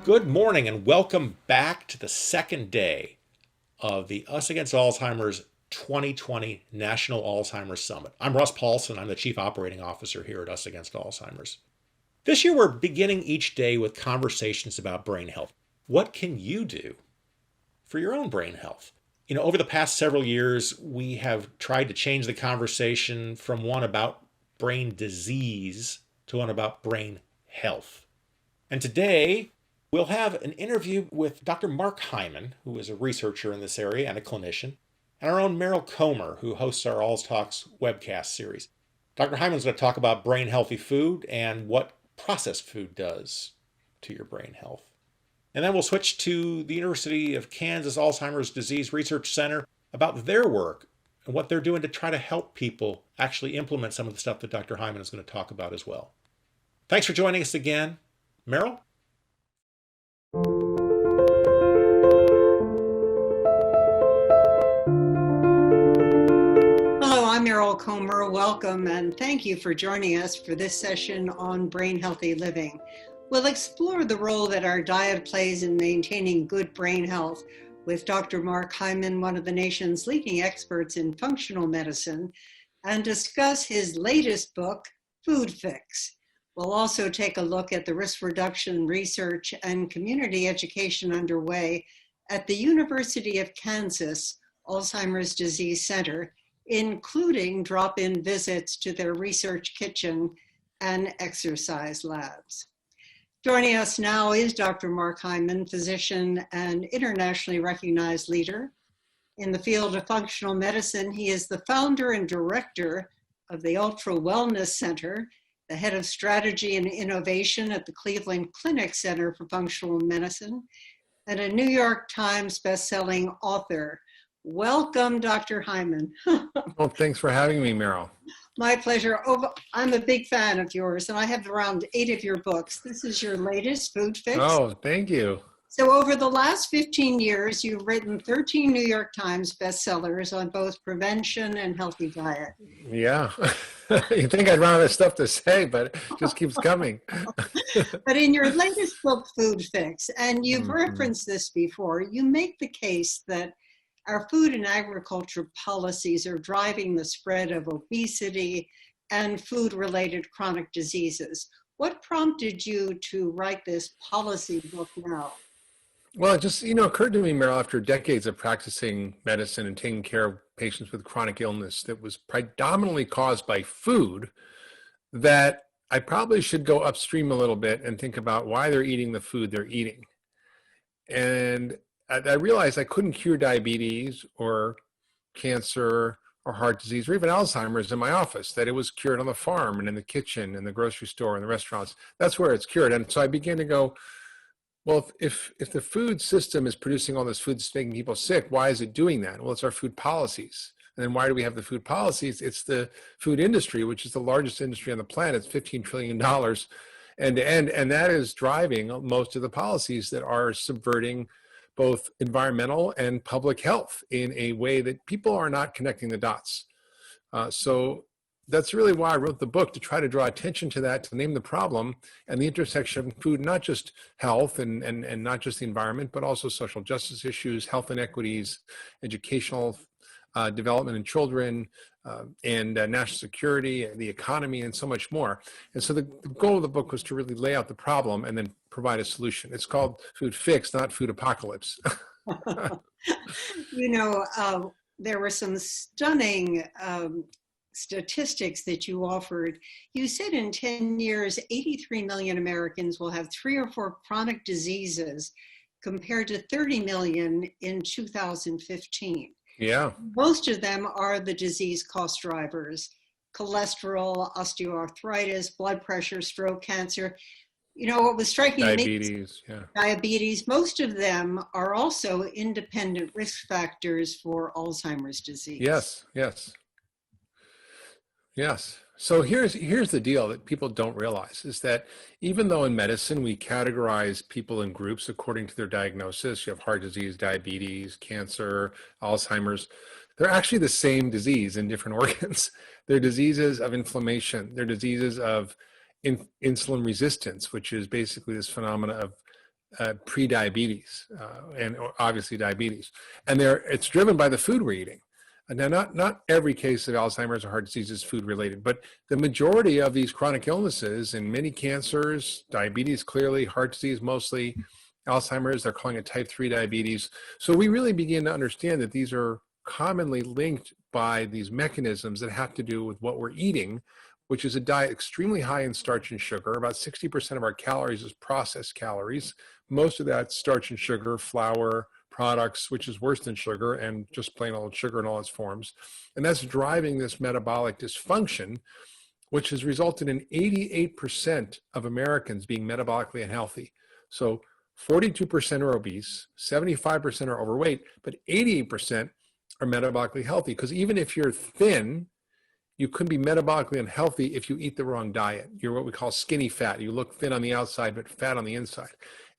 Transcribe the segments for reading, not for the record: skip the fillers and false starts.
Good morning and welcome back to the second day of the Us Against Alzheimer's 2020 National Alzheimer's Summit. I'm Russ Paulson. I'm the Chief Operating Officer here at Us Against Alzheimer's. This year we're beginning each day with conversations about brain health. What can you do for your own brain health? Over the past several years, we have tried to change the conversation from one about brain disease to one about brain health. And today, we'll have an interview with Dr. Mark Hyman, who is a researcher in this area and a clinician, and our own Meryl Comer, who hosts our Alz Talks webcast series. Dr. Hyman's going to talk about brain healthy food and what processed food does to your brain health. And then we'll switch to the University of Kansas Alzheimer's Disease Research Center about their work and what they're doing to try to help people actually implement some of the stuff that Dr. Hyman is going to talk about as well. Thanks for joining us again. Meryl? Hello, I'm Meryl Comer. Welcome and thank you for joining us for this session on brain healthy living. We'll explore the role that our diet plays in maintaining good brain health with Dr. Mark Hyman, one of the nation's leading experts in functional medicine, and discuss his latest book, Food Fix. We'll also take a look at the risk reduction research and community education underway at the University of Kansas Alzheimer's Disease Center, including drop-in visits to their research kitchen and exercise labs. Joining us now is Dr. Mark Hyman, physician and internationally recognized leader in the field of functional medicine. He is the founder and director of the Ultra Wellness Center, the head of strategy and innovation at the Cleveland Clinic Center for Functional Medicine, and a New York Times bestselling author. Welcome, Dr. Hyman. Well, thanks for having me, Meryl. My pleasure. I'm a big fan of yours, and I have around 8 of your books. This is your latest, Food Fix. Oh, thank you. So over the last 15 years, you've written 13 New York Times bestsellers on both prevention and healthy diet. Yeah. You think I'd run out of stuff to say, but it just keeps coming. But in your latest book, Food Fix, and you've referenced this before, you make the case that our food and agriculture policies are driving the spread of obesity and food-related chronic diseases. What prompted you to write this policy book now? Well, it just, occurred to me, Meryl, after decades of practicing medicine and taking care of patients with chronic illness that was predominantly caused by food, that I probably should go upstream a little bit and think about why they're eating the food they're eating. And I realized I couldn't cure diabetes or cancer or heart disease or even Alzheimer's in my office, that it was cured on the farm and in the kitchen, in the grocery store, in the restaurants. That's where it's cured. And so I began to go, well, if the food system is producing all this food that's making people sick, why is it doing that? Well, it's our food policies. And then why do we have the food policies? It's the food industry, which is the largest industry on the planet. It's $15 trillion end to end. And that is driving most of the policies that are subverting both environmental and public health in a way that people are not connecting the dots. So that's really why I wrote the book, to try to draw attention to that, to name the problem and the intersection of food, not just health and not just the environment, but also social justice issues, health inequities, educational development in children, and national security, the economy, and so much more. And so the goal of the book was to really lay out the problem and then provide a solution. It's called Food Fix, not Food Apocalypse. There were some stunning statistics that you offered. You said in 10 years, 83 million Americans will have 3 or 4 chronic diseases compared to 30 million in 2015. Yeah. Most of them are the disease cost drivers: cholesterol, osteoarthritis, blood pressure, stroke, cancer. What was striking to me, diabetes, yeah. Diabetes. Most of them are also independent risk factors for Alzheimer's disease. Yes. So here's the deal that people don't realize, is that even though in medicine we categorize people in groups according to their diagnosis, you have heart disease, diabetes, cancer, Alzheimer's, they're actually the same disease in different organs. They're diseases of inflammation. They're diseases of insulin resistance, which is basically this phenomena of pre-diabetes and obviously diabetes. And it's driven by the food we're eating. Now, not every case of Alzheimer's or heart disease is food related, but the majority of these chronic illnesses and many cancers, diabetes clearly, heart disease mostly, Alzheimer's, they're calling it type 3 diabetes. So we really begin to understand that these are commonly linked by these mechanisms that have to do with what we're eating, which is a diet extremely high in starch and sugar. About 60% of our calories is processed calories. Most of that's starch and sugar, flour, products, which is worse than sugar, and just plain old sugar in all its forms. And that's driving this metabolic dysfunction, which has resulted in 88% of Americans being metabolically unhealthy. So 42% are obese, 75% are overweight, but 88% are metabolically healthy. Because even if you're thin, you could be metabolically unhealthy if you eat the wrong diet. You're what we call skinny fat. You look thin on the outside, but fat on the inside.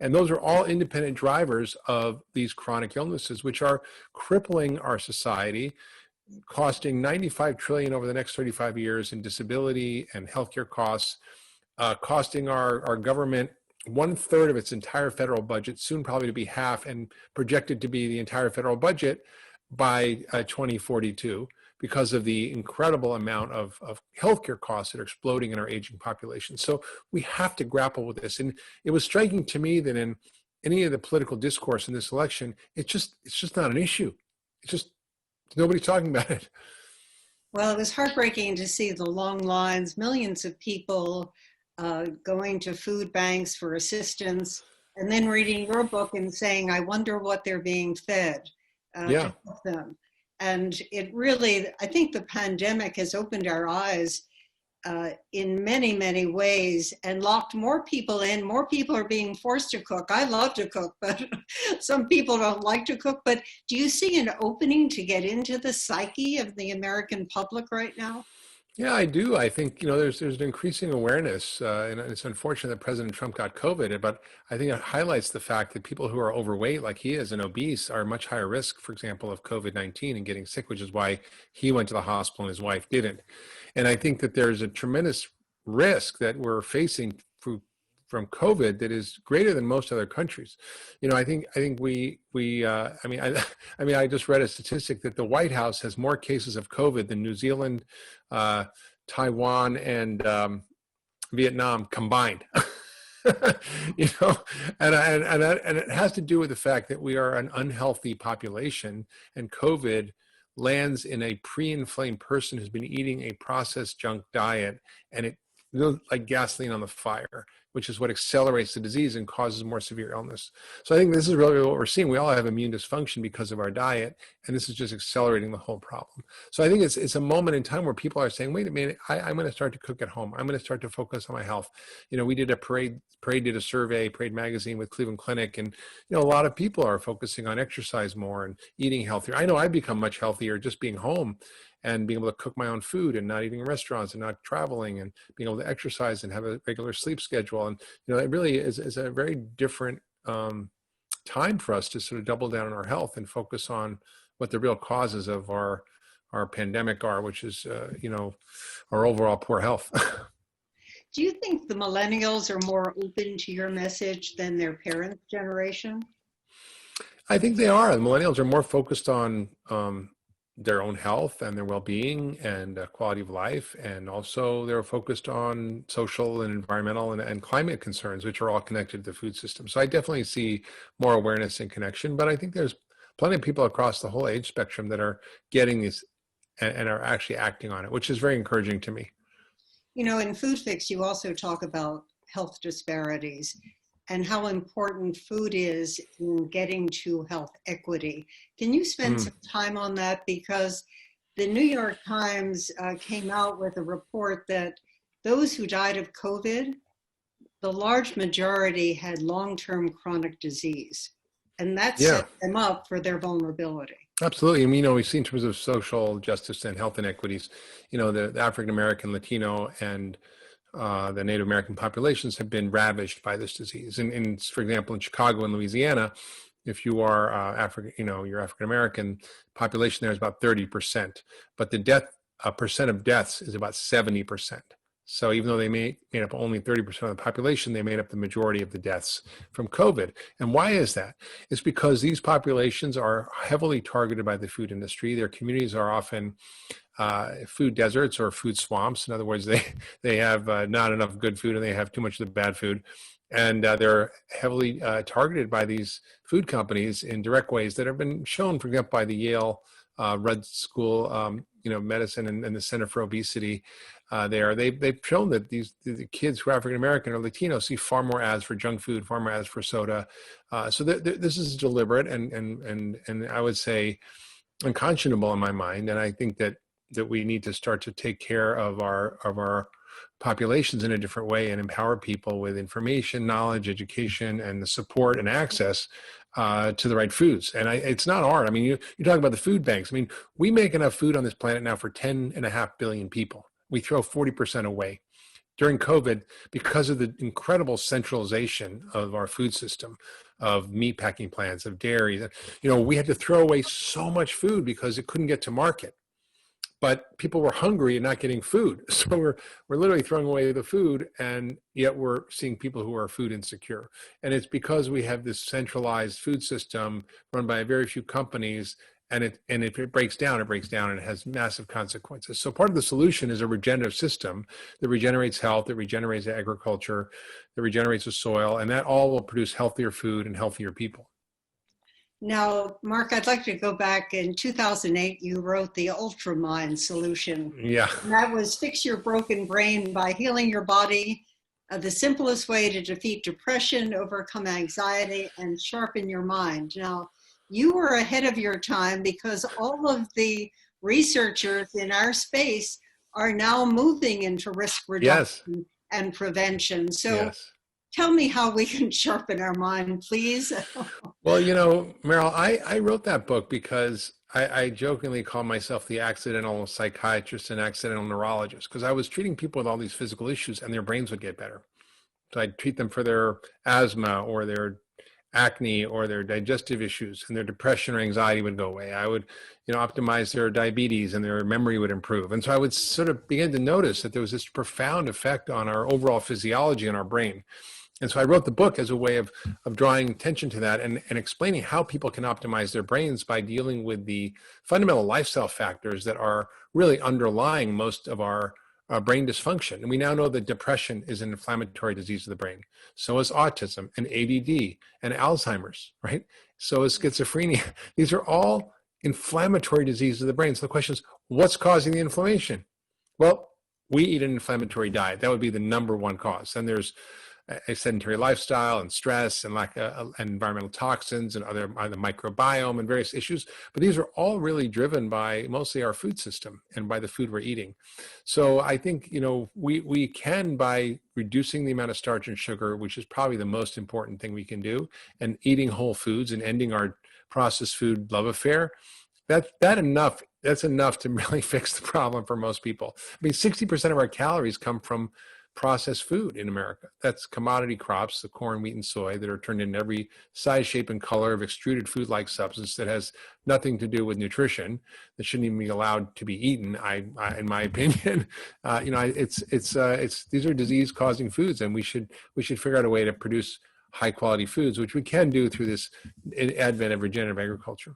And those are all independent drivers of these chronic illnesses, which are crippling our society, costing $95 trillion over the next 35 years in disability and healthcare costs, costing our government 1/3 of its entire federal budget, soon probably to be half, and projected to be the entire federal budget by 2042. Because of the incredible amount of healthcare costs that are exploding in our aging population. So we have to grapple with this. And it was striking to me that in any of the political discourse in this election, it's just not an issue. It's just nobody's talking about it. Well, it was heartbreaking to see the long lines, millions of people going to food banks for assistance, and then reading your book and saying, I wonder what they're being fed to help them. And it really, I think the pandemic has opened our eyes in many, many ways and locked more people in. More people are being forced to cook. I love to cook, but some people don't like to cook. But do you see an opening to get into the psyche of the American public right now? Yeah, I do. I think, there's an increasing awareness, and it's unfortunate that President Trump got COVID, but I think it highlights the fact that people who are overweight, like he is, and obese, are much higher risk, for example, of COVID-19 and getting sick, which is why he went to the hospital and his wife didn't. And I think that there's a tremendous risk that we're facing from COVID that is greater than most other countries. I think I just read a statistic that the White House has more cases of COVID than New Zealand, Taiwan, and Vietnam combined. And it has to do with the fact that we are an unhealthy population, and COVID lands in a pre-inflamed person who's been eating a processed junk diet, and it like gasoline on the fire, which is what accelerates the disease and causes more severe illness. So I think this is really what we're seeing. We all have immune dysfunction because of our diet, and this is just accelerating the whole problem. So I think it's a moment in time where people are saying, wait a minute, I'm going to start to cook at home. I'm going to start to focus on my health. We did a Parade did a survey, Parade magazine with Cleveland Clinic, and a lot of people are focusing on exercise more and eating healthier. I know I've become much healthier just being home and being able to cook my own food and not eating in restaurants and not traveling and being able to exercise and have a regular sleep schedule. And, it really is a very different time for us to sort of double down on our health and focus on what the real causes of our pandemic are, which is, our overall poor health. Do you think the millennials are more open to your message than their parents' generation? I think they are. The millennials are more focused on their own health and their well-being and quality of life, and also they're focused on social and environmental and climate concerns, which are all connected to the food system. So I definitely see more awareness and connection, but I think there's plenty of people across the whole age spectrum that are getting this and are actually acting on it, which is very encouraging to me. In Food Fix, you also talk about health disparities and how important food is in getting to health equity. Can you spend some time on that? Because the New York Times came out with a report that those who died of COVID, the large majority had long-term chronic disease, and that set them up for their vulnerability. Absolutely. We see in terms of social justice and health inequities, the African-American, Latino, and the Native American populations have been ravaged by this disease. And for example, in Chicago and Louisiana, if you are you're African-American, population there is about 30%, but the percent of deaths is about 70%. So even though they made up only 30% of the population, they made up the majority of the deaths from COVID. And why is that? It's because these populations are heavily targeted by the food industry. Their communities are often food deserts or food swamps. In other words, they have not enough good food and they have too much of the bad food. And they're heavily targeted by these food companies in direct ways that have been shown, for example, by the Yale Rudd School, medicine and the Center for Obesity. They've shown that the kids who are African American or Latino see far more ads for junk food, far more ads for soda. So this is deliberate and I would say unconscionable in my mind. And I think that we need to start to take care of our populations in a different way and empower people with information, knowledge, education, and the support and access to the right foods. And it's not hard. I mean, you talk about the food banks. I mean, we make enough food on this planet now for 10.5 billion people. We throw 40% away. During COVID, because of the incredible centralization of our food system, of meat packing plants, of dairy, we had to throw away so much food because it couldn't get to market. But people were hungry and not getting food. So we're literally throwing away the food, and yet we're seeing people who are food insecure. And it's because we have this centralized food system run by very few companies, and if it breaks down, and it has massive consequences. So part of the solution is a regenerative system that regenerates health, that regenerates agriculture, that regenerates the soil, and that all will produce healthier food and healthier people. Now, Mark, I'd like to go back. In 2008, you wrote the Ultramind solution. Yeah. And that was fix your broken brain by healing your body, the simplest way to defeat depression, overcome anxiety, and sharpen your mind. Now, you were ahead of your time because all of the researchers in our space are now moving into risk reduction and prevention. So tell me how we can sharpen our mind, please. Well, Meryl, I wrote that book because I jokingly call myself the accidental psychiatrist and accidental neurologist, because I was treating people with all these physical issues and their brains would get better. So I'd treat them for their asthma or their acne or their digestive issues, and their depression or anxiety would go away. I would, optimize their diabetes and their memory would improve. And so I would sort of begin to notice that there was this profound effect on our overall physiology in our brain. And so I wrote the book as a way of drawing attention to that and explaining how people can optimize their brains by dealing with the fundamental lifestyle factors that are really underlying most of our brain dysfunction. And we now know that depression is an inflammatory disease of the brain. So is autism and ADD and Alzheimer's, right? So is schizophrenia. These are all inflammatory diseases of the brain. So the question is, what's causing the inflammation? Well, we eat an inflammatory diet. That would be the number one cause. And there's a sedentary lifestyle and stress and lack of environmental toxins and other microbiome and various issues. But these are all really driven by mostly our food system and by the food we're eating. So I think, we can, by reducing the amount of starch and sugar, which is probably the most important thing we can do, and eating whole foods and ending our processed food love affair, that's enough to really fix the problem for most people. I mean, 60% of our calories come from processed food in America. That's commodity crops, the corn, wheat, and soy, that are turned in every size, shape, and color of extruded food-like substance that has nothing to do with nutrition, that shouldn't even be allowed to be eaten. In my opinion, these are disease-causing foods, and we should figure out a way to produce high-quality foods, which we can do through this advent of regenerative agriculture.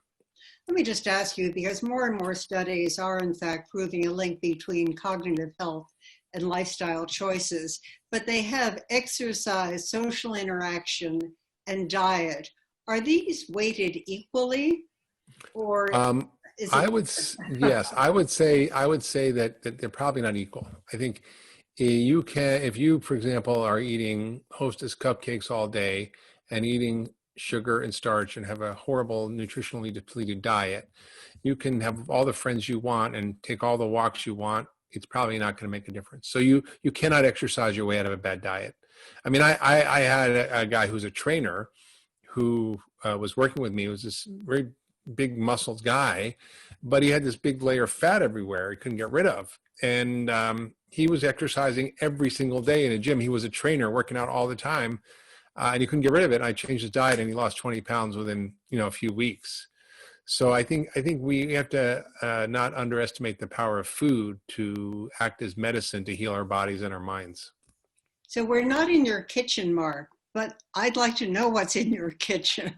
Let me just ask you, because more and more studies are in fact proving a link between cognitive health and lifestyle choices, but they have exercise, social interaction, and diet. Are these weighted equally, or is it? I would say that they're probably not equal. I think if you, for example, are eating Hostess cupcakes all day and eating sugar and starch and have a horrible nutritionally depleted diet, you can have all the friends you want and take all the walks you want. It's probably not going to make a difference. So you cannot exercise your way out of a bad diet. I mean, I had a guy who's a trainer who was working with me. He was this very big muscled guy, but he had this big layer of fat everywhere he couldn't get rid of. And he was exercising every single day in a gym. He was a trainer working out all the time, and he couldn't get rid of it. And I changed his diet and he lost 20 pounds within, a few weeks. So I think we have to not underestimate the power of food to act as medicine to heal our bodies and our minds. So we're not in your kitchen, Mark, but I'd like to know what's in your kitchen.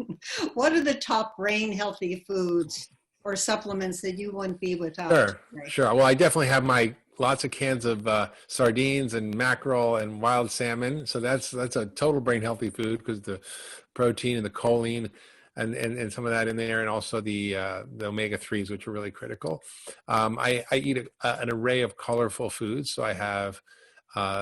What are the top brain healthy foods or supplements that you wouldn't be without Sure, today? sure. Well, I definitely have my lots of cans of sardines and mackerel and wild salmon. So that's a total brain healthy food because the protein and the choline and some of that in there, and also the omega threes, which are really critical. I eat an array of colorful foods. So I have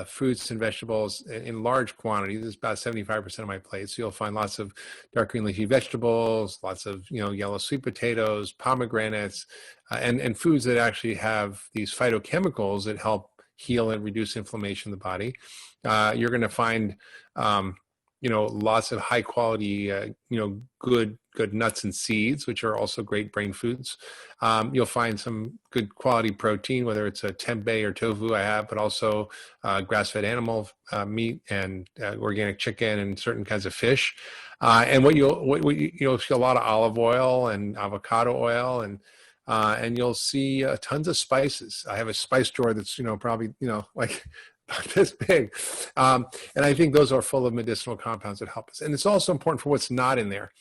fruits and vegetables in large quantities. It's about 75% of my plate. So you'll find lots of dark green leafy vegetables, lots of yellow sweet potatoes, pomegranates, and foods that actually have these phytochemicals that help heal and reduce inflammation in the body. You're going to find lots of high quality, good nuts and seeds, which are also great brain foods. You'll find some good quality protein, whether it's a tempeh or tofu I have, but also grass-fed animal meat and organic chicken and certain kinds of fish. And you'll see a lot of olive oil and avocado oil and you'll see tons of spices. I have a spice drawer that's probably like about this big. And I think those are full of medicinal compounds that help us. And it's also important for what's not in there.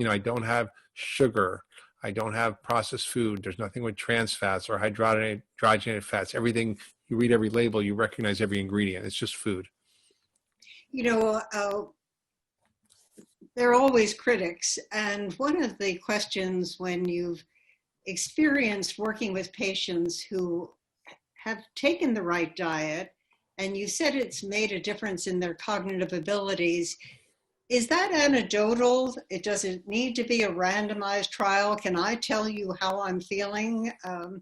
I don't have sugar. I don't have processed food. There's nothing with trans fats or hydrogenated fats. Everything, you read every label, you recognize every ingredient. It's just food. There are always critics. And one of the questions when you've experienced working with patients who have taken the right diet, and you said it's made a difference in their cognitive abilities. Is that anecdotal? Does it need to be a randomized trial? Can I tell you how I'm feeling? Well,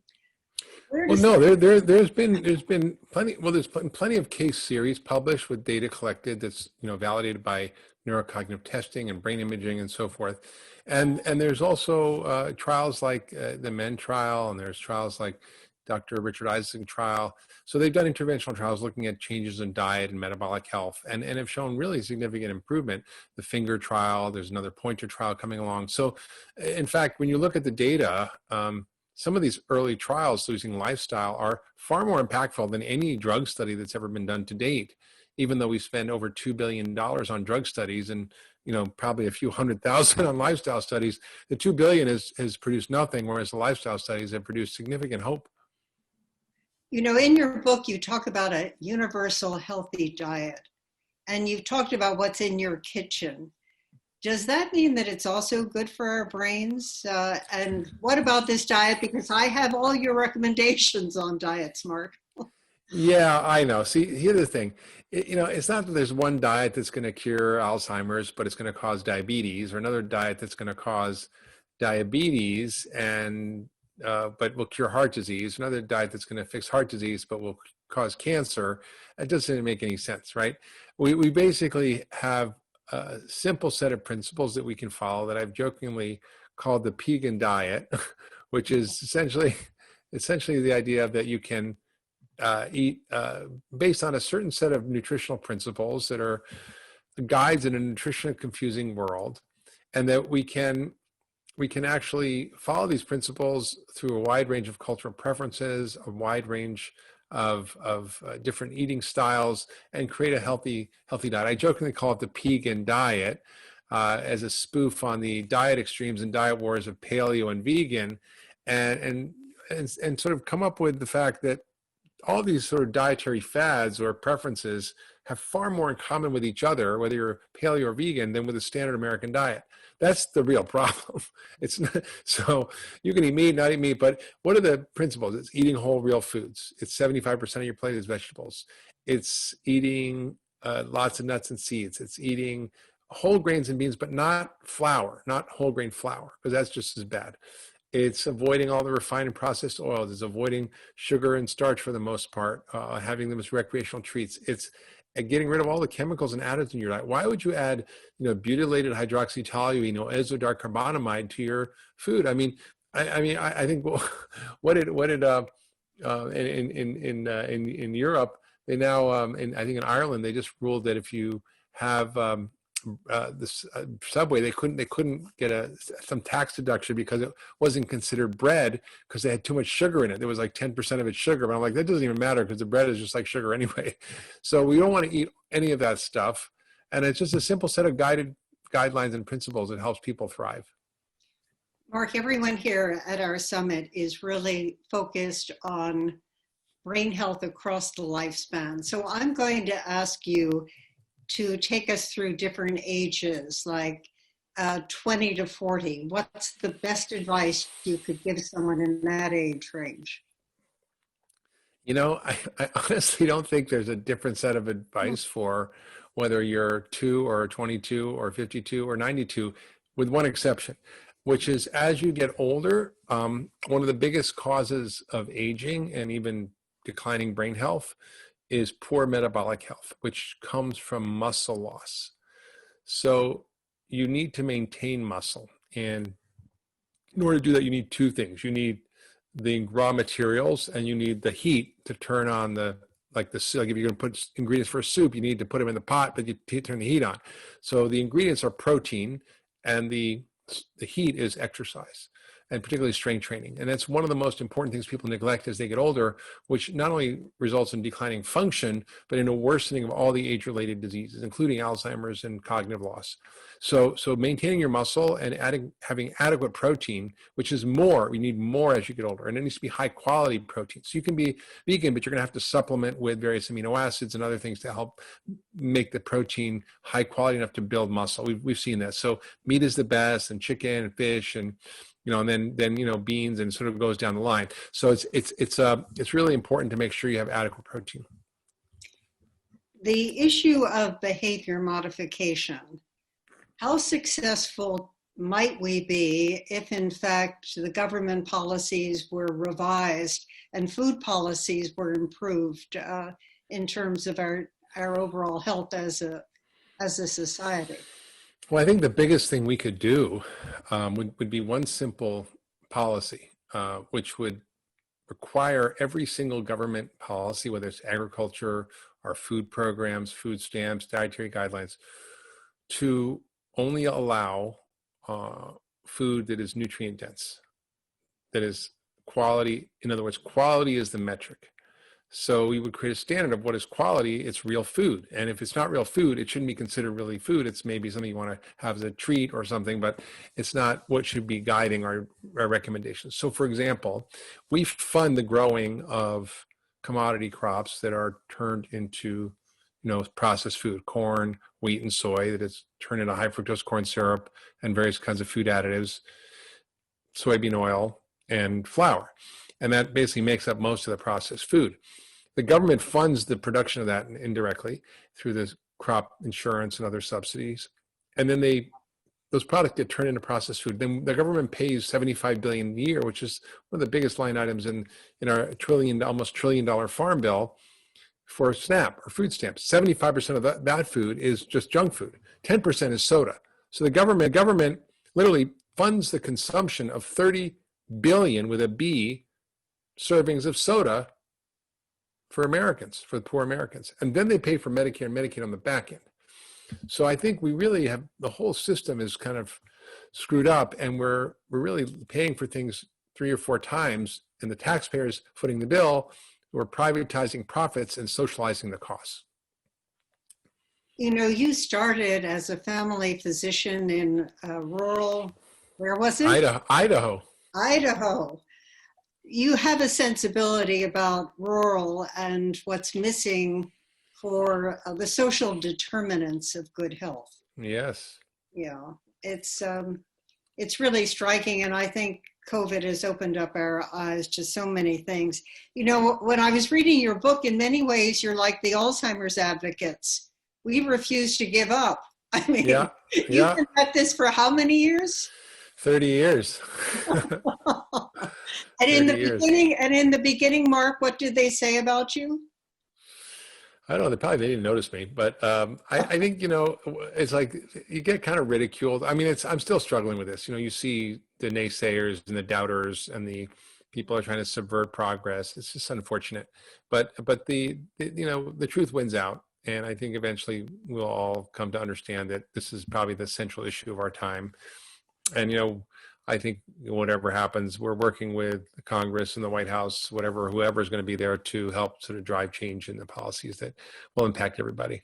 no, there's been plenty. Well, there's plenty of case series published with data collected that's validated by neurocognitive testing and brain imaging and so forth. And there's also trials like the MEN trial, and there's trials like Dr. Richard Isaac's trial. So they've done interventional trials looking at changes in diet and metabolic health and have shown really significant improvement. The finger trial, there's another pointer trial coming along. So in fact, when you look at the data, some of these early trials using lifestyle are far more impactful than any drug study that's ever been done to date, even though we spend over $2 billion on drug studies and probably a few 100,000 on lifestyle studies. The $2 billion has produced nothing, whereas the lifestyle studies have produced significant hope. In your book, you talk about a universal healthy diet, and you've talked about what's in your kitchen. Does that mean that it's also good for our brains? And what about this diet? Because I have all your recommendations on diets, Mark. Yeah, I know. See, here's the thing. It's not that there's one diet that's going to cure Alzheimer's, but it's going to cause diabetes, or another diet that's going to cause diabetes but will cure heart disease, another diet that's going to fix heart disease but will cause cancer. That doesn't make any sense, right? We basically have a simple set of principles that we can follow that I've jokingly called the Pegan diet, which is essentially the idea that you can eat based on a certain set of nutritional principles that are guides in a nutritionally confusing world, and that we can actually follow these principles through a wide range of cultural preferences, a wide range of different eating styles, and create a healthy diet. I jokingly call it the Pegan diet as a spoof on the diet extremes and diet wars of paleo and vegan, and sort of come up with the fact that all these sort of dietary fads or preferences have far more in common with each other, whether you're paleo or vegan, than with a standard American diet. That's the real problem. It's not, so you can eat meat, not eat meat, but what are the principles? It's eating whole, real foods. It's 75% of your plate is vegetables. It's eating lots of nuts and seeds. It's eating whole grains and beans, but not flour, not whole grain flour, because that's just as bad. It's avoiding all the refined and processed oils. It's avoiding sugar and starch for the most part, having them as recreational treats. It's getting rid of all the chemicals and additives in your diet. Why would you add, butylated hydroxytoluene or isodicarbonamide to your food? I think in Europe, they now, I think in Ireland, they just ruled that if you have this Subway, they couldn't get some tax deduction because it wasn't considered bread because they had too much sugar in it. There was like 10% of it sugar. But I'm like, that doesn't even matter because the bread is just like sugar anyway. So we don't want to eat any of that stuff. And it's just a simple set of guidelines and principles that helps people thrive. Mark, everyone here at our summit is really focused on brain health across the lifespan. So I'm going to ask you to take us through different ages, like 20 to 40. What's the best advice you could give someone in that age range? You know, I honestly don't think there's a different set of advice for whether you're 2 or 22 or 52 or 92, with one exception, which is as you get older, one of the biggest causes of aging and even declining brain health is poor metabolic health, which comes from muscle loss. So you need to maintain muscle. And in order to do that, you need two things. You need the raw materials and you need the heat to turn on like if you're going to put ingredients for a soup, you need to put them in the pot, but you turn the heat on. So the ingredients are protein and the heat is exercise, and particularly strength training. And that's one of the most important things people neglect as they get older, which not only results in declining function, but in a worsening of all the age-related diseases, including Alzheimer's and cognitive loss. So maintaining your muscle and having adequate protein, which is more, we need more as you get older, and it needs to be high quality protein. So you can be vegan, but you're gonna have to supplement with various amino acids and other things to help make the protein high quality enough to build muscle. We've seen that. So meat is the best, and chicken and fish, and and then beans, and sort of goes down the line. So it's really important to make sure you have adequate protein. The issue of behavior modification. How successful might we be if, in fact, the government policies were revised and food policies were improved in terms of our overall health as a society? Well, I think the biggest thing we could do would be one simple policy, which would require every single government policy, whether it's agriculture or food programs, food stamps, dietary guidelines, to only allow food that is nutrient dense, that is quality. In other words, quality is the metric. So we would create a standard of what is quality. It's real food. And if it's not real food, it shouldn't be considered really food. It's maybe something you want to have as a treat or something, but it's not what should be guiding our recommendations. So for example, we fund the growing of commodity crops that are turned into processed food, corn, wheat, and soy, that is turned into high fructose corn syrup and various kinds of food additives, soybean oil, and flour. And that basically makes up most of the processed food. The government funds the production of that indirectly through the crop insurance and other subsidies. And then those products get turned into processed food. Then the government pays $75 billion a year, which is one of the biggest line items in our almost $1 trillion farm bill, for SNAP or food stamps. 75% of that food is just junk food. 10% is soda. So the government literally funds the consumption of 30 billion with a B servings of soda for Americans, for the poor Americans. And then they pay for Medicare and Medicaid on the back end. So I think we really have, the whole system is kind of screwed up, and we're really paying for things 3 or 4 times, and the taxpayers footing the bill. We're privatizing profits and socializing the costs. You started as a family physician in rural, where was it? Idaho. Idaho. You have a sensibility about rural and what's missing for the social determinants of good health. Yes. Yeah, it's really striking, and I think COVID has opened up our eyes to so many things. When I was reading your book, in many ways, you're like the Alzheimer's advocates. We refuse to give up. I mean, you've been at this for how many years? 30 years. And in the beginning, Mark, what did they say about you? I don't know. They didn't notice me, but I think it's like you get kind of ridiculed. I mean, I'm still struggling with this. You see the naysayers and the doubters and the people are trying to subvert progress. It's just unfortunate, but the truth wins out, And I think eventually we'll all come to understand that this is probably the central issue of our time. And, I think whatever happens, we're working with the Congress and the White House, whoever is going to be there to help sort of drive change in the policies that will impact everybody.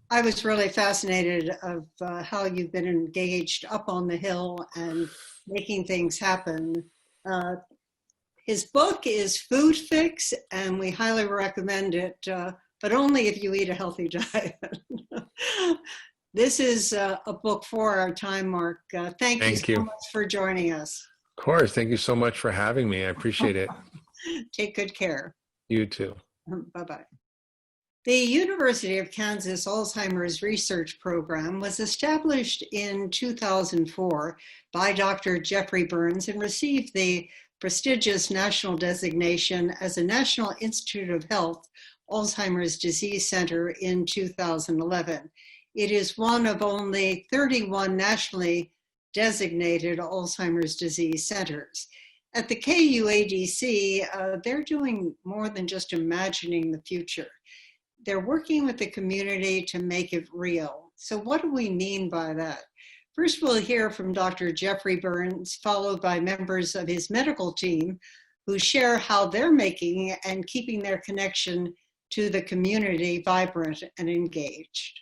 I was really fascinated of how you've been engaged up on the Hill and making things happen. His book is Food Fix, and we highly recommend it, but only if you eat a healthy diet. This is a book for our time, Mark. Thank you so much for joining us. Of course. Thank you so much for having me. I appreciate it. Take good care. You too. Bye-bye. The University of Kansas Alzheimer's Research Program was established in 2004 by Dr. Jeffrey Burns and received the prestigious national designation as a National Institute of Health Alzheimer's Disease Center in 2011. It is one of only 31 nationally designated Alzheimer's disease centers. At the KUADC, they're doing more than just imagining the future. They're working with the community to make it real. So what do we mean by that? First, we'll hear from Dr. Jeffrey Burns, followed by members of his medical team who share how they're making and keeping their connection to the community vibrant and engaged.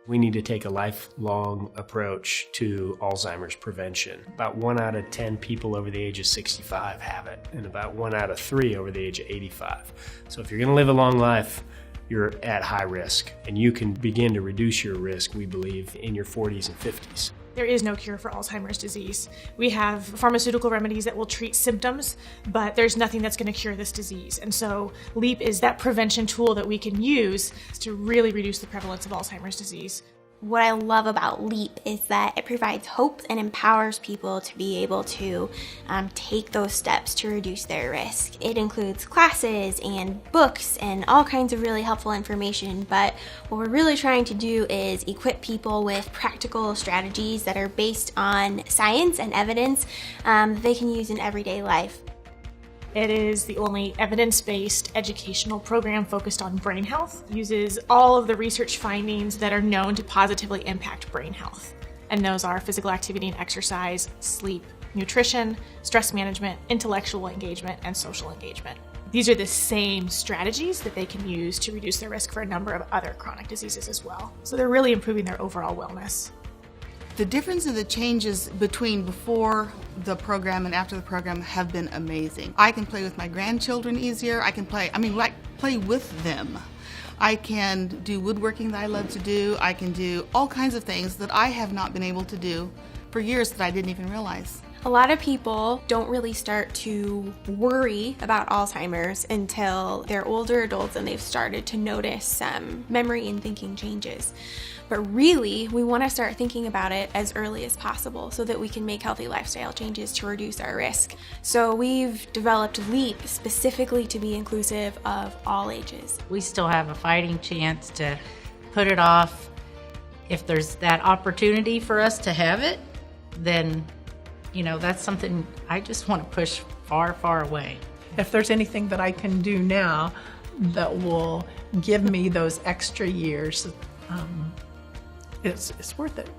We need to take a lifelong approach to Alzheimer's prevention. About 1 out of 10 people over the age of 65 have it, and about 1 out of 3 over the age of 85. So if you're going to live a long life, you're at high risk, and you can begin to reduce your risk, we believe, in your 40s and 50s. There is no cure for Alzheimer's disease. We have pharmaceutical remedies that will treat symptoms, but there's nothing that's going to cure this disease. And so LEAP is that prevention tool that we can use to really reduce the prevalence of Alzheimer's disease. What I love about LEAP is that it provides hope and empowers people to be able to take those steps to reduce their risk. It includes classes and books and all kinds of really helpful information, but what we're really trying to do is equip people with practical strategies that are based on science and evidence that they can use in everyday life. It is the only evidence-based educational program focused on brain health. It uses all of the research findings that are known to positively impact brain health. And those are physical activity and exercise, sleep, nutrition, stress management, intellectual engagement, and social engagement. These are the same strategies that they can use to reduce their risk for a number of other chronic diseases as well. So they're really improving their overall wellness. The difference in the changes between before the program and after the program have been amazing. I can play with my grandchildren easier. I can play with them. I can do woodworking that I love to do. I can do all kinds of things that I have not been able to do for years that I didn't even realize. A lot of people don't really start to worry about Alzheimer's until they're older adults and they've started to notice memory and thinking changes. But really, we want to start thinking about it as early as possible so that we can make healthy lifestyle changes to reduce our risk. So we've developed LEAP specifically to be inclusive of all ages. We still have a fighting chance to put it off. If there's that opportunity for us to have it, then that's something I just want to push far, far away. If there's anything that I can do now that will give me those extra years, it's worth it.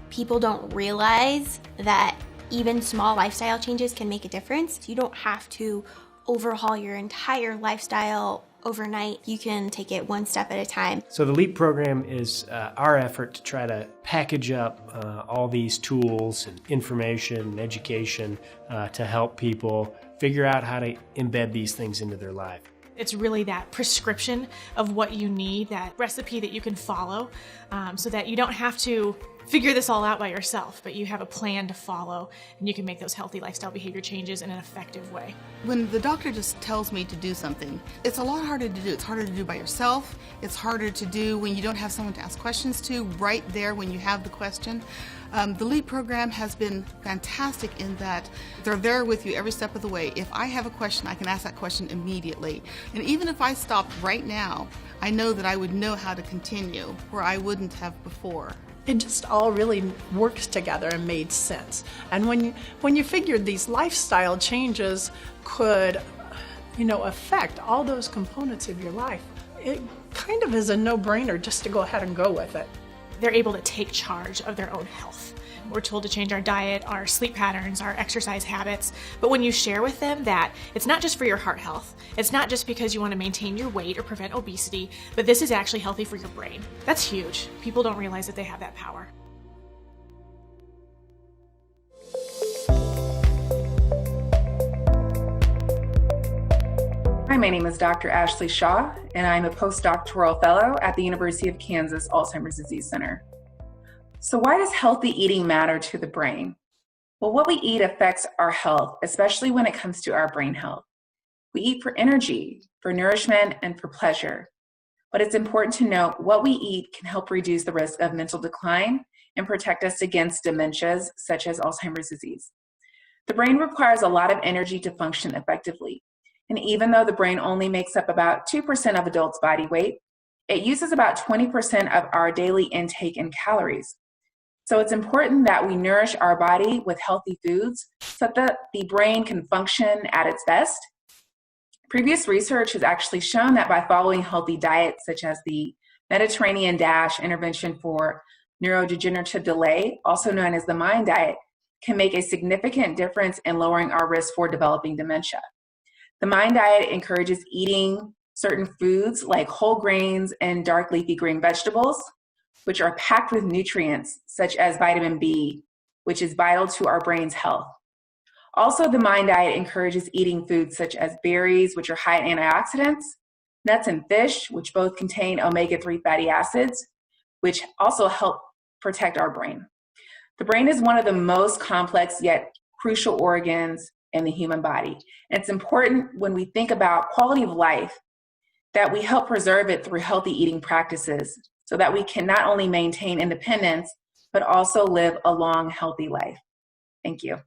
People don't realize that even small lifestyle changes can make a difference. You don't have to overhaul your entire lifestyle overnight. You can take it one step at a time. So the LEAP program is our effort to try to package up all these tools and information and education to help people figure out how to embed these things into their life. It's really that prescription of what you need, that recipe that you can follow, so that you don't have to figure this all out by yourself, but you have a plan to follow and you can make those healthy lifestyle behavior changes in an effective way. When the doctor just tells me to do something, it's a lot harder to do. It's harder to do by yourself. It's harder to do when you don't have someone to ask questions to right there when you have the question. The LEAP program has been fantastic in that they're there with you every step of the way. If I have a question, I can ask that question immediately. And even if I stopped right now, I know that I would know how to continue where I wouldn't have before. It just all really works together and made sense. And when you figured these lifestyle changes could, affect all those components of your life, it kind of is a no-brainer just to go ahead and go with it. They're able to take charge of their own health. We're told to change our diet, our sleep patterns, our exercise habits. But when you share with them that it's not just for your heart health, it's not just because you want to maintain your weight or prevent obesity, but this is actually healthy for your brain. That's huge. People don't realize that they have that power. Hi, my name is Dr. Ashley Shaw, and I'm a postdoctoral fellow at the University of Kansas Alzheimer's Disease Center. So why does healthy eating matter to the brain? Well, what we eat affects our health, especially when it comes to our brain health. We eat for energy, for nourishment, and for pleasure. But it's important to note what we eat can help reduce the risk of mental decline and protect us against dementias such as Alzheimer's disease. The brain requires a lot of energy to function effectively. And even though the brain only makes up about 2% of adults' body weight, it uses about 20% of our daily intake in calories. So it's important that we nourish our body with healthy foods so that the brain can function at its best. Previous research has actually shown that by following healthy diets such as the Mediterranean DASH intervention for neurodegenerative delay, also known as the MIND diet, can make a significant difference in lowering our risk for developing dementia. The MIND diet encourages eating certain foods like whole grains and dark leafy green vegetables, which are packed with nutrients such as vitamin B, which is vital to our brain's health. Also, the MIND diet encourages eating foods such as berries, which are high in antioxidants, nuts and fish, which both contain omega-3 fatty acids, which also help protect our brain. The brain is one of the most complex yet crucial organs in the human body. And it's important when we think about quality of life that we help preserve it through healthy eating practices so that we can not only maintain independence, but also live a long, healthy life. Thank you.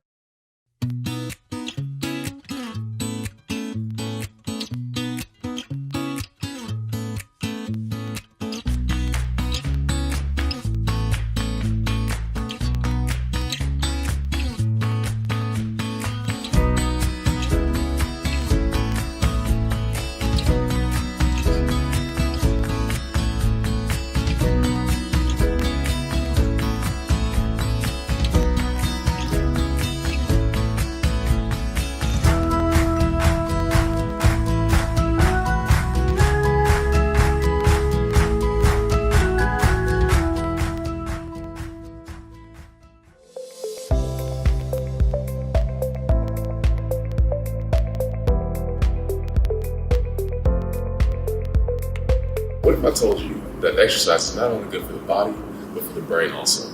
What if I told you that exercise is not only good for the body, but for the brain also?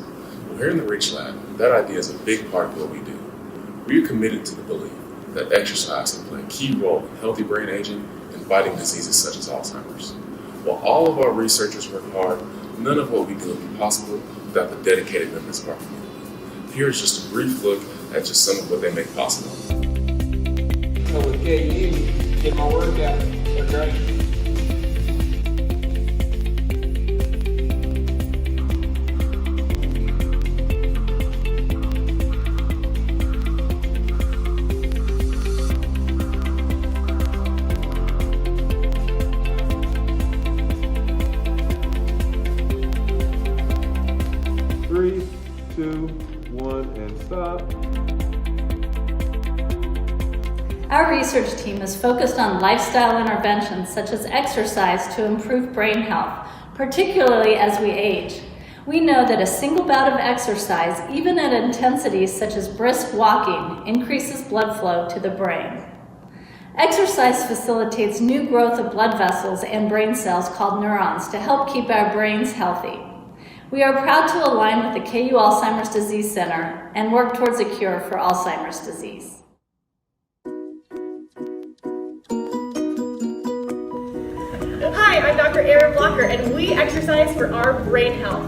Well, here in the Reach Lab, that idea is a big part of what we do. We are committed to the belief that exercise can play a key role in healthy brain aging and fighting diseases such as Alzheimer's. While all of our researchers work hard, none of what we do would be possible without the dedicated members of our community. Here is just a brief look at just some of what they make possible. So with KU, get my workout. They're great. Our research team is focused on lifestyle interventions such as exercise to improve brain health, particularly as we age. We know that a single bout of exercise, even at intensities such as brisk walking, increases blood flow to the brain. Exercise facilitates new growth of blood vessels and brain cells called neurons to help keep our brains healthy. We are proud to align with the KU Alzheimer's Disease Center and work towards a cure for Alzheimer's disease. Hi, I'm Dr. Erin Blocker, and we exercise for our brain health.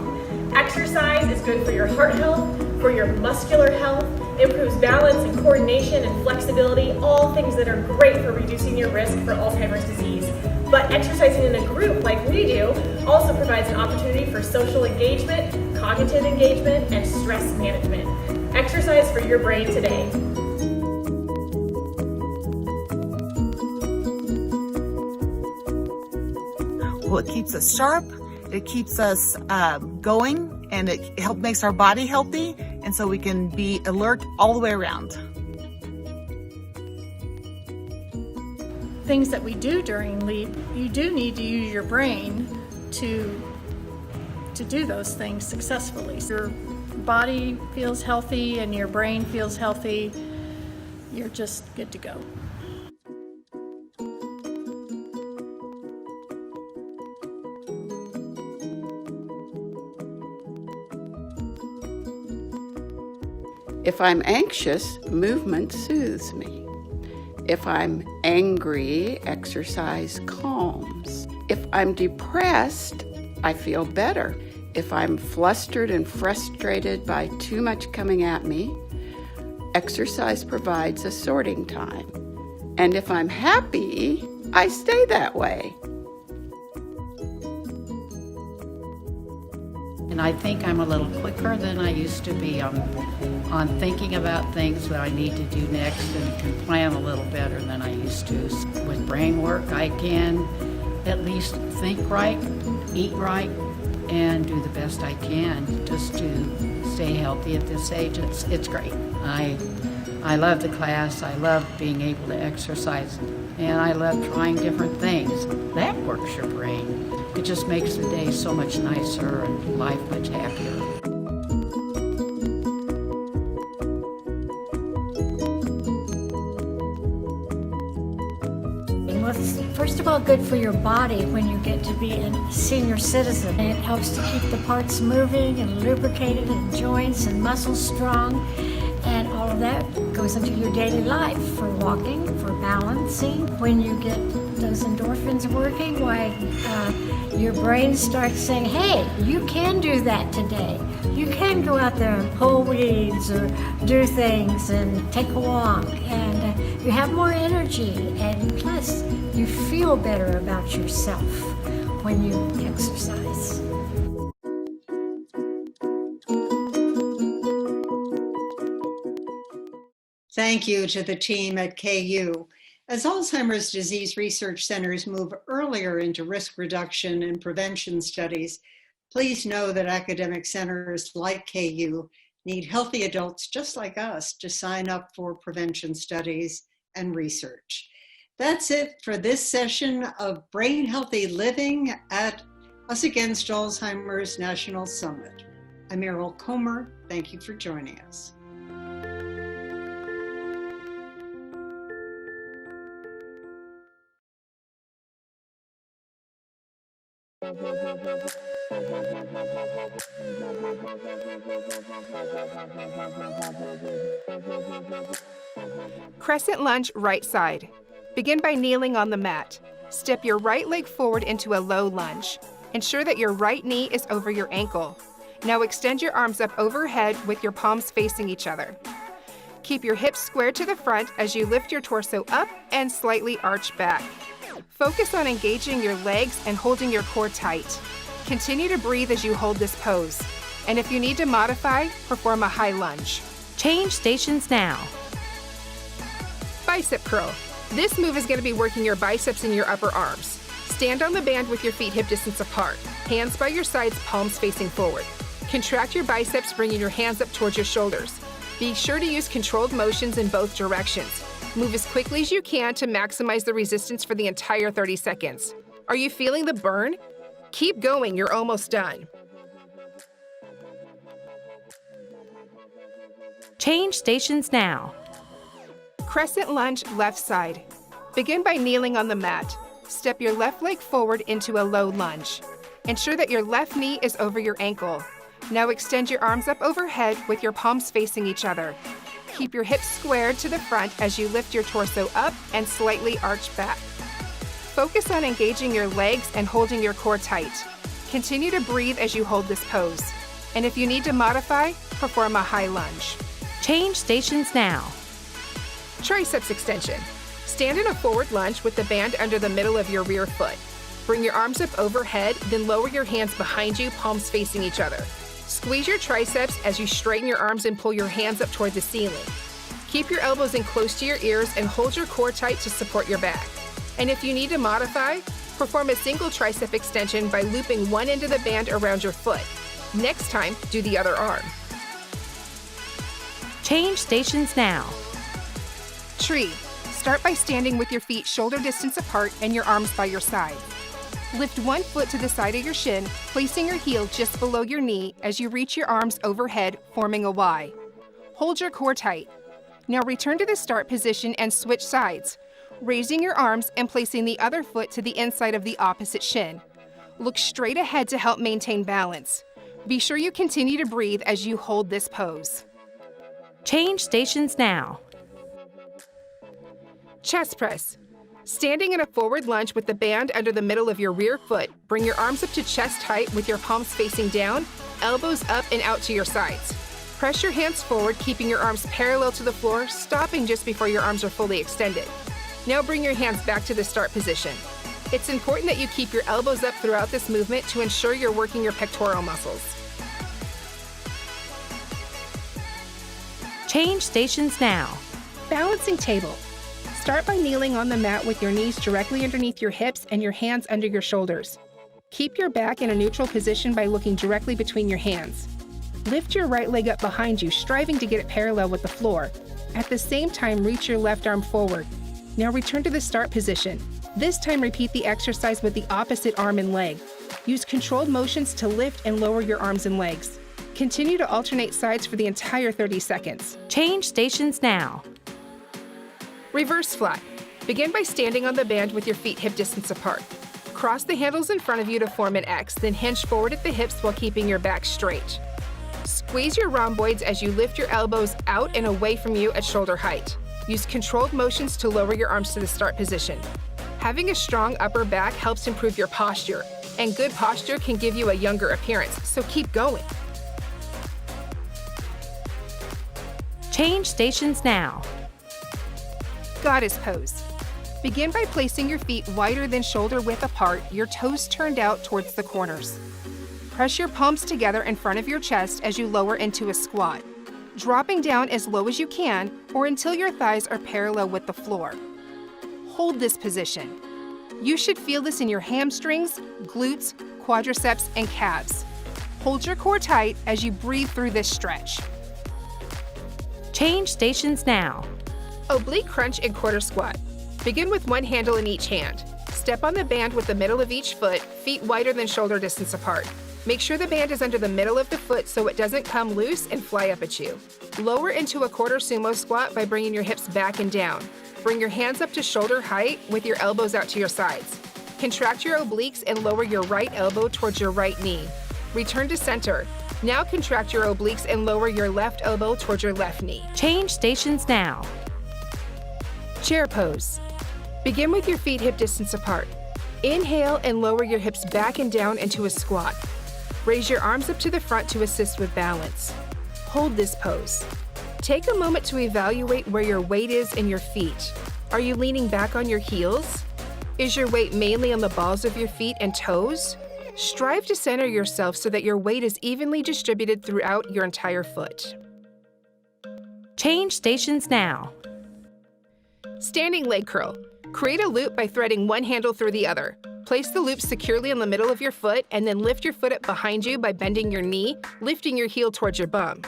Exercise is good for your heart health, for your muscular health, improves balance and coordination and flexibility, all things that are great for reducing your risk for Alzheimer's disease. But exercising in a group like we do also provides an opportunity for social engagement, cognitive engagement, and stress management. Exercise for your brain today. Well, it keeps us sharp, it keeps us going, and it makes our body healthy, and so we can be alert all the way around. Things that we do during LEAP, you do need to use your brain to do those things successfully. Your body feels healthy and your brain feels healthy, you're just good to go. If I'm anxious, movement soothes me. If I'm angry, exercise calms. If I'm depressed, I feel better. If I'm flustered and frustrated by too much coming at me, exercise provides a sorting time. And if I'm happy, I stay that way. And I think I'm a little quicker than I used to be on thinking about things that I need to do next, and can plan a little better than I used to. With brain work, I can at least think right, eat right, and do the best I can just to stay healthy at this age. It's great. I love the class. I love being able to exercise, and I love trying different things. That works your brain. It just makes the day so much nicer and life much happier. Well, it's first of all good for your body when you get to be a senior citizen. And it helps to keep the parts moving and lubricated, and joints and muscles strong. And all of that goes into your daily life for walking, for balancing. When you get those endorphins working, why your brain starts saying, hey, you can do that today. You can go out there and pull weeds or do things and take a walk. And you have more energy, and plus you feel better about yourself when you exercise. Thank you to the team at KU. As Alzheimer's disease research centers move earlier into risk reduction and prevention studies, please know that academic centers like KU need healthy adults just like us to sign up for prevention studies and research. That's it for this session of Brain Healthy Living at Us Against Alzheimer's National Summit. I'm Errol Comer. Thank you for joining us. Crescent lunge, right side. Begin by kneeling on the mat. Step your right leg forward into a low lunge. Ensure that your right knee is over your ankle. Now extend your arms up overhead with your palms facing each other. Keep your hips squared to the front as you lift your torso up and slightly arch back. Focus on engaging your legs and holding your core tight. Continue to breathe as you hold this pose. And if you need to modify, perform a high lunge. Change stations now. Bicep curl. This move is going to be working your biceps and your upper arms. Stand on the band with your feet hip distance apart. Hands by your sides, palms facing forward. Contract your biceps, bringing your hands up towards your shoulders. Be sure to use controlled motions in both directions. Move as quickly as you can to maximize the resistance for the entire 30 seconds. Are you feeling the burn? Keep going, you're almost done. Change stations now. Crescent lunge, left side. Begin by kneeling on the mat. Step your left leg forward into a low lunge. Ensure that your left knee is over your ankle. Now extend your arms up overhead with your palms facing each other. Keep your hips squared to the front as you lift your torso up and slightly arch back. Focus on engaging your legs and holding your core tight. Continue to breathe as you hold this pose. And if you need to modify, perform a high lunge. Change stations now. Triceps extension. Stand in a forward lunge with the band under the middle of your rear foot. Bring your arms up overhead, then lower your hands behind you, palms facing each other. Squeeze your triceps as you straighten your arms and pull your hands up toward the ceiling. Keep your elbows in close to your ears and hold your core tight to support your back. And if you need to modify, Perform a single tricep extension by looping one end of the band around your foot. Next time, do the other arm. Change stations now. Tree. Start by standing with your feet shoulder distance apart and your arms by your side. Lift one foot to the side of your shin, placing your heel just below your knee as you reach your arms overhead, forming a Y. Hold your core tight. Now return to the start position and switch sides, raising your arms and placing the other foot to the inside of the opposite shin. Look straight ahead to help maintain balance. Be sure you continue to breathe as you hold this pose. Change stations now. Chest press. Standing in a forward lunge with the band under the middle of your rear foot, bring your arms up to chest height with your palms facing down, elbows up and out to your sides. Press your hands forward, keeping your arms parallel to the floor, stopping just before your arms are fully extended. Now bring your hands back to the start position. It's important that you keep your elbows up throughout this movement to ensure you're working your pectoral muscles. Change stations now. Balancing table. Start by kneeling on the mat with your knees directly underneath your hips and your hands under your shoulders. Keep your back in a neutral position by looking directly between your hands. Lift your right leg up behind you, striving to get it parallel with the floor. At the same time, reach your left arm forward. Now return to the start position. This time, repeat the exercise with the opposite arm and leg. Use controlled motions to lift and lower your arms and legs. Continue to alternate sides for the entire 30 seconds. Change stations now. Reverse flat. Begin by standing on the band with your feet hip distance apart. Cross the handles in front of you to form an X, then hinge forward at the hips while keeping your back straight. Squeeze your rhomboids as you lift your elbows out and away from you at shoulder height. Use controlled motions to lower your arms to the start position. Having a strong upper back helps improve your posture, and good posture can give you a younger appearance, so keep going. Change stations now. Goddess pose. Begin by placing your feet wider than shoulder width apart, your toes turned out towards the corners. Press your palms together in front of your chest as you lower into a squat, dropping down as low as you can or until your thighs are parallel with the floor. Hold this position. You should feel this in your hamstrings, glutes, quadriceps, and calves. Hold your core tight as you breathe through this stretch. Change stations now. Oblique crunch and quarter squat. Begin with one handle in each hand. Step on the band with the middle of each foot, feet wider than shoulder distance apart. Make sure the band is under the middle of the foot so it doesn't come loose and fly up at you. Lower into a quarter sumo squat by bringing your hips back and down. Bring your hands up to shoulder height with your elbows out to your sides. Contract your obliques and lower your right elbow towards your right knee. Return to center. Now contract your obliques and lower your left elbow towards your left knee. Change stations now. Chair pose. Begin with your feet hip distance apart. Inhale and lower your hips back and down into a squat. Raise your arms up to the front to assist with balance. Hold this pose. Take a moment to evaluate where your weight is in your feet. Are you leaning back on your heels? Is your weight mainly on the balls of your feet and toes? Strive to center yourself so that your weight is evenly distributed throughout your entire foot. Change stations now. Standing leg curl. Create a loop by threading one handle through the other. Place the loop securely in the middle of your foot and then lift your foot up behind you by bending your knee, lifting your heel towards your bum.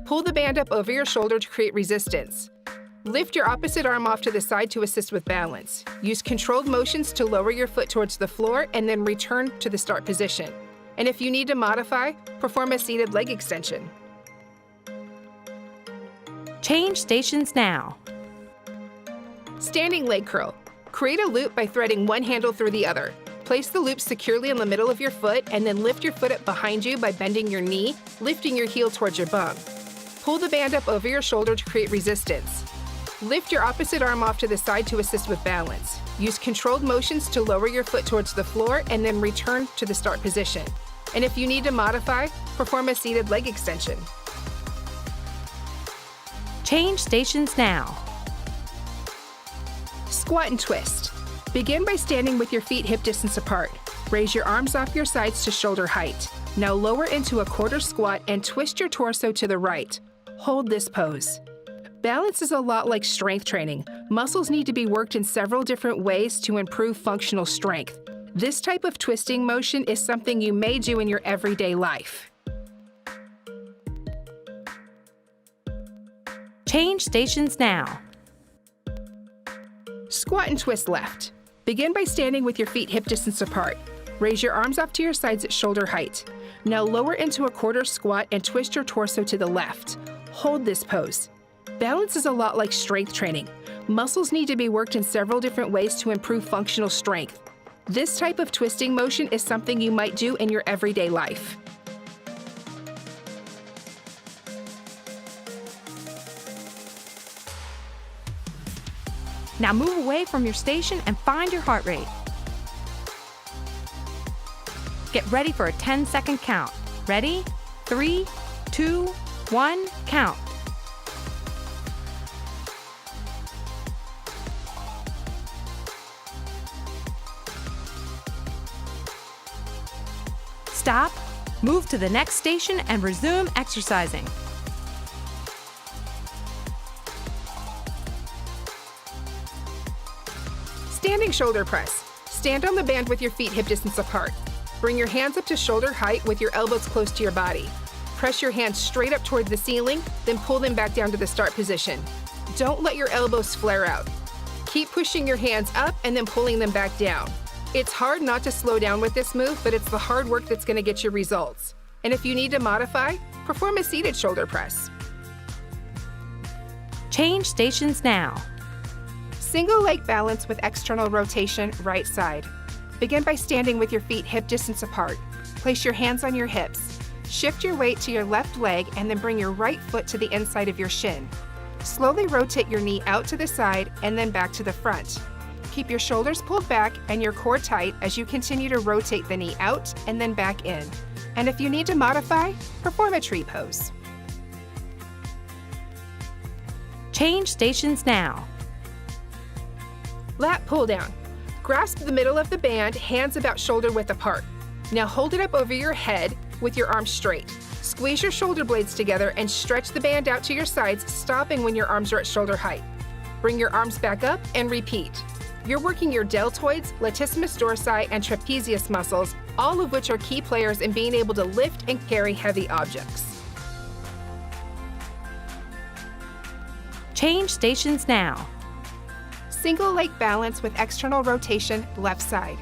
Pull the band up over your shoulder to create resistance. Lift your opposite arm off to the side to assist with balance. Use controlled motions to lower your foot towards the floor and then return to the start position. And if you need to modify, perform a seated leg extension. Change stations now. Standing leg curl. Create a loop by threading one handle through the other. Place the loop securely in the middle of your foot and then lift your foot up behind you by bending your knee, lifting your heel towards your bum. Pull the band up over your shoulder to create resistance. Lift your opposite arm off to the side to assist with balance. Use controlled motions to lower your foot towards the floor and then return to the start position. And if you need to modify, perform a seated leg extension. Change stations now. Squat and twist. Begin by standing with your feet hip distance apart. Raise your arms off your sides to shoulder height. Now lower into a quarter squat and twist your torso to the right. Hold this pose. Balance is a lot like strength training. Muscles need to be worked in several different ways to improve functional strength. This type of twisting motion is something you may do in your everyday life. Change stations now. Squat and twist left. Begin by standing with your feet hip distance apart. Raise your arms off to your sides at shoulder height. Now lower into a quarter squat and twist your torso to the left. Hold this pose. Balance is a lot like strength training. Muscles need to be worked in several different ways to improve functional strength. This type of twisting motion is something you might do in your everyday life. Now move away from your station and find your heart rate. Get ready for a 10-second count. Ready? 3, 2, 1, count. Stop, move to the next station and resume exercising. Standing shoulder press. Stand on the band with your feet hip distance apart. Bring your hands up to shoulder height with your elbows close to your body. Press your hands straight up toward the ceiling, then pull them back down to the start position. Don't let your elbows flare out. Keep pushing your hands up and then pulling them back down. It's hard not to slow down with this move, but it's the hard work that's going to get you results. And if you need to modify, perform a seated shoulder press. Change stations now. Single leg balance with external rotation, right side. Begin by standing with your feet hip distance apart. Place your hands on your hips. Shift your weight to your left leg and then bring your right foot to the inside of your shin. Slowly rotate your knee out to the side and then back to the front. Keep your shoulders pulled back and your core tight as you continue to rotate the knee out and then back in. And if you need to modify, perform a tree pose. Change stations now. Lat pull down. Grasp the middle of the band, hands about shoulder width apart. Now hold it up over your head with your arms straight. Squeeze your shoulder blades together and stretch the band out to your sides, stopping when your arms are at shoulder height. Bring your arms back up and repeat. You're working your deltoids, latissimus dorsi, and trapezius muscles, all of which are key players in being able to lift and carry heavy objects. Change stations now. Single leg balance with external rotation, left side.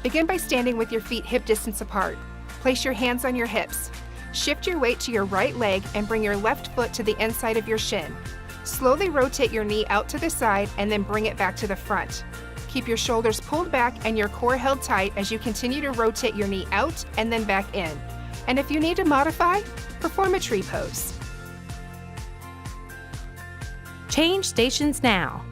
Begin by standing with your feet hip distance apart. Place your hands on your hips. Shift your weight to your right leg and bring your left foot to the inside of your shin. Slowly rotate your knee out to the side and then bring it back to the front. Keep your shoulders pulled back and your core held tight as you continue to rotate your knee out and then back in. And if you need to modify, perform a tree pose. Change stations now.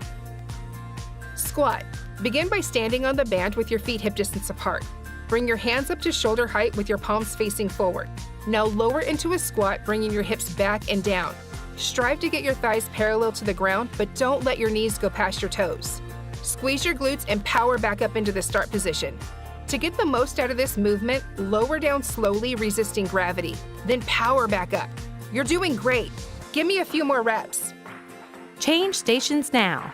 Squat. Begin by standing on the band with your feet hip distance apart. Bring your hands up to shoulder height with your palms facing forward. Now lower into a squat, bringing your hips back and down. Strive to get your thighs parallel to the ground, but don't let your knees go past your toes. Squeeze your glutes and power back up into the start position. To get the most out of this movement, lower down slowly, resisting gravity, then power back up. You're doing great. Give me a few more reps. Change stations now.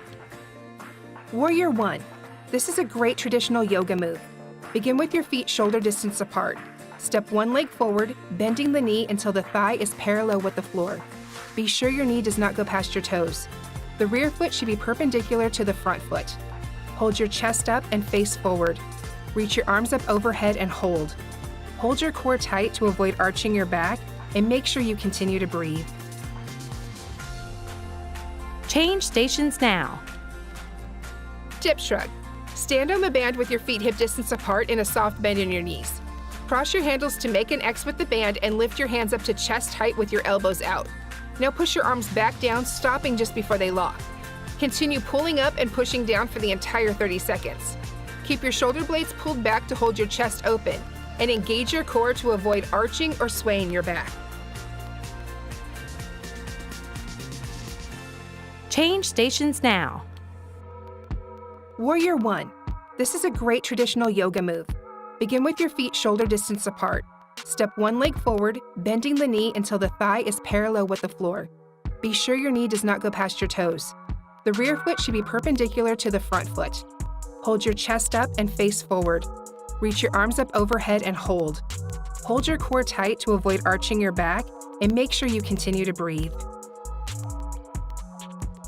Warrior 1. This is a great traditional yoga move. Begin with your feet shoulder distance apart. Step one leg forward, bending the knee until the thigh is parallel with the floor. Be sure your knee does not go past your toes. The rear foot should be perpendicular to the front foot. Hold your chest up and face forward. Reach your arms up overhead and hold. Hold your core tight to avoid arching your back and make sure you continue to breathe. Change stations now. Dip shrug. Stand on the band with your feet hip distance apart in a soft bend in your knees. Cross your handles to make an X with the band and lift your hands up to chest height with your elbows out. Now push your arms back down, stopping just before they lock. Continue pulling up and pushing down for the entire 30 seconds. Keep your shoulder blades pulled back to hold your chest open, and engage your core to avoid arching or swaying your back. Change stations now. Warrior 1. This is a great traditional yoga move. Begin with your feet shoulder distance apart. Step one leg forward, bending the knee until the thigh is parallel with the floor. Be sure your knee does not go past your toes. The rear foot should be perpendicular to the front foot. Hold your chest up and face forward. Reach your arms up overhead and hold. Hold your core tight to avoid arching your back and make sure you continue to breathe.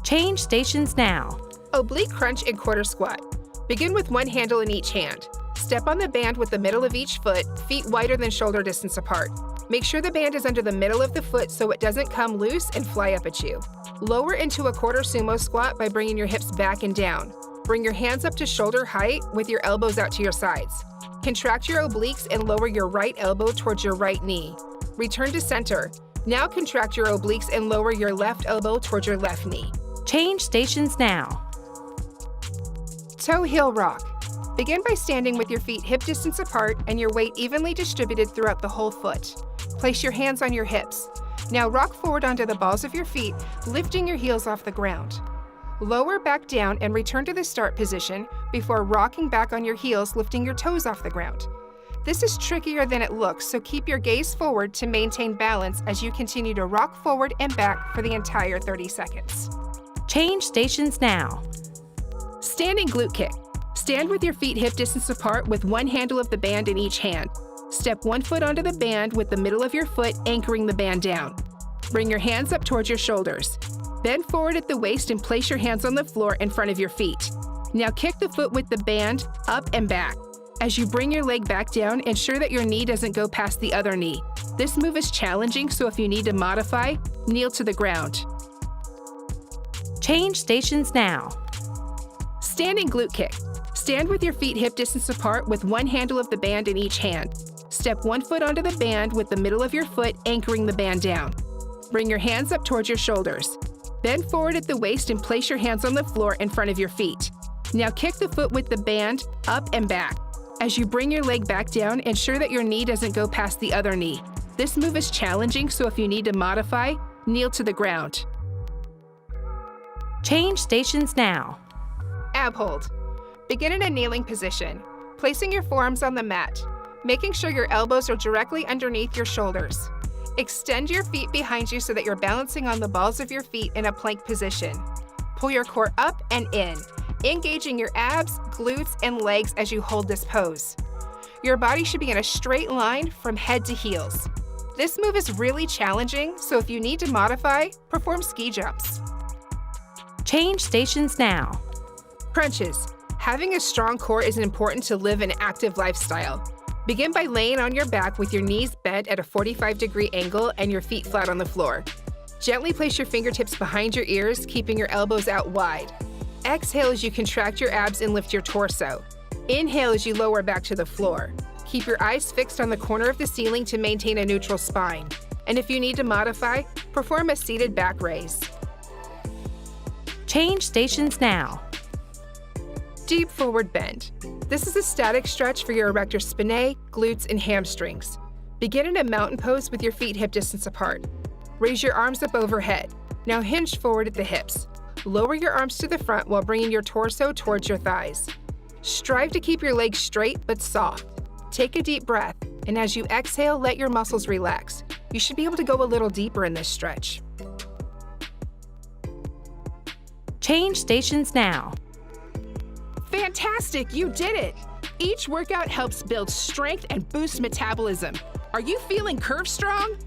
Change stations now. Oblique crunch and quarter squat. Begin with one handle in each hand. Step on the band with the middle of each foot, feet wider than shoulder distance apart. Make sure the band is under the middle of the foot so it doesn't come loose and fly up at you. Lower into a quarter sumo squat by bringing your hips back and down. Bring your hands up to shoulder height with your elbows out to your sides. Contract your obliques and lower your right elbow towards your right knee. Return to center. Now contract your obliques and lower your left elbow towards your left knee. Change stations now. Toe heel rock. Begin by standing with your feet hip distance apart and your weight evenly distributed throughout the whole foot. Place your hands on your hips. Now rock forward onto the balls of your feet, lifting your heels off the ground. Lower back down and return to the start position before rocking back on your heels, lifting your toes off the ground. This is trickier than it looks, so keep your gaze forward to maintain balance as you continue to rock forward and back for the entire 30 seconds. Change stations now. Standing glute kick. Stand with your feet hip distance apart with one handle of the band in each hand. Step one foot onto the band with the middle of your foot anchoring the band down. Bring your hands up towards your shoulders. Bend forward at the waist and place your hands on the floor in front of your feet. Now kick the foot with the band up and back. As you bring your leg back down, ensure that your knee doesn't go past the other knee. This move is challenging, so if you need to modify, kneel to the ground. Change stations now. Standing glute kick. Stand with your feet hip distance apart with one handle of the band in each hand. Step one foot onto the band with the middle of your foot anchoring the band down. Bring your hands up towards your shoulders. Bend forward at the waist and place your hands on the floor in front of your feet. Now kick the foot with the band up and back. As you bring your leg back down, ensure that your knee doesn't go past the other knee. This move is challenging, so if you need to modify, kneel to the ground. Change stations now. Ab hold. Begin in a kneeling position, placing your forearms on the mat, making sure your elbows are directly underneath your shoulders. Extend your feet behind you so that you're balancing on the balls of your feet in a plank position. Pull your core up and in, engaging your abs, glutes, and legs as you hold this pose. Your body should be in a straight line from head to heels. This move is really challenging, so if you need to modify, perform ski jumps. Change stations now. Crunches. Having a strong core is important to live an active lifestyle. Begin by laying on your back with your knees bent at a 45-degree angle and your feet flat on the floor. Gently place your fingertips behind your ears, keeping your elbows out wide. Exhale as you contract your abs and lift your torso. Inhale as you lower back to the floor. Keep your eyes fixed on the corner of the ceiling to maintain a neutral spine. And if you need to modify, perform a seated back raise. Change stations now. Deep forward bend. This is a static stretch for your erector spinae, glutes, and hamstrings. Begin in a mountain pose with your feet hip distance apart. Raise your arms up overhead. Now hinge forward at the hips. Lower your arms to the front while bringing your torso towards your thighs. Strive to keep your legs straight but soft. Take a deep breath, and as you exhale, let your muscles relax. You should be able to go a little deeper in this stretch. Change stations now. Fantastic, you did it! Each workout helps build strength and boost metabolism. Are you feeling curve strong?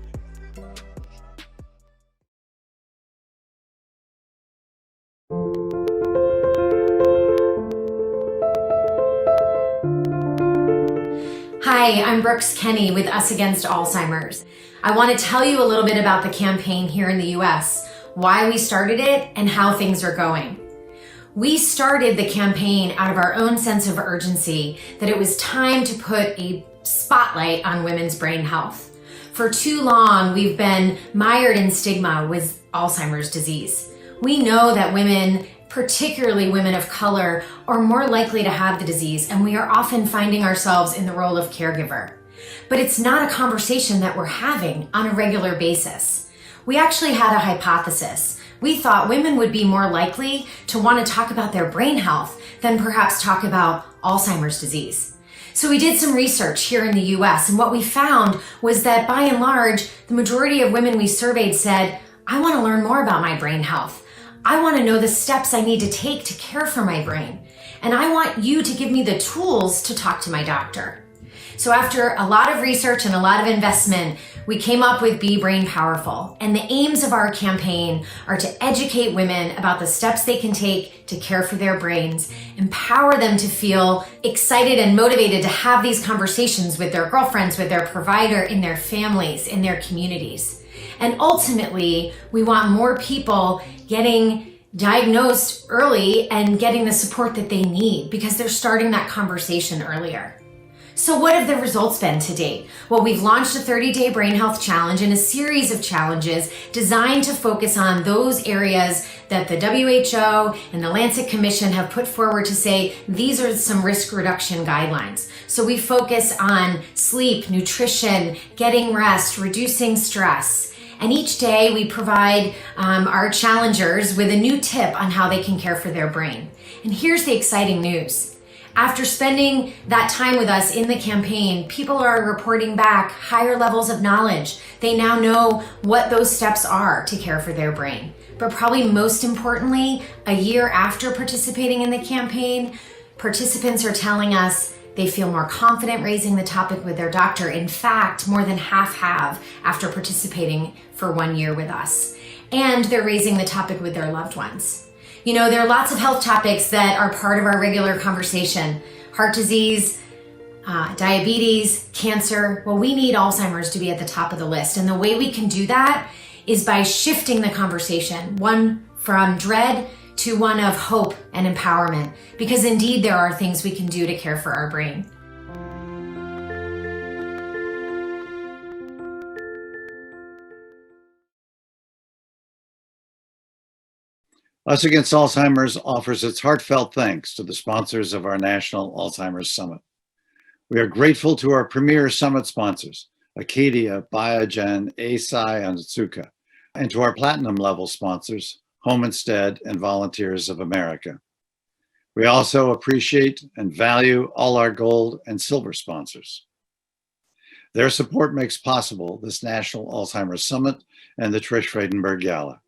Hi, I'm Brooks Kenny with Us Against Alzheimer's. I want to tell you a little bit about the campaign here in the US, why we started it, and how things are going. We started the campaign out of our own sense of urgency that it was time to put a spotlight on women's brain health. For too long, we've been mired in stigma with Alzheimer's disease. We know that women, particularly women of color, are more likely to have the disease, and we are often finding ourselves in the role of caregiver. But it's not a conversation that we're having on a regular basis. We actually had a hypothesis. We thought women would be more likely to want to talk about their brain health than perhaps talk about Alzheimer's disease. So we did some research here in the US, and what we found was that by and large, the majority of women we surveyed said, I want to learn more about my brain health. I want to know the steps I need to take to care for my brain. and I want you to give me the tools to talk to my doctor. So after a lot of research and a lot of investment, we came up with Be Brain Powerful. And the aims of our campaign are to educate women about the steps they can take to care for their brains, empower them to feel excited and motivated to have these conversations with their girlfriends, with their provider, in their families, in their communities. And ultimately, we want more people getting diagnosed early and getting the support that they need because they're starting that conversation earlier. So what have the results been to date? Well, we've launched a 30-day brain health challenge and a series of challenges designed to focus on those areas that the WHO and the Lancet Commission have put forward to say, these are some risk reduction guidelines. So we focus on sleep, nutrition, getting rest, reducing stress. And each day we provide our challengers with a new tip on how they can care for their brain. And here's the exciting news. After spending that time with us in the campaign, people are reporting back higher levels of knowledge. They now know what those steps are to care for their brain. But probably most importantly, a year after participating in the campaign, participants are telling us they feel more confident raising the topic with their doctor. In fact, more than half have after participating for 1 year with us. And they're raising the topic with their loved ones. You know, there are lots of health topics that are part of our regular conversation. Heart disease, diabetes, cancer. Well, we need Alzheimer's to be at the top of the list. And the way we can do that is by shifting the conversation, one from dread to one of hope and empowerment. Because indeed, there are things we can do to care for our brain. Us Against Alzheimer's offers its heartfelt thanks to the sponsors of our National Alzheimer's Summit. We are grateful to our premier summit sponsors, Acadia, Biogen, Eisai, and Otsuka, and to our platinum level sponsors, Home Instead and Volunteers of America. We also appreciate and value all our gold and silver sponsors. Their support makes possible this National Alzheimer's Summit and the Trish Friedenberg Gala.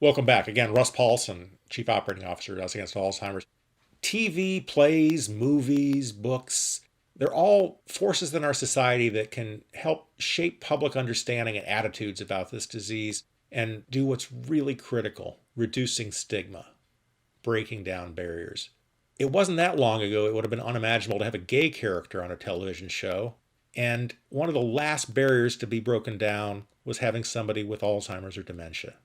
Welcome back. Again, Russ Paulson, Chief Operating Officer at Us Against Alzheimer's. TV, plays, movies, books, they're all forces in our society that can help shape public understanding and attitudes about this disease and do what's really critical, reducing stigma, breaking down barriers. It wasn't that long ago it would have been unimaginable to have a gay character on a television show, and one of the last barriers to be broken down was having somebody with Alzheimer's or dementia.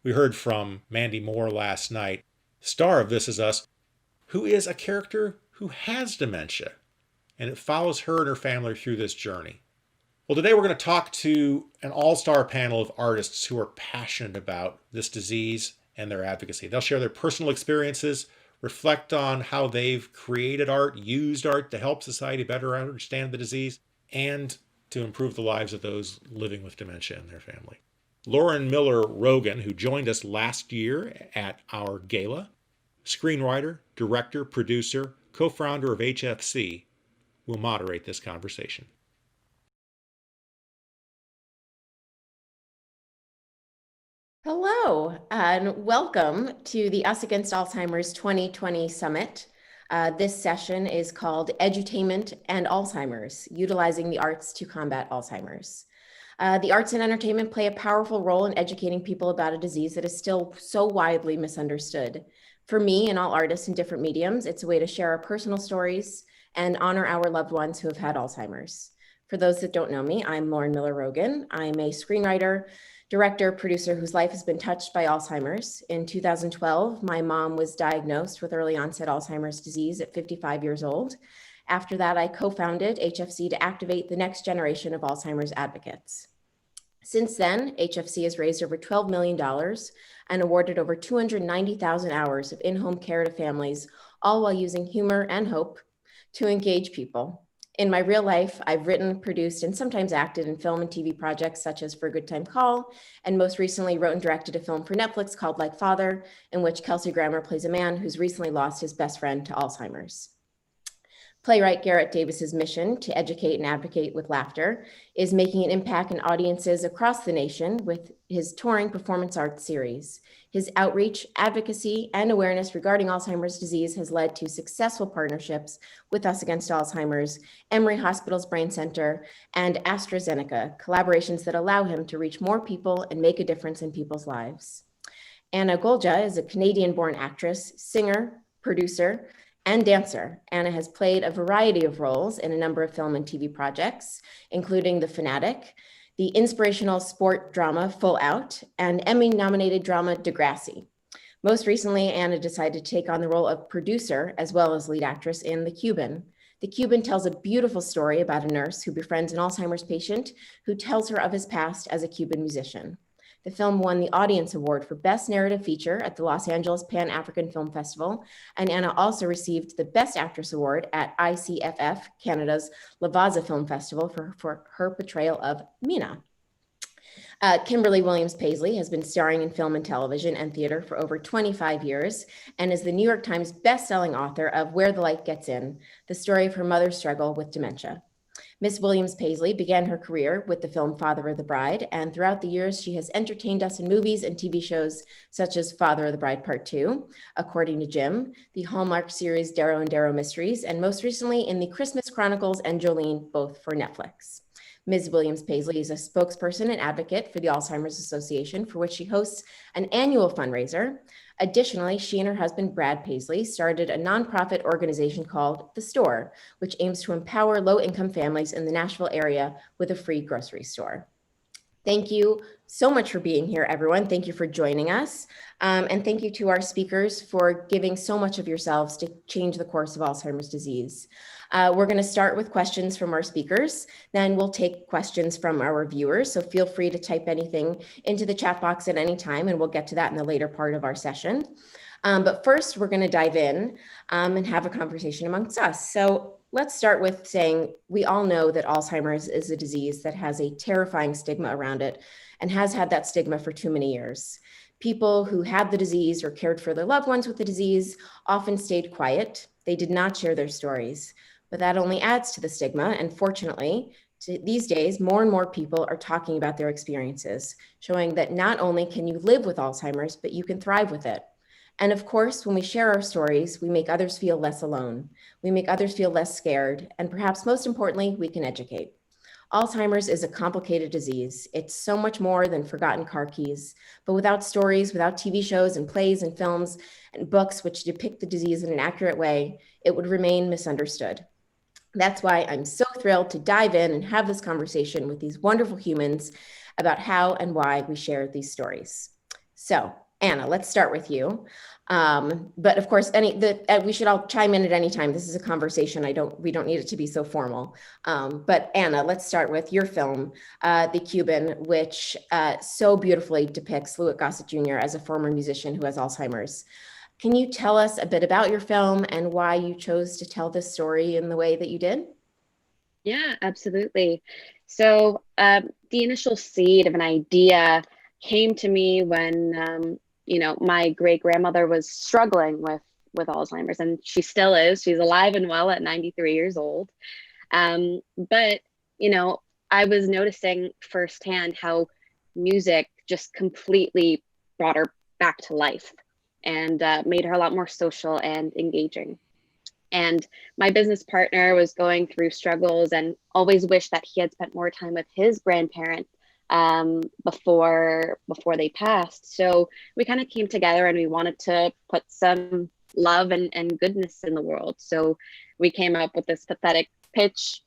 We heard from Mandy Moore last night, star of This Is Us, who is a character who has dementia, and it follows her and her family through this journey. Well, today we're going to talk to an all-star panel of artists who are passionate about this disease and their advocacy. They'll share their personal experiences, reflect on how they've created art, used art to help society better understand the disease, and to improve the lives of those living with dementia and their family. Lauren Miller Rogan, who joined us last year at our gala, screenwriter, director, producer, co-founder of HFC, will moderate this conversation. Hello, and welcome to the Us Against Alzheimer's 2020 Summit. This session is called Edutainment and Alzheimer's, Utilizing the Arts to Combat Alzheimer's. The arts and entertainment play a powerful role in educating people about a disease that is still so widely misunderstood. For me and all artists in different mediums, it's a way to share our personal stories and honor our loved ones who have had Alzheimer's. For those that don't know me, I'm Lauren Miller Rogan. I'm a screenwriter, director, producer whose life has been touched by Alzheimer's. In 2012, my mom was diagnosed with early onset Alzheimer's disease at 55 years old. After that, I co-founded HFC to activate the next generation of Alzheimer's advocates. Since then, HFC has raised over $12 million and awarded over 290,000 hours of in-home care to families, all while using humor and hope to engage people. In my real life, I've written, produced, and sometimes acted in film and TV projects such as For a Good Time Call, and most recently wrote and directed a film for Netflix called Like Father, in which Kelsey Grammer plays a man who's recently lost his best friend to Alzheimer's. Playwright Garrett Davis's mission to educate and advocate with laughter is making an impact in audiences across the nation with his touring performance arts series. His outreach, advocacy, and awareness regarding Alzheimer's disease has led to successful partnerships with Us Against Alzheimer's, Emory Hospital's Brain Center, and AstraZeneca, collaborations that allow him to reach more people and make a difference in people's lives. Anna Golja is a Canadian-born actress, singer, producer, and dancer. Anna has played a variety of roles in a number of film and TV projects, including The Fanatic, the inspirational sport drama Full Out, and Emmy-nominated drama Degrassi. Most recently, Anna decided to take on the role of producer as well as lead actress in The Cuban. The Cuban tells a beautiful story about a nurse who befriends an Alzheimer's patient who tells her of his past as a Cuban musician. The film won the Audience Award for Best Narrative Feature at the Los Angeles Pan-African Film Festival, and Anna also received the Best Actress Award at ICFF, Canada's Lavazza Film Festival for her portrayal of Mina. Kimberly Williams Paisley has been starring in film and television and theater for over 25 years and is the New York Times best-selling author of Where the Light Gets In, the story of her mother's struggle with dementia. Miss Williams Paisley began her career with the film Father of the Bride, and throughout the years, she has entertained us in movies and TV shows such as Father of the Bride Part 2, According to Jim, the Hallmark series Darrow and Darrow Mysteries, and most recently in the Christmas Chronicles and Jolene, both for Netflix. Ms. Williams Paisley is a spokesperson and advocate for the Alzheimer's Association, for which she hosts an annual fundraiser. Additionally, she and her husband, Brad Paisley, started a nonprofit organization called The Store, which aims to empower low-income families in the Nashville area with a free grocery store. Thank you so much for being here, everyone. Thank you for joining us. And thank you to our speakers for giving so much of yourselves to change the course of Alzheimer's disease. We're going to start with questions from our speakers. Then we'll take questions from our viewers. So feel free to type anything into the chat box at any time, and we'll get to that in the later part of our session. But first, we're going to dive in and have a conversation amongst us. So let's start with saying we all know that Alzheimer's is a disease that has a terrifying stigma around it and has had that stigma for too many years. People who had the disease or cared for their loved ones with the disease often stayed quiet. They did not share their stories, but that only adds to the stigma. And fortunately, These days, more and more people are talking about their experiences, showing that not only can you live with Alzheimer's, but you can thrive with it. And of course, when we share our stories, we make others feel less alone. We make others feel less scared. And perhaps most importantly, we can educate. Alzheimer's is a complicated disease. It's so much more than forgotten car keys. But without stories, without TV shows and plays and films and books which depict the disease in an accurate way, it would remain misunderstood. That's why I'm so thrilled to dive in and have this conversation with these wonderful humans about how and why we share these stories. So, Anna, let's start with you. But of course, we should all chime in at any time. This is a conversation. We don't need it to be so formal. But Anna, let's start with your film, The Cuban, which so beautifully depicts Louis Gossett Jr. as a former musician who has Alzheimer's. Can you tell us a bit about your film and why you chose to tell this story in the way that you did? Yeah, absolutely. So the initial seed of an idea came to me when, my great-grandmother was struggling with Alzheimer's, and she still is. She's alive and well at 93 years old. But I was noticing firsthand how music just completely brought her back to life and made her a lot more social and engaging. And my business partner was going through struggles and always wished that he had spent more time with his grandparents before they passed. So we kind of came together and we wanted to put some love and goodness in the world. So we came up with this pathetic pitch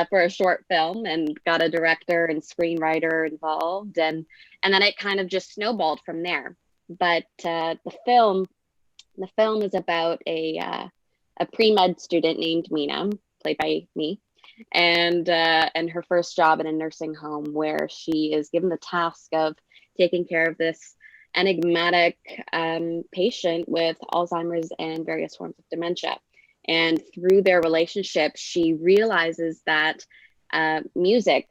for a short film and got a director and screenwriter involved. And then it kind of just snowballed from there. But the film is about a pre-med student named Mina, played by me, and her first job in a nursing home where she is given the task of taking care of this enigmatic patient with Alzheimer's and various forms of dementia. And through their relationship, she realizes that music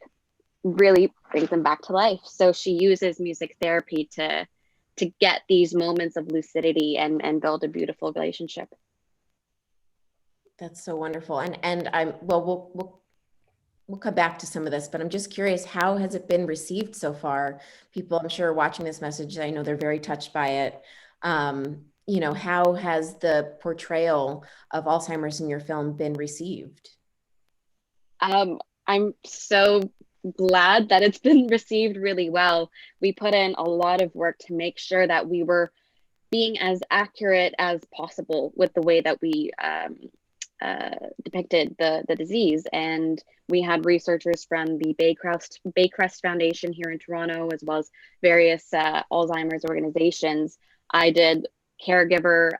really brings them back to life. So she uses music therapy to get these moments of lucidity and build a beautiful relationship. That's so wonderful. And we'll come back to some of this, but I'm just curious, how has it been received so far? People, I'm sure, watching this message, I know they're very touched by it. How has the portrayal of Alzheimer's in your film been received? I'm so glad that it's been received really well. We put in a lot of work to make sure that we were being as accurate as possible with the way that we depicted the disease. And we had researchers from the Baycrest Foundation here in Toronto, as well as various Alzheimer's organizations. I did caregiver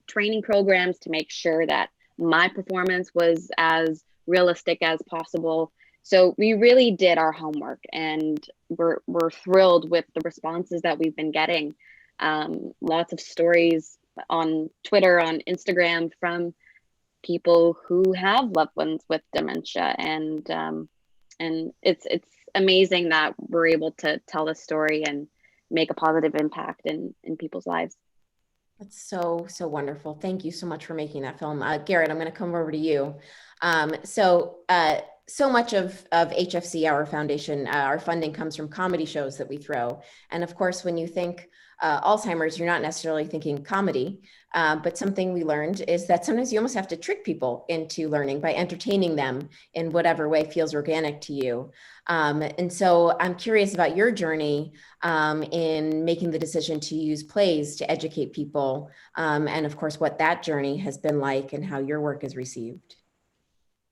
training programs to make sure that my performance was as realistic as possible. So we really did our homework, and we're thrilled with the responses that we've been getting. Lots of stories on Twitter, on Instagram, from people who have loved ones with dementia, and it's amazing that we're able to tell this story and make a positive impact in people's lives. That's so wonderful. Thank you so much for making that film. Garrett, I'm going to come over to you. So much of HFC, our foundation, our funding comes from comedy shows that we throw. And of course, when you think Alzheimer's, you're not necessarily thinking comedy, but something we learned is that sometimes you almost have to trick people into learning by entertaining them in whatever way feels organic to you. And so I'm curious about your journey in making the decision to use plays to educate people, and of course, what that journey has been like and how your work is received.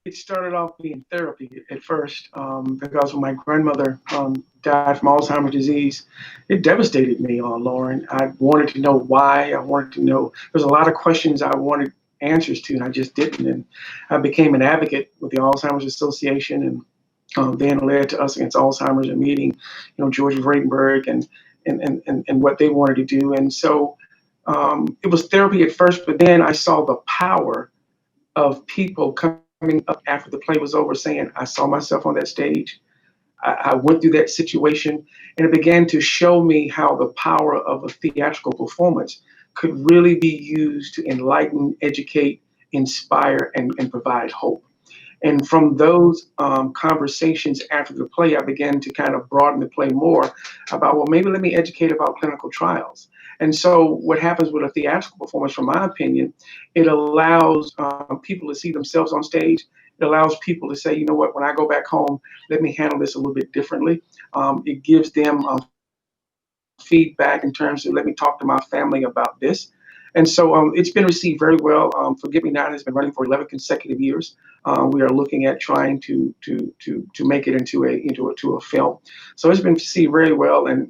It started off being therapy at first, because when my grandmother died from Alzheimer's disease, it devastated me, Lauren. I wanted to know why. I wanted to know, there's a lot of questions I wanted answers to, and I just didn't. And I became an advocate with the Alzheimer's Association, and then led to Us Against Alzheimer's, and meeting, George Vredenberg and what they wanted to do. And so it was therapy at first, but then I saw the power of people coming up after the play was over saying, I saw myself on that stage. I went through that situation, and it began to show me how the power of a theatrical performance could really be used to enlighten, educate, inspire, and provide hope. And from those conversations after the play, I began to kind of broaden the play more about, well, maybe let me educate about clinical trials. And so what happens with a theatrical performance, from my opinion, it allows people to see themselves on stage. It allows people to say, you know what, when I go back home, let me handle this a little bit differently. It gives them feedback in terms of, let me talk to my family about this. And so it's been received very well. Forgive Me Not has been running for 11 consecutive years. We are looking at trying to make it into a film. So it's been received very well, and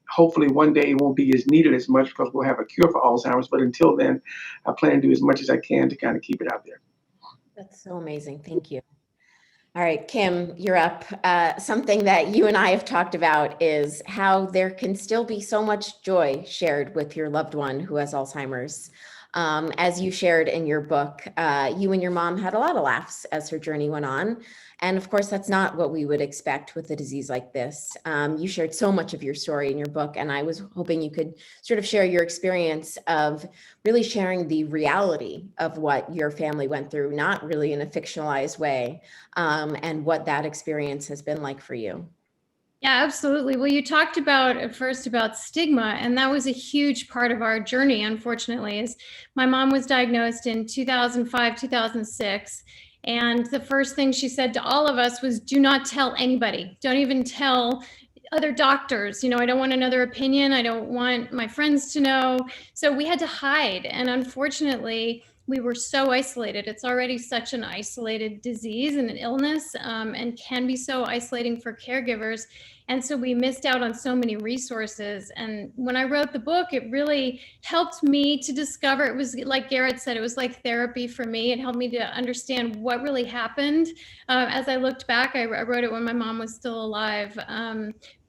hopefully one day it won't be as needed as much because we'll have a cure for Alzheimer's. But until then, I plan to do as much as I can to kind of keep it out there. That's so amazing. Thank you. All right, Kim, you're up. Something that you and I have talked about is how there can still be so much joy shared with your loved one who has Alzheimer's. As you shared in your book, you and your mom had a lot of laughs as her journey went on. And of course, that's not what we would expect with a disease like this. You shared so much of your story in your book, and I was hoping you could sort of share your experience of really sharing the reality of what your family went through, not really in a fictionalized way, and what that experience has been like for you. Yeah, absolutely. Well, you talked about at first about stigma, and that was a huge part of our journey, unfortunately, is my mom was diagnosed in 2005, 2006. And the first thing she said to all of us was, do not tell anybody. Don't even tell other doctors. I don't want another opinion. I don't want my friends to know. So we had to hide. And unfortunately, we were so isolated. It's already such an isolated disease and an illness, and can be so isolating for caregivers. And so we missed out on so many resources. And when I wrote the book, it really helped me to discover, it was like Garrett said, it was like therapy for me. It helped me to understand what really happened. As I looked back, I wrote it when my mom was still alive.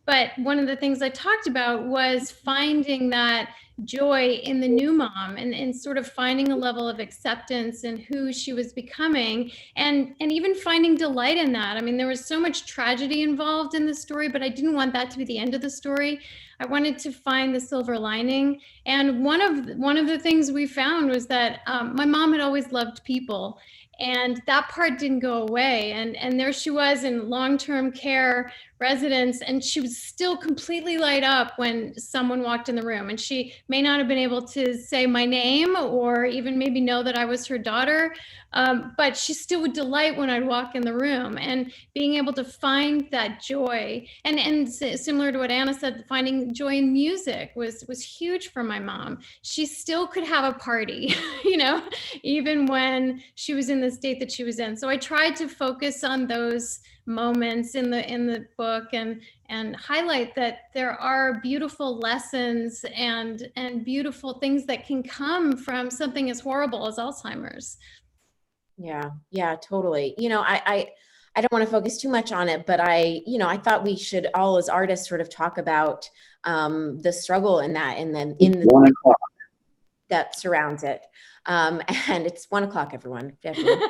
But one of the things I talked about was finding that joy in the new mom, and sort of finding a level of acceptance in who she was becoming, and even finding delight in that. I mean, there was so much tragedy involved in the story, but I didn't want that to be the end of the story. I wanted to find the silver lining. And one of the things we found was that my mom had always loved people. And that part didn't go away. And there she was in long-term care residence, and she was still completely light up when someone walked in the room. And she may not have been able to say my name or even maybe know that I was her daughter, but she still would delight when I'd walk in the room. And being able to find that joy, and similar to what Anna said, finding joy in music was huge for my mom. She still could have a party, even when she was in the state that she was in. So I tried to focus on those moments in the book and highlight that there are beautiful lessons and beautiful things that can come from something as horrible as Alzheimer's. Yeah, totally. I don't want to focus too much on it, but I thought we should all as artists sort of talk about the struggle in that, and then in the 1 o'clock that surrounds it. And it's 1 o'clock, everyone. Definitely.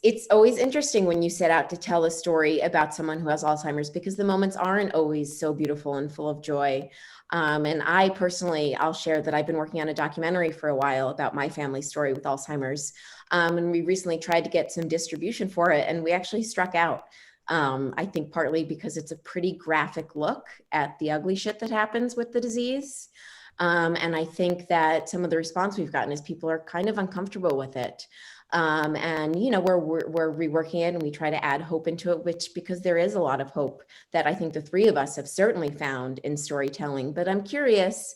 It's always interesting when you set out to tell a story about someone who has Alzheimer's, because the moments aren't always so beautiful and full of joy. And I personally, I'll share that I've been working on a documentary for a while about my family story with Alzheimer's. And we recently tried to get some distribution for it, and we actually struck out. I think partly because it's a pretty graphic look at the ugly shit that happens with the disease. And I think that some of the response we've gotten is people are kind of uncomfortable with it. And we're reworking it, and we try to add hope into it, because there is a lot of hope that I think the three of us have certainly found in storytelling. But I'm curious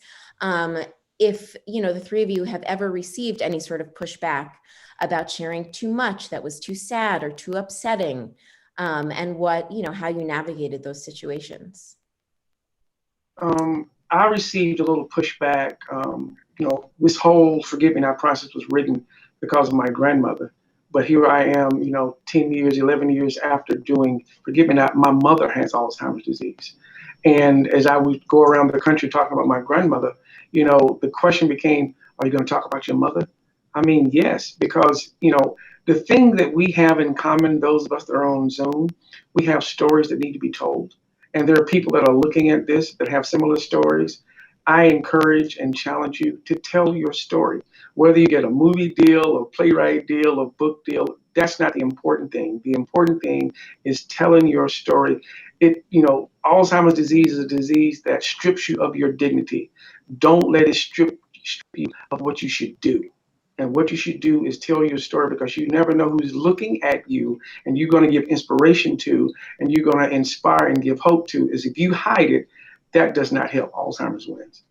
if the three of you have ever received any sort of pushback about sharing too much that was too sad or too upsetting, and what how you navigated those situations. I received a little pushback. This whole Forgive Me Not process was written because of my grandmother. But here I am, 10 years, 11 years after doing Forgive Me Not, my mother has Alzheimer's disease. And as I would go around the country talking about my grandmother, the question became, are you going to talk about your mother? I mean, yes, because, the thing that we have in common, those of us that are on Zoom, we have stories that need to be told. And there are people that are looking at this that have similar stories. I encourage and challenge you to tell your story. Whether you get a movie deal, a playwright deal, a book deal, that's not the important thing. The important thing is telling your story. Alzheimer's disease is a disease that strips you of your dignity. Don't let it strip you of what you should do. And what you should do is tell your story, because you never know who's looking at you and you're going to give inspiration to, and you're going to inspire and give hope to. Is if you hide it, that does not help. Alzheimer's wins.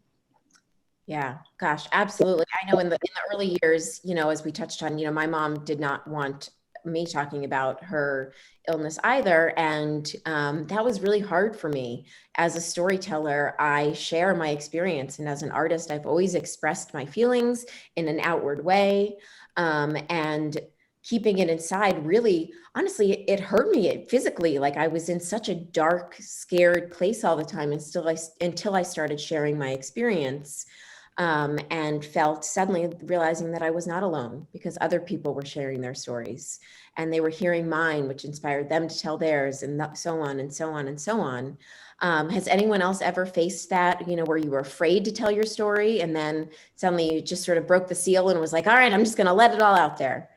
Yeah, gosh, absolutely. I know in the early years, as we touched on, my mom did not want me talking about her illness either. And that was really hard for me. As a storyteller, I share my experience. And as an artist, I've always expressed my feelings in an outward way. And keeping it inside, really, honestly, it hurt me physically. Like I was in such a dark, scared place all the time until I started sharing my experience. And felt suddenly realizing that I was not alone, because other people were sharing their stories and they were hearing mine, which inspired them to tell theirs, and so on and so on and so on. Has anyone else ever faced that, where you were afraid to tell your story and then suddenly you just sort of broke the seal and was like, all right, I'm just going to let it all out there?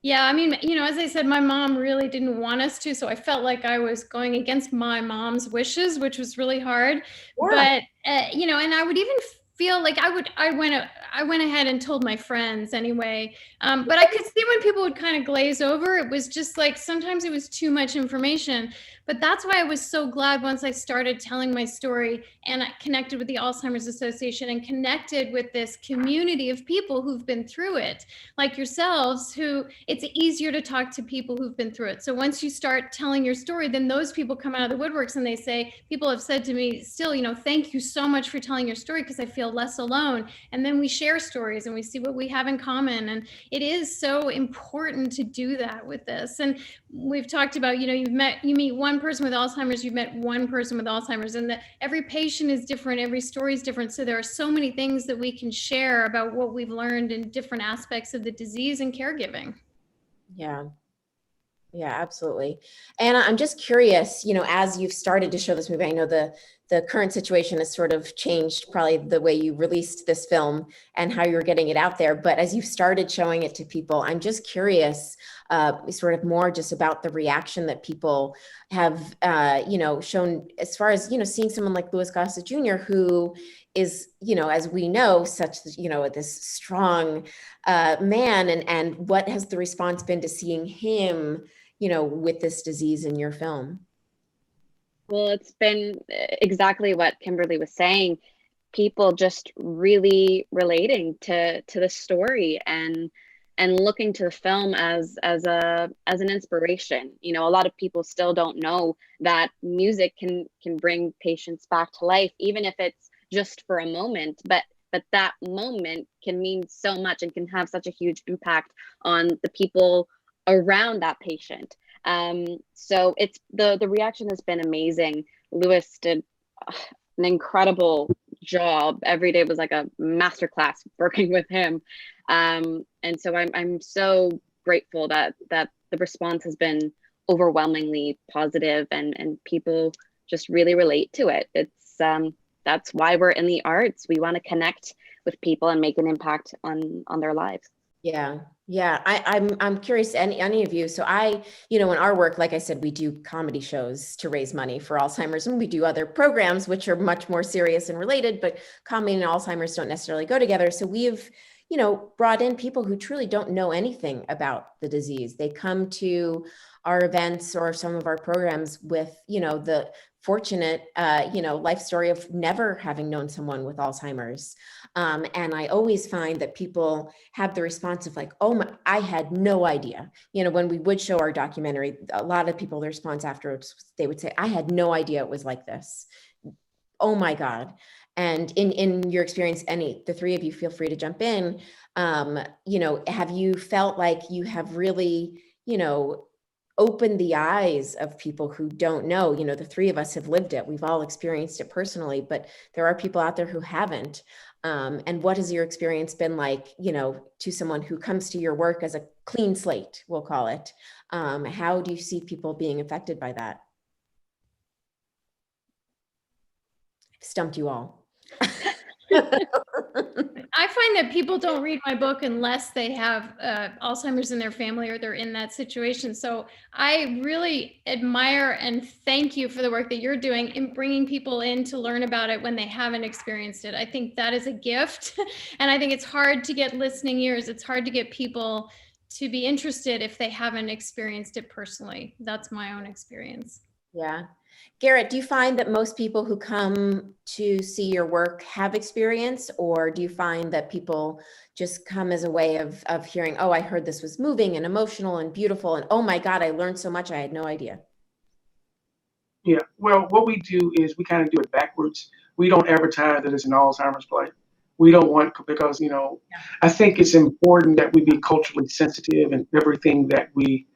Yeah, I mean, as I said, my mom really didn't want us to, so I felt like I was going against my mom's wishes, which was really hard. Yeah. But and I would even feel like I went ahead and told my friends anyway. But I could see when people would kind of glaze over. It was just like sometimes it was too much information. But that's why I was so glad once I started telling my story and I connected with the Alzheimer's Association and connected with this community of people who've been through it, like yourselves, who it's easier to talk to people who've been through it. So once you start telling your story, then those people come out of the woodworks and they say, people have said to me still, thank you so much for telling your story because I feel less alone. And then we share stories and we see what we have in common. And it is so important to do that with this. And we've talked about, you meet one person with Alzheimer's, you've met one person with Alzheimer's, and every patient is different, every story is different. So there are so many things that we can share about what we've learned in different aspects of the disease and caregiving. Yeah. Yeah, absolutely. And I'm just curious, as you've started to show this movie, I know the current situation has sort of changed probably the way you released this film and how you're getting it out there. But as you've started showing it to people, I'm just curious, sort of more just about the reaction that people have, shown as far as, seeing someone like Louis Gossett Jr., who is, as we know, such, this strong man, and what has the response been to seeing him, with this disease in your film? Well, it's been exactly what Kimberly was saying. People just really relating to the story and looking to the film as an inspiration. A lot of people still don't know that music can bring patients back to life, even if it's just for a moment. But that moment can mean so much and can have such a huge impact on the people around that patient. So it's the reaction has been amazing. Louis did an incredible job. Every day was like a masterclass working with him. And so I'm so grateful that the response has been overwhelmingly positive and people just really relate to it. It's that's why we're in the arts. We want to connect with people and make an impact on their lives. Yeah. I'm curious, any of you. So in our work, like I said, we do comedy shows to raise money for Alzheimer's, and we do other programs which are much more serious and related, but comedy and Alzheimer's don't necessarily go together. So we've, brought in people who truly don't know anything about the disease. They come to our events or some of our programs with, the fortunate, life story of never having known someone with Alzheimer's. And I always find that people have the response of like, oh my, I had no idea. When we would show our documentary, a lot of people, the response afterwards, they would say, I had no idea it was like this. Oh my God. And in your experience, the three of you, feel free to jump in. Have you felt like you have really, opened the eyes of people who don't know? The three of us have lived it. We've all experienced it personally, but there are people out there who haven't. And what has your experience been like, to someone who comes to your work as a clean slate, we'll call it? How do you see people being affected by that? I've stumped you all. I find that people don't read my book unless they have Alzheimer's in their family or they're in that situation. So I really admire and thank you for the work that you're doing in bringing people in to learn about it when they haven't experienced it. I think that is a gift. And I think it's hard to get listening ears. It's hard to get people to be interested if they haven't experienced it personally. That's my own experience. Yeah. Garrett, do you find that most people who come to see your work have experience, or do you find that people just come as a way of hearing, oh, I heard this was moving and emotional and beautiful, and oh my God, I learned so much, I had no idea? Yeah, well, what we do is we kind of do it backwards. We don't advertise that it's an Alzheimer's play. We don't want, because, I think it's important that we be culturally sensitive in everything that we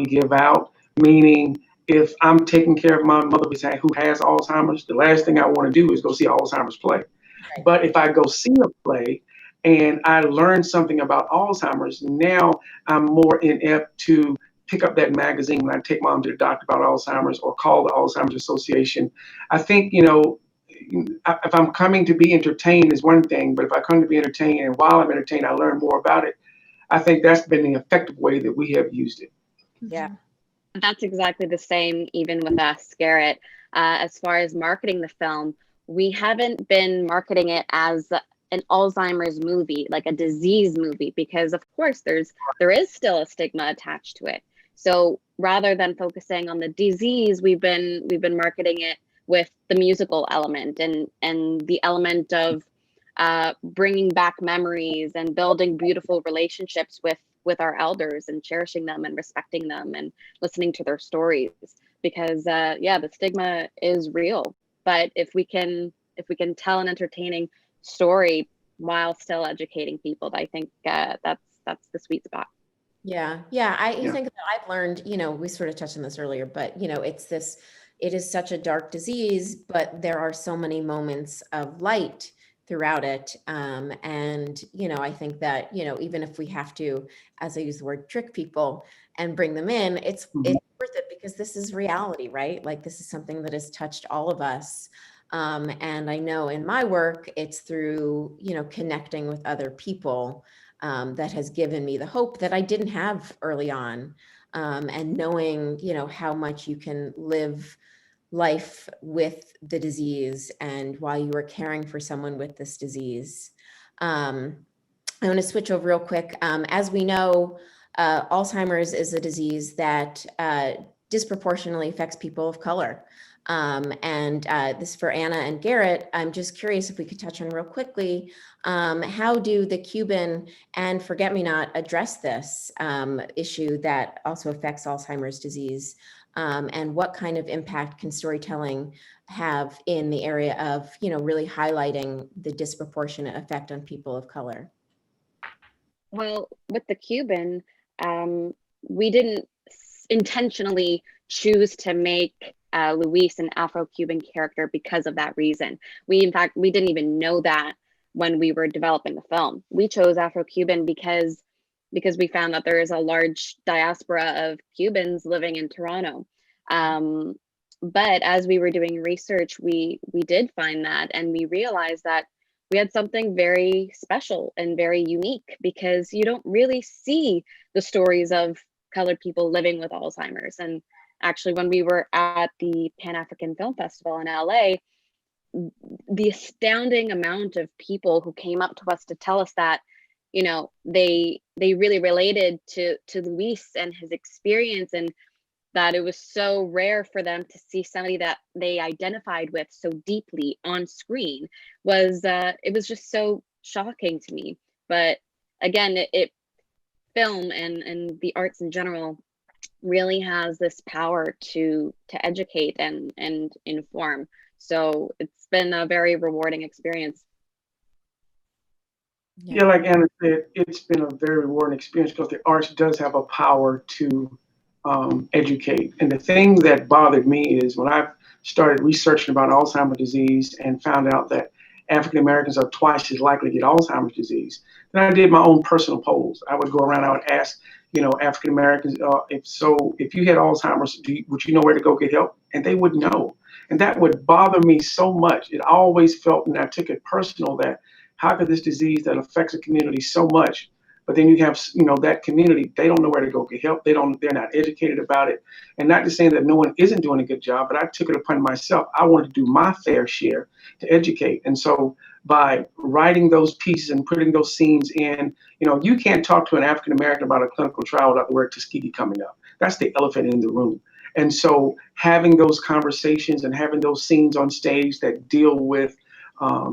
give out, meaning if I'm taking care of my mother who has Alzheimer's, the last thing I want to do is go see an Alzheimer's play. Right. But if I go see a play and I learn something about Alzheimer's, now I'm more inept to pick up that magazine when I take mom to the doctor about Alzheimer's or call the Alzheimer's Association. I think, if I'm coming to be entertained is one thing, but if I come to be entertained and while I'm entertained, I learn more about it, I think that's been the effective way that we have used it. Yeah. That's exactly the same even with us, Garrett. As far as marketing the film, we haven't been marketing it as an Alzheimer's movie, like a disease movie, because of course there is still a stigma attached to it. So rather than focusing on the disease, we've been marketing it with the musical element and the element of bringing back memories and building beautiful relationships with our elders and cherishing them and respecting them and listening to their stories, because the stigma is real. But if we can tell an entertaining story while still educating people, I think that's the sweet spot. Yeah. I think that I've learned, we sort of touched on this earlier, but it is such a dark disease, but there are so many moments of light throughout it. And, I think that, even if we have to, as I use the word, trick people and bring them in, it's worth it, because this is reality, right? Like, this is something that has touched all of us. And I know in my work, it's through, connecting with other people that has given me the hope that I didn't have early on. And knowing, how much you can live life with the disease and while you are caring for someone with this disease. I want to switch over real quick. As we know, Alzheimer's is a disease that disproportionately affects people of color. And this for Anna and Garrett. I'm just curious if we could touch on real quickly, how do the Cuban and Forget-Me-Not address this issue that also affects Alzheimer's disease? And what kind of impact can storytelling have in the area of, really highlighting the disproportionate effect on people of color? Well, with the Cuban, we didn't intentionally choose to make Luis an Afro-Cuban character because of that reason. We didn't even know that when we were developing the film. We chose Afro-Cuban because we found that there is a large diaspora of Cubans living in Toronto. But as we were doing research, we did find that, and we realized that we had something very special and very unique, because you don't really see the stories of colored people living with Alzheimer's. And actually, when we were at the Pan-African Film Festival in LA, the astounding amount of people who came up to us to tell us that, they really related to Luis and his experience, and that it was so rare for them to see somebody that they identified with so deeply on screen it was just so shocking to me. But again, it film and the arts in general really has this power to educate and inform. So it's been a very rewarding experience. Yeah, like Anna said, it's been a very rewarding experience because the arts does have a power to educate. And the thing that bothered me is when I started researching about Alzheimer's disease and found out that African Americans are twice as likely to get Alzheimer's disease, then I did my own personal polls. I would go around, I would ask, African Americans, if you had Alzheimer's, would you know where to go get help? And they would know. And that would bother me so much. It always felt, and I took it personal, that how could this disease that affects a community so much, but then you have, that community, they don't know where to go get help. They're not educated about it. And not to say that no one isn't doing a good job, but I took it upon myself. I wanted to do my fair share to educate. And so by writing those pieces and putting those scenes in, you can't talk to an African American about a clinical trial without the word Tuskegee coming up. That's the elephant in the room. And so having those conversations and having those scenes on stage that deal with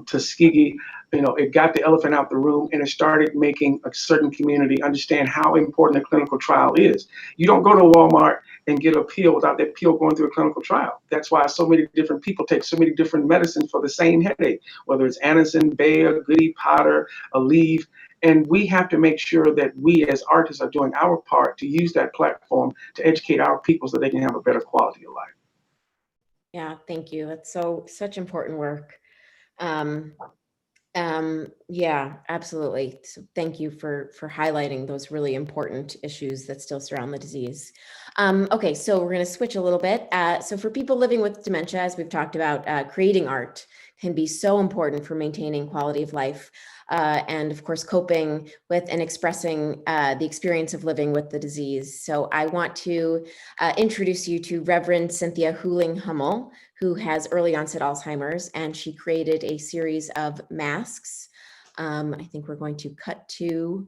Tuskegee, it got the elephant out the room, and it started making a certain community understand how important a clinical trial is. You don't go to Walmart and get a pill without that pill going through a clinical trial. That's why so many different people take so many different medicines for the same headache, whether it's Anacin, Bayer, Goody, Potter, Aleve. And we have to make sure that we as artists are doing our part to use that platform to educate our people so they can have a better quality of life. Yeah, thank you. That's such important work. Yeah, absolutely. So thank you for highlighting those really important issues that still surround the disease. Okay, so we're going to switch a little bit. So for people living with dementia, as we've talked about, creating art can be so important for maintaining quality of life. And of course, coping with and expressing the experience of living with the disease. So I want to introduce you to Reverend Cynthia Huling-Hummel, who has early onset Alzheimer's, and she created a series of masks. I think we're going to cut to.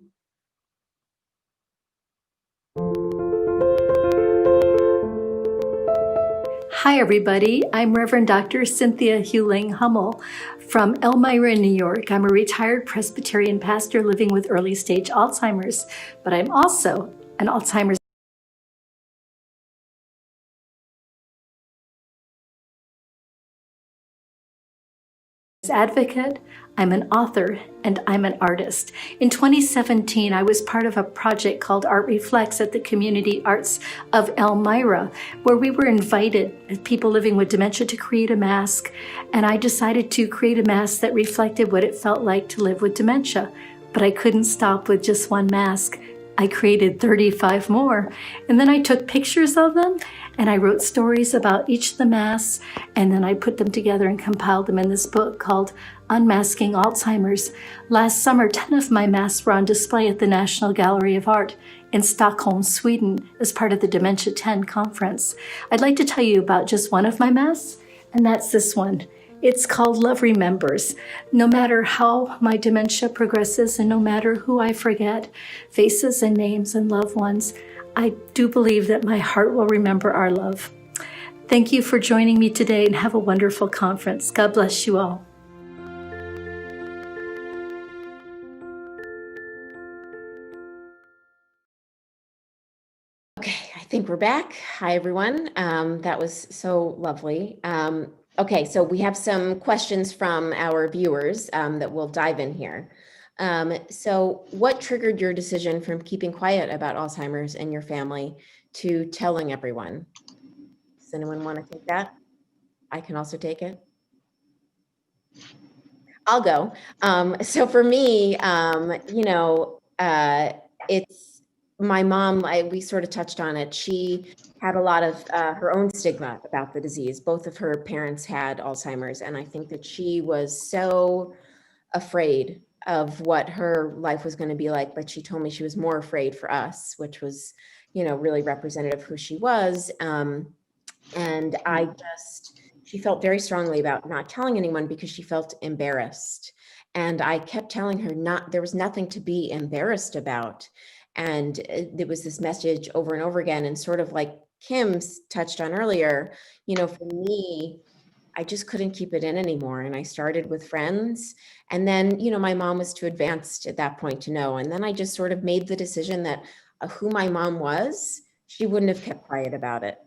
Hi, everybody. I'm Reverend Dr. Cynthia Huling-Hummel from Elmira, New York. I'm a retired Presbyterian pastor living with early stage Alzheimer's, but I'm also an Alzheimer's advocate, I'm an author, and I'm an artist. In 2017, I was part of a project called Art Reflects at the Community Arts of Elmira, where we were invited as people living with dementia to create a mask. And I decided to create a mask that reflected what it felt like to live with dementia. But I couldn't stop with just one mask. I created 35 more. And then I took pictures of them and I wrote stories about each of the masks. And then I put them together and compiled them in this book called Unmasking Alzheimer's. Last summer, 10 of my masks were on display at the National Gallery of Art in Stockholm, Sweden, as part of the Dementia 10 conference. I'd like to tell you about just one of my masks, and that's this one. It's called Love Remembers. No matter how my dementia progresses and no matter who I forget, faces and names and loved ones, I do believe that my heart will remember our love. Thank you for joining me today and have a wonderful conference. God bless you all. Okay, I think we're back. Hi, everyone. That was so lovely. Okay, so we have some questions from our viewers that we'll dive in here. So what triggered your decision from keeping quiet about Alzheimer's in your family to telling everyone? Does anyone want to take that? I can also take it. I'll go. So for me, it's my mom, we sort of touched on it. She had a lot of her own stigma about the disease. Both of her parents had Alzheimer's. And I think that she was so afraid of what her life was going to be like. But she told me she was more afraid for us, which was, really representative of who she was. And she felt very strongly about not telling anyone because she felt embarrassed. And I kept telling her there was nothing to be embarrassed about. And there was this message over and over again. And sort of like Kim touched on earlier, for me, I just couldn't keep it in anymore. And I started with friends. And then, my mom was too advanced at that point to know. And then I just sort of made the decision that who my mom was, she wouldn't have kept quiet about it.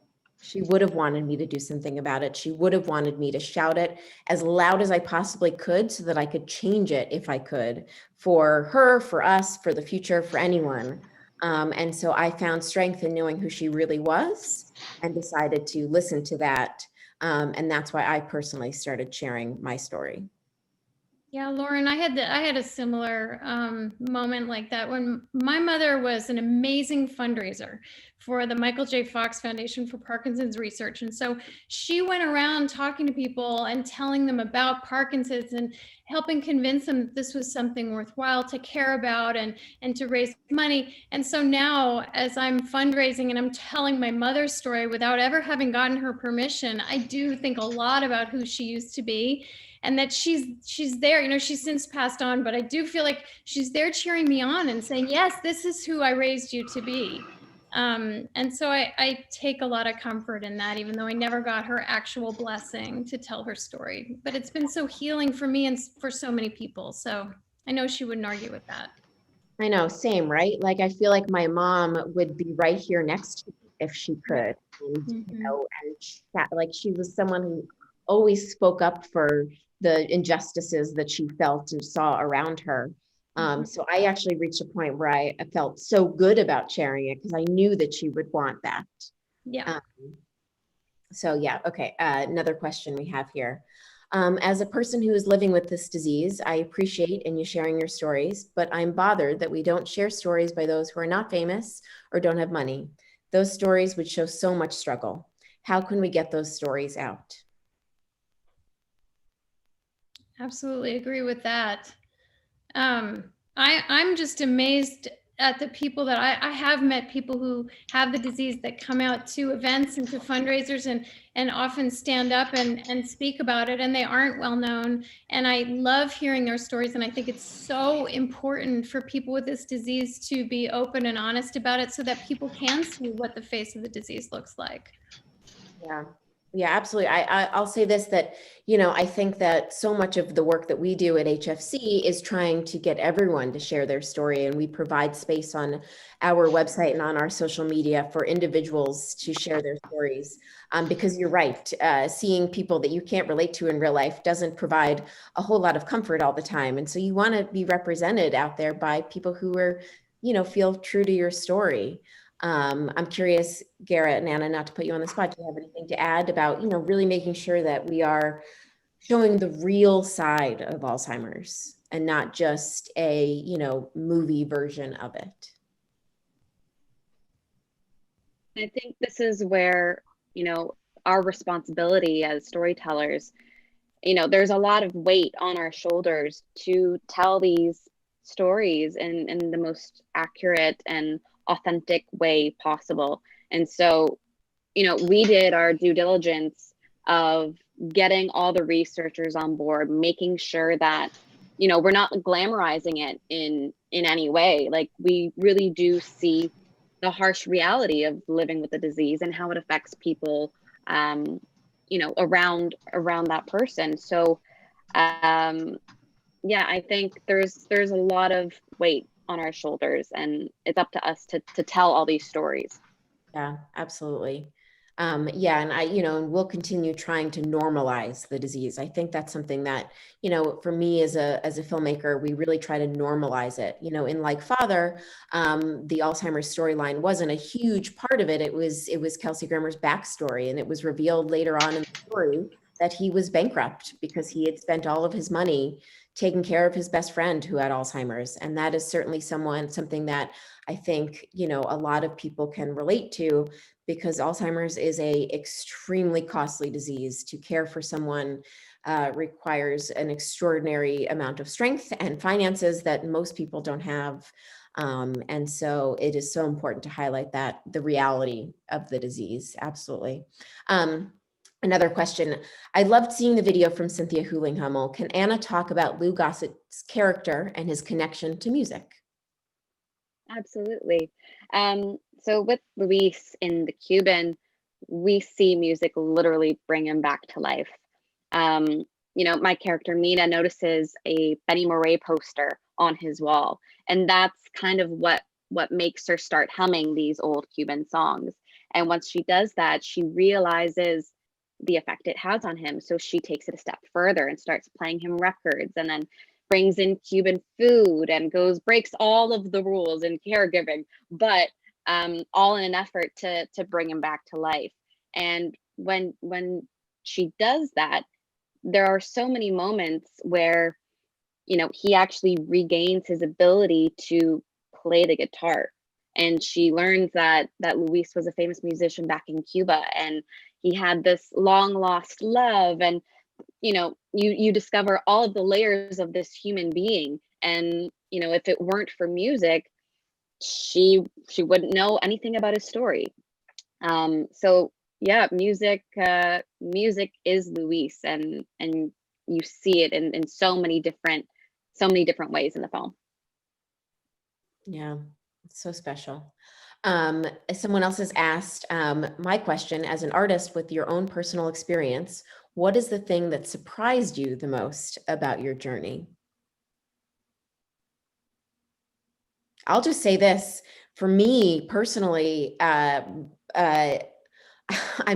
She would have wanted me to do something about it. She would have wanted me to shout it as loud as I possibly could so that I could change it if I could, for her, for us, for the future, for anyone. And so I found strength in knowing who she really was and decided to listen to that. And that's why I personally started sharing my story. Yeah, Lauren, I had a similar moment like that when my mother was an amazing fundraiser for the Michael J. Fox Foundation for Parkinson's Research. And so she went around talking to people and telling them about Parkinson's and helping convince them that this was something worthwhile to care about and to raise money. And so now as I'm fundraising and I'm telling my mother's story without ever having gotten her permission, I do think a lot about who she used to be, and that she's there. She's since passed on, but I do feel like she's there cheering me on and saying, yes, this is who I raised you to be. And so I take a lot of comfort in that, even though I never got her actual blessing to tell her story. But it's been so healing for me and for so many people. So I know she wouldn't argue with that. I know, same, right? Like, I feel like my mom would be right here next to me if she could. And, like, she was someone who always spoke up for the injustices that she felt and saw around her. So I actually reached a point where I felt so good about sharing it because I knew that she would want that. Yeah. So yeah, okay. Another question we have here. As a person who is living with this disease, I appreciate you sharing your stories, but I'm bothered that we don't share stories by those who are not famous or don't have money. Those stories would show so much struggle. How can we get those stories out? Absolutely agree with that. I'm just amazed at the people that I have met, people who have the disease that come out to events and to fundraisers and often stand up and speak about it, and they aren't well known. And I love hearing their stories. And I think it's so important for people with this disease to be open and honest about it so that people can see what the face of the disease looks like. Yeah. Yeah, absolutely. I'll say this, that, I think that so much of the work that we do at HFC is trying to get everyone to share their story. And we provide space on our website and on our social media for individuals to share their stories. Because you're right, seeing people that you can't relate to in real life doesn't provide a whole lot of comfort all the time. And so you want to be represented out there by people who are, feel true to your story. I'm curious, Garrett and Anna, not to put you on the spot, do you have anything to add about, really making sure that we are showing the real side of Alzheimer's and not just a, movie version of it? I think this is where, our responsibility as storytellers, there's a lot of weight on our shoulders to tell these stories in the most accurate and authentic way possible. And so, we did our due diligence of getting all the researchers on board, making sure that, we're not glamorizing it in any way. Like, we really do see the harsh reality of living with the disease and how it affects people, around that person. So, yeah, I think there's a lot of weight on our shoulders, and it's up to us to tell all these stories. Yeah, absolutely. Yeah, and and we'll continue trying to normalize the disease. I think that's something that, for me as a filmmaker, we really try to normalize it. In Like Father, the Alzheimer's storyline wasn't a huge part of it. It was Kelsey Grammer's backstory, and it was revealed later on in the story that he was bankrupt because he had spent all of his money taking care of his best friend who had Alzheimer's. And that is certainly something that I think, a lot of people can relate to, because Alzheimer's is a extremely costly disease. To care for someone requires an extraordinary amount of strength and finances that most people don't have. And so it is so important to highlight that, the reality of the disease. Absolutely. Another question. I loved seeing the video from Cynthia Huling-Hummel. Can Anna talk about Lou Gossett's character and his connection to music? Absolutely. So with Luis in The Cuban, we see music literally bring him back to life. My character Mina notices a Benny Moré poster on his wall, and that's kind of what makes her start humming these old Cuban songs. And once she does that, she realizes the effect it has on him. So she takes it a step further and starts playing him records, and then brings in Cuban food and breaks all of the rules in caregiving, but all in an effort to bring him back to life. And when she does that, there are so many moments where he actually regains his ability to play the guitar. And she learns that Luis was a famous musician back in Cuba, and he had this long lost love. And you discover all of the layers of this human being. And if it weren't for music, she wouldn't know anything about his story. So yeah, music is Luis, and you see it in so many different ways in the film. Yeah, it's so special. Someone else has asked, my question, as an artist with your own personal experience, what is the thing that surprised you the most about your journey? I'll just say this, for me personally, I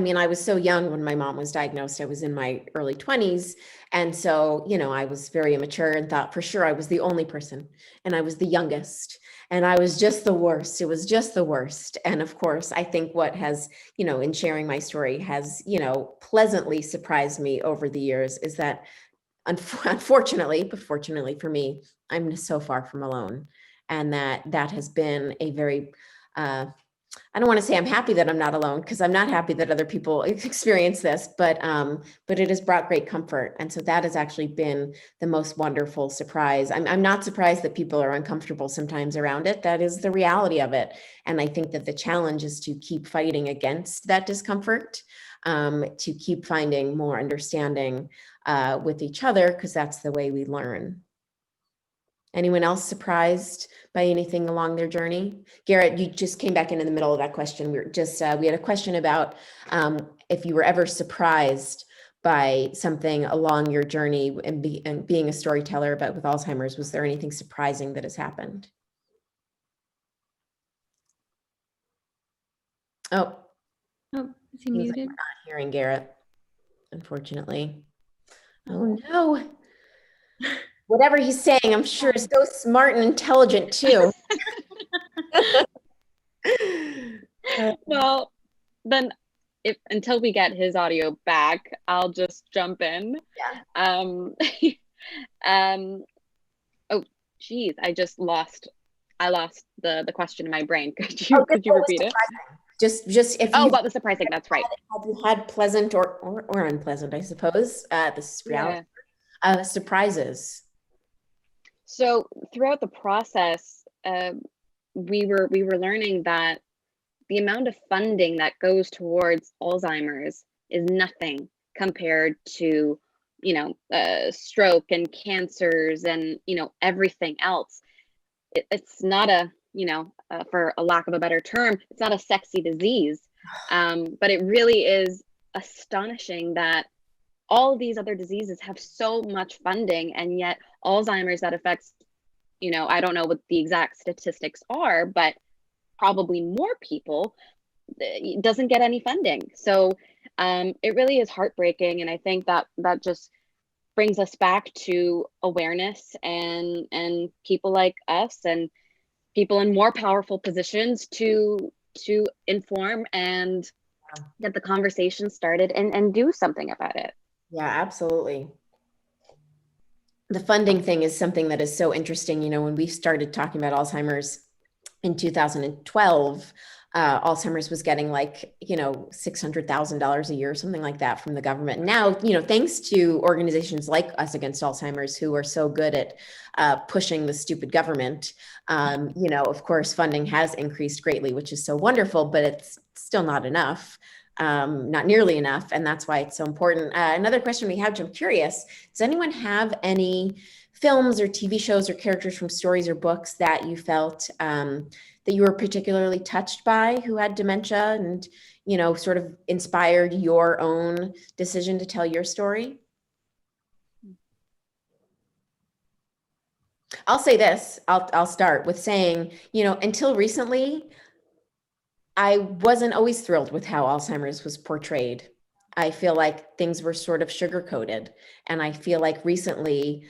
mean, I was so young when my mom was diagnosed. I was in my early 20s. And so, I was very immature and thought for sure I was the only person, and I was the youngest, and I was just the worst. It was just the worst. And of course, I think what has, in sharing my story has, pleasantly surprised me over the years is that unfortunately, but fortunately for me, I'm so far from alone. And that has been a very, I don't want to say I'm happy that I'm not alone, because I'm not happy that other people experience this, but it has brought great comfort. And so that has actually been the most wonderful surprise. I'm not surprised that people are uncomfortable sometimes around it. That is the reality of it. And I think that the challenge is to keep fighting against that discomfort, to keep finding more understanding with each other, because that's the way we learn. Anyone else surprised by anything along their journey? Garrett, you just came back in the middle of that question. We had a question about if you were ever surprised by something along your journey and being a storyteller, but with Alzheimer's. Was there anything surprising that has happened? Oh, is he muted? Like we're not hearing Garrett, unfortunately. Oh no. Whatever he's saying, I'm sure is so smart and intelligent too. Well, then until we get his audio back, I'll just jump in. Yeah. Oh geez, I lost the question in my brain. Could you repeat it? Just if what was surprising? That's right. Have you had pleasant or unpleasant, I suppose, this is reality, surprises? So throughout the process, we were learning that the amount of funding that goes towards Alzheimer's is nothing compared to, stroke and cancers and, everything else. It's not a, for a lack of a better term, it's not a sexy disease. But it really is astonishing that all of these other diseases have so much funding, and yet Alzheimer's, that affects, I don't know what the exact statistics are, but probably more people, doesn't get any funding. So it really is heartbreaking. And I think that just brings us back to awareness and people like us and people in more powerful positions to inform and get the conversation started and do something about it. Yeah, absolutely. The funding thing is something that is so interesting. When we started talking about Alzheimer's in 2012, Alzheimer's was getting like, $600,000 a year, something like that from the government. Now, thanks to organizations like Us Against Alzheimer's, who are so good at pushing the stupid government, of course, funding has increased greatly, which is so wonderful, but it's still not enough. Not nearly enough. And that's why it's so important. Another question we have, which I'm curious, does anyone have any films or TV shows or characters from stories or books that you felt that you were particularly touched by, who had dementia and, sort of inspired your own decision to tell your story? I'll say this, I'll start with saying, until recently, I wasn't always thrilled with how Alzheimer's was portrayed. I feel like things were sort of sugar-coated. And I feel like recently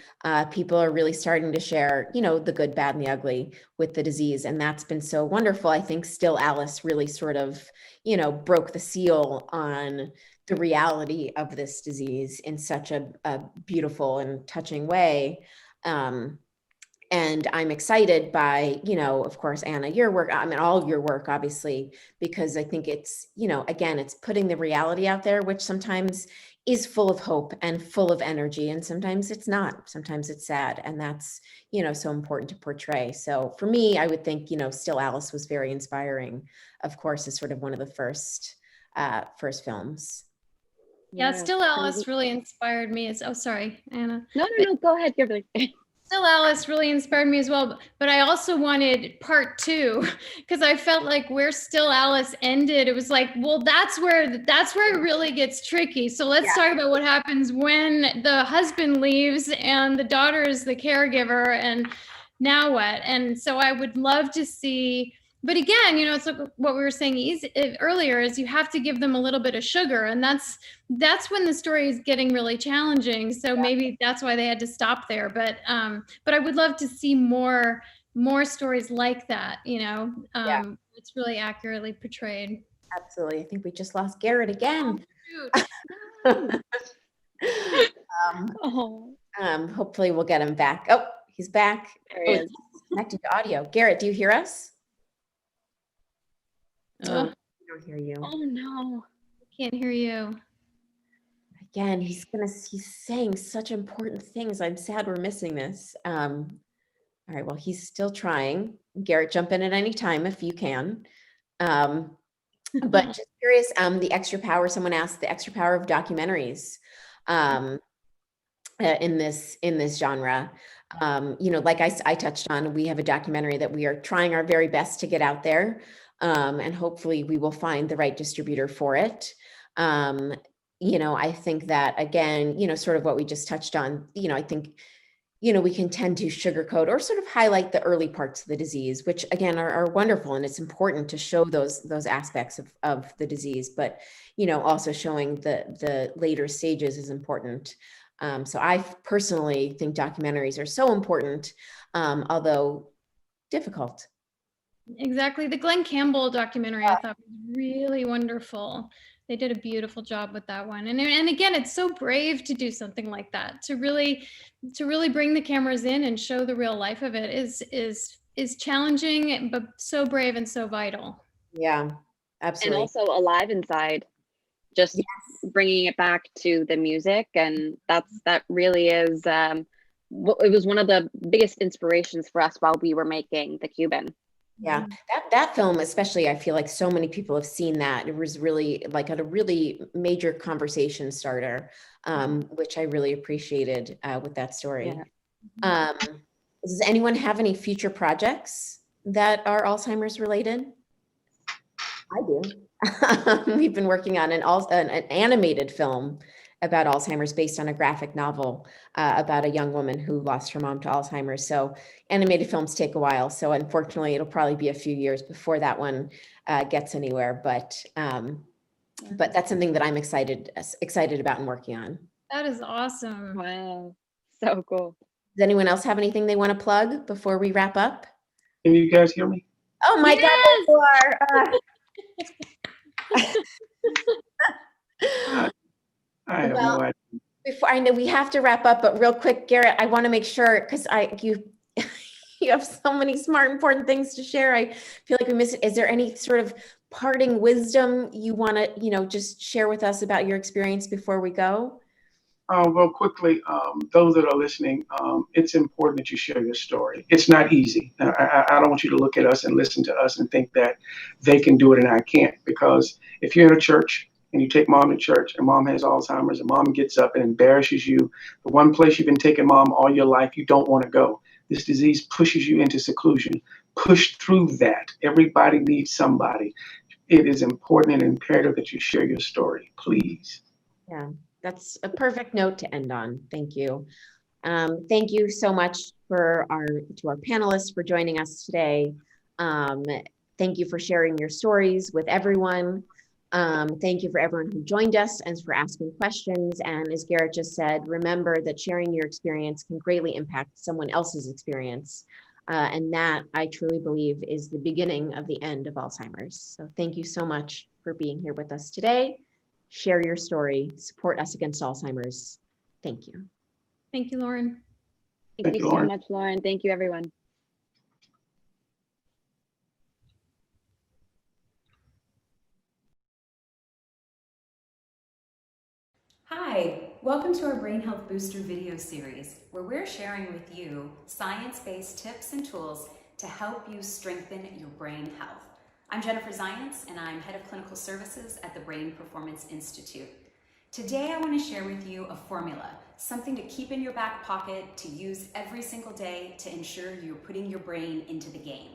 people are really starting to share, the good, bad, and the ugly with the disease. And that's been so wonderful. I think Still Alice really sort of, broke the seal on the reality of this disease in such a beautiful and touching way. And I'm excited by, of course, Anna, your work, I mean, all of your work, obviously, because I think it's, again, it's putting the reality out there, which sometimes is full of hope and full of energy. And sometimes it's not, sometimes it's sad. And that's, so important to portray. So for me, I would think, Still Alice was very inspiring, of course, as sort of one of the first films. Yeah, Still Alice really inspired me. Oh, sorry, Anna. No, go ahead. You're really Still Alice really inspired me as well, but I also wanted part 2 because I felt like where Still Alice ended, it was like, well, that's where it really gets tricky. So let's talk about what happens when the husband leaves and the daughter is the caregiver, and now what? And so I would love to see. But again, it's like what we were saying earlier is you have to give them a little bit of sugar, and that's when the story is getting really challenging. So maybe that's why they had to stop there. But I would love to see more stories like that. It's really accurately portrayed. Absolutely. I think we just lost Garrett again. Hopefully we'll get him back. Oh, he's back. There he is. Connected to audio. Garrett, do you hear us? Oh, we don't hear you. Oh no, I can't hear you. Again, he's saying such important things. I'm sad we're missing this. All right, well, he's still trying. Garrett, jump in at any time if you can. But just curious, the extra power, someone asked the extra power of documentaries in this genre. Like I touched on, we have a documentary that we are trying our very best to get out there. And hopefully we will find the right distributor for it. I think that, again, sort of what we just touched on, I think, we can tend to sugarcoat or sort of highlight the early parts of the disease, which again are wonderful. And it's important to show those aspects of the disease, but, also showing the later stages is important. So I personally think documentaries are so important, although difficult. Exactly. The Glenn Campbell documentary I thought was really wonderful. They did a beautiful job with that one. And again, it's so brave to do something like that, to really bring the cameras in and show the real life of it is challenging, but so brave and so vital. Yeah, absolutely. And also alive inside, just bringing it back to the music. And that really is, it was one of the biggest inspirations for us while we were making The Cuban. Yeah, that film, especially, I feel like so many people have seen that. It was really like a really major conversation starter, which I really appreciated with that story. Yeah. Does anyone have any future projects that are Alzheimer's related? I do. We've been working on an animated film about Alzheimer's based on a graphic novel about a young woman who lost her mom to Alzheimer's. So animated films take a while. So unfortunately, it'll probably be a few years before that one gets anywhere. But that's something that I'm excited about and working on. That is awesome. Wow. So cool. Does anyone else have anything they want to plug before we wrap up? Can you guys hear me? Oh my God, you are. I have no idea. Before I know we have to wrap up, but real quick, Garrett, I want to make sure because you have so many smart, important things to share. I feel like we missed it. Is there any sort of parting wisdom you want to, just share with us about your experience before we go? Real quickly, those that are listening, it's important that you share your story. It's not easy. I don't want you to look at us and listen to us and think that they can do it and I can't. Because if you're in a church and you take mom to church and mom has Alzheimer's and mom gets up and embarrasses you, the one place you've been taking mom all your life, you don't want to go. This disease pushes you into seclusion. Push through that. Everybody needs somebody. It is important and imperative that you share your story, please. Yeah. That's a perfect note to end on. Thank you. Thank you so much to our panelists for joining us today. Thank you for sharing your stories with everyone. Thank you for everyone who joined us and for asking questions. And as Garrett just said, remember that sharing your experience can greatly impact someone else's experience. And that, I truly believe, is the beginning of the end of Alzheimer's. So thank you so much for being here with us today. Share your story, support Us Against Alzheimer's. Thank you. Thank you, Lauren. Thank you so much, Lauren. Thank you, everyone. Hi, welcome to our Brain Health Booster video series, where we're sharing with you science-based tips and tools to help you strengthen your brain health. I'm Jennifer Zients, and I'm Head of Clinical Services at the Brain Performance Institute. Today, I want to share with you a formula, something to keep in your back pocket to use every single day to ensure you're putting your brain into the game.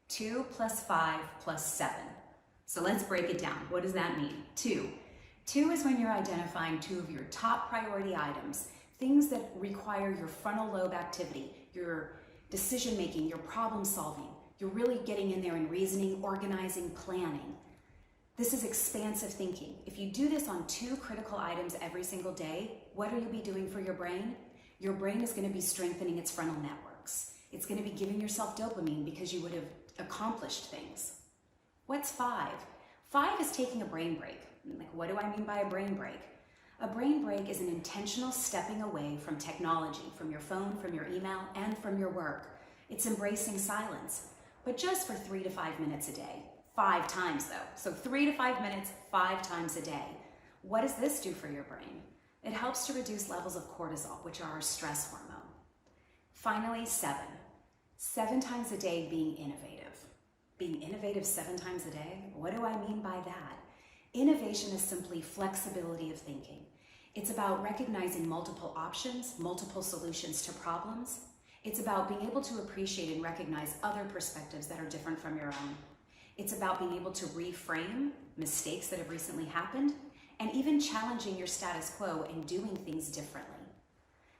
2 + 5 + 7. So let's break it down. What does that mean? 2 is when you're identifying 2 of your top priority items, things that require your frontal lobe activity, your decision making, your problem solving. You're really getting in there and reasoning, organizing, planning. This is expansive thinking. If you do this on 2 critical items every single day, what will you be doing for your brain? Your brain is going to be strengthening its frontal networks. It's going to be giving yourself dopamine because you would have accomplished things. What's 5? 5 is taking a brain break. Like, what do I mean by a brain break? A brain break is an intentional stepping away from technology, from your phone, from your email, and from your work. It's embracing silence, but just for 3 to 5 minutes a day. 5 times though. So 3 to 5 minutes, 5 times a day. What does this do for your brain? It helps to reduce levels of cortisol, which are our stress hormone. Finally, 7. 7 times a day being innovative. Being innovative 7 times a day? What do I mean by that? Innovation is simply flexibility of thinking. It's about recognizing multiple options, multiple solutions to problems. It's about being able to appreciate and recognize other perspectives that are different from your own. It's about being able to reframe mistakes that have recently happened, and even challenging your status quo and doing things differently.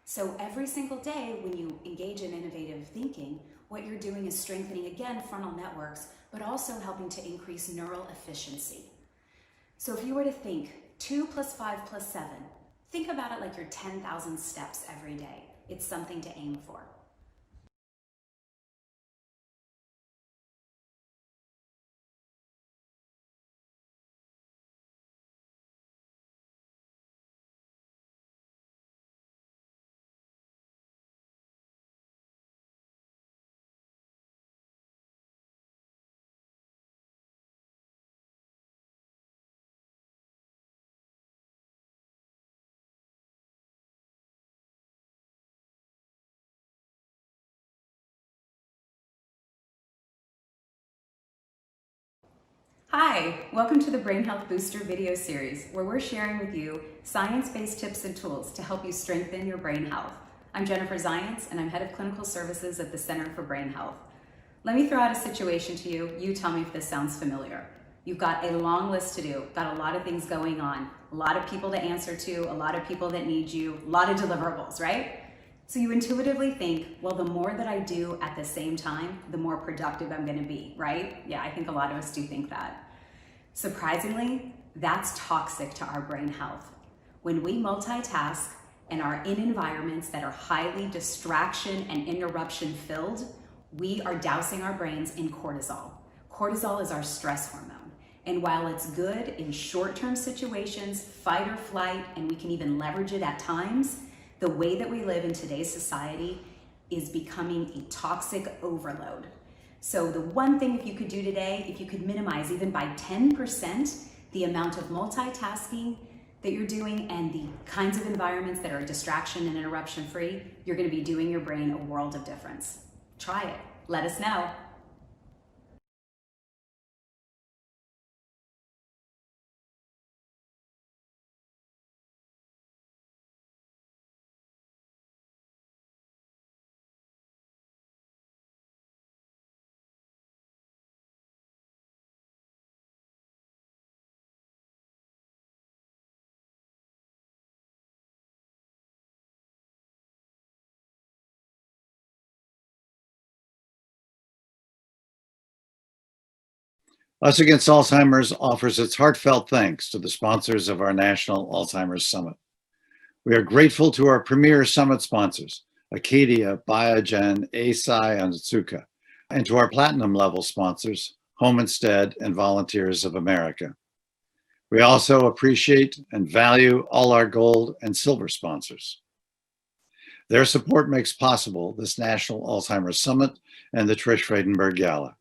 So every single day when you engage in innovative thinking, what you're doing is strengthening, again, frontal networks, but also helping to increase neural efficiency. So if you were to think 2 + 5 + 7, think about it like your 10,000 steps every day. It's something to aim for. Hi, welcome to the Brain Health Booster video series, where we're sharing with you science-based tips and tools to help you strengthen your brain health. I'm Jennifer Zients, and I'm Head of Clinical Services at the Center for Brain Health. Let me throw out a situation to you. You tell me if this sounds familiar. You've got a long list to do, got a lot of things going on, a lot of people to answer to, a lot of people that need you, a lot of deliverables, right? So you intuitively think, well, the more that I do at the same time, the more productive I'm gonna be, right? Yeah, I think a lot of us do think that. Surprisingly, that's toxic to our brain health. When we multitask and are in environments that are highly distraction and interruption filled, we are dousing our brains in cortisol. Cortisol is our stress hormone. And while it's good in short-term situations, fight or flight, and we can even leverage it at times, the way that we live in today's society is becoming a toxic overload. So the one thing if you could do today, if you could minimize even by 10% the amount of multitasking that you're doing and the kinds of environments that are distraction and interruption free, you're gonna be doing your brain a world of difference. Try it, let us know. Us Against Alzheimer's offers its heartfelt thanks to the sponsors of our National Alzheimer's Summit. We are grateful to our premier summit sponsors, Acadia, Biogen, Eisai, and Otsuka, and to our platinum level sponsors, Home Instead and Volunteers of America. We also appreciate and value all our gold and silver sponsors. Their support makes possible this National Alzheimer's Summit and the Trish Friedenberg Gala.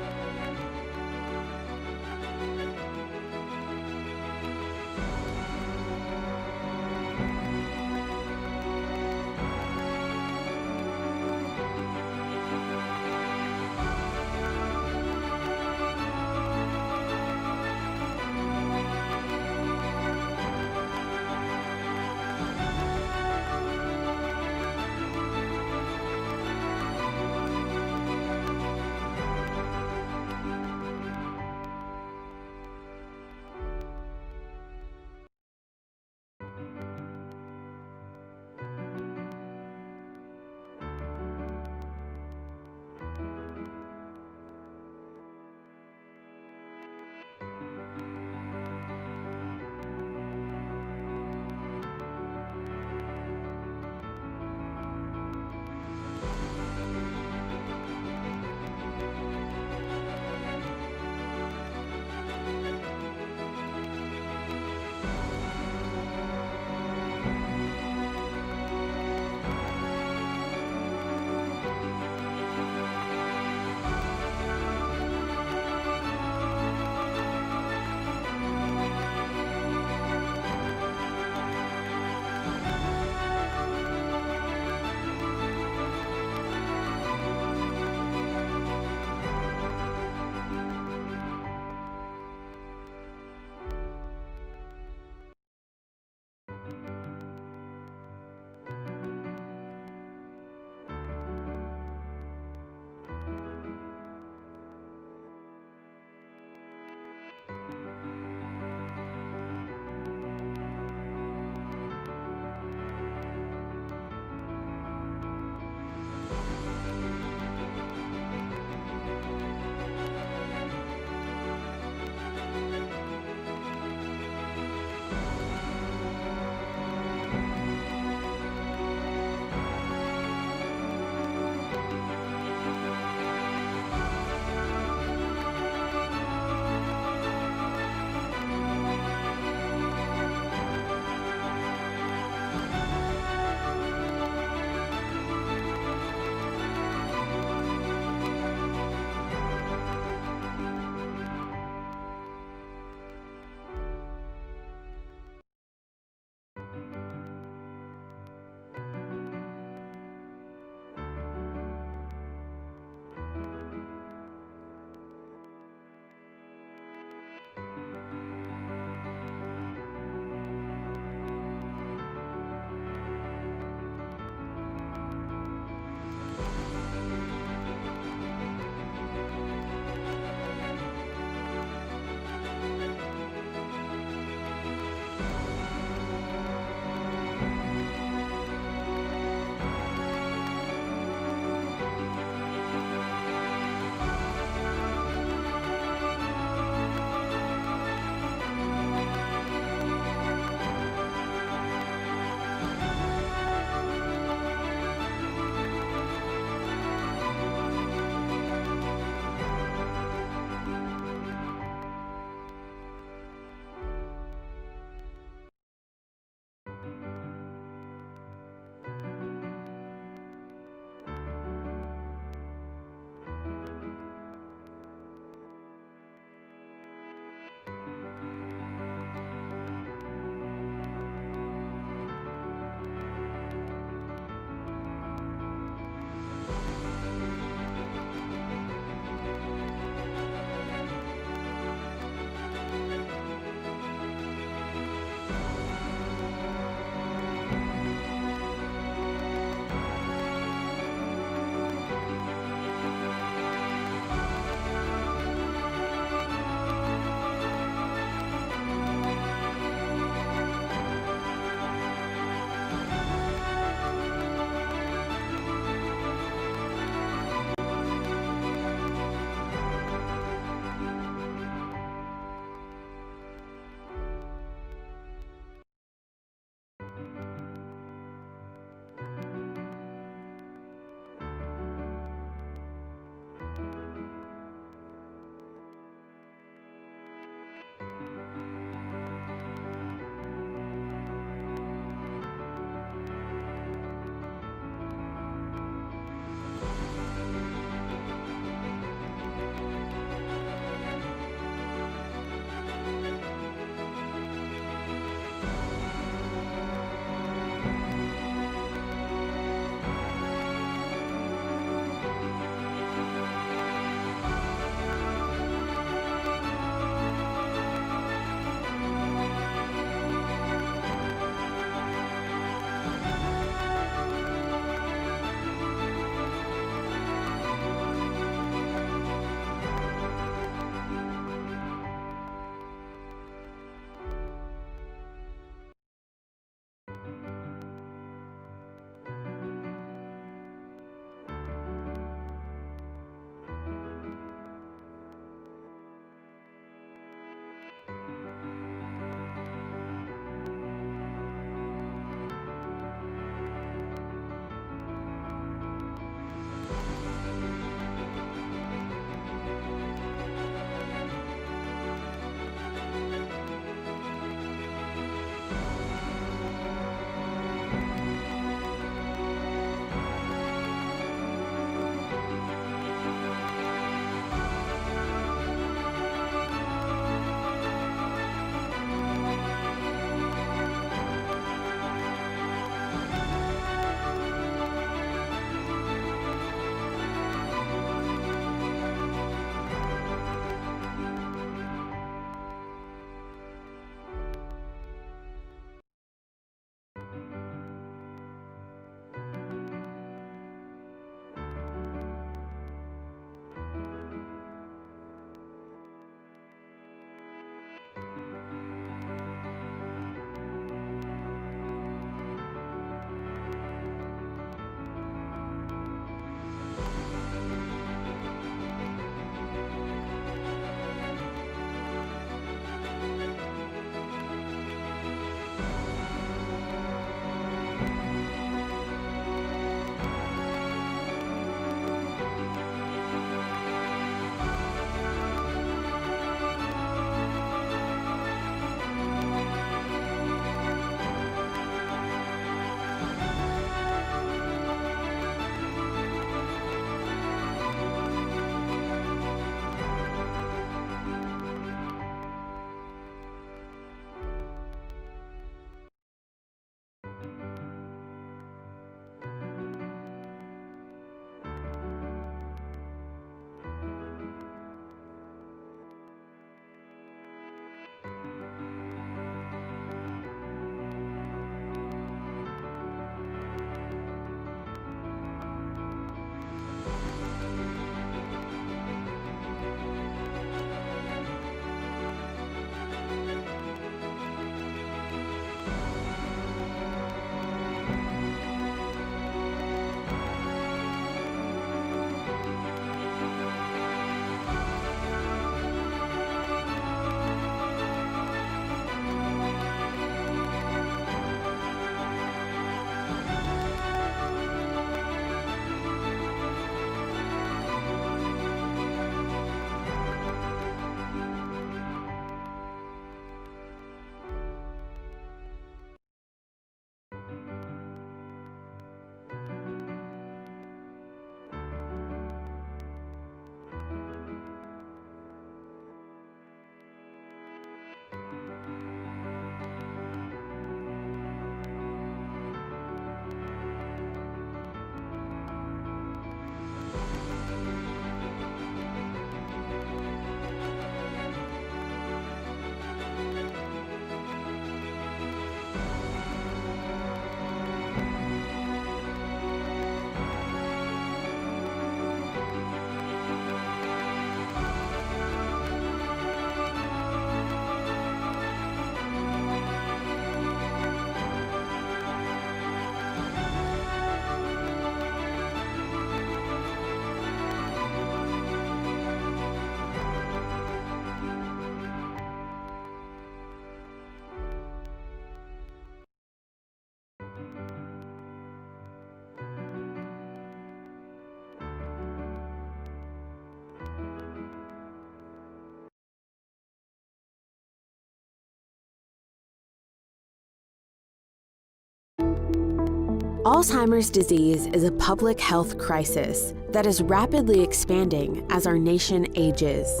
Alzheimer's disease is a public health crisis that is rapidly expanding as our nation ages.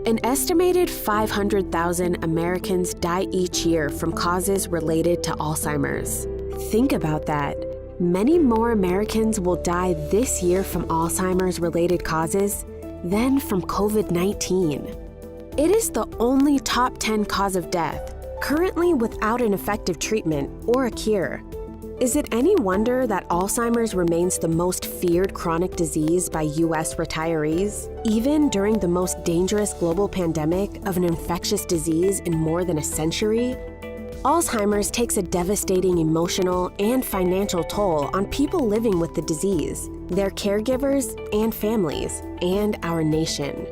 An estimated 500,000 Americans die each year from causes related to Alzheimer's. Think about that. Many more Americans will die this year from Alzheimer's related causes than from COVID-19. It is the only top 10 cause of death, currently without an effective treatment or a cure. Is it any wonder that Alzheimer's remains the most feared chronic disease by U.S. retirees, even during the most dangerous global pandemic of an infectious disease in more than a century? Alzheimer's takes a devastating emotional and financial toll on people living with the disease, their caregivers and families, and our nation.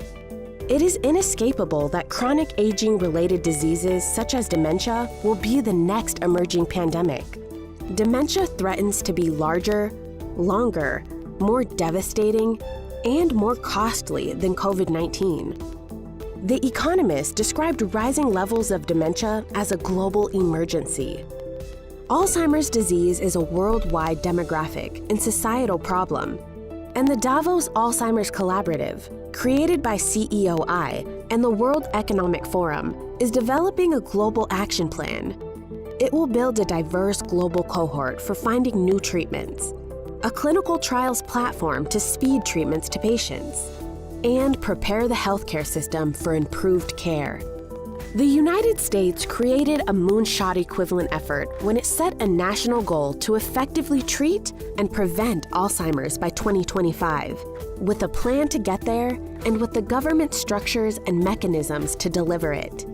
It is inescapable that chronic aging-related diseases such as dementia will be the next emerging pandemic. Dementia threatens to be larger, longer, more devastating, and more costly than COVID-19. The Economist described rising levels of dementia as a global emergency. Alzheimer's disease is a worldwide demographic and societal problem, and the Davos Alzheimer's Collaborative, created by CEOI and the World Economic Forum, is developing a global action plan. It will build a diverse global cohort for finding new treatments, a clinical trials platform to speed treatments to patients, and prepare the healthcare system for improved care. The United States created a moonshot equivalent effort when it set a national goal to effectively treat and prevent Alzheimer's by 2025, with a plan to get there and with the government structures and mechanisms to deliver it.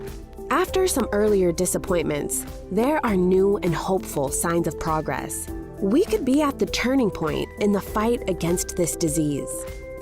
After some earlier disappointments, there are new and hopeful signs of progress. We could be at the turning point in the fight against this disease.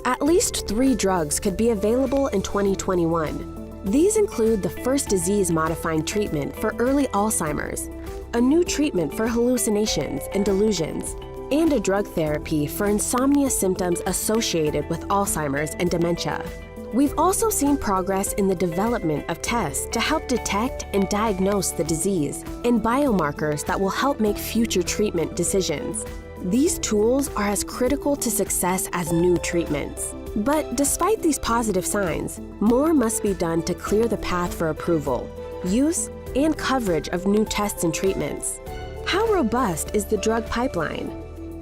At least 3 drugs could be available in 2021. These include the first disease-modifying treatment for early Alzheimer's, a new treatment for hallucinations and delusions, and a drug therapy for insomnia symptoms associated with Alzheimer's and dementia. We've also seen progress in the development of tests to help detect and diagnose the disease and biomarkers that will help make future treatment decisions. These tools are as critical to success as new treatments. But despite these positive signs, more must be done to clear the path for approval, use, and coverage of new tests and treatments. How robust is the drug pipeline?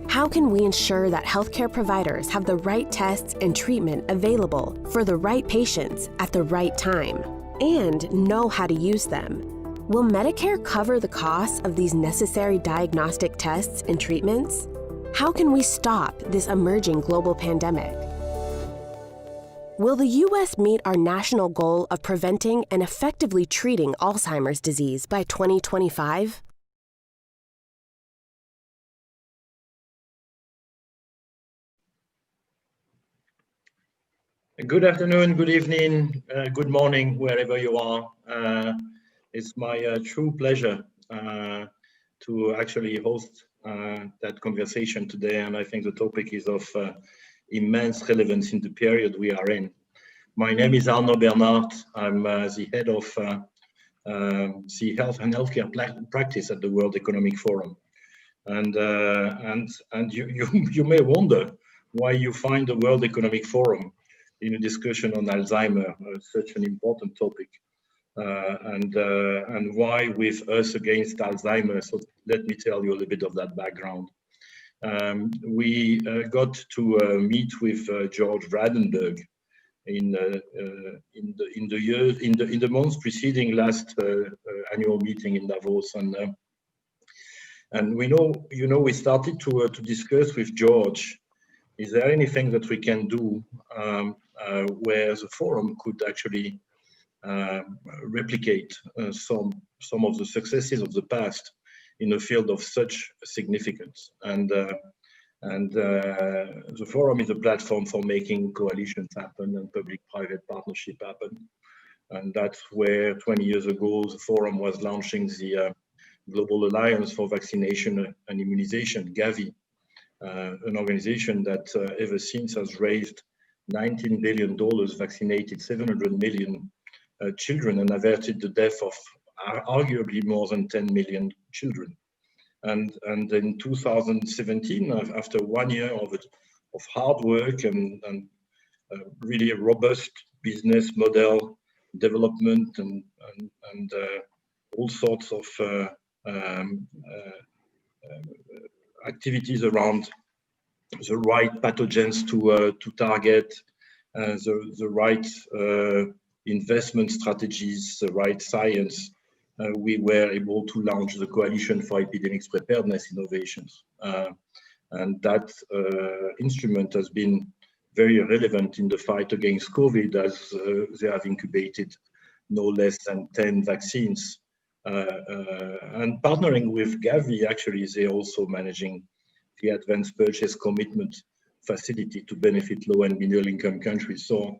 How can we ensure that healthcare providers have the right tests and treatment available for the right patients at the right time and know how to use them? Will Medicare cover the costs of these necessary diagnostic tests and treatments? How can we stop this emerging global pandemic? Will the U.S. meet our national goal of preventing and effectively treating Alzheimer's disease by 2025? Good afternoon, good evening, good morning, wherever you are. It's my true pleasure to actually host that conversation today, and I think the topic is of immense relevance in the period we are in. My name is Arnaud Bernard. I'm the head of the Health and Healthcare Practice at the World Economic Forum. And you may wonder why you find the World Economic Forum in a discussion on Alzheimer, such an important topic, and why with Us Against Alzheimer's. So let me tell you a little bit of that background. We got to meet with George Bradenberg in the months preceding last annual meeting in Davos, and we know, we started to discuss with George, is there anything that we can do where the forum could actually replicate some of the successes of the past in a field of such significance? And the forum is a platform for making coalitions happen and public-private partnership happen. And that's where 20 years ago, the forum was launching the Global Alliance for Vaccination and Immunization, Gavi, an organization that ever since has raised $19 billion, vaccinated 700 million children, and averted the death of arguably more than 10 million children. And in 2017, after 1 year of hard work and really a robust business model development and all sorts of activities around the right pathogens to target, the right investment strategies, the right science, we were able to launch the Coalition for Epidemics Preparedness Innovations. And that instrument has been very relevant in the fight against COVID, as they have incubated no less than 10 vaccines. And partnering with Gavi, actually, they're also managing the Advanced Purchase Commitment Facility to benefit low and middle income countries. So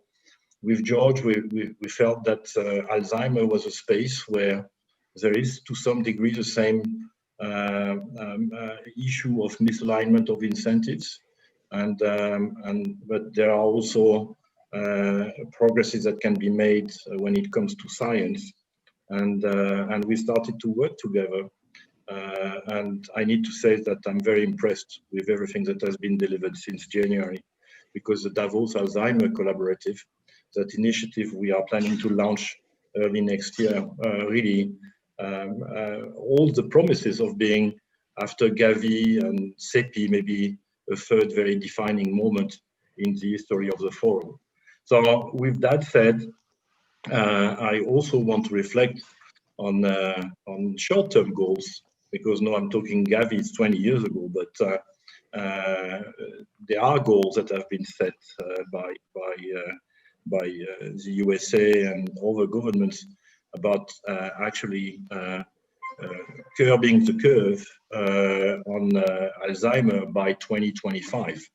with George, we felt that Alzheimer was a space where there is to some degree the same issue of misalignment of incentives. But there are also progresses that can be made when it comes to science. And we started to work together. And I need to say that I'm very impressed with everything that has been delivered since January, because the Davos Alzheimer Collaborative, that initiative we are planning to launch early next year, really all the promises of being, after Gavi and CEPI, maybe a third very defining moment in the history of the forum. So with that said, I also want to reflect on short-term goals, because now I'm talking Gavi, it's 20 years ago, but there are goals that have been set by the USA and other governments about actually curbing the curve on Alzheimer by 2025.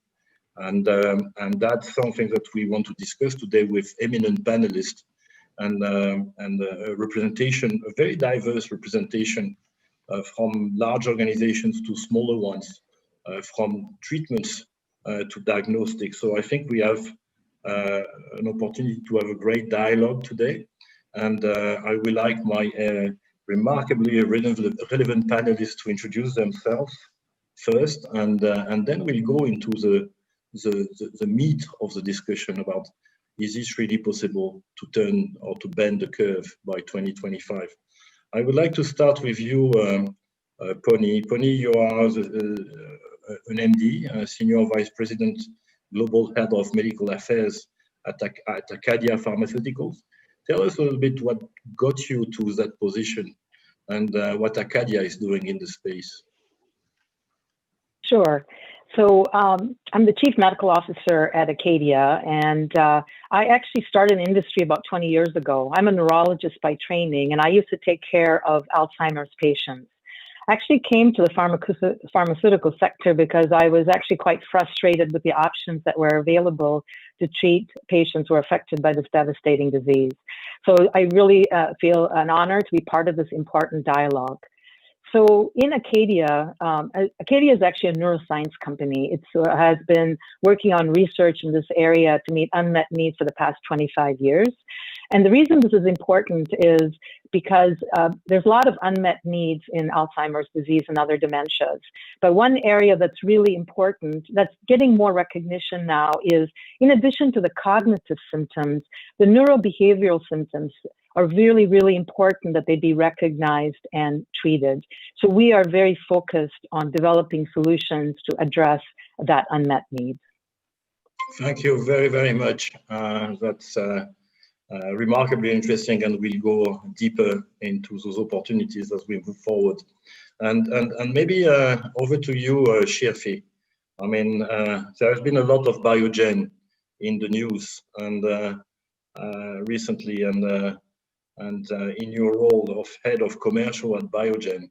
And that's something that we want to discuss today with eminent panelists and a representation, a very diverse representation from large organizations to smaller ones, from treatments to diagnostics. So I think we have an opportunity to have a great dialogue today. And I would like my remarkably relevant panelists to introduce themselves first, and then we'll go into the meat of the discussion about, is it really possible to turn or to bend the curve by 2025? I would like to start with you, Pony. Pony, you are an MD, Senior Vice President, Global Head of Medical Affairs at Acadia Pharmaceuticals. Tell us a little bit what got you to that position and what Acadia is doing in the space. Sure. So I'm the Chief Medical Officer at Acadia, and I actually started in industry about 20 years ago. I'm a neurologist by training, and I used to take care of Alzheimer's patients. I actually came to the pharmaceutical sector because I was actually quite frustrated with the options that were available to treat patients who are affected by this devastating disease. So I really feel an honor to be part of this important dialogue. So in Acadia, Acadia is actually a neuroscience company. It has been working on research in this area to meet unmet needs for the past 25 years. And the reason this is important is because there's a lot of unmet needs in Alzheimer's disease and other dementias. But one area that's really important, that's getting more recognition now, is in addition to the cognitive symptoms, the neurobehavioral symptoms are really, really important that they be recognized and treated. So we are very focused on developing solutions to address that unmet need. Thank you very, very much. That's remarkably interesting, and we'll go deeper into those opportunities as we move forward. And maybe over to you, Shirfi. I mean, there has been a lot of Biogen in the news and recently, and in your role of head of commercial at Biogen,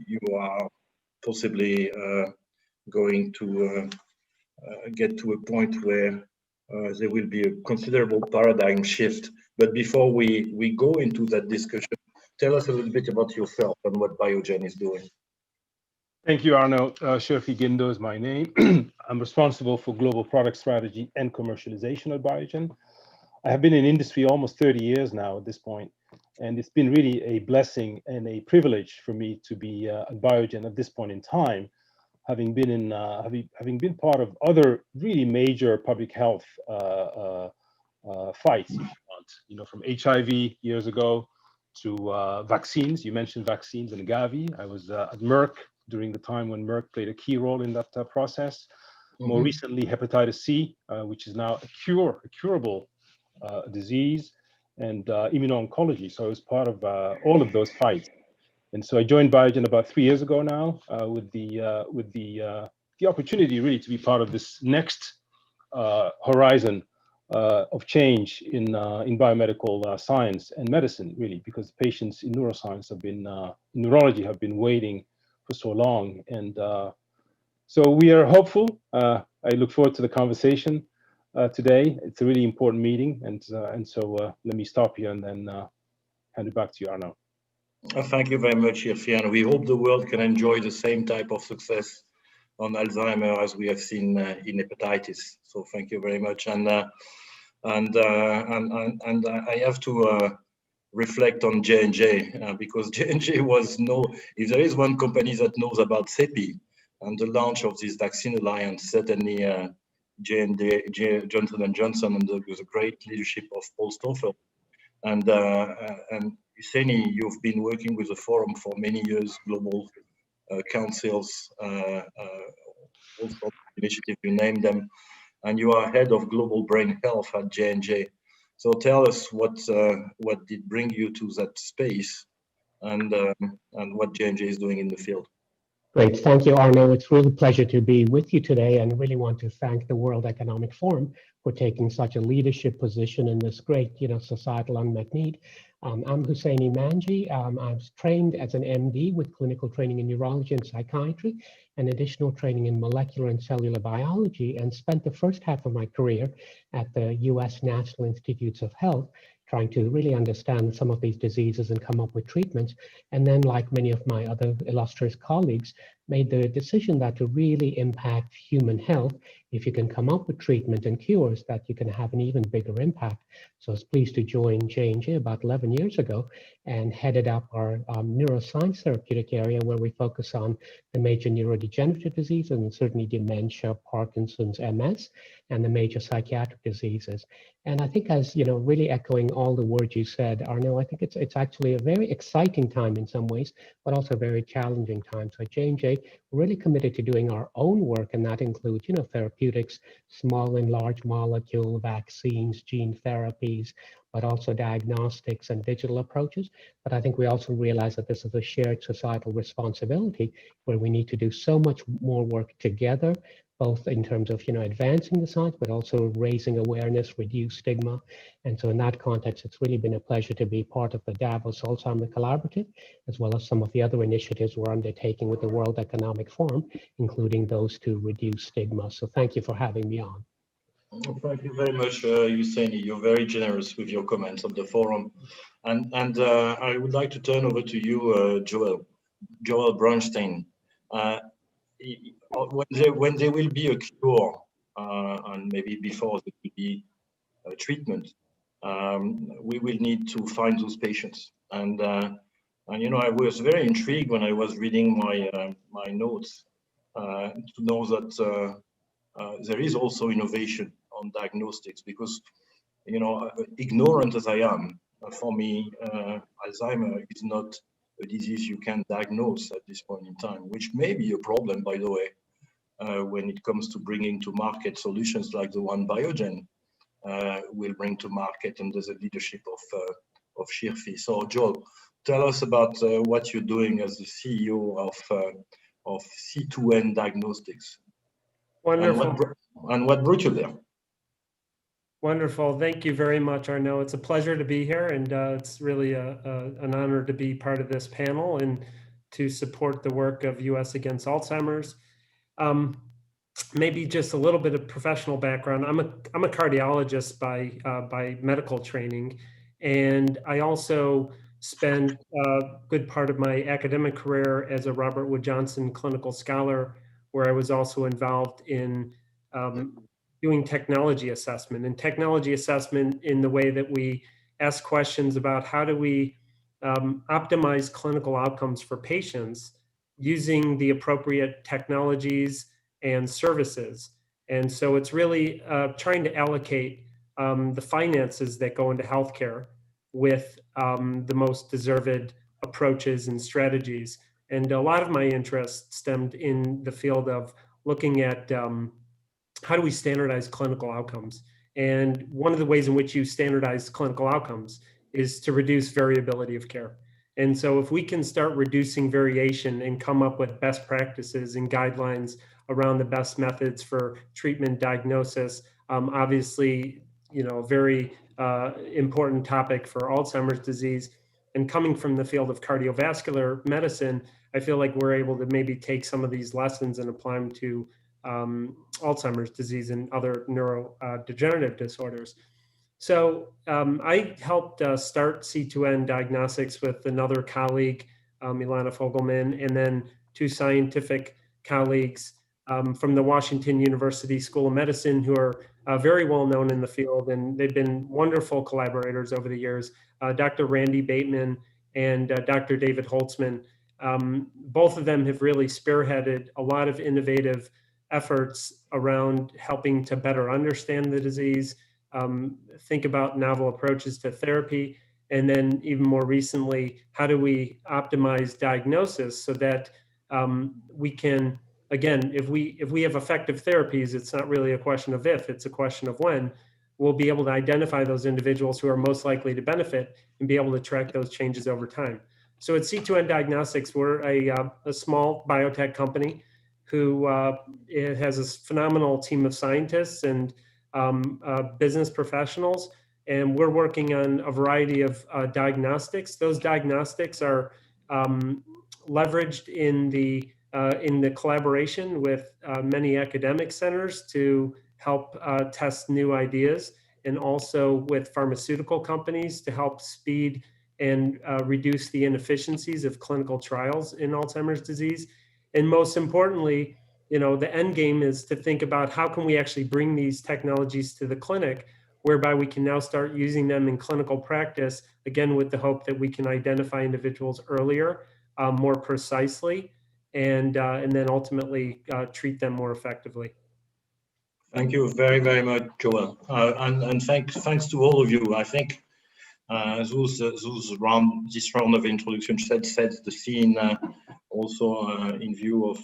you are possibly going to get to a point where there will be a considerable paradigm shift. But before we go into that discussion, tell us a little bit about yourself and what Biogen is doing. Thank you, Arno. Shirfi Gindo is my name. I'm responsible for global product strategy and commercialization at Biogen. I have been in industry almost 30 years now at this point, And it's been really a blessing and a privilege for me to be at Biogen at this point in time, having been having been part of other really major public health fights, if you want, you know, from HIV years ago to vaccines. You mentioned vaccines and Gavi. I was at Merck during the time when Merck played a key role in that process. More recently, hepatitis C, which is now a curable disease, and immuno-oncology. So I was part of all of those fights. And so I joined Biogen about 3 years ago now, with the opportunity really to be part of this next horizon of change in biomedical science and medicine, really, because patients in neuroscience have been, neurology have been waiting for so long. And so we are hopeful. I look forward to the conversation today. It's a really important meeting. And so let me stop here and then hand it back to you, Arno. Thank you very much, Irfian. We hope the world can enjoy the same type of success on Alzheimer as we have seen in hepatitis. So thank you very much. And I have to reflect on J&J because J&J was if there is one company that knows about CEPI and the launch of this vaccine alliance, certainly J&J, Johnson & Johnson, under the great leadership of Paul Stoffel. And Husseini, you've been working with the forum for many years, global councils, all sorts of initiatives, you name them, and you are head of global brain health at J&J. So tell us what did bring you to that space, and what J&J is doing in the field. Great, thank you, Arno. It's really a pleasure to be with you today, and really want to thank the World Economic Forum for taking such a leadership position in this great, societal unmet need. I'm Husseini Manji. I was trained as an MD with clinical training in neurology and psychiatry, and additional training in molecular and cellular biology, and spent the first half of my career at the US National Institutes of Health, trying to really understand some of these diseases and come up with treatments. And then, like many of my other illustrious colleagues, made the decision that to really impact human health, if you can come up with treatment and cures, that you can have an even bigger impact. So I was pleased to join J&J about 11 years ago and headed up our neuroscience therapeutic area, where we focus on the major neurodegenerative diseases, and certainly dementia, Parkinson's, MS, and the major psychiatric diseases. And I think, as really echoing all the words you said, Arno, I think it's actually a very exciting time in some ways, but also a very challenging time. So at J&J, we're really committed to doing our own work, and that includes, therapeutics, small and large molecule vaccines, gene therapies, but also diagnostics and digital approaches. But I think we also realize that this is a shared societal responsibility, where we need to do so much more work together, both in terms of advancing the science, but also raising awareness, reduce stigma. And so in that context, it's really been a pleasure to be part of the Davos Alzheimer Collaborative, as well as some of the other initiatives we're undertaking with the World Economic Forum, including those to reduce stigma. So thank you for having me on. Thank you very much, Husseini. You're very generous with your comments on the forum. And I would like to turn over to you, Joel Bronstein. When there will be a cure, and maybe before there will be a treatment, we will need to find those patients. And I was very intrigued when I was reading my notes to know that there is also innovation on diagnostics, because ignorant as I am, for me, Alzheimer is not a disease you can diagnose at this point in time, which may be a problem, by the way, when it comes to bringing to market solutions like the one Biogen will bring to market under the leadership of Shirfi. So Joel, tell us about what you're doing as the CEO of C2N Diagnostics. Wonderful. And what brought you there? Wonderful. Thank you very much, Arno. It's a pleasure to be here, and it's really an honor to be part of this panel and to support the work of US Against Alzheimer's. Maybe just a little bit of professional background. I'm a cardiologist by medical training, and I also spent a good part of my academic career as a Robert Wood Johnson clinical scholar, where I was also involved in doing technology assessment, and technology assessment in the way that we ask questions about how do we optimize clinical outcomes for patients using the appropriate technologies and services. And so it's really trying to allocate the finances that go into healthcare with the most deserved approaches and strategies. And a lot of my interest stemmed in the field of looking at how do we standardize clinical outcomes? And one of the ways in which you standardize clinical outcomes is to reduce variability of care. And so if we can start reducing variation and come up with best practices and guidelines around the best methods for treatment diagnosis, obviously, a very important topic for Alzheimer's disease. And coming from the field of cardiovascular medicine, I feel like we're able to maybe take some of these lessons and apply them to Alzheimer's disease and other neurodegenerative disorders. So I helped start C2N Diagnostics with another colleague, Ilana Fogelman, and then two scientific colleagues from the Washington University School of Medicine who are very well known in the field, and they've been wonderful collaborators over the years, Dr. Randy Bateman and Dr. David Holtzman. Both of them have really spearheaded a lot of innovative efforts around helping to better understand the disease, think about novel approaches to therapy, and then even more recently, how do we optimize diagnosis so that we can, again, if we have effective therapies, it's not really a question of if, it's a question of when, we'll be able to identify those individuals who are most likely to benefit and be able to track those changes over time. So at C2N Diagnostics, we're a small biotech company who it has a phenomenal team of scientists and business professionals, and we're working on a variety of diagnostics. Those diagnostics are leveraged in the collaboration with many academic centers to help test new ideas, and also with pharmaceutical companies to help speed and reduce the inefficiencies of clinical trials in Alzheimer's disease. And most importantly, the end game is to think about how can we actually bring these technologies to the clinic, whereby we can now start using them in clinical practice, again, with the hope that we can identify individuals earlier, more precisely, and then ultimately treat them more effectively. Thank you very, very much, Joel. And thanks to all of you. I think this round of introduction sets the scene also in view of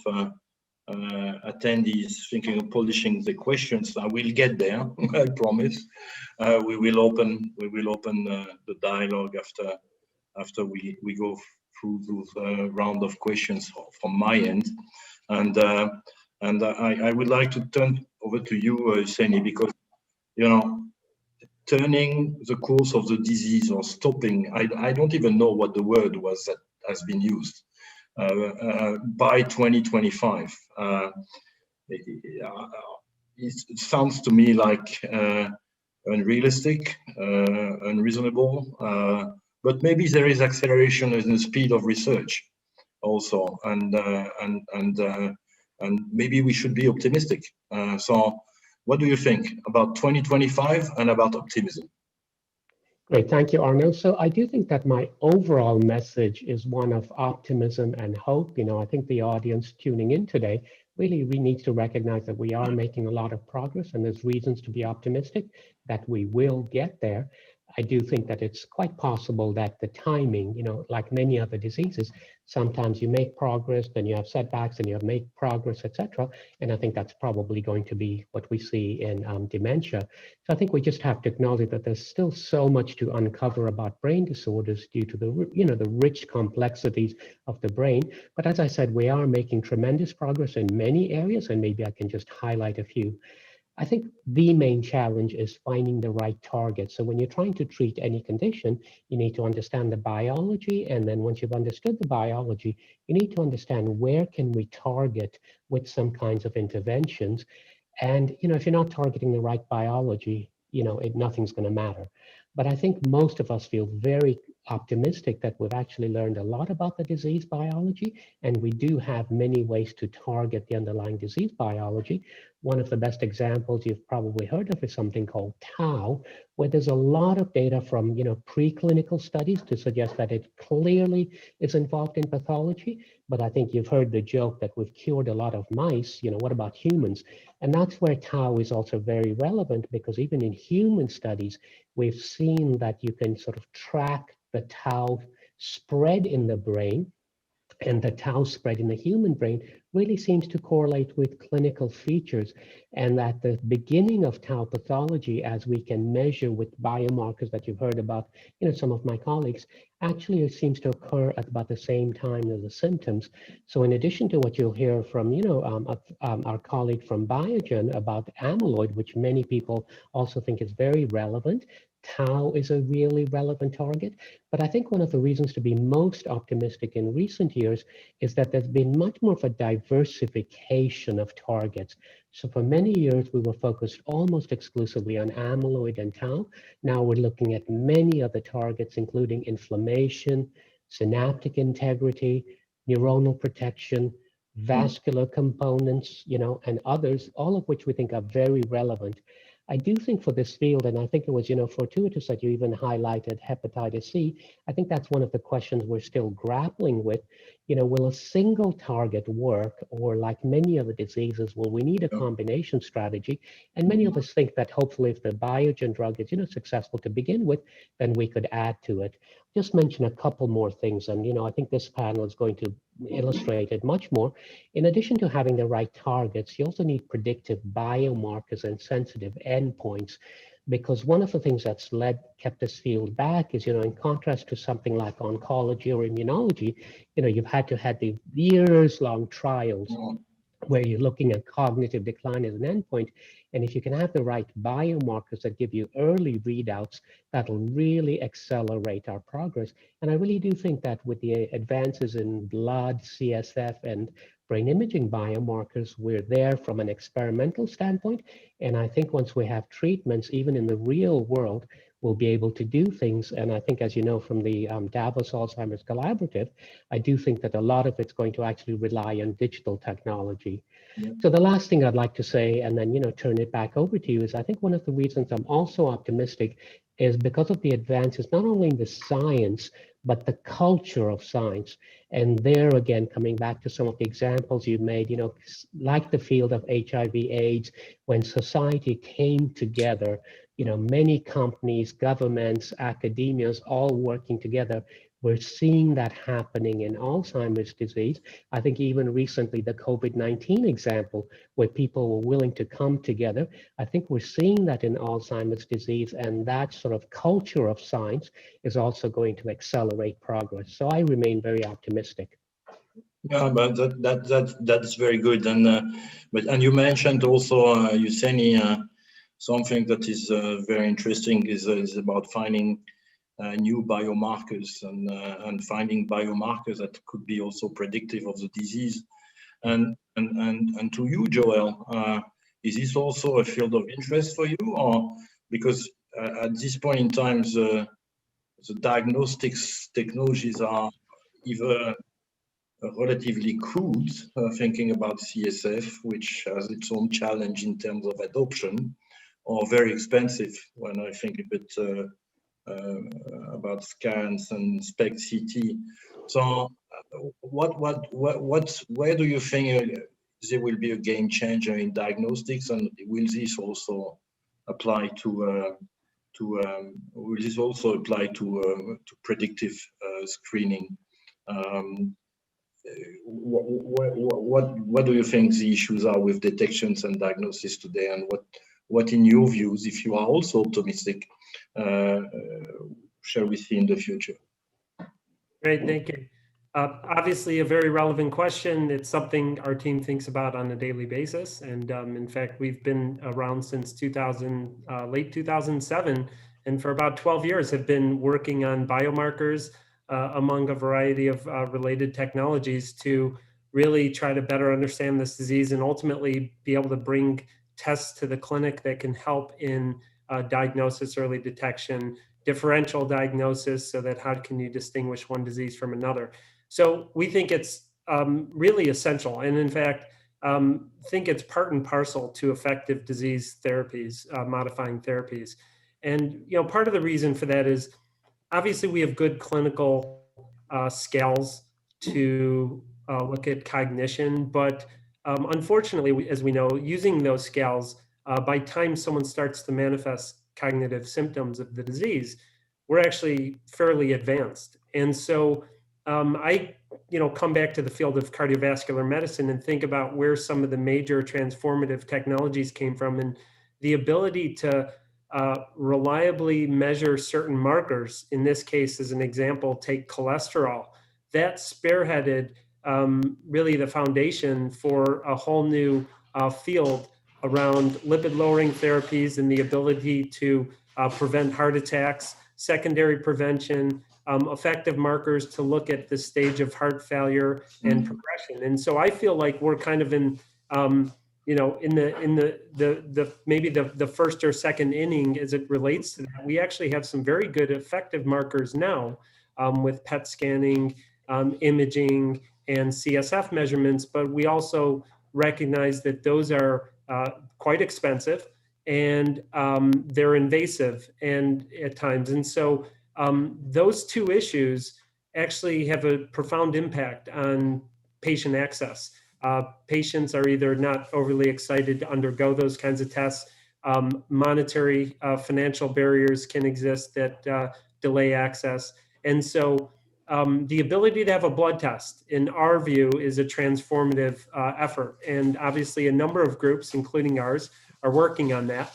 attendees thinking of polishing the questions. I will get there, I promise. We will open the dialogue after we go through those round of questions from my end. And I would like to turn over to you, Seni, because turning the course of the disease or stopping, I don't even know what the word was that has been used. By 2025, it sounds to me like unrealistic, unreasonable, but maybe there is acceleration in the speed of research also, and maybe we should be optimistic. So what do you think about 2025 and about optimism? Great, thank you, Arno. So I do think that my overall message is one of optimism and hope. I think the audience tuning in today really needs to recognize that we are making a lot of progress, and there's reasons to be optimistic that we will get there. I do think that it's quite possible that the timing, like many other diseases, sometimes you make progress, then you have setbacks, and you make progress, etc. And I think that's probably going to be what we see in dementia. So I think we just have to acknowledge that there's still so much to uncover about brain disorders due to the rich complexities of the brain. But as I said, we are making tremendous progress in many areas, and maybe I can just highlight a few. I think the main challenge is finding the right target. So when you're trying to treat any condition, you need to understand the biology. And then once you've understood the biology, you need to understand where can we target with some kinds of interventions. And, if you're not targeting the right biology, nothing's going to matter. But I think most of us feel very optimistic that we've actually learned a lot about the disease biology, and we do have many ways to target the underlying disease biology. One of the best examples you've probably heard of is something called tau, where there's a lot of data from preclinical studies to suggest that it clearly is involved in pathology. But I think you've heard the joke that we've cured a lot of mice. What about humans? And that's where tau is also very relevant, because even in human studies, we've seen that you can sort of track the tau spread in the brain, and the tau spread in the human brain really seems to correlate with clinical features, and that the beginning of tau pathology, as we can measure with biomarkers that you've heard about, some of my colleagues, actually it seems to occur at about the same time as the symptoms. So in addition to what you'll hear from, our colleague from Biogen about amyloid, which many people also think is very relevant, tau is a really relevant target. But I think one of the reasons to be most optimistic in recent years is that there's been much more of a diversification of targets. So for many years, we were focused almost exclusively on amyloid and tau. Now we're looking at many other targets, including inflammation, synaptic integrity, neuronal protection, vascular components, and others, all of which we think are very relevant. I do think for this field, and I think it was, fortuitous that you even highlighted hepatitis C. I think that's one of the questions we're still grappling with. Will a single target work, or like many other diseases, will we need a combination strategy? And many of us think that hopefully if the Biogen drug is, successful to begin with, then we could add to it. Just mention a couple more things, and I think this panel is going to illustrate it much more. In addition to having the right targets, you also need predictive biomarkers and sensitive endpoints, because one of the things that's kept this field back is, in contrast to something like oncology or immunology, you've had to have the years-long trials where you're looking at cognitive decline as an endpoint. And if you can have the right biomarkers that give you early readouts, that'll really accelerate our progress. And I really do think that with the advances in blood, CSF, and brain imaging biomarkers, we're there from an experimental standpoint. And I think once we have treatments, even in the real world, we'll be able to do things. And I think, as you know, from the Davos Alzheimer's Collaborative, I do think that a lot of it's going to actually rely on digital technology. Yeah. So the last thing I'd like to say, and then, turn it back over to you, is I think one of the reasons I'm also optimistic is because of the advances, not only in the science, but the culture of science. And there again, coming back to some of the examples you made, like the field of HIV/AIDS, when society came together, many companies, governments, academias, all working together. We're seeing that happening in Alzheimer's disease. I think even recently, the COVID-19 example, where people were willing to come together, I think we're seeing that in Alzheimer's disease, and that sort of culture of science is also going to accelerate progress. So I remain very optimistic. Yeah, but that's very good. And you mentioned also, Yuseni, something that is very interesting is about finding new biomarkers and finding biomarkers that could be also predictive of the disease. And to you, Joel, is this also a field of interest for you, or because at this point in time the diagnostics technologies are either relatively crude, thinking about CSF, which has its own challenge in terms of adoption, or very expensive when I think a bit about scans and SPECT/CT. So, where do you think there will be a game changer in diagnostics, and will this also apply to predictive screening? What do you think the issues are with detections and diagnosis today, and what in your views, if you are also optimistic, shall we see in the future? Great, thank you. Obviously a very relevant question. It's something our team thinks about on a daily basis. And in fact, we've been around since late 2007, and for about 12 years have been working on biomarkers among a variety of related technologies to really try to better understand this disease and ultimately be able to bring tests to the clinic that can help in diagnosis, early detection, differential diagnosis, so that how can you distinguish one disease from another. So we think it's really essential, and in fact, think it's part and parcel to effective disease therapies, modifying therapies. And part of the reason for that is obviously we have good clinical scales to look at cognition, but unfortunately, as we know, using those scales, by time someone starts to manifest cognitive symptoms of the disease, we're actually fairly advanced. And so I come back to the field of cardiovascular medicine and think about where some of the major transformative technologies came from, and the ability to reliably measure certain markers. In this case, as an example, take cholesterol. That spearheaded really the foundation for a whole new field around lipid-lowering therapies and the ability to prevent heart attacks, secondary prevention, effective markers to look at the stage of heart failure and progression. And so I feel like we're kind of in maybe the first or second inning as it relates to that. We actually have some very good effective markers now with PET scanning, imaging, and CSF measurements, but we also recognize that those are quite expensive, and they're invasive and at times. And so those two issues actually have a profound impact on patient access. Patients are either not overly excited to undergo those kinds of tests. Monetary financial barriers can exist that delay access. And so the ability to have a blood test, in our view, is a transformative effort. And obviously a number of groups, including ours, are working on that.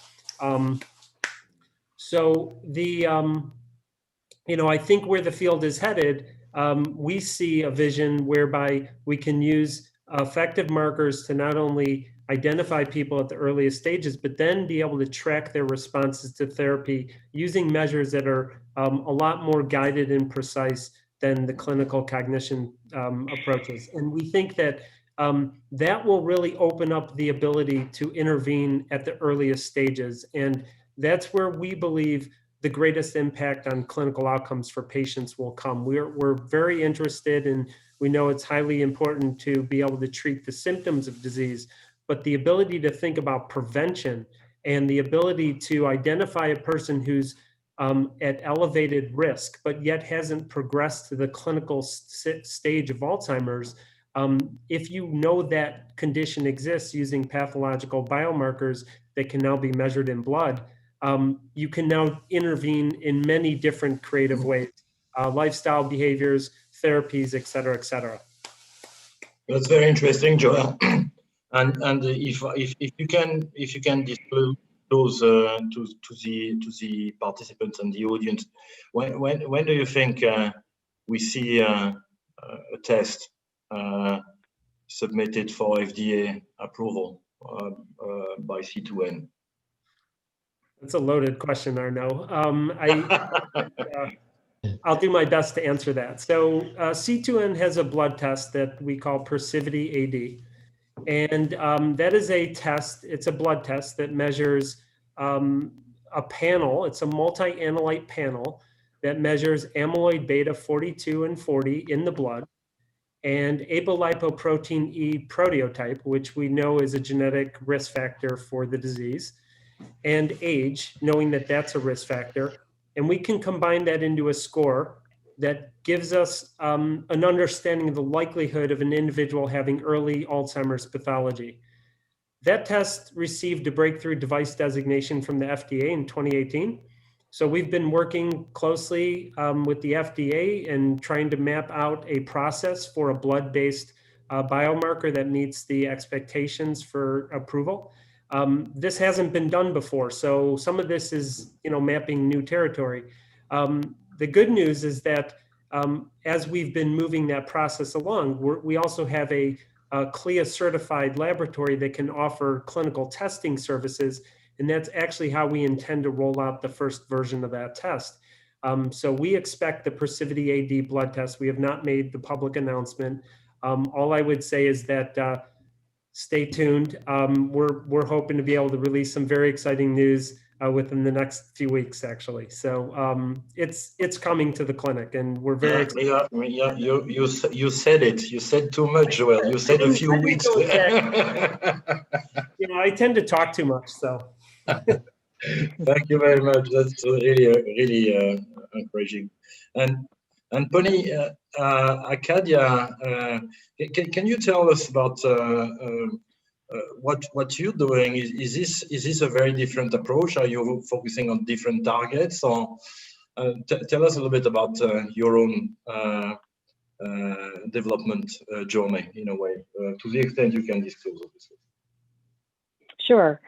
So the, I think where the field is headed, we see a vision whereby we can use effective markers to not only identify people at the earliest stages, but then be able to track their responses to therapy using measures that are a lot more guided and precise than the clinical cognition approaches. And we think that that will really open up the ability to intervene at the earliest stages. And that's where we believe the greatest impact on clinical outcomes for patients will come. We're very interested, and we know it's highly important to be able to treat the symptoms of disease, but the ability to think about prevention and the ability to identify a person who's at elevated risk, but yet hasn't progressed to the clinical stage of Alzheimer's. If you know that condition exists using pathological biomarkers that can now be measured in blood, you can now intervene in many different creative ways, lifestyle behaviors, therapies, et cetera, et cetera. That's very interesting, Joel. And if you can disclose to the participants and the audience, when do you think we see a test submitted for FDA approval by C2N? That's a loaded question, Arnaud. I'll do my best to answer that. So C2N has a blood test that we call Percivity AD. And that is a test, it's a blood test that measures a panel, it's a multi-analyte panel that measures amyloid beta 42 and 40 in the blood, and apolipoprotein E proteotype, which we know is a genetic risk factor for the disease, and age, knowing that that's a risk factor. And we can combine that into a score that gives us an understanding of the likelihood of an individual having early Alzheimer's pathology. That test received a breakthrough device designation from the FDA in 2018. So we've been working closely with the FDA and trying to map out a process for a blood-based biomarker that meets the expectations for approval. This hasn't been done before, so some of this is, mapping new territory. The good news is that as we've been moving that process along, we also have a CLIA certified laboratory that can offer clinical testing services, and that's actually how we intend to roll out the first version of that test. So we expect the Percivity AD blood test. We have not made the public announcement. All I would say is that stay tuned. We're hoping to be able to release some very exciting news within the next few weeks, actually. So it's coming to the clinic, and we're very excited. Yeah. You said it. You said too much, Joel. You said a few weeks. You know, I tend to talk too much, so. Thank you very much. That's really encouraging. And Pony, Acadia, can you tell us about what you're doing? Is this a very different approach? Are you focusing on different targets, or tell us a little bit about your own development journey, in a way, to the extent you can disclose, obviously. Sure.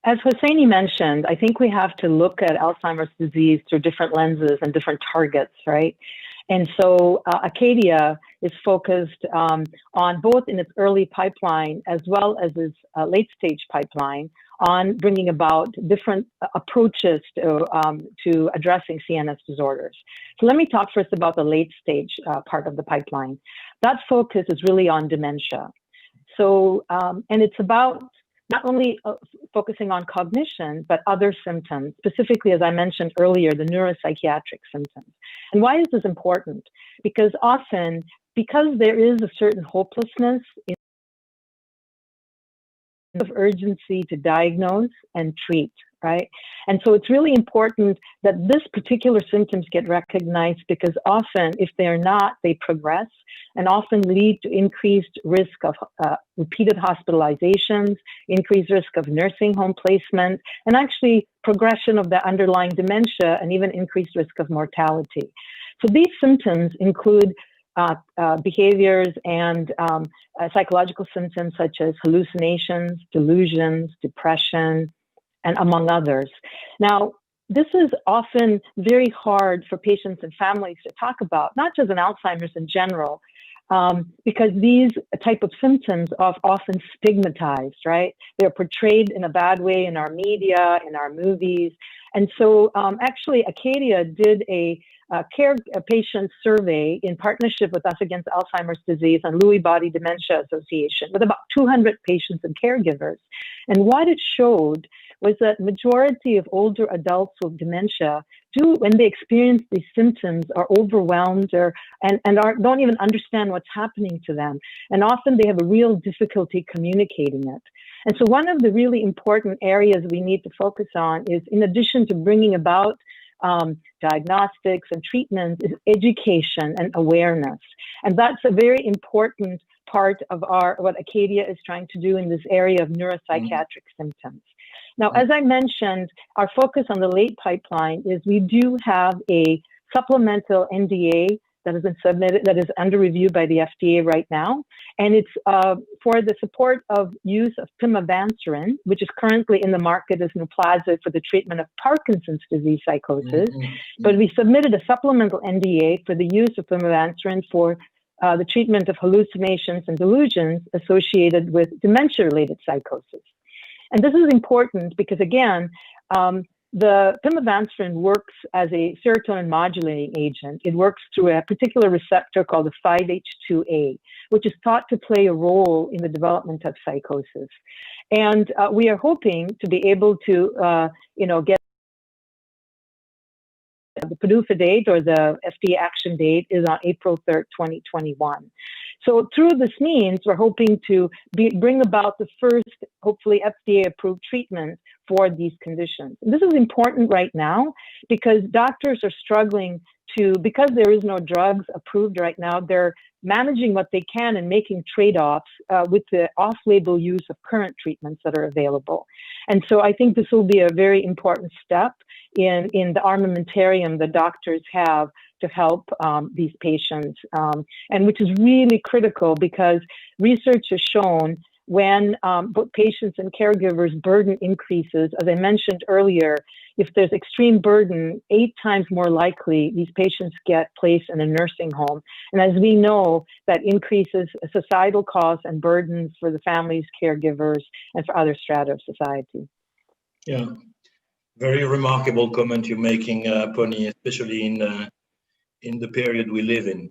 As Hosseini mentioned, I think we have to look at Alzheimer's disease through different lenses and different targets, right? And so Acadia is focused on both in its early pipeline as well as its late stage pipeline on bringing about different approaches to addressing CNS disorders. So let me talk first about the late stage part of the pipeline. That focus is really on dementia. So, and it's about not only focusing on cognition, but other symptoms, specifically, as I mentioned earlier, the neuropsychiatric symptoms. And why is this important? Because often, because there is a certain hopelessness of urgency to diagnose and treat, right? And so it's really important that this particular symptoms get recognized, because often if they're not, they progress and often lead to increased risk of repeated hospitalizations, increased risk of nursing home placement, and actually progression of the underlying dementia and even increased risk of mortality. So these symptoms include behaviors and psychological symptoms such as hallucinations, delusions, depression, and among others. Now, this is often very hard for patients and families to talk about, not just in Alzheimer's in general, because these type of symptoms are often stigmatized, right? They're portrayed in a bad way in our media, in our movies. And so actually Acadia did a patient survey in partnership with Us Against Alzheimer's Disease and Lewy Body Dementia Association with about 200 patients and caregivers. And what it showed was that majority of older adults with dementia when they experience these symptoms, are overwhelmed and don't even understand what's happening to them. And often they have a real difficulty communicating it. And so one of the really important areas we need to focus on is, in addition to bringing about diagnostics and treatments, is education and awareness. And that's a very important part of what Acadia is trying to do in this area of neuropsychiatric symptoms. Now, as I mentioned, our focus on the late pipeline is we do have a supplemental NDA that has been submitted, that is under review by the FDA right now. And it's for the support of use of pimavanserin, which is currently in the market as Nuplazid for the treatment of Parkinson's disease psychosis. But we submitted a supplemental NDA for the use of pimavanserin for the treatment of hallucinations and delusions associated with dementia-related psychosis. And this is important because, again, the pimavanserin works as a serotonin modulating agent. It works through a particular receptor called the 5-HT2A, which is thought to play a role in the development of psychosis. And we are hoping to be able to, get the PDUFA date, or the FDA action date, is on April 3rd, 2021. So through this means, we're hoping to bring about the first, hopefully, FDA-approved treatment for these conditions. And this is important right now because doctors are struggling because there is no drugs approved right now, they're managing what they can and making trade-offs with the off-label use of current treatments that are available. And so I think this will be a very important step in the armamentarium the doctors have to help these patients, and which is really critical because research has shown when both patients and caregivers' burden increases, as I mentioned earlier, if there's extreme burden, 8 times more likely these patients get placed in a nursing home. And as we know, that increases societal costs and burdens for the families, caregivers, and for other strata of society. Yeah, very remarkable comment you're making, Pony, especially in the period we live in,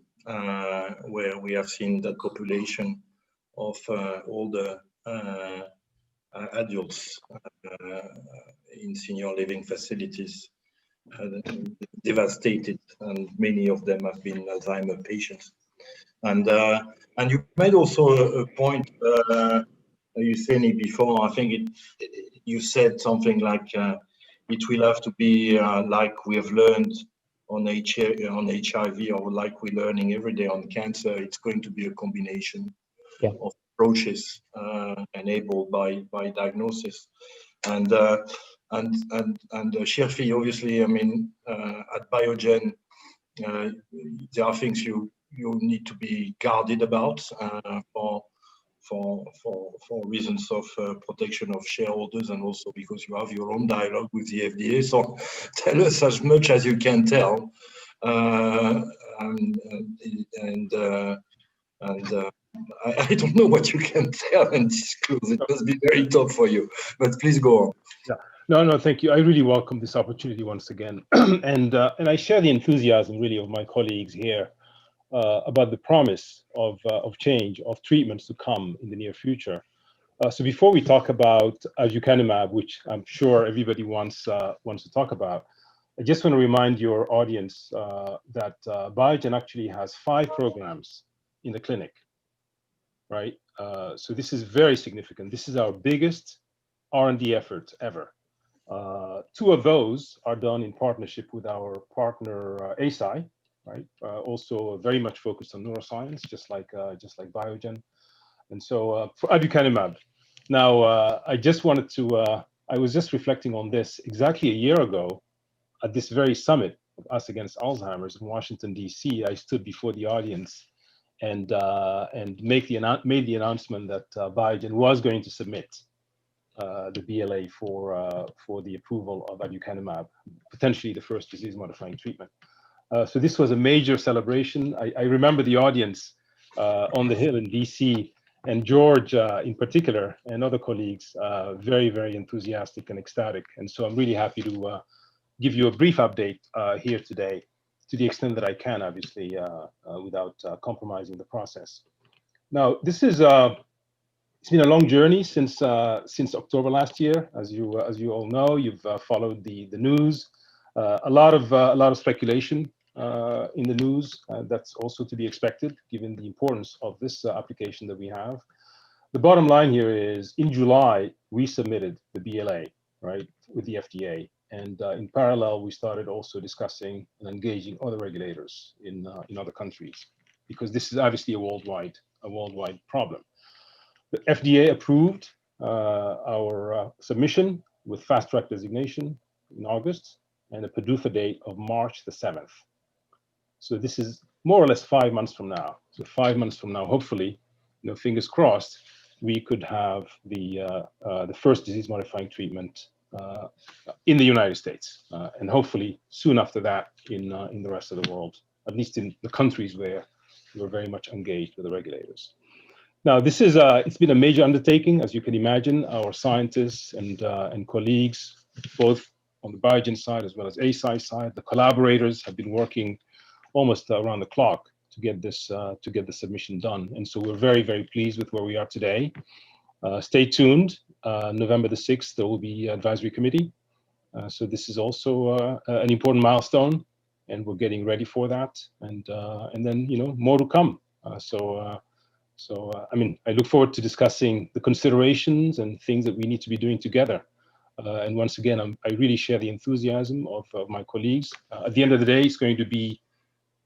where we have seen that population of older adults in senior living facilities, devastated, and many of them have been Alzheimer patients. And you made also a point, you said it before. I think you said something like it will have to be like we have learned on HIV, or like we're learning every day on cancer. It's going to be a combination of approaches enabled by diagnosis. And Shirfi, obviously, I mean, at Biogen, there are things you need to be guarded about for reasons of protection of shareholders, and also because you have your own dialogue with the FDA. So tell us as much as you can tell. I don't know what you can tell and disclose. It must be very tough for you, but please go on. Yeah. No, thank you. I really welcome this opportunity once again, and I share the enthusiasm really of my colleagues here about the promise of change, of treatments to come in the near future. So before we talk about aducanumab, which I'm sure everybody wants to talk about, I just want to remind your audience that Biogen actually has 5 programs in the clinic, right? So this is very significant. This is our biggest R&D effort ever. 2 of those are done in partnership with our partner Eisai, right? Also very much focused on neuroscience, just like Biogen. And so for aducanumab, now I just wanted to. I was just reflecting on this exactly a year ago at this very summit of Us Against Alzheimer's in Washington D.C. I stood before the audience and made the announcement that Biogen was going to submit the BLA for the approval of aducanumab, potentially the first disease-modifying treatment. So this was a major celebration. I remember the audience on the Hill in DC, and George in particular, and other colleagues, very, very enthusiastic and ecstatic. And so I'm really happy to give you a brief update here today, to the extent that I can, obviously, without compromising the process. Now, this is it's been a long journey since October last year. As you all know, you've followed the news. A lot of speculation in the news. That's also to be expected, given the importance of this application that we have. The bottom line here is, in July, we submitted the BLA, right, with the FDA. And in parallel, we started also discussing and engaging other regulators in other countries, because this is obviously a worldwide problem. The FDA approved our submission with fast track designation in August, and a PDUFA date of March the 7th. So this is more or less 5 months from now. So 5 months from now, hopefully, fingers crossed, we could have the first disease-modifying treatment in the United States, and hopefully soon after that in the rest of the world, at least in the countries where we're very much engaged with the regulators. Now, this is it's been a major undertaking, as you can imagine. Our scientists and colleagues, both on the Biogen side as well as Eisai side, the collaborators have been working almost around the clock to get the submission done. And so we're very, very pleased with where we are today. Stay tuned. November the 6th, there will be advisory committee. So this is also an important milestone, and we're getting ready for that. And then more to come. So I mean, I look forward to discussing the considerations and things that we need to be doing together. And once again, I really share the enthusiasm of my colleagues. At the end of the day, it's going to be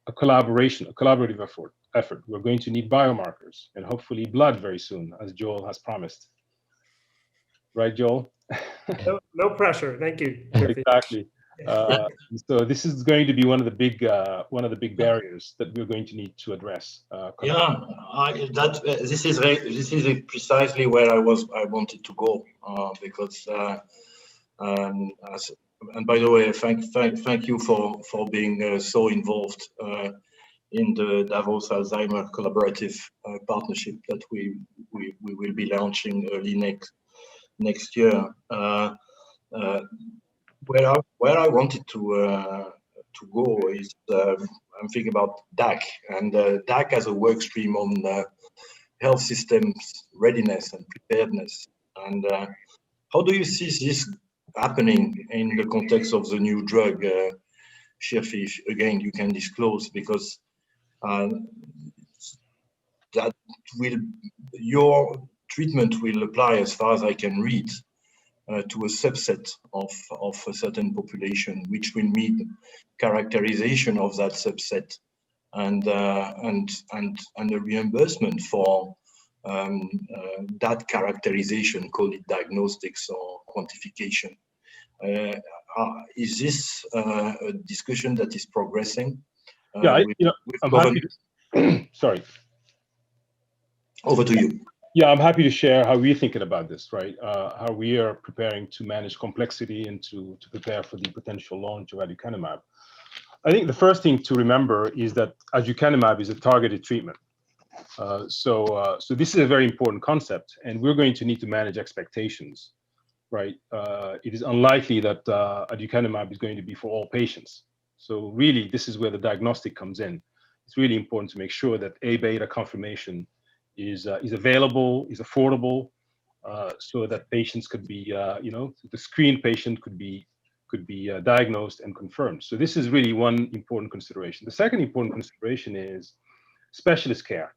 a collaborative effort. We're going to need biomarkers and hopefully blood very soon, as Joel has promised. Right, Joel? No pressure. Thank you. Exactly. So this is going to be one of the big barriers that we're going to need to address. This is precisely where I wanted to go, because and by the way, thank you for being so involved in the Davos Alzheimer collaborative partnership that we will be launching early next year. Where I wanted to go is I'm thinking about DAC, and DAC as a work stream on health systems readiness and preparedness. And how do you see this happening in the context of the new drug, Shirfi, again, you can disclose, because that will, your treatment will apply, as far as I can read, to a subset of a certain population, which will need characterization of that subset, and a reimbursement for that characterization, call it diagnostics or quantification. Is this a discussion that is progressing? Yeah, with I'm happy to, sorry. Over to you. Yeah, I'm happy to share how we're thinking about this, right? How we are preparing to manage complexity and to prepare for the potential launch of aducanumab. I think the first thing to remember is that aducanumab is a targeted treatment. So this is a very important concept, and we're going to need to manage expectations, right? It is unlikely that aducanumab is going to be for all patients. So really, this is where the diagnostic comes in. It's really important to make sure that A-beta confirmation is available, is affordable, so that patients could be, the screened patient could be diagnosed and confirmed. So this is really one important consideration. The second important consideration is specialist care.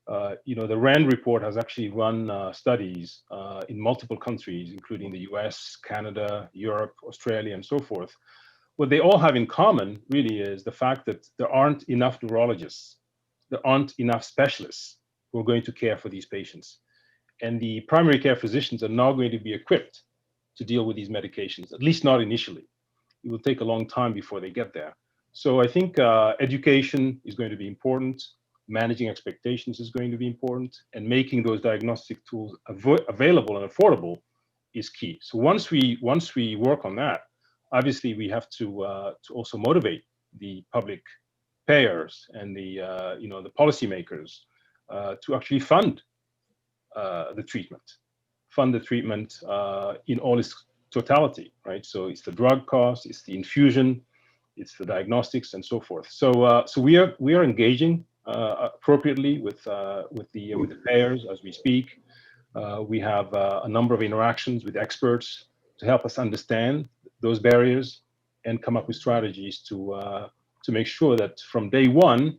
The RAND report has actually run studies in multiple countries, including the US, Canada, Europe, Australia, and so forth. What they all have in common really is the fact that there aren't enough neurologists, there aren't enough specialists who are going to care for these patients. And the primary care physicians are not going to be equipped to deal with these medications, at least not initially. It will take a long time before they get there. So I think education is going to be important, managing expectations is going to be important, and making those diagnostic tools available and affordable is key. So once we work on that, obviously we have to also motivate the public payers and the policymakers to actually fund the treatment in all its totality, right? So it's the drug cost, it's the infusion, it's the diagnostics, and so forth. So we are engaging appropriately with the payers as we speak. We have a number of interactions with experts to help us understand those barriers and come up with strategies to make sure that from day one,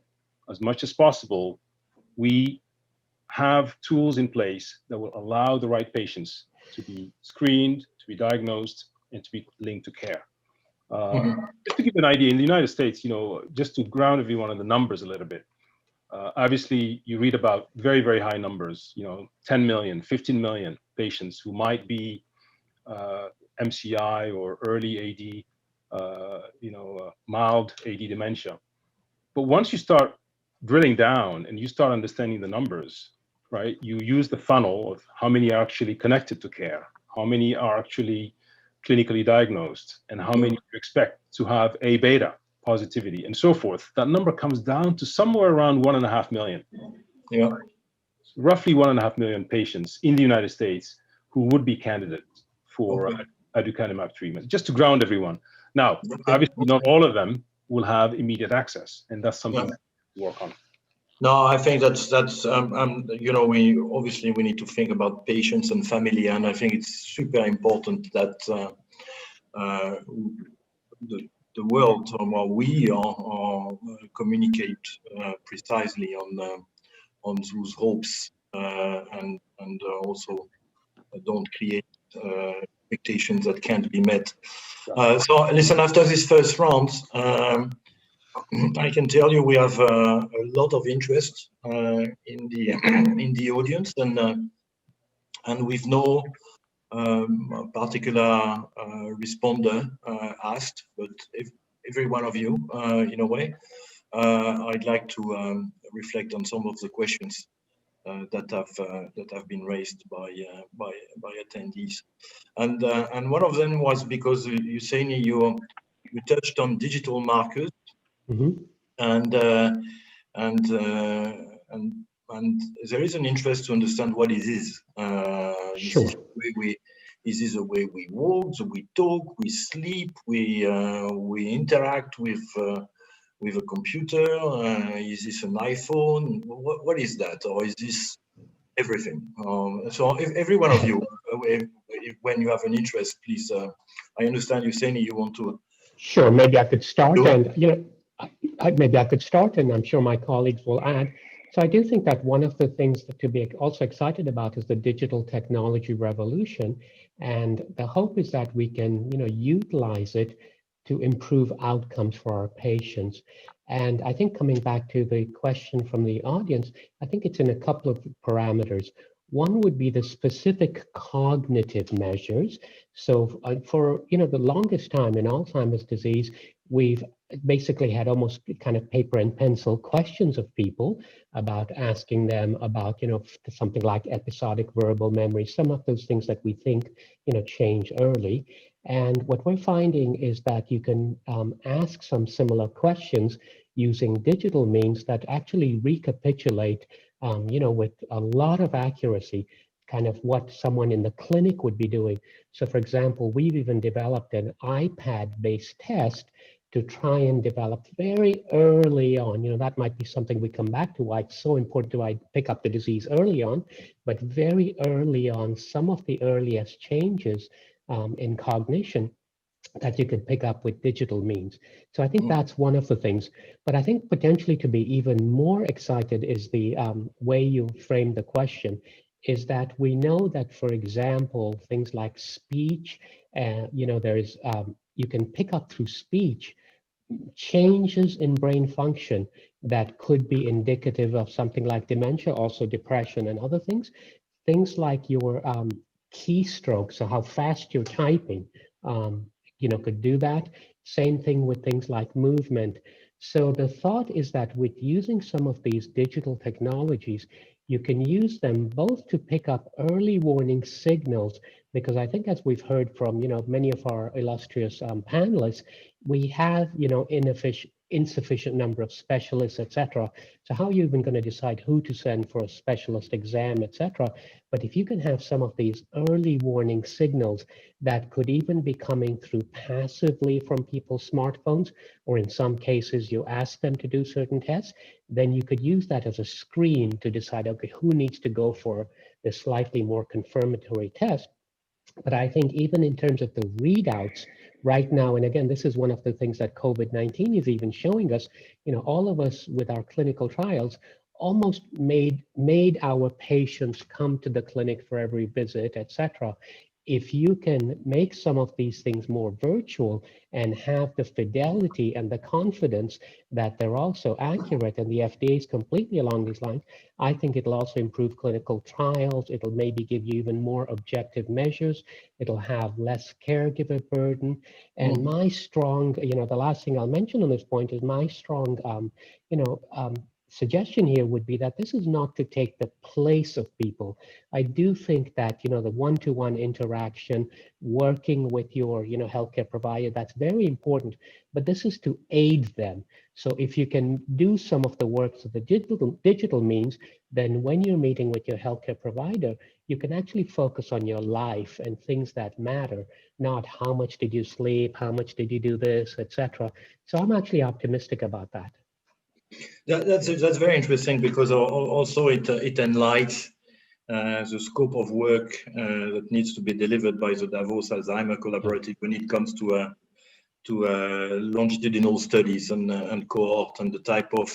as much as possible, we have tools in place that will allow the right patients to be screened, to be diagnosed, and to be linked to care. Just to give you an idea, in the United States, just to ground everyone on the numbers a little bit, obviously you read about very, very high numbers, 10 million, 15 million patients who might be MCI or early AD, mild AD dementia. But once you start drilling down and you start understanding the numbers, right, you use the funnel of how many are actually connected to care, how many are actually clinically diagnosed, and how many you expect to have A-beta positivity, and so forth. That number comes down to somewhere around 1.5 million. Yeah. Roughly 1.5 million patients in the United States who would be candidates for aducanumab treatment, just to ground everyone. Now, obviously, not all of them will have immediate access, and that's something that we work on. No, I think that's we need to think about patients and family, and I think it's super important that the world, or we communicate precisely on those hopes and also don't create expectations that can't be met. So listen, after this first round, I can tell you we have a lot of interest in the audience, and with no particular responder asked, but every one of you, in a way, I'd like to reflect on some of the questions that have been raised by attendees, and one of them was because Husseini, you touched on digital markers. And there is an interest to understand what it is. Sure. Is this the way we walk, we talk, we sleep, we interact with a computer? Is this an iPhone? What is that, or is this everything? So if every one of you, when you have an interest, please. I understand you, Seni, you want to. Sure, maybe I could start, and maybe I could start, and I'm sure my colleagues will add. So I do think that one of the things to be also excited about is the digital technology revolution, and the hope is that we can, utilize it to improve outcomes for our patients. And I think coming back to the question from the audience, I think it's in a couple of parameters. One would be the specific cognitive measures. So for the longest time in Alzheimer's disease, we've basically had almost kind of paper and pencil questions of people about asking them about, something like episodic verbal memory, some of those things that we think, change early. And what we're finding is that you can ask some similar questions using digital means that actually recapitulate, with a lot of accuracy, kind of what someone in the clinic would be doing. So for example, we've even developed an iPad-based test to try and develop very early on. That might be something we come back to, why it's so important to pick up the disease early on, but very early on, some of the earliest changes in cognition that you could pick up with digital means. So I think that's one of the things. But I think potentially to be even more excited is the way you frame the question, is that we know that, for example, things like speech, there's you can pick up through speech changes in brain function that could be indicative of something like dementia, also depression and other things. Things like your keystrokes, so how fast you're typing, could do that. Same thing with things like movement. So the thought is that with using some of these digital technologies, you can use them both to pick up early warning signals, because I think, as we've heard from many of our illustrious panelists, we have insufficient number of specialists, etc. So how are you even going to decide who to send for a specialist exam, etc.? But if you can have some of these early warning signals that could even be coming through passively from people's smartphones, or in some cases you ask them to do certain tests, then you could use that as a screen to decide, okay, who needs to go for the slightly more confirmatory test. But I think even in terms of the readouts right now, and again, this is one of the things that COVID-19 is even showing us, all of us with our clinical trials almost made our patients come to the clinic for every visit, etc. If you can make some of these things more virtual and have the fidelity and the confidence that they're also accurate, and the FDA is completely along these lines, I think it'll also improve clinical trials. It'll maybe give you even more objective measures. It'll have less caregiver burden. And my strong, the last thing I'll mention on this point is my strong, suggestion here would be that this is not to take the place of people. I do think that, the one-to-one interaction, working with your, healthcare provider, that's very important, but this is to aid them. So if you can do some of the work of the digital means, then when you're meeting with your healthcare provider, you can actually focus on your life and things that matter, not how much did you sleep, how much did you do this, etc. So I'm actually optimistic about that. That's very interesting, because also it enlightens the scope of work that needs to be delivered by the Davos Alzheimer Collaborative when it comes to longitudinal studies and cohort, and the type of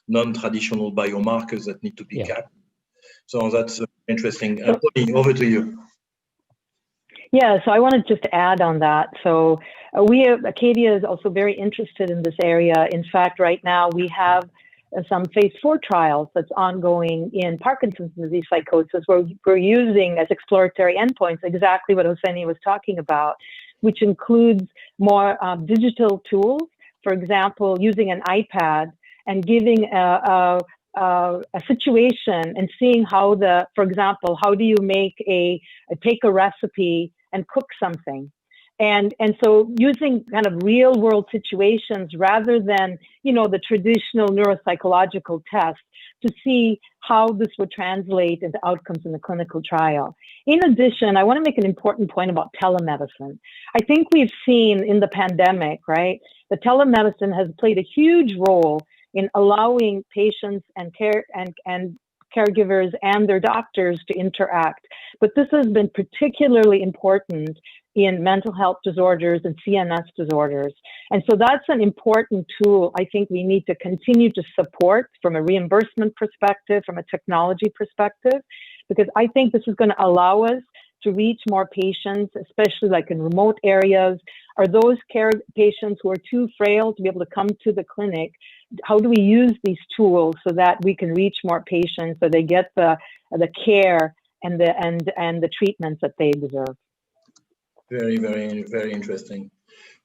non-traditional biomarkers that need to be captured. So that's interesting. Tony, over to you. Yeah, so I wanted just to add on that. So Acadia is also very interested in this area. In fact, right now we have some phase 4 trials that's ongoing in Parkinson's disease psychosis, where we're using as exploratory endpoints exactly what Hosseini was talking about, which includes more digital tools. For example, using an iPad and giving a situation and seeing how for example, how do you take a recipe and cook something? And so using kind of real world situations rather than, the traditional neuropsychological test, to see how this would translate into outcomes in the clinical trial. In addition, I want to make an important point about telemedicine. I think we've seen in the pandemic, right, that telemedicine has played a huge role in allowing patients and caregivers and their doctors to interact. but this has been particularly important in mental health disorders and CNS disorders. And so that's an important tool I think we need to continue to support from a reimbursement perspective, from a technology perspective, because I think this is going to allow us to reach more patients, especially like in remote areas, or those care patients who are too frail to be able to come to the clinic. How do we use these tools so that we can reach more patients so they get the care and the treatments that they deserve? Very, very, very interesting.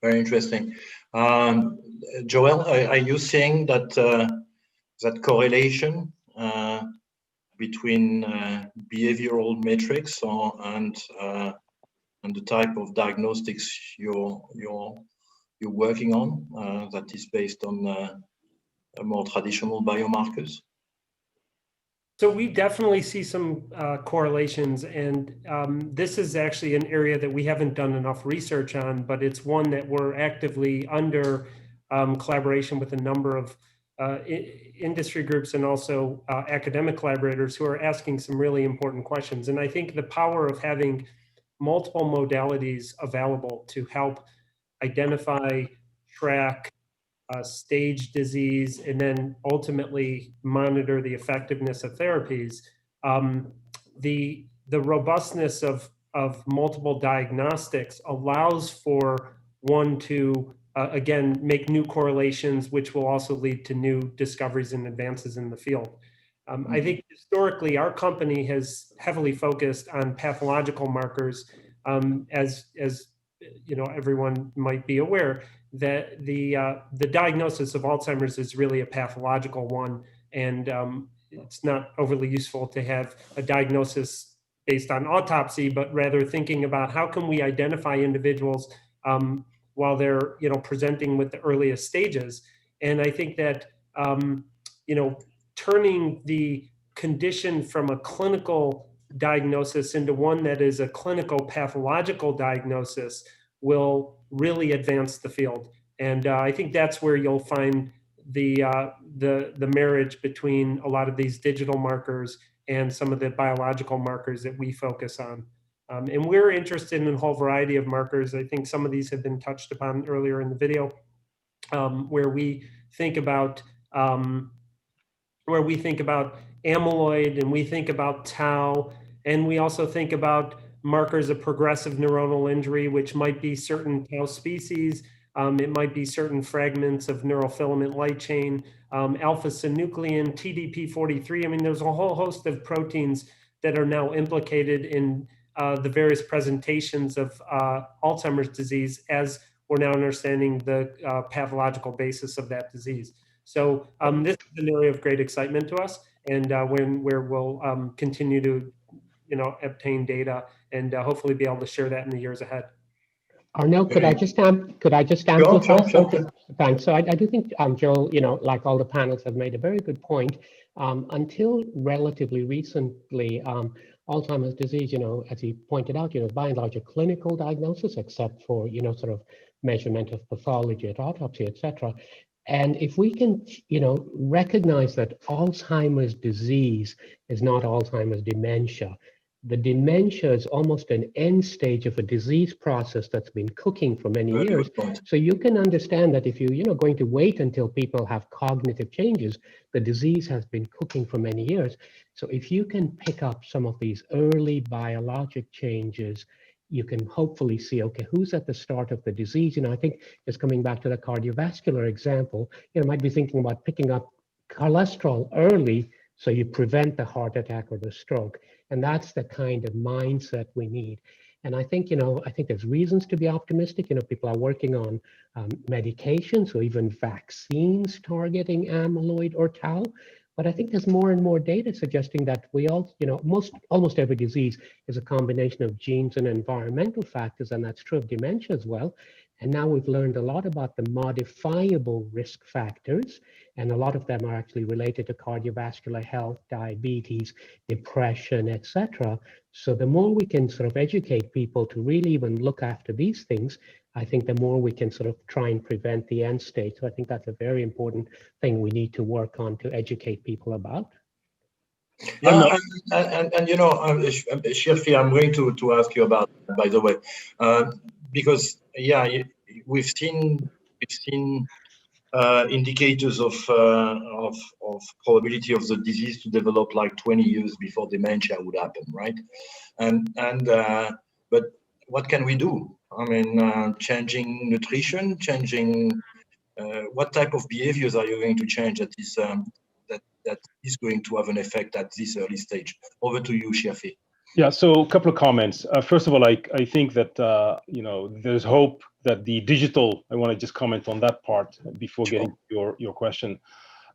Very interesting. Joel, are you seeing that that correlation between behavioral metrics and the type of diagnostics you're working on that is based on more traditional biomarkers? So we definitely see some correlations, and this is actually an area that we haven't done enough research on, but it's one that we're actively under collaboration with a number of industry groups and also academic collaborators who are asking some really important questions. And I think the power of having multiple modalities available to help identify, track, stage disease, and then ultimately monitor the effectiveness of therapies. The robustness of multiple diagnostics allows for one to, again, make new correlations, which will also lead to new discoveries and advances in the field. I think historically, our company has heavily focused on pathological markers, as you know, everyone might be aware that the diagnosis of Alzheimer's is really a pathological one, and it's not overly useful to have a diagnosis based on autopsy, but rather thinking about how can we identify individuals while they're, you know, presenting with the earliest stages. And I think that you know, turning the condition from a clinical diagnosis into one that is a clinical pathological diagnosis will really advance the field. And I think that's where you'll find the marriage between a lot of these digital markers and some of the biological markers that we focus on. And we're interested in a whole variety of markers. I think some of these have been touched upon earlier in the video, where we think about amyloid, and we think about tau, and we also think about markers of progressive neuronal injury, which might be certain tau species. It might be certain fragments of neurofilament light chain, alpha-synuclein, TDP43. I mean, there's a whole host of proteins that are now implicated in the various presentations of Alzheimer's disease, as we're now understanding the pathological basis of that disease. So this is an area of great excitement to us, and where we'll continue to, you know, obtain data and hopefully be able to share that in the years ahead. Arno, could I just amplify something? Thanks. So I do think Joel, you know, like all the panels, have made a very good point. Until relatively recently, Alzheimer's disease, you know, as he pointed out, you know, by and large a clinical diagnosis, except for, you know, sort of measurement of pathology at autopsy, etc. And if we can, you know, recognize that Alzheimer's disease is not Alzheimer's dementia. The dementia is almost an end stage of a disease process that's been cooking for many years. So you can understand that if you know, going to wait until people have cognitive changes, the disease has been cooking for many years. So if you can pick up some of these early biologic changes, you can hopefully see, okay, who's at the start of the disease? You know, I think just coming back to the cardiovascular example, you know, might be thinking about picking up cholesterol early so you prevent the heart attack or the stroke. And that's the kind of mindset we need. And I think, you know, I think there's reasons to be optimistic. You know, people are working on medications or even vaccines targeting amyloid or tau. But I think there's more and more data suggesting that we all, you know, almost every disease is a combination of genes and environmental factors, and that's true of dementia as well. And now we've learned a lot about the modifiable risk factors, and a lot of them are actually related to cardiovascular health, diabetes, depression, etc. So the more we can sort of educate people to really even look after these things, I think the more we can sort of try and prevent the end state. So I think that's a very important thing we need to work on to educate people about. And you know, Shirfi, I'm going to ask you about, by the way, because yeah, we've seen indicators of probability of the disease to develop like 20 years before dementia would happen, right? But what can we do? I mean, changing nutrition, changing what type of behaviors are you going to change that is going to have an effect at this early stage? Over to you, Shirfi. Yeah, so a couple of comments. First of all, I think that there's hope that the digital. I want to just comment on that part before getting to your question.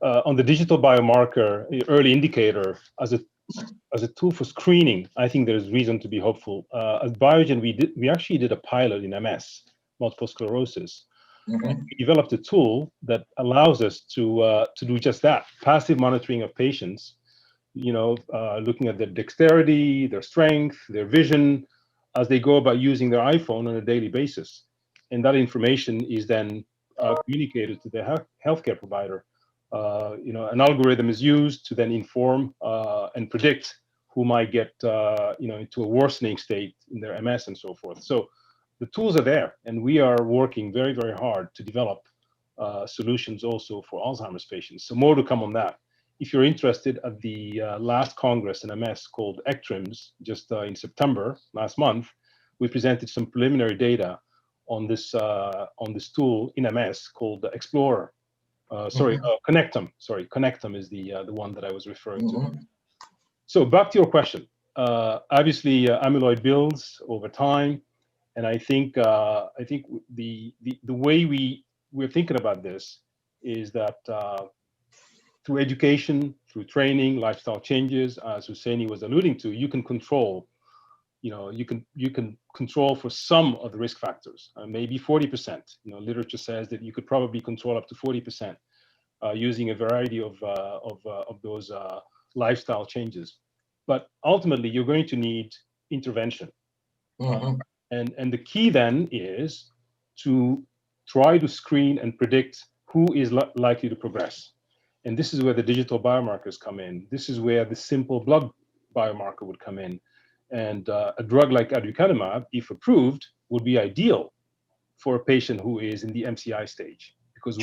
On the digital biomarker, early indicator as a tool for screening, I think there's reason to be hopeful. At Biogen, we actually did a pilot in MS, multiple sclerosis. Mm-hmm. We developed a tool that allows us to do just that: passive monitoring of patients. Looking at their dexterity, their strength, their vision, as they go about using their iPhone on a daily basis. And that information is then communicated to the healthcare provider. An algorithm is used to then inform and predict who might get into a worsening state in their MS and so forth. So the tools are there, and we are working very, very hard to develop solutions also for Alzheimer's patients. So more to come on that. If you're interested, at the last Congress in MS called ECTRIMS, just in September last month, we presented some preliminary data on this tool in MS called Explorer. Connectum. Sorry, Connectum is the one that I was referring to. So back to your question. Obviously, amyloid builds over time, and I think the way we're thinking about this is that through education, through training, lifestyle changes, as Husseini was alluding to, you can control. You can control for some of the risk factors, maybe 40%. Literature says that you could probably control up to 40% using a variety of those lifestyle changes. But ultimately, you're going to need intervention. Mm-hmm. And the key then is to try to screen and predict who is likely to progress. And this is where the digital biomarkers come in. This is where the simple blood biomarker would come in. And a drug like aducanumab, if approved, would be ideal for a patient who is in the MCI stage. Because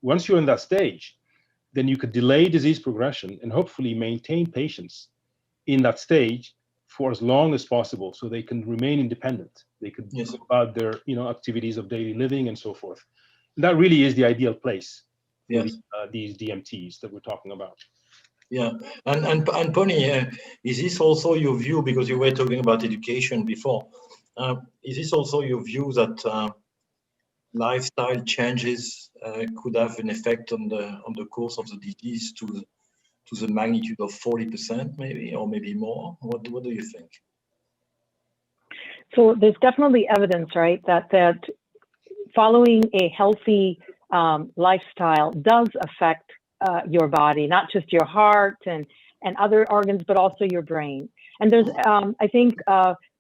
once you're in that stage, then you could delay disease progression and hopefully maintain patients in that stage for as long as possible, so they can remain independent. They could go about their activities of daily living and so forth. And that really is the ideal place for these DMTs that we're talking about. Yeah, and Pony, is this also your view, because you were talking about education before? Is this also your view that lifestyle changes could have an effect on the course of the disease to the magnitude of 40%, maybe, or maybe more? What do you think? So there's definitely evidence, right, that following a healthy lifestyle does affect your body, not just your heart and other organs, but also your brain. And there's, I think,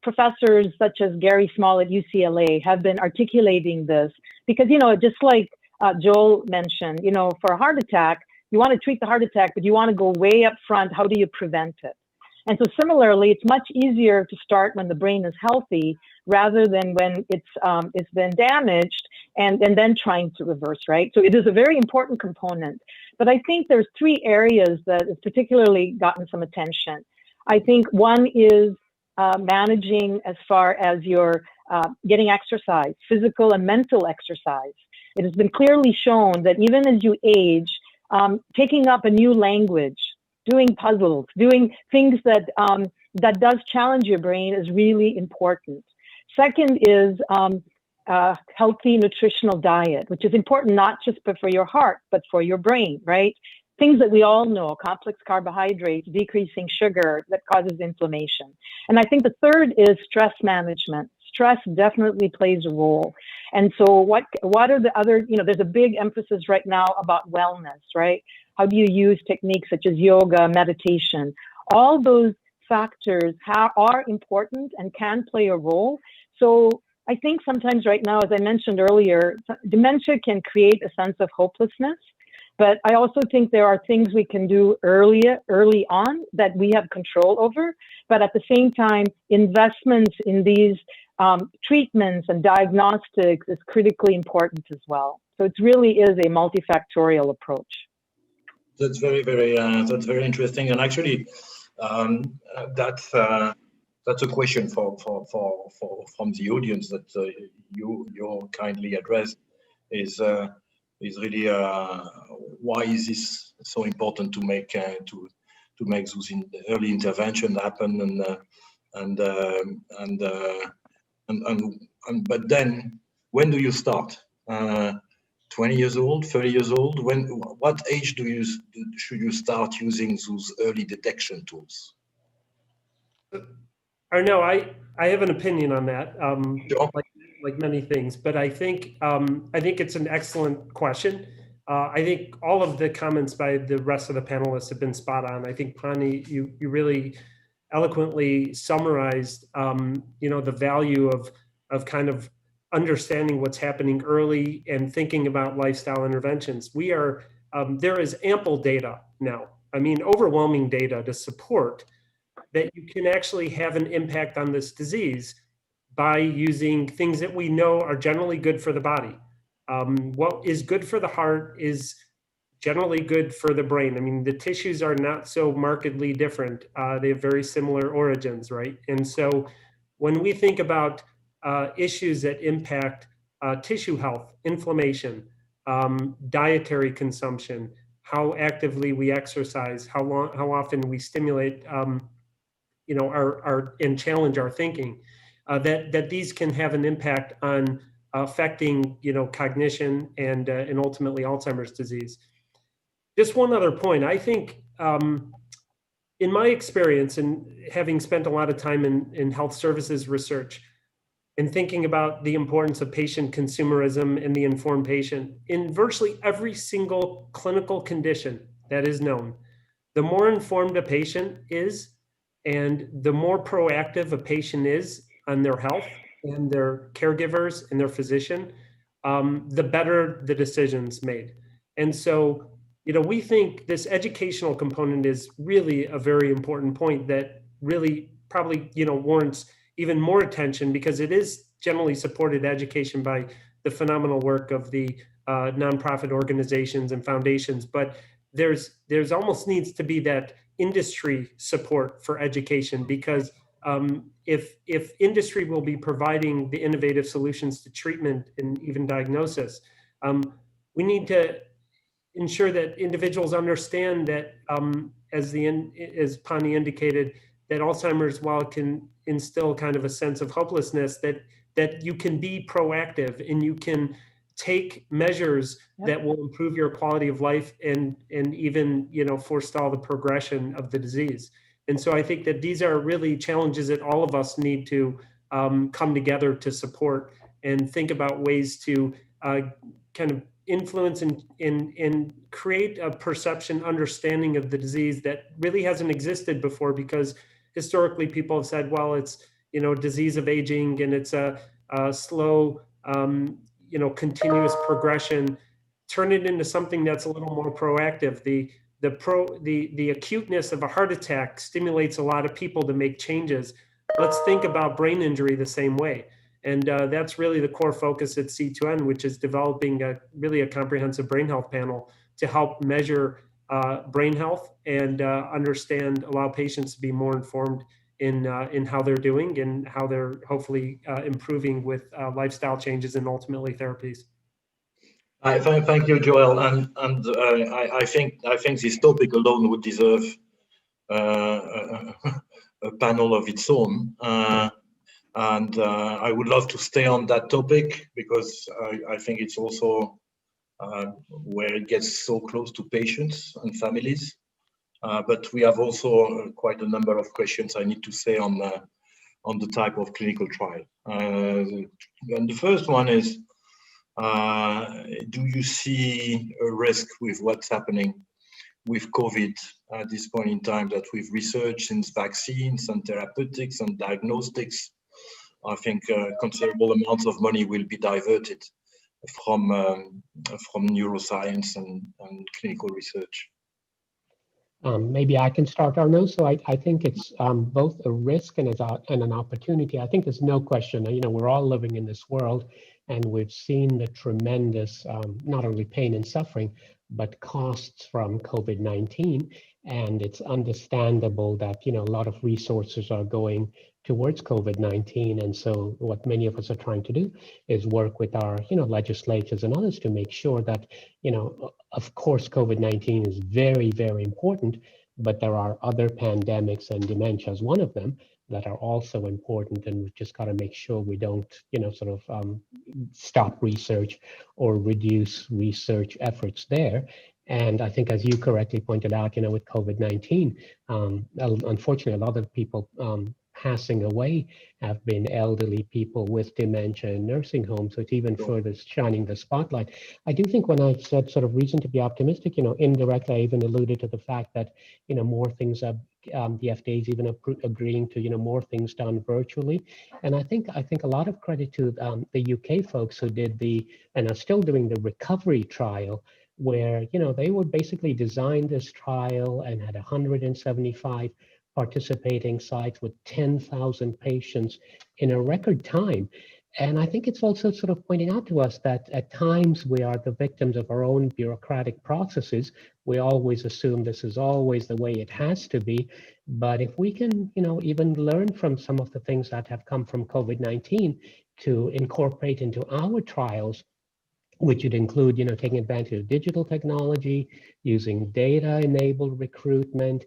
professors such as Gary Small at UCLA have been articulating this because, just like Joel mentioned, for a heart attack, you want to treat the heart attack, but you want to go way up front. How do you prevent it? And so similarly, it's much easier to start when the brain is healthy rather than when it's been damaged and then trying to reverse, right? So it is a very important component. But I think there's three areas that has particularly gotten some attention. I think one is managing as far as your getting exercise, physical and mental exercise. It has been clearly shown that even as you age, taking up a new language, doing puzzles, doing things that does challenge your brain is really important. Second is healthy nutritional diet, which is important not just for your heart, but for your brain, right? Things that we all know, complex carbohydrates, decreasing sugar that causes inflammation. And I think the third is stress management. Stress definitely plays a role. And so what are the other, there's a big emphasis right now about wellness, right? How do you use techniques such as yoga, meditation? All those factors are important and can play a role. So I think sometimes right now, as I mentioned earlier, dementia can create a sense of hopelessness. But I also think there are things we can do early on that we have control over. But at the same time, investments in these treatments and diagnostics is critically important as well. So it really is a multifactorial approach. That's that's very interesting, and actually, that's a question from the audience that you kindly addressed. Is really why is this so important to make to make those early intervention happen, but then when do you start? 20 years old, 30 years old? What age should you start using those early detection tools? Or no, I have an opinion on that, like many things, but I think it's an excellent question. I think all of the comments by the rest of the panelists have been spot on. I think, Pani, you really eloquently summarized, the value of kind of understanding what's happening early and thinking about lifestyle interventions. There is ample data now, overwhelming data to support that you can actually have an impact on this disease by using things that we know are generally good for the body. What is good for the heart is generally good for the brain. The tissues are not so markedly different. They have very similar origins, right? And so when we think about issues that impact tissue health, inflammation, dietary consumption, how actively we exercise, how often we stimulate, and challenge our thinking, that these can have an impact on affecting, cognition and ultimately Alzheimer's disease. Just one other point. I think, in my experience and having spent a lot of time in health services research, and thinking about the importance of patient consumerism and the informed patient, in virtually every single clinical condition that is known, the more informed a patient is and the more proactive a patient is on their health and their caregivers and their physician, the better the decisions made. And so, we think this educational component is really a very important point that really probably, warrants even more attention, because it is generally supported education by the phenomenal work of the nonprofit organizations and foundations. But there's almost needs to be that industry support for education, because if industry will be providing the innovative solutions to treatment and even diagnosis, we need to ensure that individuals understand that, as Pani indicated, that Alzheimer's, while it can instill kind of a sense of hopelessness, that you can be proactive and you can take measures that will improve your quality of life and even, forestall the progression of the disease. And so I think that these are really challenges that all of us need to come together to support and think about ways to kind of influence and create a perception, understanding of the disease that really hasn't existed before, because historically people have said, well, it's, disease of aging and it's a slow, continuous progression. Turn it into something that's a little more proactive. The acuteness of a heart attack stimulates a lot of people to make changes. Let's think about brain injury the same way. And that's really the core focus at C2N, which is developing really a comprehensive brain health panel to help measure brain health and allow patients to be more informed in how they're doing and how they're hopefully improving with lifestyle changes and ultimately therapies. Thank you, Joel. And I think this topic alone would deserve a panel of its own. And I would love to stay on that topic, because I think it's also where it gets so close to patients and families. But we have also quite a number of questions I need to say on the type of clinical trial. And the first one is, do you see a risk with what's happening with COVID at this point in time, that we've researched since vaccines and therapeutics and diagnostics? I think considerable amounts of money will be diverted from neuroscience and clinical research? Maybe I can start, Arno. So I think it's both a risk and an opportunity. I think there's no question, we're all living in this world, and we've seen the tremendous, not only pain and suffering, but costs from COVID-19. And it's understandable that, a lot of resources are going towards COVID-19. And so what many of us are trying to do is work with our, legislatures and others to make sure that, of course, COVID-19 is very, very important, but there are other pandemics, and dementia is one of them, that are also important. And we've just got to make sure we don't, stop research or reduce research efforts there. And I think, as you correctly pointed out, with COVID-19, unfortunately, a lot of people passing away have been elderly people with dementia in nursing homes. So it's even further shining the spotlight. I do think when I said sort of reason to be optimistic, indirectly, I even alluded to the fact that, more things are, the FDA is even agreeing to, more things done virtually. And I think a lot of credit to the UK folks who did and are still doing the recovery trial, where, they would basically design this trial and had 175 participating sites with 10,000 patients in a record time. And I think it's also sort of pointing out to us that at times we are the victims of our own bureaucratic processes. We always assume this is always the way it has to be. But if we can, even learn from some of the things that have come from COVID-19 to incorporate into our trials, which would include, taking advantage of digital technology, using data-enabled recruitment,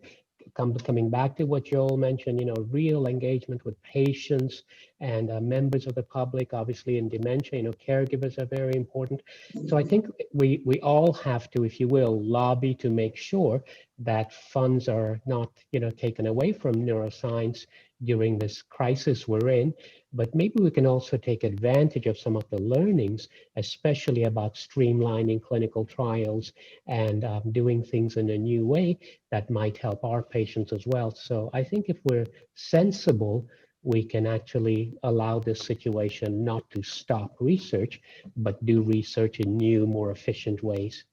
coming back to what Joel mentioned, real engagement with patients and members of the public. Obviously, in dementia, caregivers are very important. So I think we all have to, if you will, lobby to make sure that funds are not, taken away from neuroscience during this crisis we're in. But maybe we can also take advantage of some of the learnings, especially about streamlining clinical trials and doing things in a new way that might help our patients as well. So I think if we're sensible, we can actually allow this situation not to stop research, but do research in new, more efficient ways.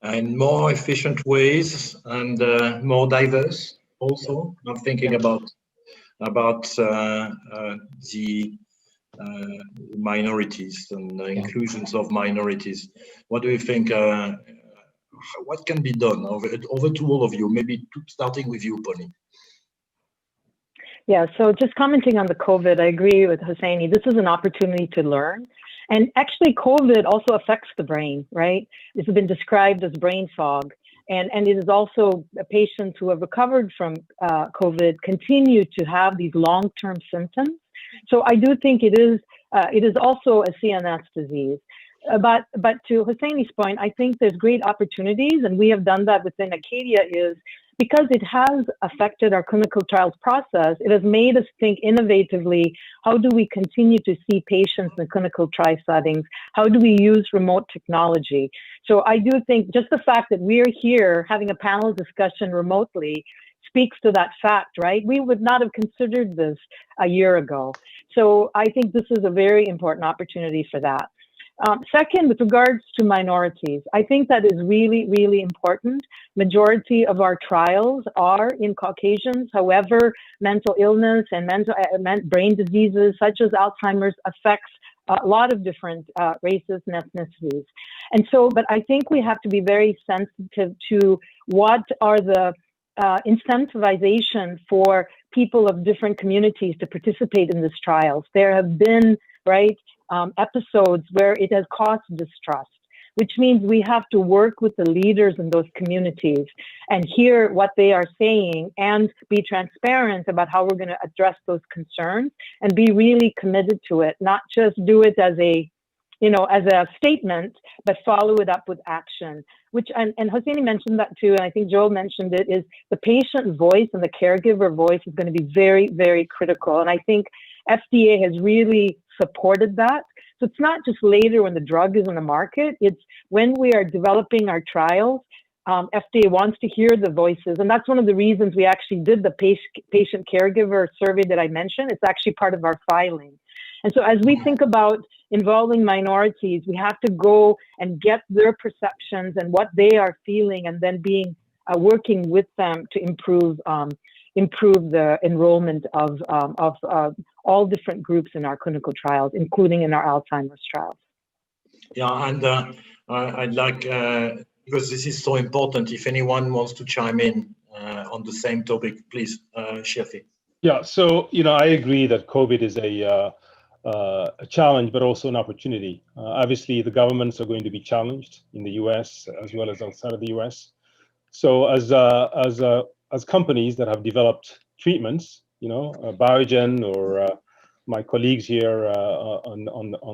And more efficient ways, and more diverse also. I'm thinking about the minorities and the inclusions of minorities. What do you think? What can be done? Over to all of you, maybe starting with you, Bonnie. Yeah, so just commenting on the COVID, I agree with Hosseini. This is an opportunity to learn. And actually, COVID also affects the brain, right? This has been described as brain fog. And it is also patients who have recovered from COVID continue to have these long-term symptoms. So I do think it is also a CNS disease. But to Hosseini's point, I think there's great opportunities, and we have done that within Acadia, is because it has affected our clinical trials process, it has made us think innovatively, how do we continue to see patients in clinical trial settings? How do we use remote technology? So I do think just the fact that we're here having a panel discussion remotely speaks to that fact, right? We would not have considered this a year ago. So I think this is a very important opportunity for that. Second, with regards to minorities, I think that is really, really important. Majority of our trials are in Caucasians. However, mental illness and brain diseases such as Alzheimer's affects a lot of different races and ethnicities. And so, but I think we have to be very sensitive to what are the incentivization for people of different communities to participate in these trials. There have been, episodes where it has caused distrust, which means we have to work with the leaders in those communities and hear what they are saying and be transparent about how we're going to address those concerns and be really committed to it, not just do it as a statement, but follow it up with action. Which, and Hosseini mentioned that too, and I think Joel mentioned it, is the patient voice and the caregiver voice is going to be very, very critical. And I think FDA has really supported that. So it's not just later when the drug is on the market, it's when we are developing our trials, FDA wants to hear the voices. And that's one of the reasons we actually did the patient caregiver survey that I mentioned. It's actually part of our filing. And so as we think about involving minorities, we have to go and get their perceptions and what they are feeling, and then working with them to improve the enrollment of all different groups in our clinical trials, including in our Alzheimer's trials. Yeah, and I'd like, because this is so important, if anyone wants to chime in on the same topic, please, Shafi. Yeah, so I agree that COVID is a challenge, but also an opportunity. Obviously, the governments are going to be challenged in the U.S. as well as outside of the U.S. So, as companies that have developed treatments, Biogen or my colleagues here on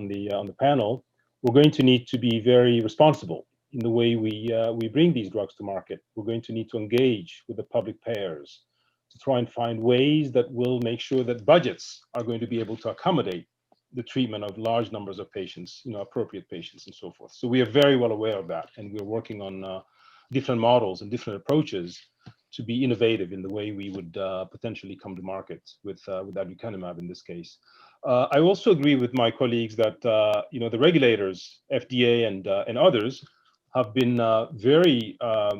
the panel, we're going to need to be very responsible in the way we bring these drugs to market. We're going to need to engage with the public payers to try and find ways that will make sure that budgets are going to be able to accommodate the treatment of large numbers of patients, appropriate patients and so forth. So we are very well aware of that, and we're working on different models and different approaches to be innovative in the way we would potentially come to market with aducanumab in this case. I also agree with my colleagues that the regulators, FDA and others, have been very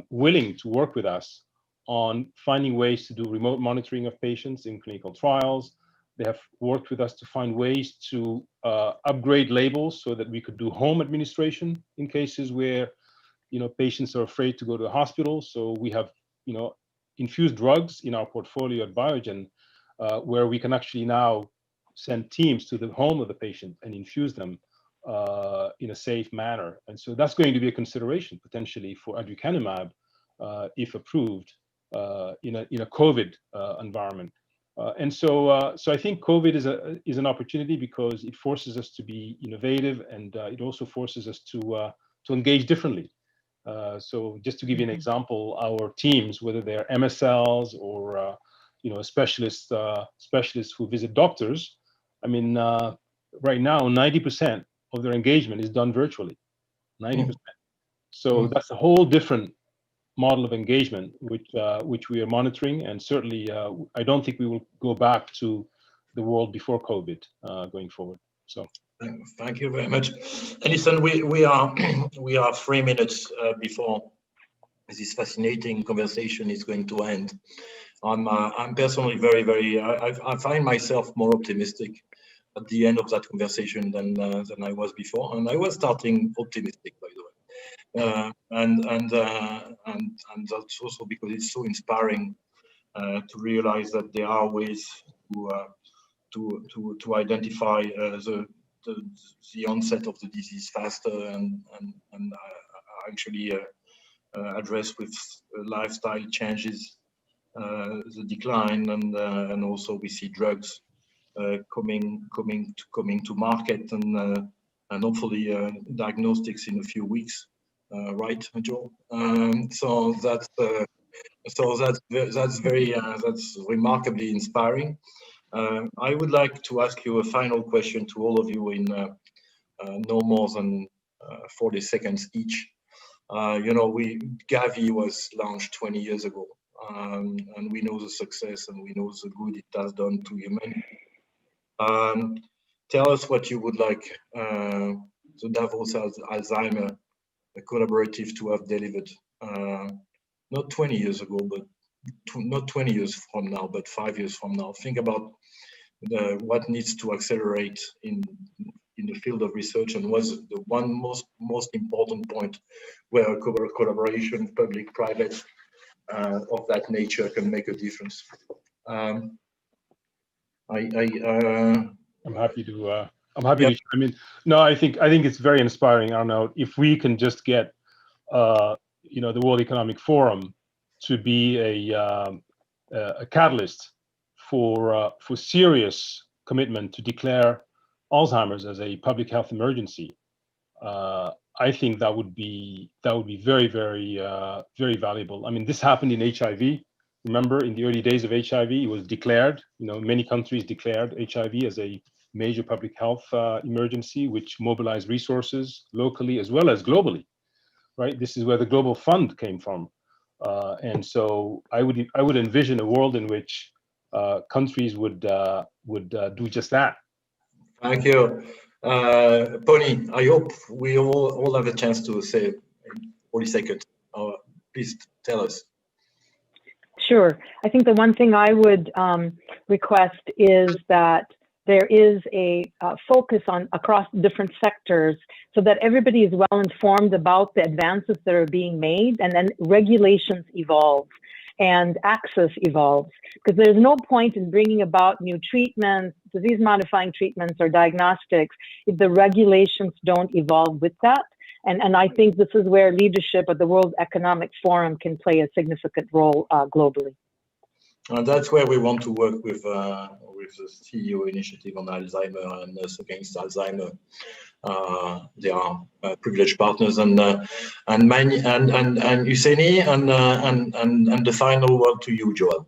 willing to work with us on finding ways to do remote monitoring of patients in clinical trials. They have worked with us to find ways to upgrade labels so that we could do home administration in cases where patients are afraid to go to the hospital. So we have infused drugs in our portfolio at Biogen where we can actually now send teams to the home of the patient and infuse them in a safe manner. And so that's going to be a consideration potentially for aducanumab if approved in a COVID environment. And so I think COVID is an opportunity because it forces us to be innovative, and it also forces us to engage differently. So just to give you an example, our teams, whether they're MSLs or specialists who visit doctors, I mean, right now 90% of their engagement is done virtually, 90%. So that's a whole different model of engagement, which we are monitoring, and certainly I don't think we will go back to the world before COVID going forward. So thank you very much. And listen, we are 3 minutes before this fascinating conversation is going to end. I'm personally very I find myself more optimistic at the end of that conversation than I was before, and I was starting optimistic, by the way. And that's also because it's so inspiring to realize that there are ways to identify the onset of the disease faster and actually address with lifestyle changes the decline, and also we see drugs coming to market, and hopefully diagnostics in a few weeks. Right, Joe? So that's remarkably inspiring. I would like to ask you a final question to all of you in no more than 40 seconds each. Gavi was launched 20 years ago, and we know the success and we know the good it has done to humanity. Tell us what you would like the Davos Alzheimer collaborative to have delivered, not 20 years ago, but not 20 years from now, but 5 years from now. Think about what needs to accelerate in the field of research, and was the one most important point where a collaboration, public-private, of that nature can make a difference. I'm happy to. I mean, no, I think it's very inspiring, Arnaud. If we can just get, the World Economic Forum to be a catalyst for serious commitment to declare Alzheimer's as a public health emergency, I think that would be very, very, very valuable. I mean, this happened in HIV. Remember, in the early days of HIV, it was declared. Many countries declared HIV as a major public health emergency, which mobilized resources locally as well as globally. Right. This is where the Global Fund came from, and so I would envision a world in which countries would do just that. Thank you. Pony, I hope we all have a chance to say 40 seconds. Please tell us. Sure. I think the one thing I would request is that there is a focus on across different sectors so that everybody is well informed about the advances that are being made, and then regulations evolve and access evolves. Because there's no point in bringing about new treatments, disease-modifying treatments or diagnostics if the regulations don't evolve with that. And I think this is where leadership at the World Economic Forum can play a significant role globally. And that's where we want to work with the CEO initiative on Alzheimer and Us Against Alzheimer. They are privileged partners, and Husseini, and the final word to you, Joel.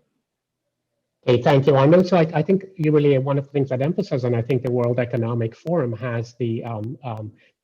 Okay, thank you, Arnold. So I think you really, one of the things I'd emphasize, and I think the World Economic Forum has the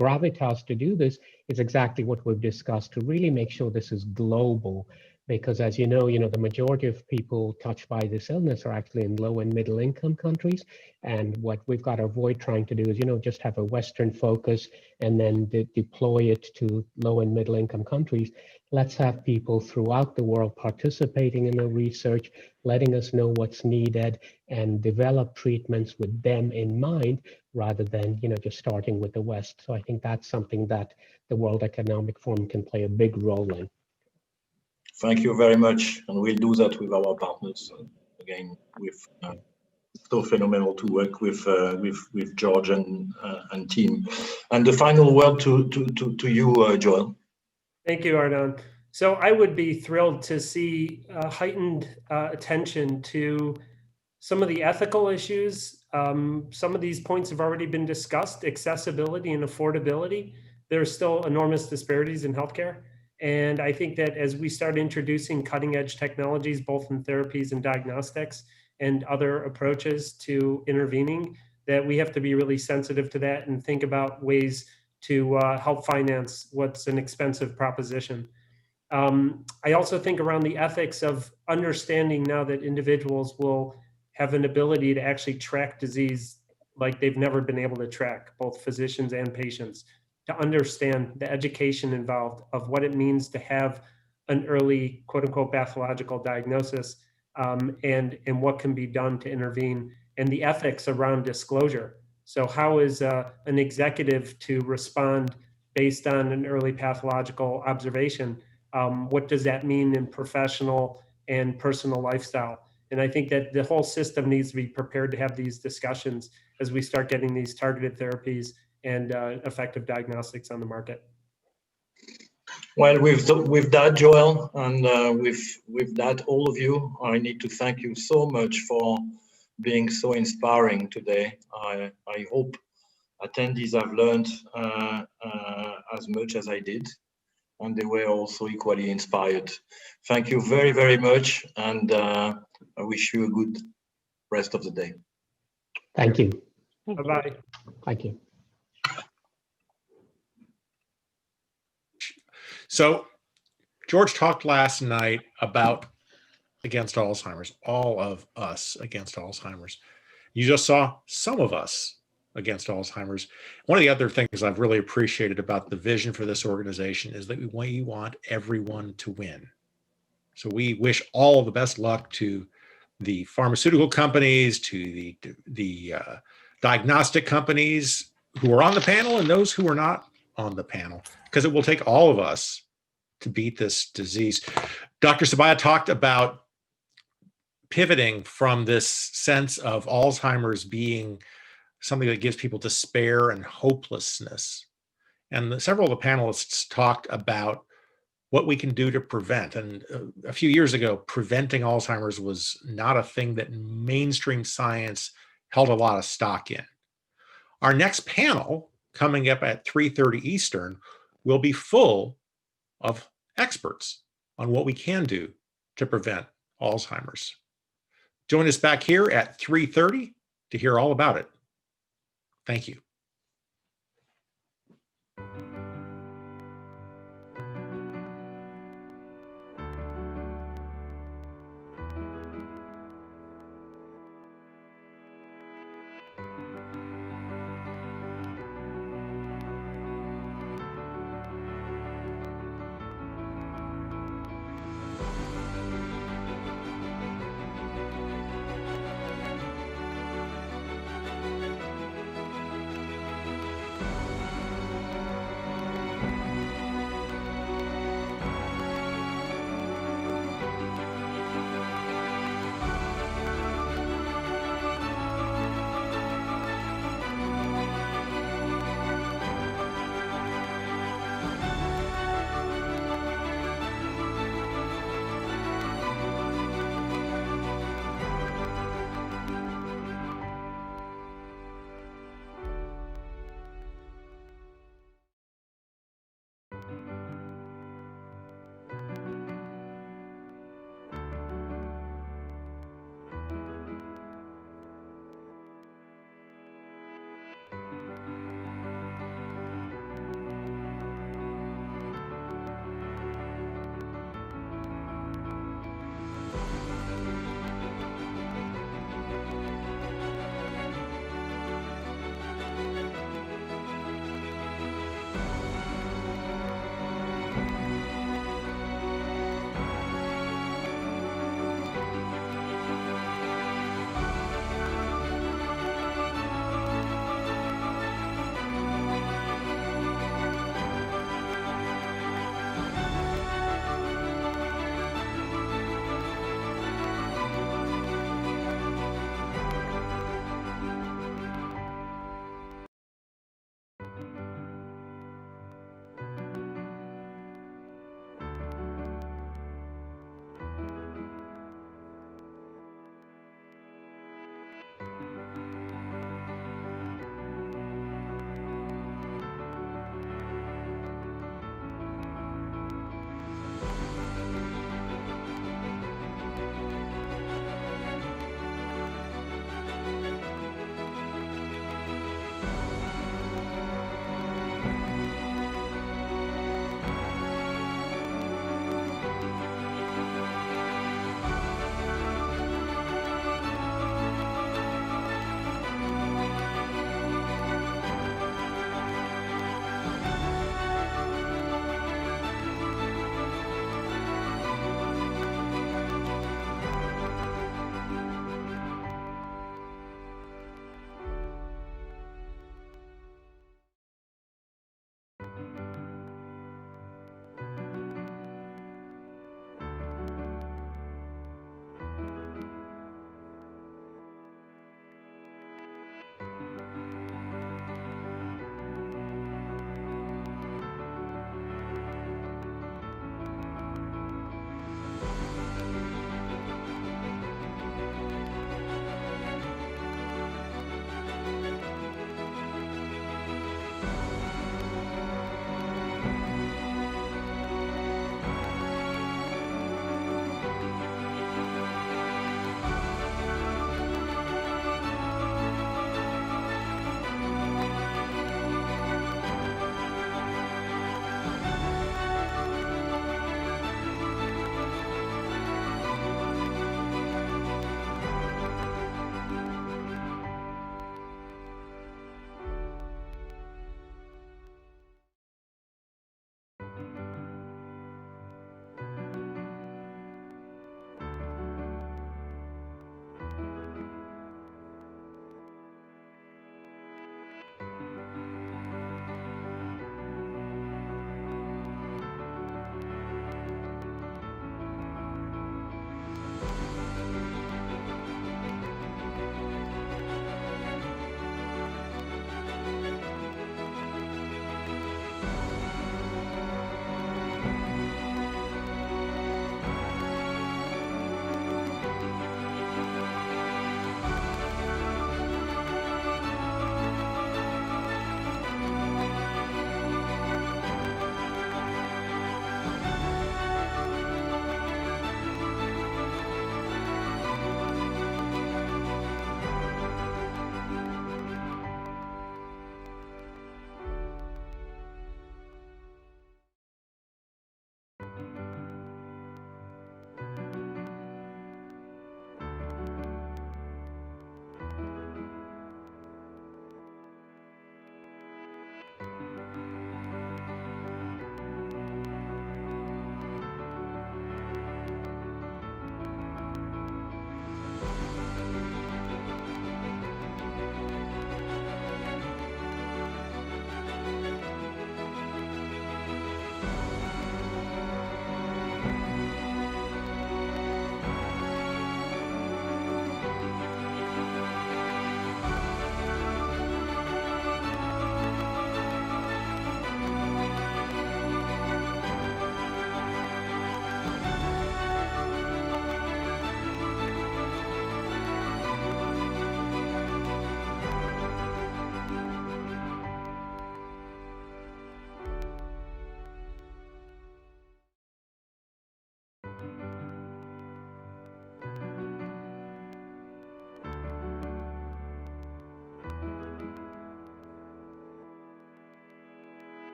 gravitas to do this, is exactly what we've discussed, to really make sure this is global. Because as you know, the majority of people touched by this illness are actually in low and middle income countries. And what we've got to avoid trying to do is, just have a Western focus and then deploy it to low and middle income countries. Let's have people throughout the world participating in the research, letting us know what's needed, and develop treatments with them in mind, rather than, just starting with the West. So I think that's something that the World Economic Forum can play a big role in. Thank you very much, and we'll do that with our partners. Again, with so phenomenal to work with George and team. And the final word to you, Joel. Thank you, Arnon. So I would be thrilled to see heightened attention to some of the ethical issues. Some of these points have already been discussed: accessibility and affordability. There are still enormous disparities in healthcare. And I think that as we start introducing cutting edge technologies, both in therapies and diagnostics and other approaches to intervening, that we have to be really sensitive to that and think about ways to help finance what's an expensive proposition. I also think around the ethics of understanding now that individuals will have an ability to actually track disease like they've never been able to track, both physicians and patients, to understand the education involved of what it means to have an early quote unquote pathological diagnosis, and what can be done to intervene, and the ethics around disclosure. So how is an executive to respond based on an early pathological observation? What does that mean in professional and personal lifestyle? And I think that the whole system needs to be prepared to have these discussions as we start getting these targeted therapies and effective diagnostics on the market. Well, with that, Joel, and with that, all of you, I need to thank you so much for being so inspiring today. I hope attendees have learned as much as I did, and they were also equally inspired. Thank you very, very much, and I wish you a good rest of the day. Thank you. Bye-bye. Thank you. So George talked last night about Against Alzheimer's, all of us against Alzheimer's. You just saw some of us against Alzheimer's. One of the other things I've really appreciated about the vision for this organization is that we want everyone to win. So we wish all the best luck to the pharmaceutical companies, to the diagnostic companies who are on the panel and those who are not on the panel, because it will take all of us to beat this disease. Dr. Sabaya talked about pivoting from this sense of Alzheimer's being something that gives people despair and hopelessness. And several of the panelists talked about what we can do to prevent. And a few years ago, preventing Alzheimer's was not a thing that mainstream science held a lot of stock in. Our next panel, coming up at 3:30 Eastern, will be full of experts on what we can do to prevent Alzheimer's. Join us back here at 3:30 to hear all about it. Thank you.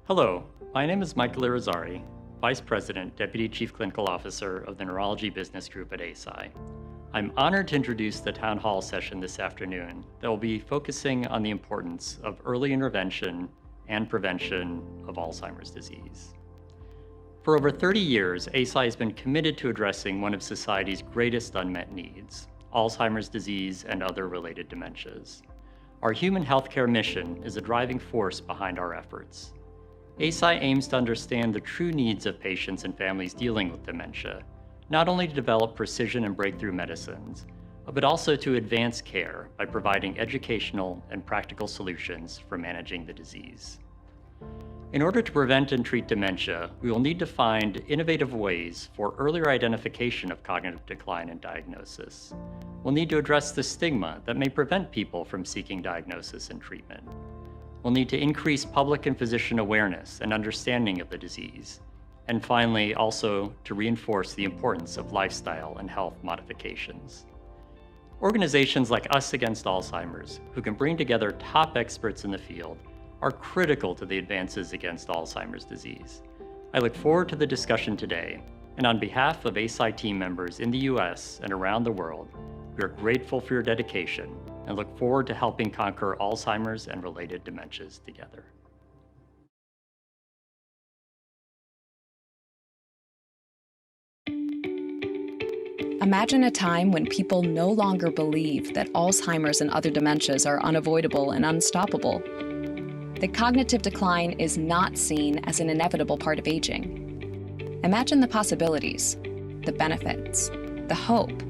Hello, my name is Michael Irizarry, Vice President, Deputy Chief Clinical Officer of the Neurology Business Group at ASI. I'm honored to introduce the town hall session this afternoon that will be focusing on the importance of early intervention and prevention of Alzheimer's disease. For over 30 years, ASI has been committed to addressing one of society's greatest unmet needs, Alzheimer's disease and other related dementias. Our human healthcare mission is a driving force behind our efforts. ASI aims to understand the true needs of patients and families dealing with dementia, not only to develop precision and breakthrough medicines, but also to advance care by providing educational and practical solutions for managing the disease. In order to prevent and treat dementia, we will need to find innovative ways for earlier identification of cognitive decline and diagnosis. We'll need to address the stigma that may prevent people from seeking diagnosis and treatment. We'll need to increase public and physician awareness and understanding of the disease. And finally, also to reinforce the importance of lifestyle and health modifications. Organizations like Us Against Alzheimer's, who can bring together top experts in the field, are critical to the advances against Alzheimer's disease. I look forward to the discussion today, and on behalf of ASI team members in the US and around the world, we are grateful for your dedication and look forward to helping conquer Alzheimer's and related dementias together. Imagine a time when people no longer believe that Alzheimer's and other dementias are unavoidable and unstoppable. That cognitive decline is not seen as an inevitable part of aging. Imagine the possibilities, the benefits, the hope,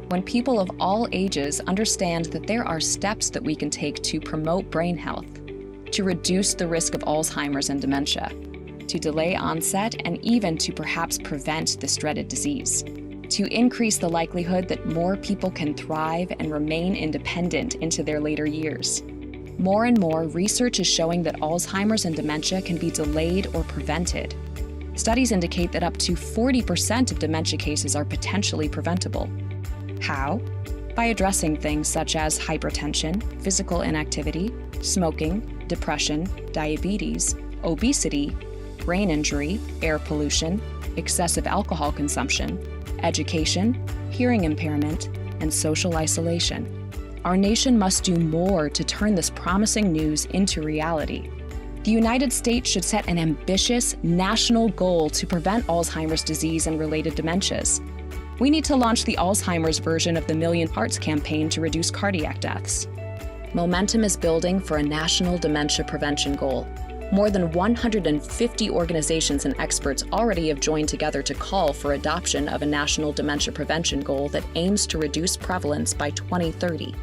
when people of all ages understand that there are steps that we can take to promote brain health, to reduce the risk of Alzheimer's and dementia, to delay onset and even to perhaps prevent this dreaded disease, to increase the likelihood that more people can thrive and remain independent into their later years. More and more, research is showing that Alzheimer's and dementia can be delayed or prevented. Studies indicate that up to 40% of dementia cases are potentially preventable. How? By addressing things such as hypertension, physical inactivity, smoking, depression, diabetes, obesity, brain injury, air pollution, excessive alcohol consumption, education, hearing impairment, and social isolation. Our nation must do more to turn this promising news into reality. The United States should set an ambitious national goal to prevent Alzheimer's disease and related dementias. We need to launch the Alzheimer's version of the Million Hearts campaign to reduce cardiac deaths. Momentum is building for a national dementia prevention goal. More than 150 organizations and experts already have joined together to call for adoption of a national dementia prevention goal that aims to reduce prevalence by 2030.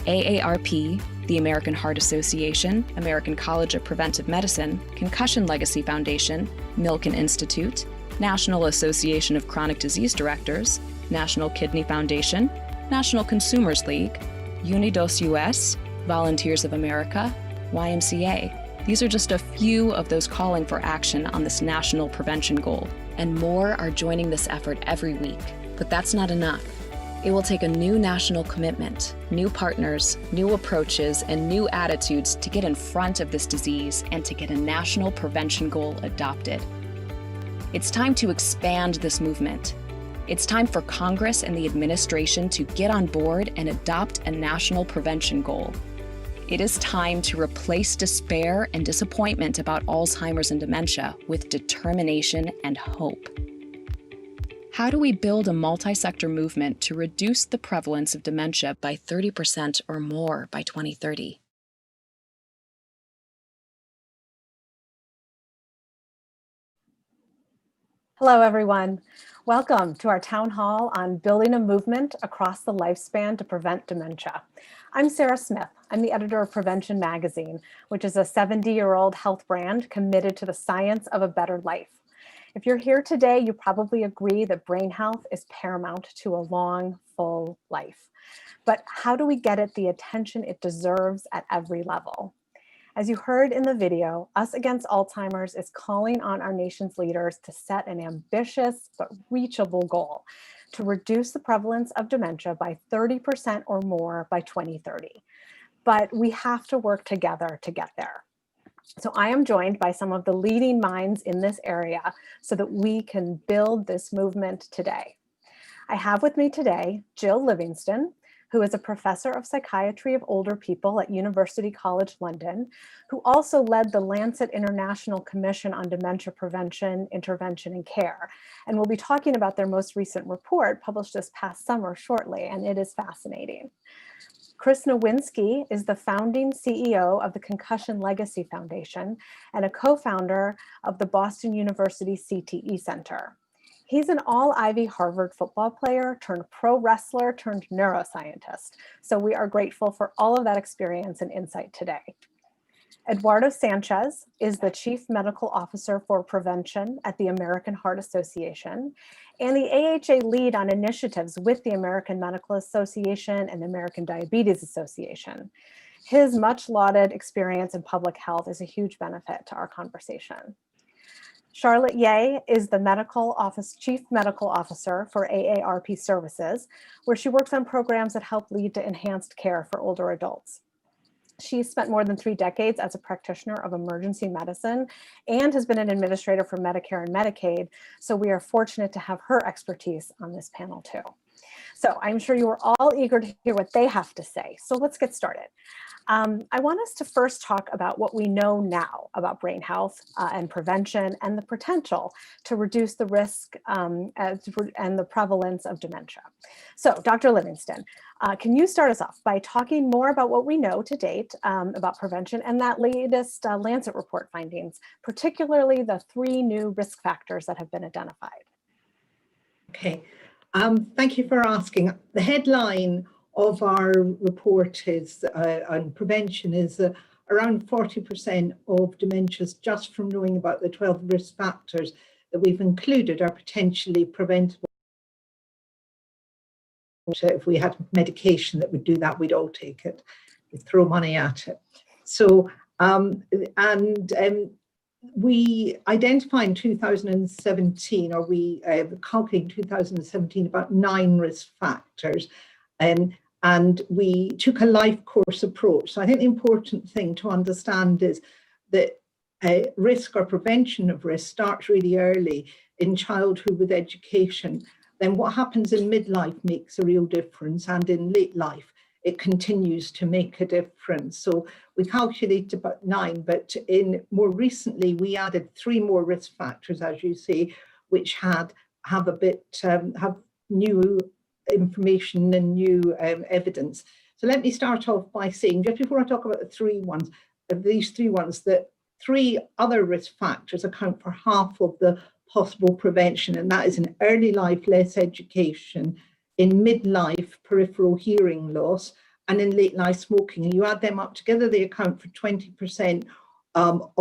AARP, the American Heart Association, American College of Preventive Medicine, Concussion Legacy Foundation, Milken Institute, National Association of Chronic Disease Directors, National Kidney Foundation, National Consumers League, Unidos US, Volunteers of America, YMCA. These are just a few of those calling for action on this national prevention goal, and more are joining this effort every week. But that's not enough. It will take a new national commitment, new partners, new approaches, and new attitudes to get in front of this disease and to get a national prevention goal adopted. It's time to expand this movement. It's time for Congress and the administration to get on board and adopt a national prevention goal. It is time to replace despair and disappointment about Alzheimer's and dementia with determination and hope. How do we build a multi-sector movement to reduce the prevalence of dementia by 30% or more by 2030? Hello, everyone. Welcome to our town hall on building a movement across the lifespan to prevent dementia. I'm Sarah Smith. I'm the editor of Prevention Magazine, which is a 70-year-old health brand committed to the science of a better life. If you're here today, you probably agree that brain health is paramount to a long, full life. But how do we get it the attention it deserves at every level? As you heard in the video, Us Against Alzheimer's is calling on our nation's leaders to set an ambitious but reachable goal to reduce the prevalence of dementia by 30% or more by 2030. But we have to work together to get there. So I am joined by some of the leading minds in this area so that we can build this movement today. I have with me today Jill Livingston, who is a professor of psychiatry of older people at University College London, who also led the Lancet International Commission on Dementia Prevention, Intervention, and Care. And we'll be talking about their most recent report published this past summer shortly, and it is fascinating. Chris Nowinski is the founding CEO of the Concussion Legacy Foundation and a co-founder of the Boston University CTE Center. He's an all-Ivy Harvard football player turned pro wrestler turned neuroscientist. So we are grateful for all of that experience and insight today. Eduardo Sanchez is the Chief Medical Officer for Prevention at the American Heart Association and the AHA lead on initiatives with the American Medical Association and the American Diabetes Association. His much lauded experience in public health is a huge benefit to our conversation. Charlotte Ye is the Chief Medical Officer for AARP Services, where she works on programs that help lead to enhanced care for older adults. She's spent more than 3 decades as a practitioner of emergency medicine and has been an administrator for Medicare and Medicaid, so we are fortunate to have her expertise on this panel too. So I'm sure you are all eager to hear what they have to say, so let's get started. I want us to first talk about what we know now about brain health and prevention and the potential to reduce the risk and the prevalence of dementia. So Dr. Livingston, can you start us off by talking more about what we know to date about prevention and that latest Lancet report findings, particularly the 3 new risk factors that have been identified? Okay, thank you for asking. The headline of our report is on prevention is around 40% of dementias, just from knowing about the 12 risk factors that we've included, are potentially preventable. If we had medication that would do that, we'd all take it. We'd throw money at it. So, we identified in 2017, or we calculated in 2017, about 9 risk factors. And we took a life course approach. So I think the important thing to understand is that risk or prevention of risk starts really early in childhood with education. Then what happens in midlife makes a real difference, and in late life, it continues to make a difference. So we calculated about 9, but more recently, we added 3 more risk factors, as you say, which have new information and new evidence. So let me start off by saying, just before I talk about these 3 ones, that 3 other risk factors account for half of the possible prevention, and that is in early life, less education, in midlife, peripheral hearing loss, and in late life, smoking. And you add them up together, they account for 20% of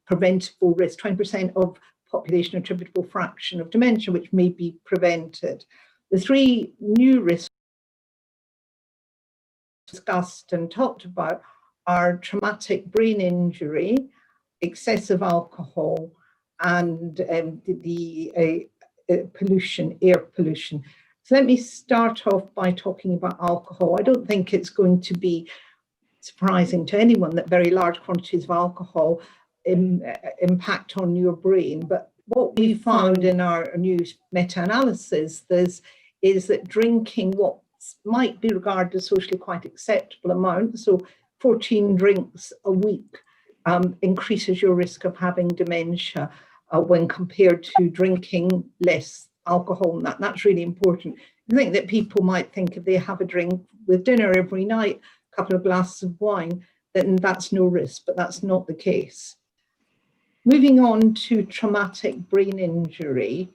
preventable risk, 20% of population attributable fraction of dementia, which may be prevented. The 3 new risks discussed and talked about are traumatic brain injury, excessive alcohol, and the pollution, air pollution. So let me start off by talking about alcohol. I don't think it's going to be surprising to anyone that very large quantities of alcohol impact on your brain, but what we found in our new meta-analysis is that drinking what might be regarded as socially quite acceptable amount, so 14 drinks a week, increases your risk of having dementia when compared to drinking less alcohol. And that's really important. I think that people might think if they have a drink with dinner every night, a couple of glasses of wine, then that's no risk, but that's not the case. Moving on to traumatic brain injury.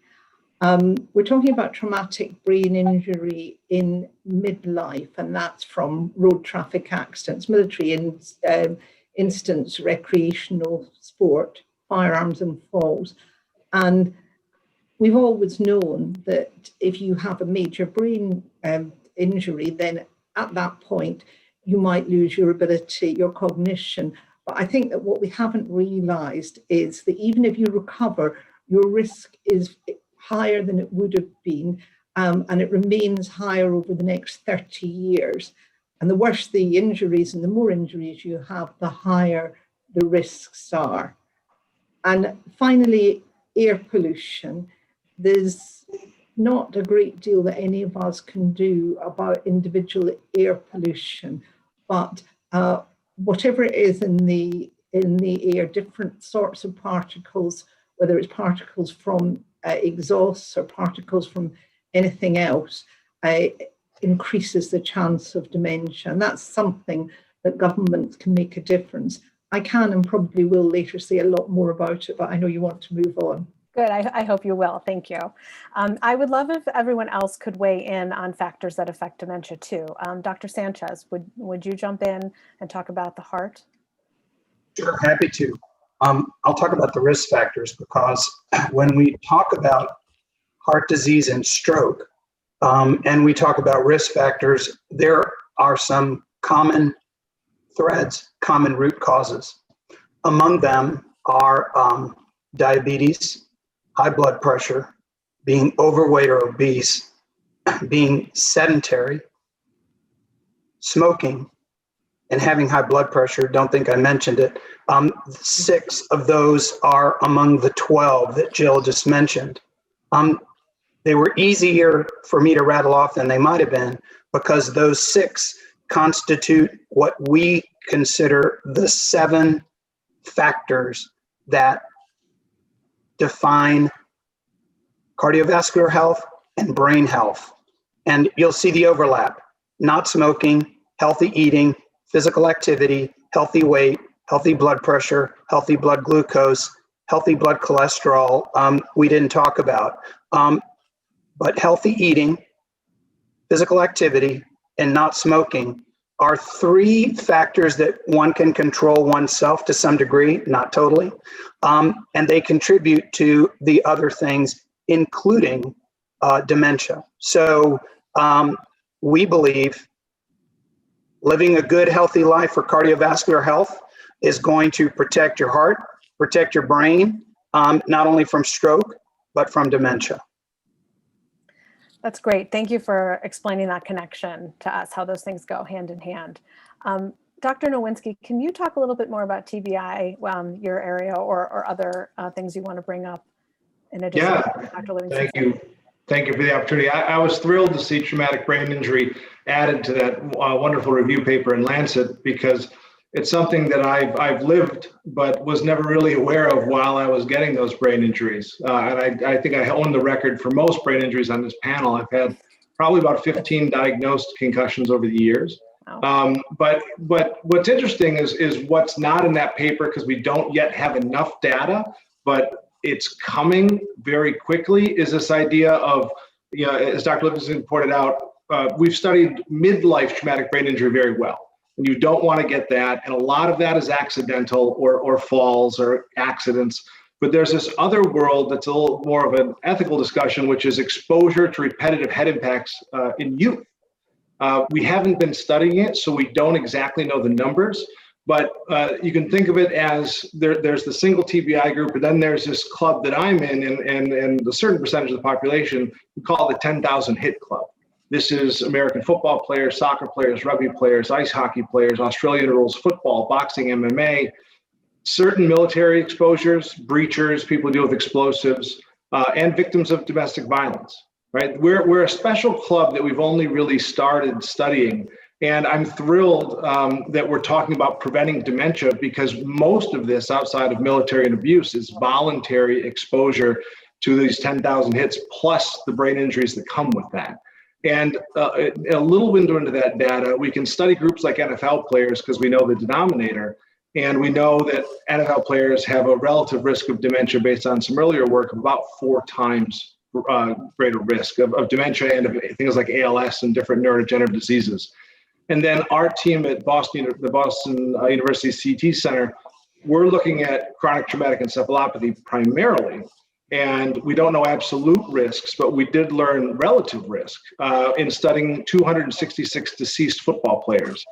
We're talking about traumatic brain injury in midlife, and that's from road traffic accidents, military incidents, recreational sport, firearms and falls. And we've always known that if you have a major brain injury, then at that point, you might lose your ability, your cognition. But I think that what we haven't realized is that even if you recover, your risk is higher than it would have been, and it remains higher over the next 30 years. And the worse the injuries and the more injuries you have, the higher the risks are. And finally, air pollution. There's not a great deal that any of us can do about individual air pollution, but whatever it is in the air, different sorts of particles, whether it's particles from exhausts or particles from anything else, increases the chance of dementia. And that's something that governments can make a difference. I can and probably will later say a lot more about it, but I know you want to move on. Good, I hope you will, thank you. I would love if everyone else could weigh in on factors that affect dementia too. Dr. Sanchez, would you jump in and talk about the heart? Sure, happy to. I'll talk about the risk factors because when we talk about heart disease and stroke, and we talk about risk factors, there are some common threads, common root causes. Among them are diabetes, high blood pressure, being overweight or obese, being sedentary, smoking, and having high blood pressure. Don't think I mentioned it. 6 of those are among the 12 that Jill just mentioned. They were easier for me to rattle off than they might have been because those 6 constitute what we consider the 7 factors that define cardiovascular health and brain health. And you'll see the overlap: not smoking, healthy eating, physical activity, healthy weight, healthy blood pressure, healthy blood glucose, healthy blood cholesterol, we didn't talk about. But healthy eating, physical activity, and not smoking are 3 factors that one can control oneself to some degree, not totally, and they contribute to the other things, including dementia. So we believe living a good, healthy life for cardiovascular health is going to protect your heart, protect your brain, not only from stroke, but from dementia. That's great. Thank you for explaining that connection to us, how those things go hand in hand. Dr. Nowinski, can you talk a little bit more about TBI, your area, or other things you want to bring up in addition to Dr. Livingston? Thank you. Thank you for the opportunity. I was thrilled to see traumatic brain injury added to that wonderful review paper in Lancet, because it's something that I've lived, but was never really aware of while I was getting those brain injuries. And I think I own the record for most brain injuries on this panel. I've had probably about 15 diagnosed concussions over the years. But what's interesting is what's not in that paper, because we don't yet have enough data, but it's coming very quickly, is this idea of, as Dr. Livingston pointed out, we've studied midlife traumatic brain injury very well. And you don't want to get that. And a lot of that is accidental or falls or accidents. But there's this other world that's a little more of an ethical discussion, which is exposure to repetitive head impacts in youth. We haven't been studying it, so we don't exactly know the numbers. But you can think of it as there's the single TBI group, and then there's this club that I'm in, and a certain percentage of the population, we call it the 10,000 hit club. This is American football players, soccer players, rugby players, ice hockey players, Australian rules football, boxing, MMA, certain military exposures, breachers, people who deal with explosives, and victims of domestic violence, right? We're a special club that we've only really started studying. And I'm thrilled that we're talking about preventing dementia, because most of this outside of military and abuse is voluntary exposure to these 10,000 hits, plus the brain injuries that come with that. And a little window into that data, we can study groups like NFL players because we know the denominator. And we know that NFL players have a relative risk of dementia based on some earlier work of about 4 times greater risk of dementia and of things like ALS and different neurodegenerative diseases. And then our team at the Boston University CT Center, we're looking at chronic traumatic encephalopathy primarily. And we don't know absolute risks, but we did learn relative risk in studying 266 deceased football players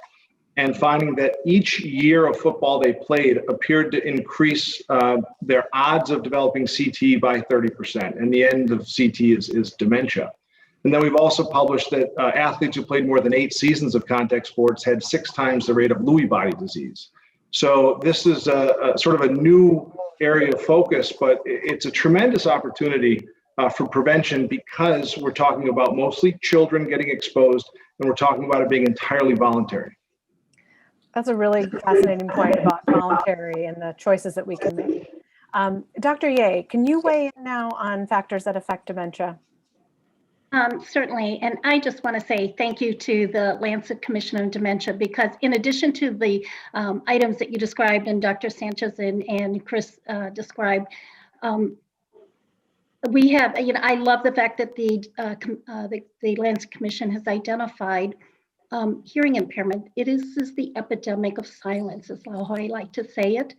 and finding that each year of football they played appeared to increase their odds of developing CT by 30%. And the end of CT is dementia. And then we've also published that athletes who played more than 8 seasons of contact sports had 6 times the rate of Lewy body disease. So this is a sort of a new area of focus, but it's a tremendous opportunity for prevention because we're talking about mostly children getting exposed, and we're talking about it being entirely voluntary. That's a really fascinating point about voluntary and the choices that we can make. Dr. Ye, can you weigh in now on factors that affect dementia? Certainly, and I just want to say thank you to the Lancet Commission on Dementia, because in addition to the items that you described and Dr. Sanchez and Chris described, we have, I love the fact that the Lancet Commission has identified hearing impairment. It is the epidemic of silence, is how I like to say it.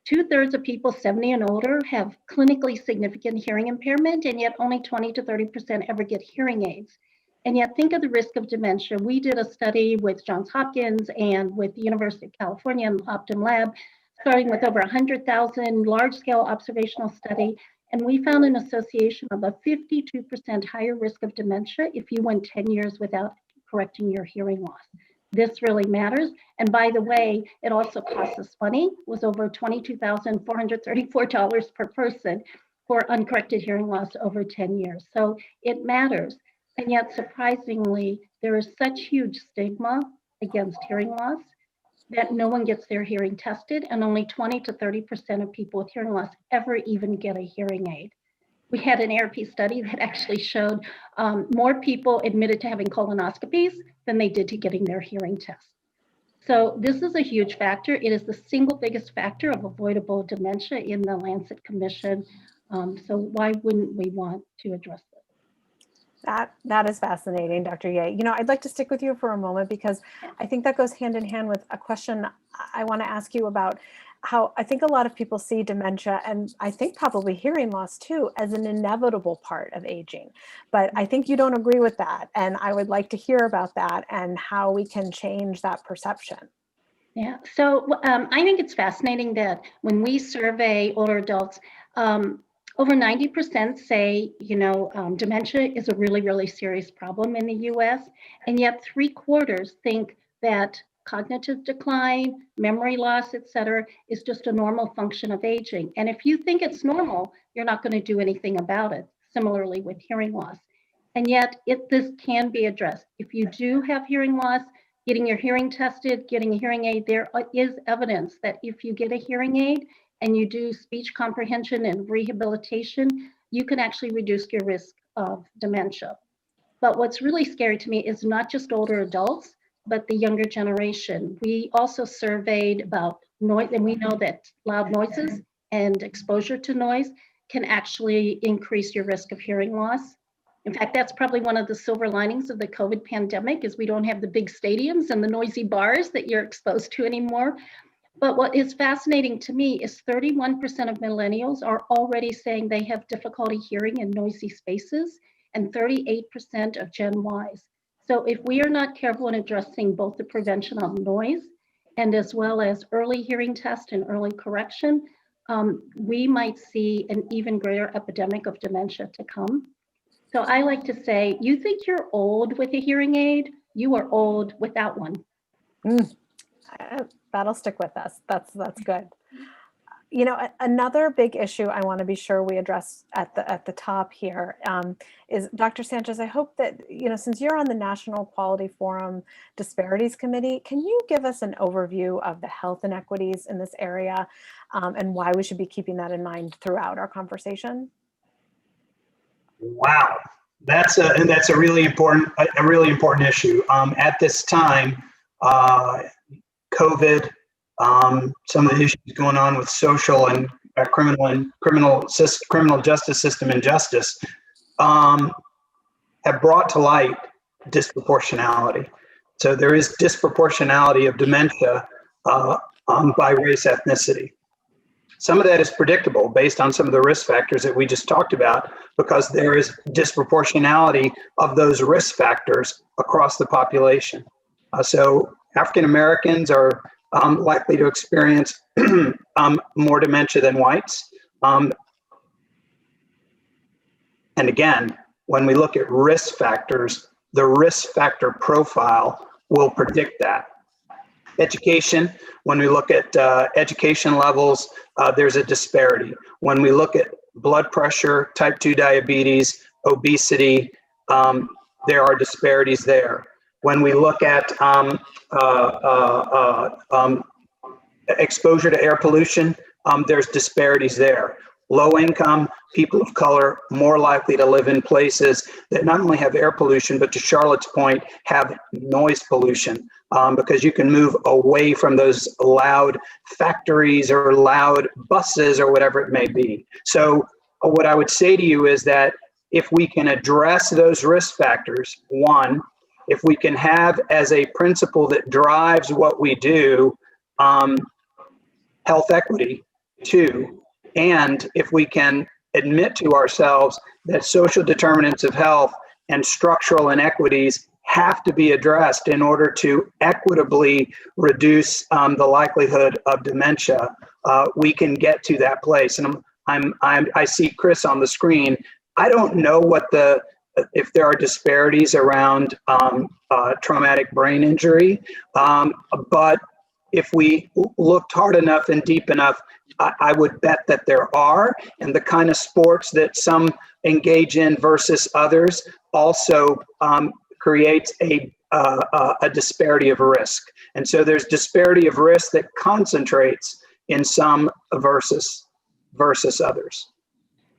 2/3 of people 70 and older have clinically significant hearing impairment, and yet only 20 to 30% ever get hearing aids. And yet think of the risk of dementia. We did a study with Johns Hopkins and with the University of California and Optum Lab, starting with over 100,000 large-scale observational study, and we found an association of a 52% higher risk of dementia if you went 10 years without correcting your hearing loss. This really matters. And by the way, it also costs us money. It was over $22,434 per person for uncorrected hearing loss over 10 years. So it matters. And yet, surprisingly, there is such huge stigma against hearing loss that no one gets their hearing tested, and only 20 to 30% of people with hearing loss ever even get a hearing aid. We had an ARP study that actually showed more people admitted to having colonoscopies than they did to getting their hearing test. So this is a huge factor. It is the single biggest factor of avoidable dementia in the Lancet Commission. So why wouldn't we want to address this? That is fascinating, Dr. Ye. I'd like to stick with you for a moment because I think that goes hand in hand with a question I want to ask you about how I think a lot of people see dementia, and I think probably hearing loss too, as an inevitable part of aging. But I think you don't agree with that. And I would like to hear about that and how we can change that perception. Yeah, so I think it's fascinating that when we survey older adults, over 90% say, dementia is a really, really serious problem in the US, and yet 3/4 think that cognitive decline, memory loss, et cetera, is just a normal function of aging. And if you think it's normal, you're not going to do anything about it. Similarly with hearing loss. And yet this can be addressed. If you do have hearing loss, getting your hearing tested, getting a hearing aid, there is evidence that if you get a hearing aid and you do speech comprehension and rehabilitation, you can actually reduce your risk of dementia. But what's really scary to me is not just older adults, but the younger generation. We also surveyed about noise, and we know that loud noises and exposure to noise can actually increase your risk of hearing loss. In fact, that's probably one of the silver linings of the COVID pandemic is we don't have the big stadiums and the noisy bars that you're exposed to anymore. But what is fascinating to me is 31% of millennials are already saying they have difficulty hearing in noisy spaces, and 38% of Gen Ys. So if we are not careful in addressing both the prevention of noise and as well as early hearing test and early correction, we might see an even greater epidemic of dementia to come. So I like to say, you think you're old with a hearing aid, you are old without one. That'll stick with us. That's good. Another big issue I want to be sure we address at the top here is, Dr. Sanchez, I hope that, since you're on the National Quality Forum Disparities Committee, can you give us an overview of the health inequities in this area and why we should be keeping that in mind throughout our conversation? Wow, that's a really important issue. At this time, COVID, some of the issues going on with social and criminal justice system injustice have brought to light disproportionality. So there is disproportionality of dementia by race, ethnicity. Some of that is predictable based on some of the risk factors that we just talked about, because there is disproportionality of those risk factors across the population. So African Americans are likely to experience more dementia than whites. And again, when we look at risk factors, the risk factor profile will predict that. Education, when we look at education levels, there's a disparity. When we look at blood pressure, type 2 diabetes, obesity, there are disparities there. When we look at exposure to air pollution, there's disparities there. Low income, people of color, more likely to live in places that not only have air pollution, but to Charlotte's point, have noise pollution, because you can move away from those loud factories or loud buses or whatever it may be. So what I would say to you is that if we can address those risk factors, one, if we can have as a principle that drives what we do, health equity, two, and if we can admit to ourselves that social determinants of health and structural inequities have to be addressed in order to equitably reduce the likelihood of dementia, we can get to that place. And I see Chris on the screen. I don't know if there are disparities around traumatic brain injury, but if we looked hard enough and deep enough, I would bet that there are, and the kind of sports that some engage in versus others also creates a disparity of risk. And so there's disparity of risk that concentrates in some versus others.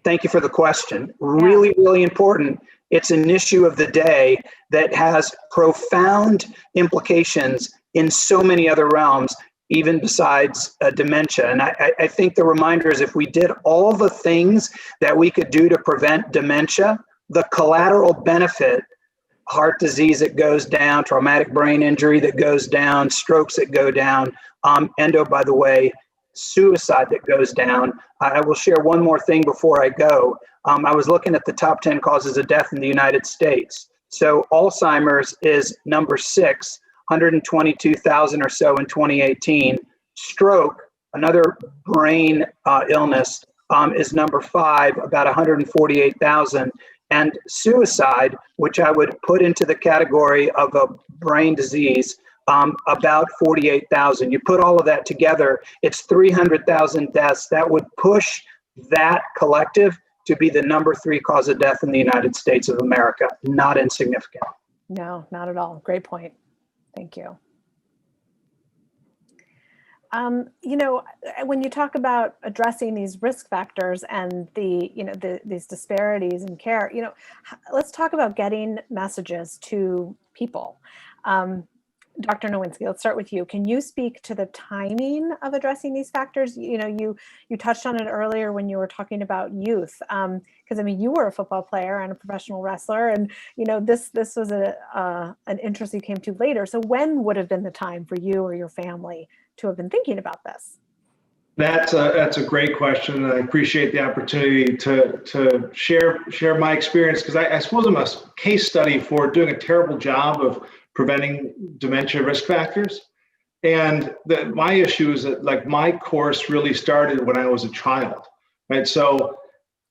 Thank you for the question. Really, really important. It's an issue of the day that has profound implications in so many other realms, even besides dementia. And I think the reminder is, if we did all the things that we could do to prevent dementia, the collateral benefit, heart disease that goes down, traumatic brain injury that goes down, strokes that go down, and oh, by the way, suicide that goes down. I will share one more thing before I go. I was looking at the top 10 causes of death in the United States. So Alzheimer's is number 6, 122,000 or so in 2018. Stroke, another brain illness, is number 5, about 148,000. And suicide, which I would put into the category of a brain disease, about 48,000. You put all of that together, it's 300,000 deaths. That would push that collective to be the number 3 cause of death in the United States of America. Not insignificant. No, not at all. Great point. Thank you. You know, when you talk about addressing these risk factors and these disparities in care, you know, let's talk about getting messages to people. Dr. Nowinski, let's start with you. Can you speak to the timing of addressing these factors? You know, you touched on it earlier when you were talking about youth, because I mean, you were a football player and a professional wrestler, and you know, this was an interest you came to later. So when would have been the time for you or your family to have been thinking about this? That's a great question, and I appreciate the opportunity to share my experience, because I suppose I'm a case study for doing a terrible job of preventing dementia risk factors. And my issue is that, like, my course really started when I was a child, right? So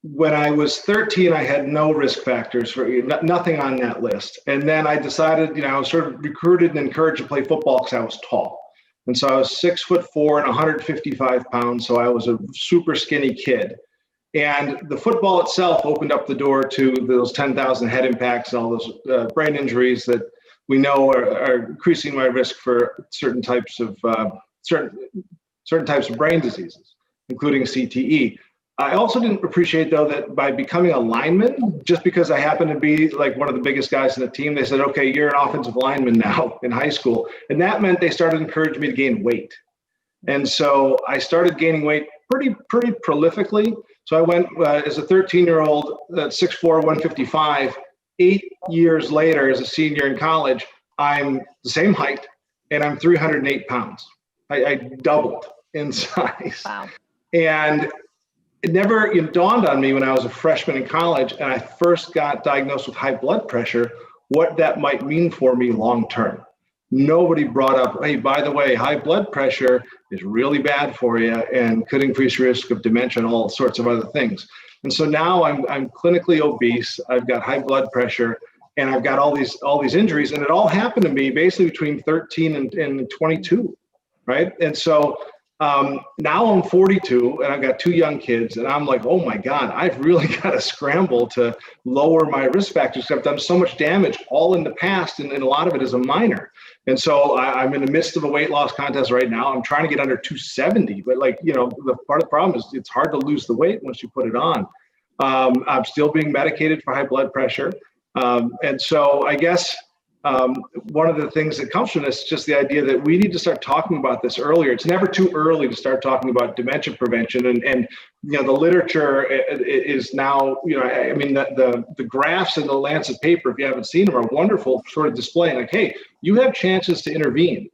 when I was 13, I had no risk factors, for nothing on that list. And then I decided, you know, I was sort of recruited and encouraged to play football because I was tall. And so I was 6'4" and 155 pounds. So I was a super skinny kid. And the football itself opened up the door to those 10,000 head impacts and all those brain injuries that we know are increasing my risk for certain types of brain diseases, including CTE. I also didn't appreciate, though, that by becoming a lineman, just because I happened to be like one of the biggest guys in the team, they said, okay, you're an offensive lineman now in high school. And that meant they started encouraging me to gain weight. And so I started gaining weight pretty prolifically. So I went as a 13-year-old, 6'4", 155. 8 years later, as a senior in college, I'm the same height and I'm 308 pounds. I doubled in size. Wow. And it never dawned on me when I was a freshman in college and I first got diagnosed with high blood pressure, what that might mean for me long term. Nobody brought up, hey, by the way, high blood pressure is really bad for you and could increase your risk of dementia and all sorts of other things. And so now I'm clinically obese. I've got high blood pressure, and I've got all these injuries, and it all happened to me basically between 13 and 22, right? And so now I'm 42 and I've got 2 young kids, and I'm like, oh my God, I've really got to scramble to lower my risk factors. I've done so much damage all in the past, and a lot of it is a minor. And so I'm in the midst of a weight loss contest right now. I'm trying to get under 270, but the part of the problem is it's hard to lose the weight once you put it on. I'm still being medicated for high blood pressure. And so I guess one of the things that comes from this is just the idea that we need to start talking about this earlier. It's never too early to start talking about dementia prevention. And the literature is now, the graphs in the Lancet paper, if you haven't seen them, are wonderful, sort of displaying like, hey, you have chances to intervene.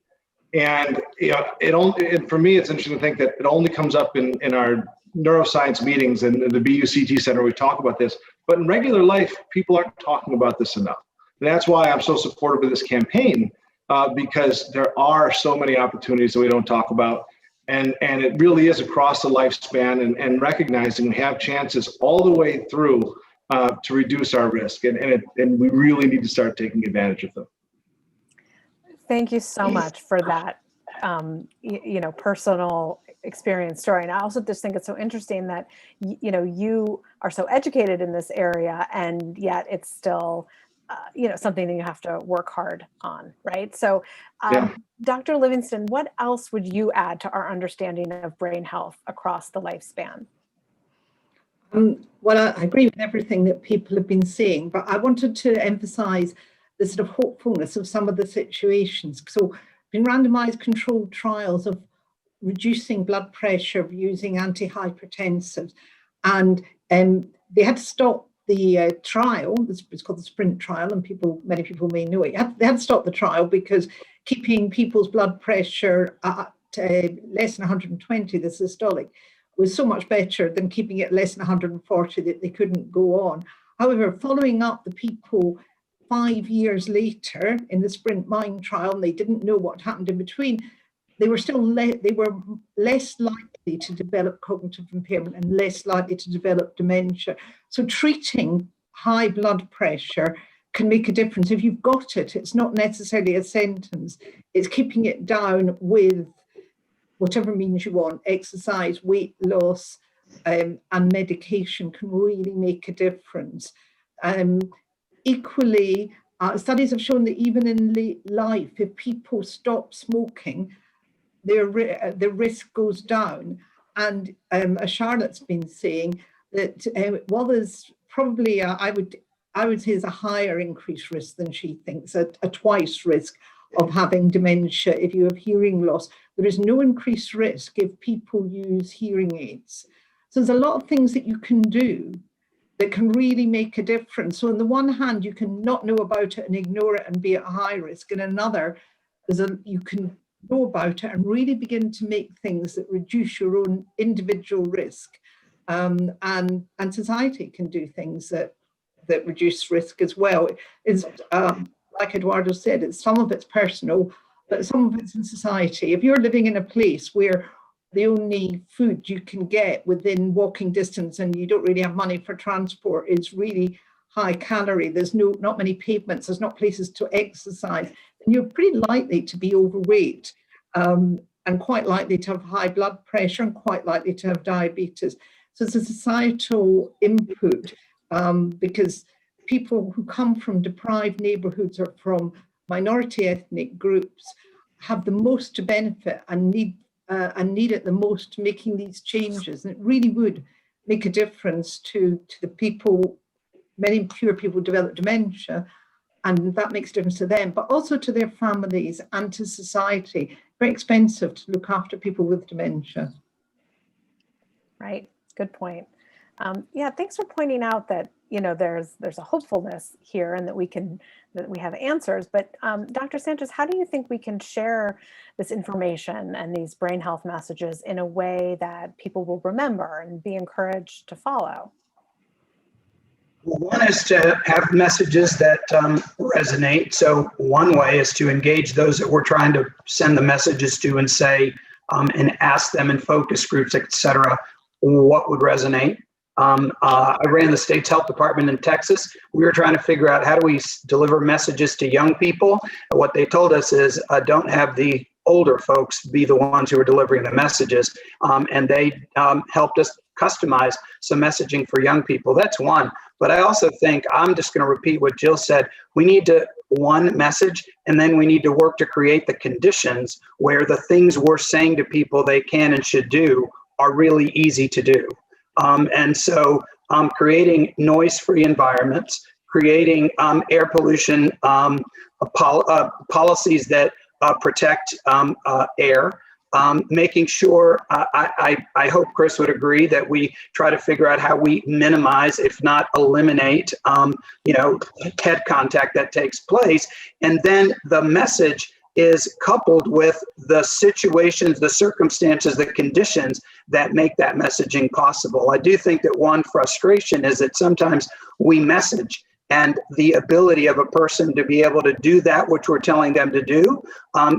And and for me, it's interesting to think that it only comes up in our neuroscience meetings and the BUCT Center. We talk about this, but in regular life, people aren't talking about this enough. And that's why I'm so supportive of this campaign, because there are so many opportunities that we don't talk about. And it really is across the lifespan, and recognizing we have chances all the way through to reduce our risk. And we really need to start taking advantage of them. Thank you so much for that, personal experience story. And I also just think it's so interesting that, you are so educated in this area, and yet it's still something that you have to work hard on, right? So, Dr. Livingston, what else would you add to our understanding of brain health across the lifespan? Well, I agree with everything that people have been saying, but I wanted to emphasize the sort of hopefulness of some of the situations. So, been randomized controlled trials of reducing blood pressure using antihypertensives, and they had to stop the trial. It's called the SPRINT trial, and many people may know it. They had to stop the trial because keeping people's blood pressure at less than 120, the systolic, was so much better than keeping it less than 140 that they couldn't go on. However, following up the people 5 years later in the SPRINT Mind trial, and they didn't know what happened in between, they were still less likely to develop cognitive impairment and less likely to develop dementia. So treating high blood pressure can make a difference. If you've got it, it's not necessarily a sentence. It's keeping it down with whatever means you want. Exercise, weight loss, and medication can really make a difference. Equally, studies have shown that even in late life, if people stop smoking, the risk goes down. And as Charlotte's been saying, that while there's probably, I would say there's a higher increased risk than she thinks, a twice risk of having dementia if you have hearing loss. There is no increased risk if people use hearing aids. So there's a lot of things that you can do that can really make a difference. So on the one hand, you can not know about it and ignore it and be at a high risk. And another, you can know about it and really begin to make things that reduce your own individual risk. And society can do things that reduce risk as well. It's like Eduardo said, some of it's personal, but some of it's in society. If you're living in a place where the only food you can get within walking distance and you don't really have money for transport is really high calorie, there's not many pavements, there's not places to exercise, and you're pretty likely to be overweight, and quite likely to have high blood pressure and quite likely to have diabetes. So it's a societal input, because people who come from deprived neighborhoods or from minority ethnic groups have the most to benefit and need it the most to making these changes. And it really would make a difference to the people. Many fewer people develop dementia, and that makes a difference to them, but also to their families and to society. Very expensive to look after people with dementia. Right, good point. Thanks for pointing out that there's a hopefulness here and that we have answers. But Dr. Sanchez, how do you think we can share this information and these brain health messages in a way that people will remember and be encouraged to follow? One is to have messages that resonate. So one way is to engage those that we're trying to send the messages to and say, and ask them in focus groups, et cetera, what would resonate. I ran the state's health department in Texas. We were trying to figure out how do we deliver messages to young people. And what they told us is don't have the older folks be the ones who are delivering the messages. And they helped us customize some messaging for young people. That's one. But I also think, I'm just going to repeat what Jill said, we need to, one, message, and then we need to work to create the conditions where the things we're saying to people they can and should do are really easy to do. And so creating noise-free environments, creating air pollution policies that protect air, making sure, I hope Chris would agree that we try to figure out how we minimize, if not eliminate, head contact that takes place. And then the message is coupled with the situations, the circumstances, the conditions that make that messaging possible. I do think that one frustration is that sometimes we message and the ability of a person to be able to do that which we're telling them to do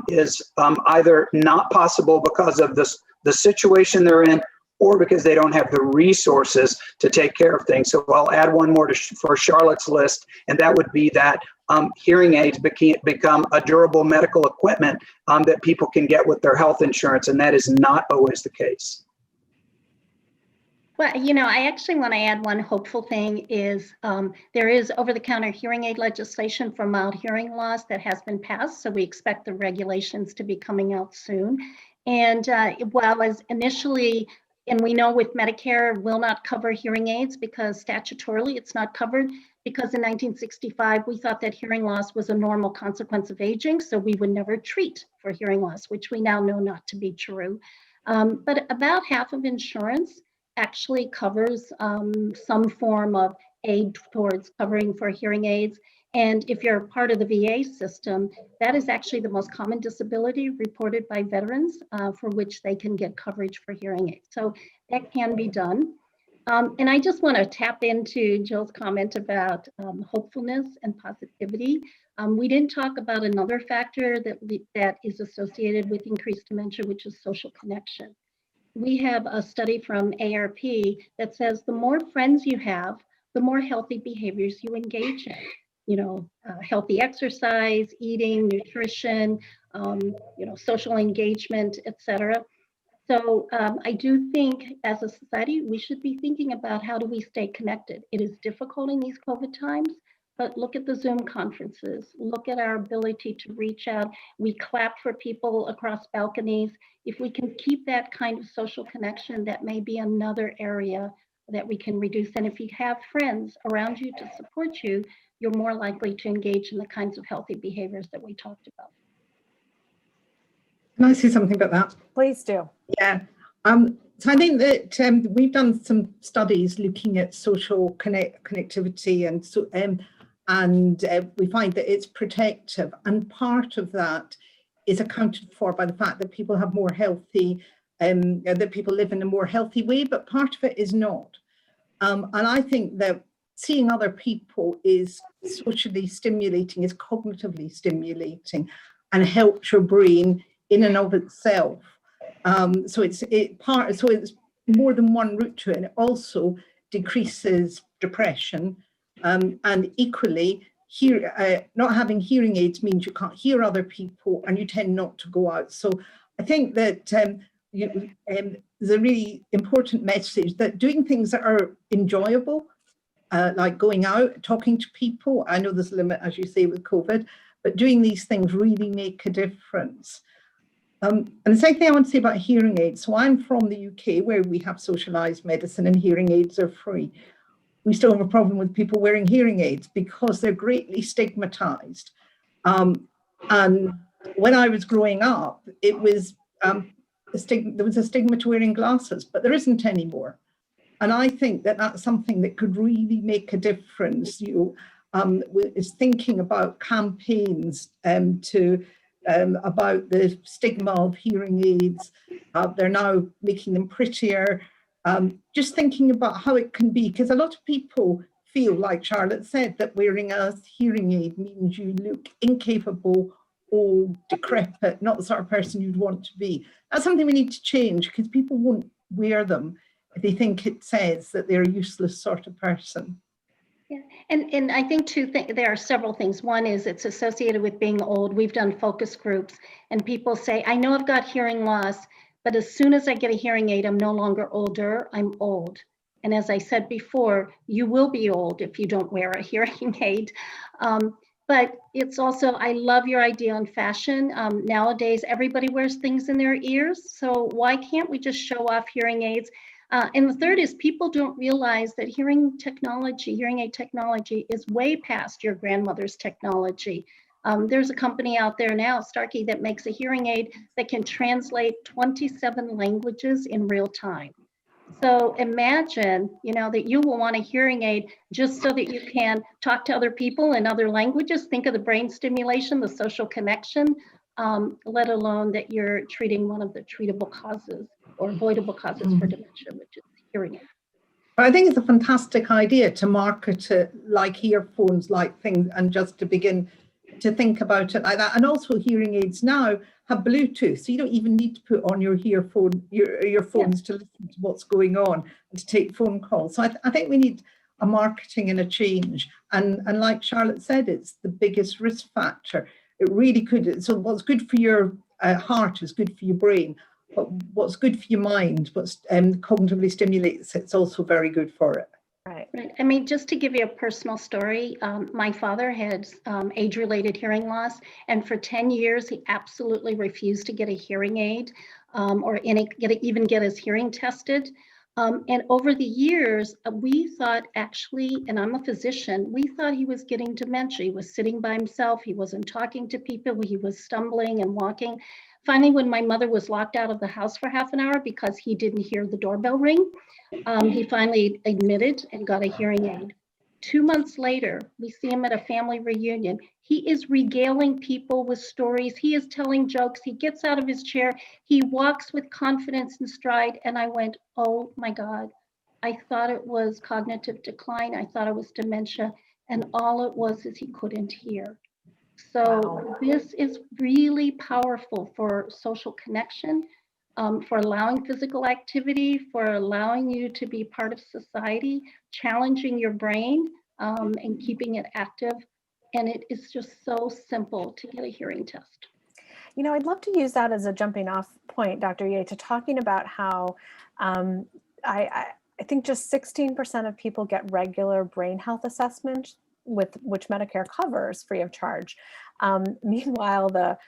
is either not possible because of the situation they're in, or because they don't have the resources to take care of things. So I'll add one more for Charlotte's list, and that would be that hearing aids become a durable medical equipment that people can get with their health insurance, and that is not always the case. Well, I actually want to add one hopeful thing is there is over-the-counter hearing aid legislation for mild hearing loss that has been passed. So we expect the regulations to be coming out soon. And while as initially, and we know with Medicare will not cover hearing aids because statutorily it's not covered, because in 1965 we thought that hearing loss was a normal consequence of aging, so we would never treat for hearing loss, which we now know not to be true. But about half of insurance actually covers some form of aid towards covering for hearing aids. And if you're part of the VA system, that is actually the most common disability reported by veterans for which they can get coverage for hearing aids. So that can be done. And I just want to tap into Jill's comment about hopefulness and positivity. We didn't talk about another factor that is associated with increased dementia, which is social connection. We have a study from ARP that says the more friends you have, the more healthy behaviors you engage in. Healthy exercise, eating, nutrition, social engagement, etc. So I do think as a society, we should be thinking about how do we stay connected. It is difficult in these COVID times, but look at the Zoom conferences. Look at our ability to reach out. We clap for people across balconies. If we can keep that kind of social connection, that may be another area that we can reduce. And if you have friends around you to support you, you're more likely to engage in the kinds of healthy behaviors that we talked about. Can I say something about that? Please do. Yeah. So I think that we've done some studies looking at social connectivity, and we find that it's protective, and part of that is accounted for by the fact that people have more healthy, that people live in a more healthy way, but part of it is not. And I think that seeing other people is socially stimulating, is cognitively stimulating, and helps your brain in and of itself. So it's more than one route to it, and it also decreases depression. And equally, not having hearing aids means you can't hear other people, and you tend not to go out. So I think that there's a really important message that doing things that are enjoyable, like going out, talking to people. I know there's a limit, as you say, with COVID, but doing these things really make a difference. And the second thing I want to say about hearing aids, so I'm from the UK where we have socialized medicine and hearing aids are free. We still have a problem with people wearing hearing aids because they're greatly stigmatized. And when I was growing up, it was there was a stigma to wearing glasses, but there isn't anymore. And I think that that's something that could really make a difference. Is thinking about campaigns about the stigma of hearing aids. They're now making them prettier. Just thinking about how it can be, because a lot of people feel, like Charlotte said, that wearing a hearing aid means you look incapable, old, decrepit, not the sort of person you'd want to be. That's something we need to change, because people won't wear them they think it says that they're a useless sort of person. Yeah, and I think there are several things. One is it's associated with being old. We've done focus groups and people say, I know I've got hearing loss, but as soon as I get a hearing aid, I'm no longer older, I'm old. And as I said before, you will be old if you don't wear a hearing aid. But it's also, I love your idea on fashion. Nowadays, everybody wears things in their ears. So why can't we just show off hearing aids? And the third is people don't realize that hearing aid technology is way past your grandmother's technology. There's a company out there now, Starkey, that makes a hearing aid that can translate 27 languages in real time. So imagine, that you will want a hearing aid just so that you can talk to other people in other languages. Think of the brain stimulation, the social connection, let alone that you're treating one of the treatable causes or avoidable causes for dementia, which is hearing aid. I think it's a fantastic idea to market it like earphones, like things, and just to begin to think about it like that. And also hearing aids now have Bluetooth, so you don't even need to put on your earphones to listen to what's going on and to take phone calls. So I think we need a marketing and a change. And like Charlotte said, it's the biggest risk factor. It really could. So what's good for your heart is good for your brain. But what's good for your mind, what's cognitively stimulates, it's also very good for it. Right. I mean, just to give you a personal story, my father had age-related hearing loss, and for 10 years, he absolutely refused to get a hearing aid or even get his hearing tested. And over the years, we thought actually, and I'm a physician, we thought he was getting dementia. He was sitting by himself. He wasn't talking to people. He was stumbling and walking. Finally, when my mother was locked out of the house for half an hour because he didn't hear the doorbell ring, he finally admitted and got a hearing aid. 2 months later, we see him at a family reunion. He is regaling people with stories. He is telling jokes. He gets out of his chair. He walks with confidence and stride. And I went, oh my God, I thought it was cognitive decline. I thought it was dementia. And all it was is he couldn't hear. So this is really powerful for social connection, for allowing physical activity, for allowing you to be part of society, challenging your brain and keeping it active. And it is just so simple to get a hearing test. I'd love to use that as a jumping off point, Dr. Ye, to talking about how I think just 16% of people get regular brain health assessments, which Medicare covers free of charge. Meanwhile, the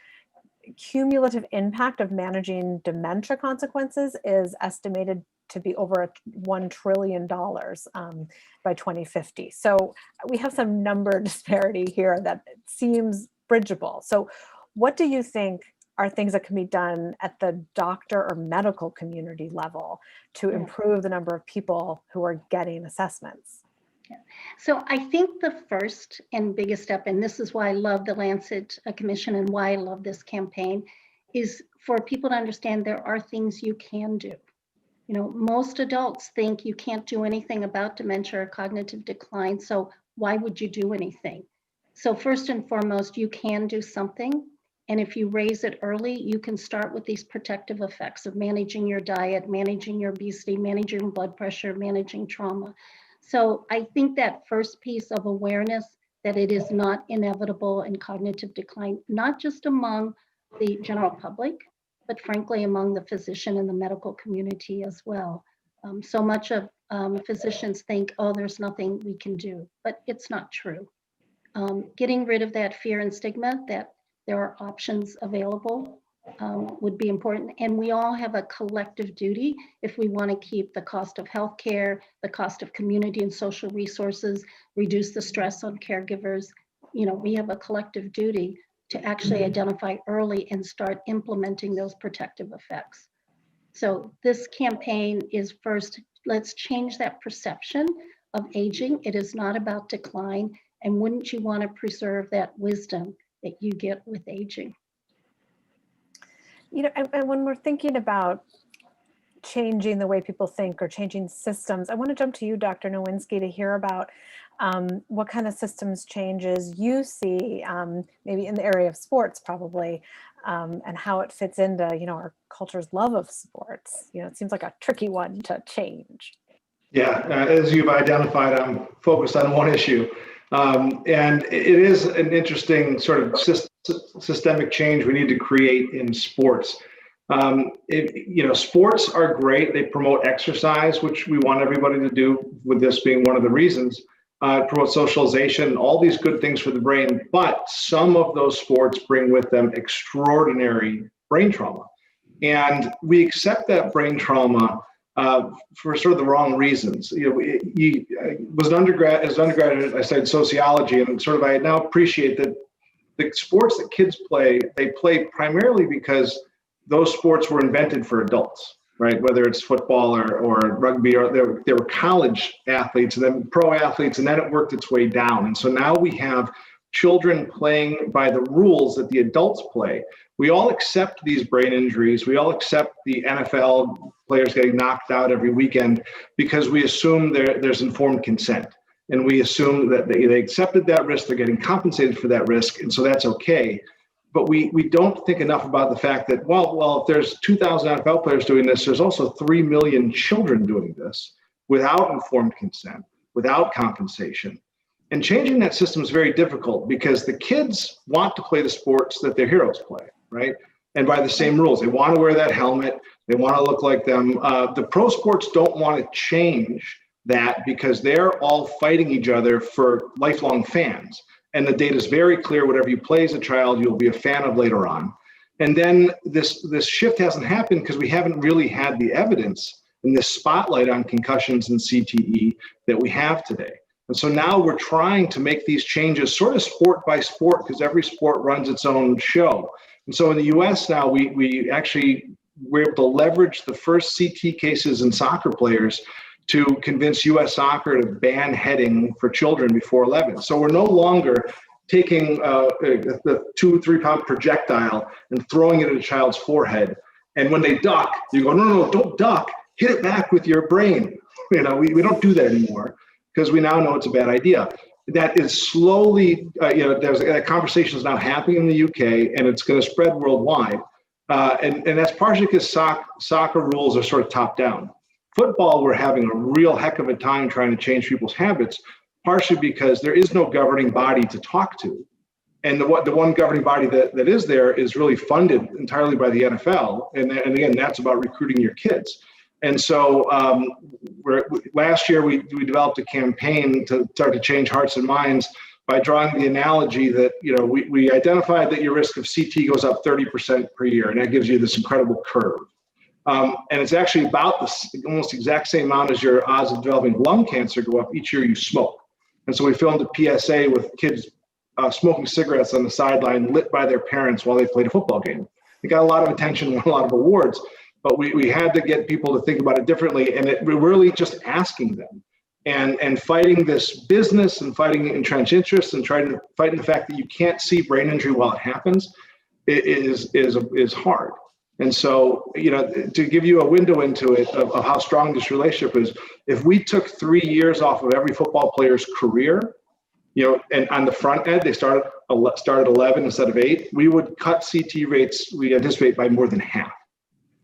cumulative impact of managing dementia consequences is estimated to be over $1 trillion by 2050. So we have some number disparity here that seems bridgeable. So what do you think are things that can be done at the doctor or medical community level to improve the number of people who are getting assessments? Yeah. So I think the first and biggest step, and this is why I love the Lancet Commission and why I love this campaign, is for people to understand there are things you can do. Most adults think you can't do anything about dementia or cognitive decline, so why would you do anything? So first and foremost, you can do something. And if you raise it early, you can start with these protective effects of managing your diet, managing your obesity, managing blood pressure, managing trauma. So I think that first piece of awareness that it is not inevitable in cognitive decline, not just among the general public, but frankly among the physician and the medical community as well. So much of physicians think, oh, there's nothing we can do, but it's not true. Getting rid of that fear and stigma that there are options available would be important. And we all have a collective duty if we want to keep the cost of healthcare, the cost of community and social resources, reduce the stress on caregivers. We have a collective duty to actually identify early and start implementing those protective effects. So this campaign is first, let's change that perception of aging. It is not about decline. And wouldn't you want to preserve that wisdom that you get with aging? And when we're thinking about changing the way people think or changing systems, I want to jump to you, Dr. Nowinski, to hear about what kind of systems changes you see, maybe in the area of sports probably, and how it fits into, our culture's love of sports. It seems like a tricky one to change. Yeah, as you've identified, I'm focused on one issue. And it is an interesting sort of systemic change we need to create in sports. Sports are great. They promote exercise, which we want everybody to do, with this being one of the reasons. Promote socialization, all these good things for the brain. But some of those sports bring with them extraordinary brain trauma. And we accept that brain trauma for sort of the wrong reasons. Was an undergrad, I studied sociology, and sort of I now appreciate that the sports that kids play, they play primarily because those sports were invented for adults, right? Whether it's football or rugby, or they were college athletes and then pro athletes, and then it worked its way down. And so now we have children playing by the rules that the adults play. We all accept these brain injuries. We all accept the NFL players getting knocked out every weekend because we assume there's informed consent. And we assume that they accepted that risk, they're getting compensated for that risk, and so that's okay. But we don't think enough about the fact that, well, if there's 2,000 NFL players doing this, there's also 3 million children doing this without informed consent, without compensation. And changing that system is very difficult because the kids want to play the sports that their heroes play, right? And by the same rules, they want to wear that helmet, they want to look like them. The pro sports don't want to change that because they're all fighting each other for lifelong fans. And the data is very clear. Whatever you play as a child, you'll be a fan of later on. And then this shift hasn't happened because we haven't really had the evidence and this spotlight on concussions and CTE that we have today. And so now we're trying to make these changes sort of sport by sport because every sport runs its own show. And so in the US now, we're able to leverage the first CT cases in soccer players to convince US Soccer to ban heading for children before 11. So we're no longer taking the 2-3 pound projectile and throwing it at a child's forehead. And when they duck, you go, no, don't duck, hit it back with your brain. We don't do that anymore because we now know it's a bad idea. That is slowly, that conversation is now happening in the UK and it's going to spread worldwide. And that's partially because soccer rules are sort of top down. Football, we're having a real heck of a time trying to change people's habits, partially because there is no governing body to talk to. And the one governing body that is there is really funded entirely by the NFL. And again, that's about recruiting your kids. And so last year, we developed a campaign to start to change hearts and minds by drawing the analogy that, we identified that your risk of CT goes up 30% per year, and that gives you this incredible curve. And it's actually about the almost exact same amount as your odds of developing lung cancer go up each year you smoke. And so we filmed a PSA with kids smoking cigarettes on the sideline lit by their parents while they played a football game. It got a lot of attention, won a lot of awards, but we had to get people to think about it differently. And we're really just asking them and fighting this business and fighting entrenched interests and trying to fight the fact that you can't see brain injury while it happens is hard. And so, to give you a window into it of how strong this relationship is, if we took 3 years off of every football player's career, and on the front end, they start at 11 instead of 8, we would cut CT rates, we anticipate, by more than half.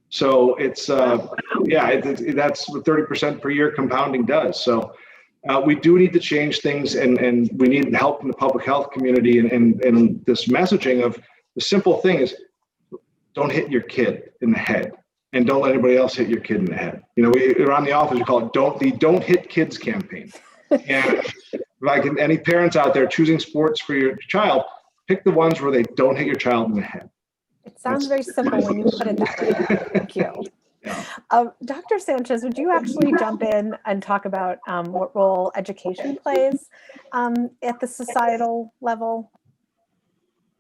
So it's, that's what 30% per year compounding does. So we do need to change things and we need help from the public health community and this messaging of the simple thing is, don't hit your kid in the head and don't let anybody else hit your kid in the head. Around the office, we call it the Don't Hit Kids campaign. And like any parents out there choosing sports for your child, pick the ones where they don't hit your child in the head. It sounds very simple when you put it that way. Thank you. Yeah. Dr. Sanchez, would you actually jump in and talk about what role education plays at the societal level?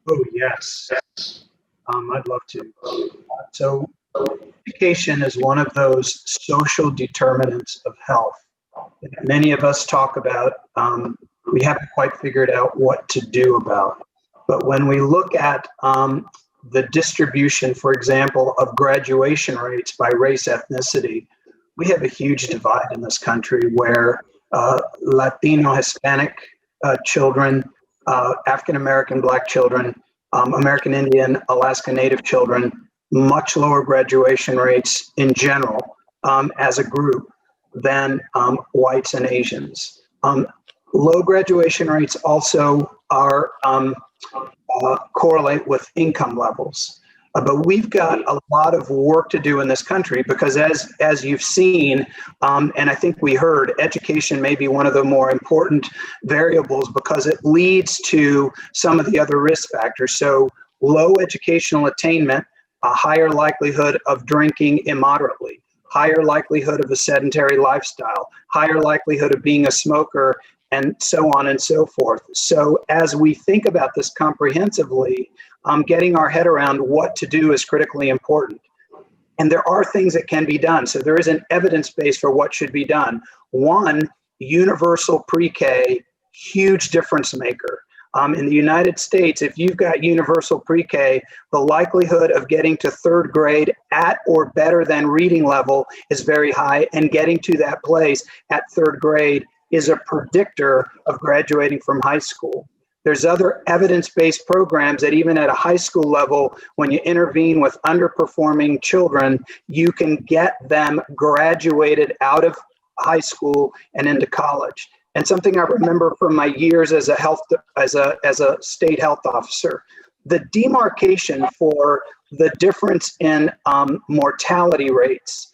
Oh, yes. I'd love to. So education is one of those social determinants of health that many of us talk about. We haven't quite figured out what to do about. But when we look at the distribution, for example, of graduation rates by race ethnicity, we have a huge divide in this country where Latino, Hispanic children, African-American Black children American Indian, Alaska Native children, much lower graduation rates in general as a group than whites and Asians. Low graduation rates also are correlate with income levels. But we've got a lot of work to do in this country because as you've seen, and I think we heard, education may be one of the more important variables because it leads to some of the other risk factors. So low educational attainment, a higher likelihood of drinking immoderately, higher likelihood of a sedentary lifestyle, higher likelihood of being a smoker, and so on and so forth. So as we think about this comprehensively, getting our head around what to do is critically important. And there are things that can be done. So there is an evidence base for what should be done. One, universal pre-K, huge difference maker. In the United States, if you've got universal pre-K, the likelihood of getting to third grade at or better than reading level is very high, and getting to that place at third grade is a predictor of graduating from high school. There's other evidence-based programs that even at a high school level, when you intervene with underperforming children, you can get them graduated out of high school and into college. And something I remember from my years as a state health officer, the demarcation for the difference in mortality rates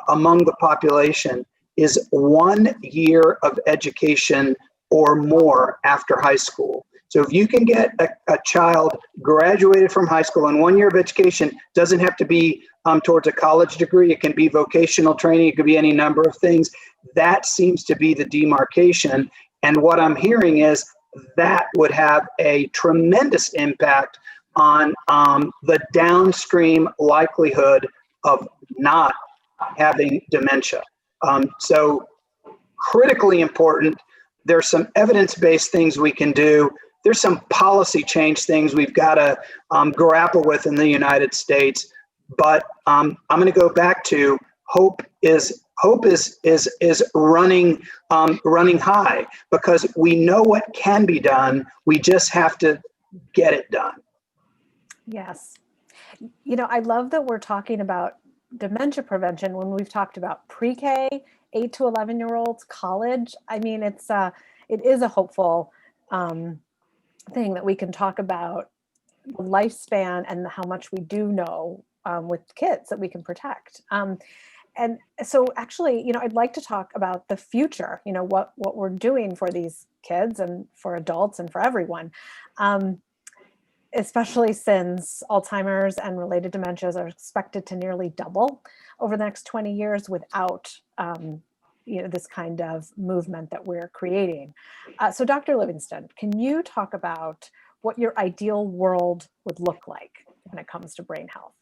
among the population is 1 year of education or more after high school. So if you can get a child graduated from high school in 1 year of education, doesn't have to be towards a college degree, it can be vocational training, it could be any number of things. That seems to be the demarcation. And what I'm hearing is that would have a tremendous impact on the downstream likelihood of not having dementia. So critically important. There's some evidence-based things we can do. There's some policy change things we've got to grapple with in the United States. But I'm going to go back to hope is running high because we know what can be done. We just have to get it done. Yes. You know, I love that we're talking about dementia prevention when we've talked about pre-K, 8 to 11-year-olds, college. I mean, it is a hopeful thing that we can talk about the lifespan and how much we do know with kids that we can protect. And so actually, you know, I'd like to talk about the future, you know, what we're doing for these kids and for adults and for everyone, especially since Alzheimer's and related dementias are expected to nearly double over the next 20 years without you know, this kind of movement that we're creating. So Dr. Livingston, can you talk about what your ideal world would look like when it comes to brain health?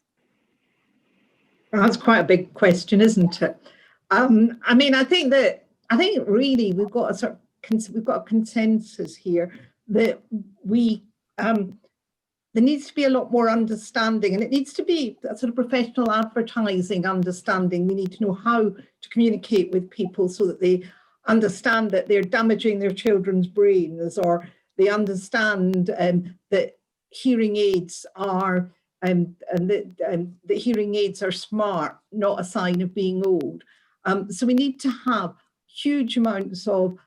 Well, that's quite a big question, isn't it? I mean, I think really we've got a consensus here that there needs to be a lot more understanding, and it needs to be a sort of professional advertising understanding. We need to know how to communicate with people so that they understand that they're damaging their children's brains, or they understand that hearing aids are and that hearing aids are smart, not a sign of being old. So we need to have huge amounts of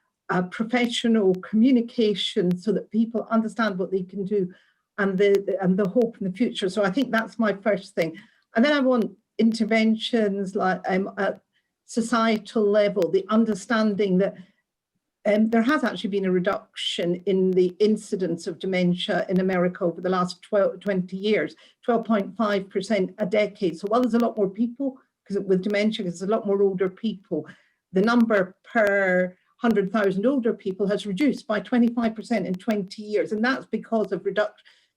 professional communication so that people understand what they can do and the hope in the future. So I think that's my first thing. And then I want interventions like at societal level, the understanding that there has actually been a reduction in the incidence of dementia in America over the last 20 years, 12.5% a decade. So while there's a lot more people with dementia, there's a lot more older people, the number per 100,000 older people has reduced by 25% in 20 years. And that's because of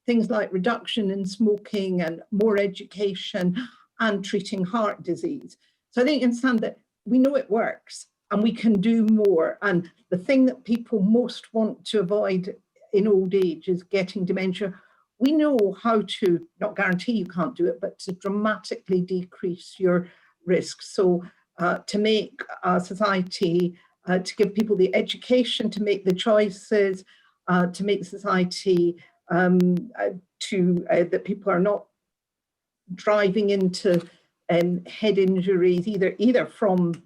things like reduction in smoking and more education and treating heart disease. So I think you understand that we know it works and we can do more. And the thing that people most want to avoid in old age is getting dementia. We know how to, not guarantee you can't do it, but to dramatically decrease your risk. So to make society, to give people the education to make the choices, to make society that people are not driving into head injuries, either from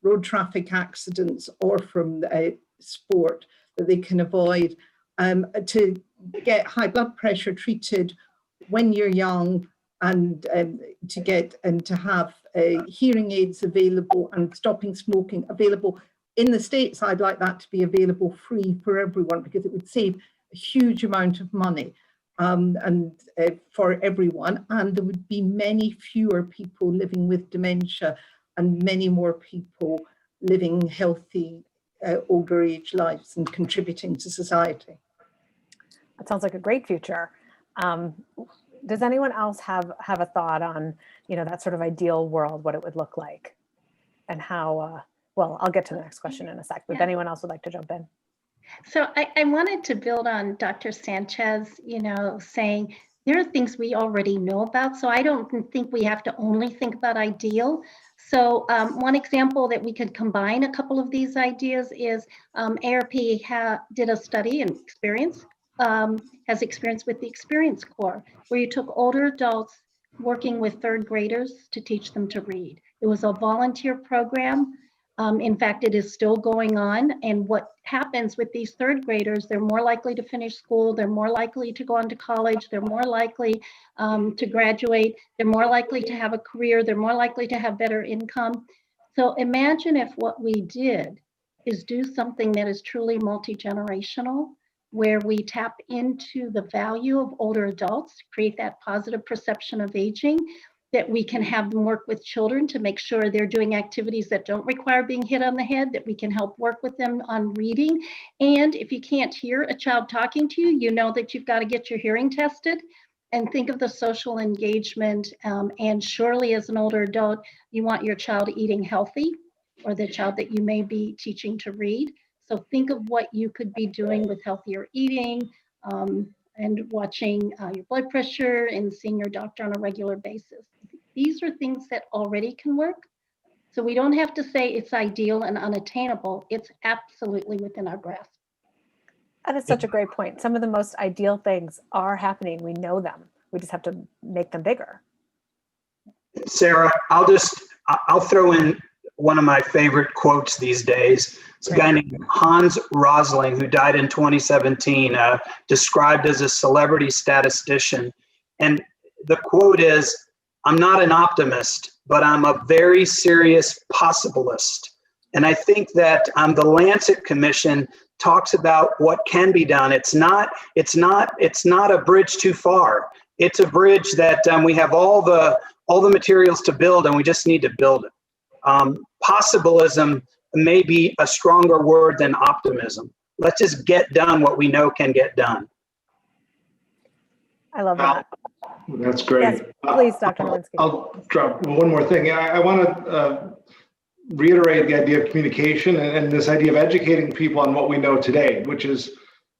road traffic accidents or from sport, that they can avoid, to get high blood pressure treated when you're young, and to have hearing aids available and stopping smoking available. In the States, I'd like that to be available free for everyone, because it would save a huge amount of money for everyone, and there would be many fewer people living with dementia and many more people living healthy older age lives and contributing to society. That sounds like a great future. Does anyone else have a thought on, that sort of ideal world, what it would look like, and how? Well, I'll get to the next question in a sec, but if anyone else would like to jump in. So I wanted to build on Dr. Sanchez, saying there are things we already know about. So I don't think we have to only think about ideal. So one example that we could combine a couple of these ideas is ARP did a study and has experience with the Experience Corps, where you took older adults working with third graders to teach them to read. It was a volunteer program. In fact, it is still going on. And what happens with these third graders, they're more likely to finish school, they're more likely to go on to college, they're more likely to graduate, they're more likely to have a career, they're more likely to have better income. So imagine if what we did is do something that is truly multi-generational, where we tap into the value of older adults, create that positive perception of aging, that we can have them work with children to make sure they're doing activities that don't require being hit on the head, that we can help work with them on reading. And if you can't hear a child talking to you, you know that you've got to get your hearing tested, and think of the social engagement. And surely as an older adult, you want your child eating healthy, or the child that you may be teaching to read. So think of what you could be doing with healthier eating, and watching your blood pressure and seeing your doctor on a regular basis. These are things that already can work. So we don't have to say it's ideal and unattainable. It's absolutely within our grasp. That is such a great point. Some of the most ideal things are happening. We know them. We just have to make them bigger. Sarah, I'll throw in one of my favorite quotes these days. It's a guy named Hans Rosling, who died in 2017, described as a celebrity statistician. And the quote is, "I'm not an optimist, but I'm a very serious possibilist." And I think that the Lancet Commission talks about what can be done. It's not a bridge too far. It's a bridge that we have all the materials to build, and we just need to build it. Possibilism may be a stronger word than optimism. Let's just get done what we know can get done. I love that. That's great. Yes, please, Dr. Nowinski. I'll drop one more thing. I want to reiterate the idea of communication and this idea of educating people on what we know today, which is,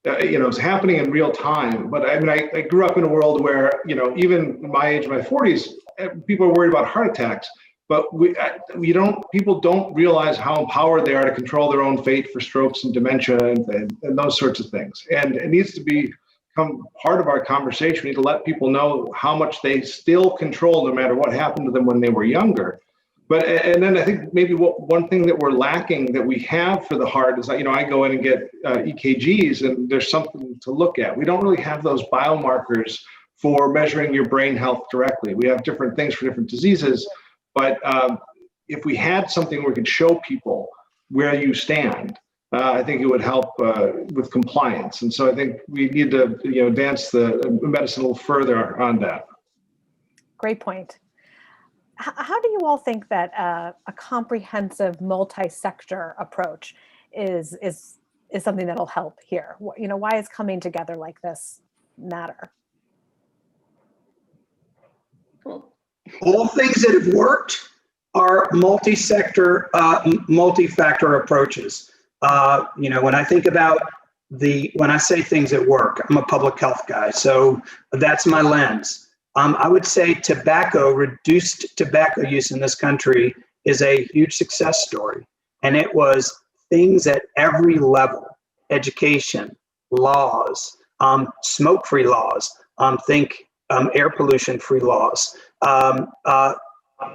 it's happening in real time. But I mean, I grew up in a world where, even my age, my 40s, people are worried about heart attacks. But people don't realize how empowered they are to control their own fate for strokes and dementia and those sorts of things. And it needs to become part of our conversation. We need to let people know how much they still control, no matter what happened to them when they were younger. And then I think maybe one thing that we're lacking that we have for the heart is, I go in and get EKGs, and there's something to look at. We don't really have those biomarkers for measuring your brain health directly. We have different things for different diseases. But if we had something where we could show people where you stand, I think it would help with compliance. And so I think we need to advance the medicine a little further on that. Great point. How do you all think that a comprehensive multi-sector approach is something that'll help here? Why is coming together like this matter? All things that have worked are multi-sector, multi-factor approaches. When I think about when I say things that work, I'm a public health guy, so that's my lens. I would say reduced tobacco use in this country is a huge success story. And it was things at every level: education, laws, smoke-free laws, think air pollution-free laws,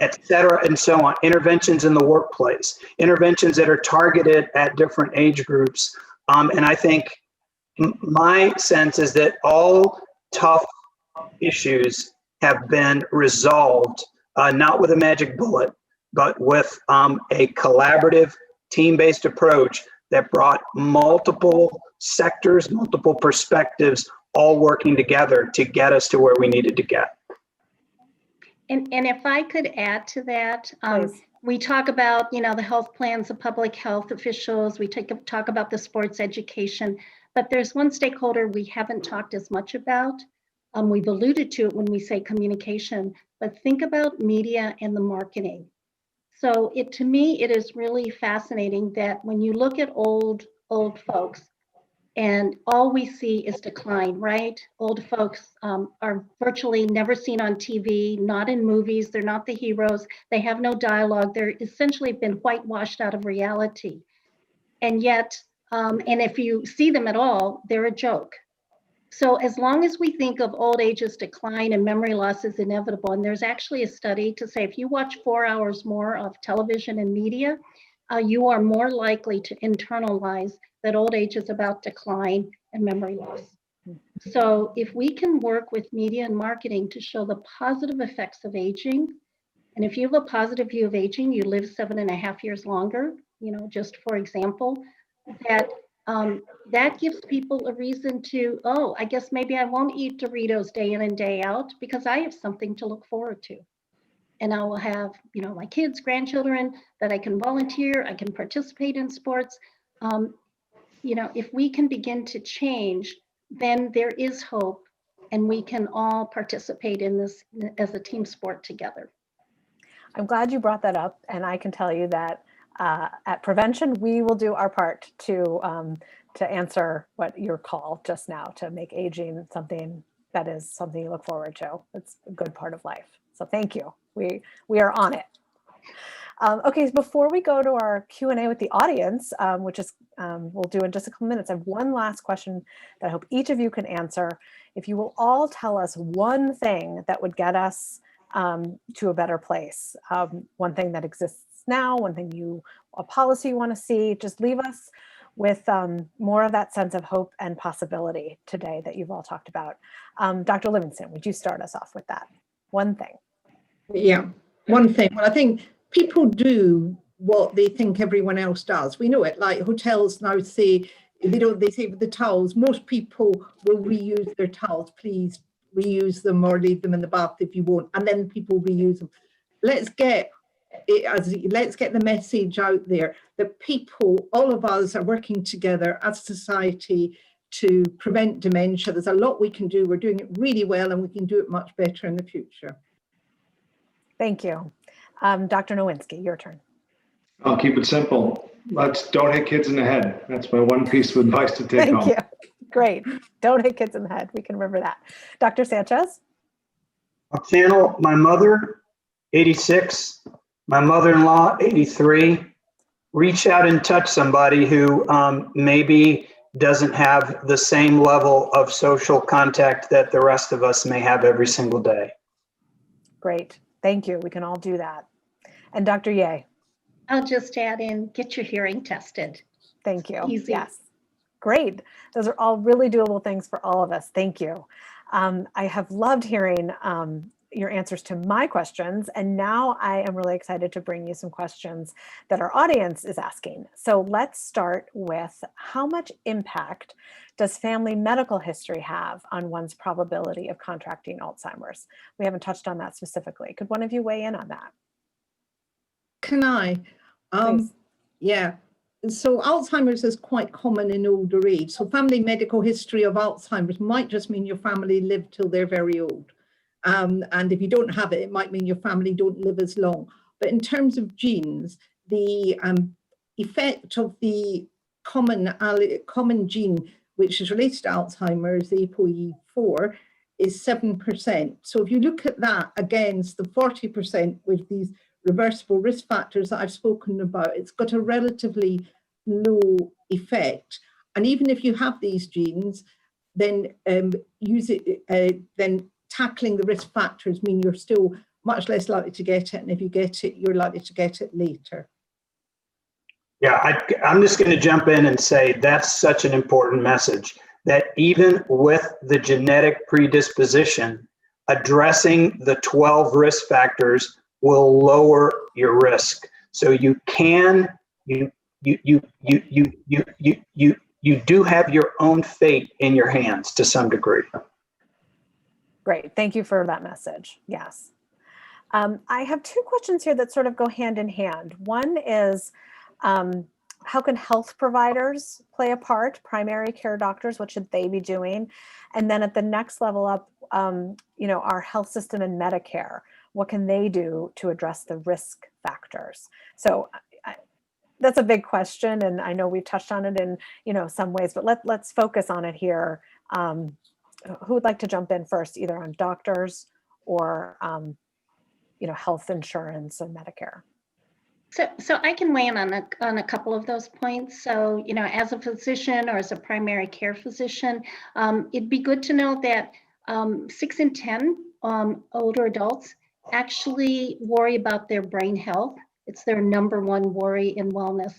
et cetera, and so on. Interventions in the workplace, interventions that are targeted at different age groups. And I think my sense is that all tough issues have been resolved, not with a magic bullet, but with a collaborative, team-based approach that brought multiple sectors, multiple perspectives, all working together to get us to where we needed to get. And if I could add to that, we talk about, the health plans of public health officials, we talk about the sports education, but there's one stakeholder we haven't talked as much about. We've alluded to it when we say communication, but think about media and the marketing. So to me, it is really fascinating that when you look at old folks, and all we see is decline, right? Old folks are virtually never seen on TV, not in movies. They're not the heroes. They have no dialogue. They're essentially been whitewashed out of reality. And yet, and if you see them at all, they're a joke. So as long as we think of old age as decline and memory loss is inevitable, and there's actually a study to say if you watch 4 hours more of television and media, you are more likely to internalize that old age is about decline and memory loss. So if we can work with media and marketing to show the positive effects of aging, and if you have a positive view of aging, you live 7.5 years longer, just for example, that gives people a reason to, oh, I guess maybe I won't eat Doritos day in and day out because I have something to look forward to. And I will have, my kids, grandchildren that I can volunteer, I can participate in sports. If we can begin to change, then there is hope and we can all participate in this as a team sport together. I'm glad you brought that up. And I can tell you that at Prevention, we will do our part to answer what your call just now, to make aging something that is something you look forward to. It's a good part of life. So thank you. We are on it. Okay, so before we go to our Q&A with the audience, which is we'll do in just a couple minutes, I have one last question that I hope each of you can answer. If you will all tell us one thing that would get us to a better place, one thing that exists now, one thing a policy you want to see, just leave us with more of that sense of hope and possibility today that you've all talked about. Dr. Livingston, would you start us off with that? One thing. Yeah, one thing. Well, I think people do what they think everyone else does. We know it, like hotels now say, they say with the towels, most people will reuse their towels. Please reuse them or leave them in the bath if you won't. And then people reuse them. Let's get the message out there that people, all of us are working together as a society to prevent dementia. There's a lot we can do. We're doing it really well and we can do it much better in the future. Thank you. Dr. Nowinski, your turn. I'll keep it simple. Don't hit kids in the head. That's my one piece of advice to take home. Thank you. Great. Don't hit kids in the head. We can remember that. Dr. Sanchez? I'll channel my mother, 86, my mother-in-law, 83. Reach out and touch somebody who maybe doesn't have the same level of social contact that the rest of us may have every single day. Great. Thank you. We can all do that. And Dr. Ye? I'll just add in, get your hearing tested. Thank you. Easy. Yes. Great. Those are all really doable things for all of us. Thank you. I have loved hearing your answers to my questions. And now I am really excited to bring you some questions that our audience is asking. So let's start with, how much impact does family medical history have on one's probability of contracting Alzheimer's? We haven't touched on that specifically. Could one of you weigh in on that? Can I? Yeah. So Alzheimer's is quite common in older age. So family medical history of Alzheimer's might just mean your family lived till they're very old. And if you don't have it, it might mean your family don't live as long. But in terms of genes, the effect of the common gene, which is related to Alzheimer's, ApoE4, is 7%. So if you look at that against the 40% with these reversible risk factors that I've spoken about, it's got a relatively low effect. And even if you have these genes, then then tackling the risk factors mean you're still much less likely to get it, and if you get it, you're likely to get it later. Yeah, I'm just going to jump in and say that's such an important message, that even with the genetic predisposition, addressing the 12 risk factors will lower your risk. So you can, you do have your own fate in your hands to some degree. Great, thank you for that message. Yes. I have two questions here that sort of go hand in hand. One is, how can health providers play a part? Primary care doctors, what should they be doing? And then at the next level up, our health system and Medicare, what can they do to address the risk factors? So that's a big question, and I know we've touched on it in some ways, but let's focus on it here. Who would like to jump in first, either on doctors or health insurance and Medicare? So I can weigh in on a couple of those points. So, as a physician or as a primary care physician, it'd be good to know that 6 in 10 older adults actually worry about their brain health. It's their number one worry in wellness.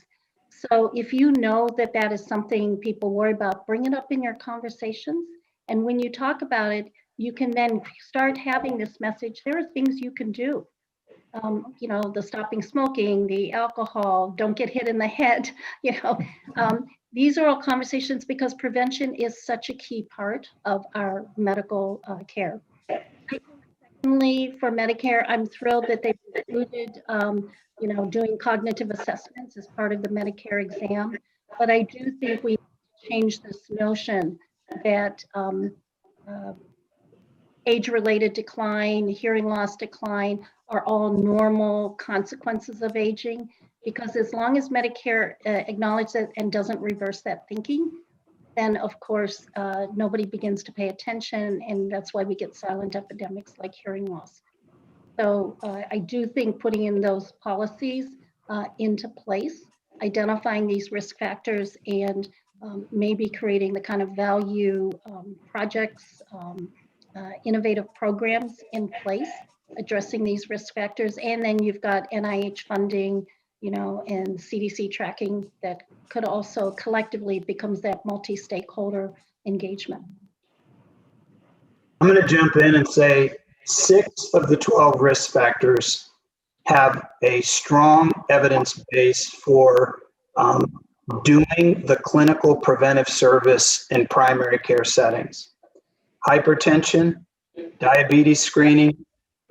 So if you know that that is something people worry about, bring it up in your conversations. And when you talk about it, you can then start having this message. There are things you can do. The stopping smoking, the alcohol, don't get hit in the head, these are all conversations because prevention is such a key part of our medical care. Secondly, for Medicare, I'm thrilled that they've included, doing cognitive assessments as part of the Medicare exam. But I do think we need to change this notion that age-related decline, hearing loss decline are all normal consequences of aging, because as long as Medicare acknowledges it and doesn't reverse that thinking, then of course nobody begins to pay attention, and that's why we get silent epidemics like hearing loss. So I do think putting in those policies into place, identifying these risk factors, and maybe creating the kind of value projects, innovative programs in place addressing these risk factors. And then you've got NIH funding, and CDC tracking that could also collectively becomes that multi-stakeholder engagement. I'm going to jump in and say 6 of the 12 risk factors have a strong evidence base for doing the clinical preventive service in primary care settings. Hypertension, diabetes screening,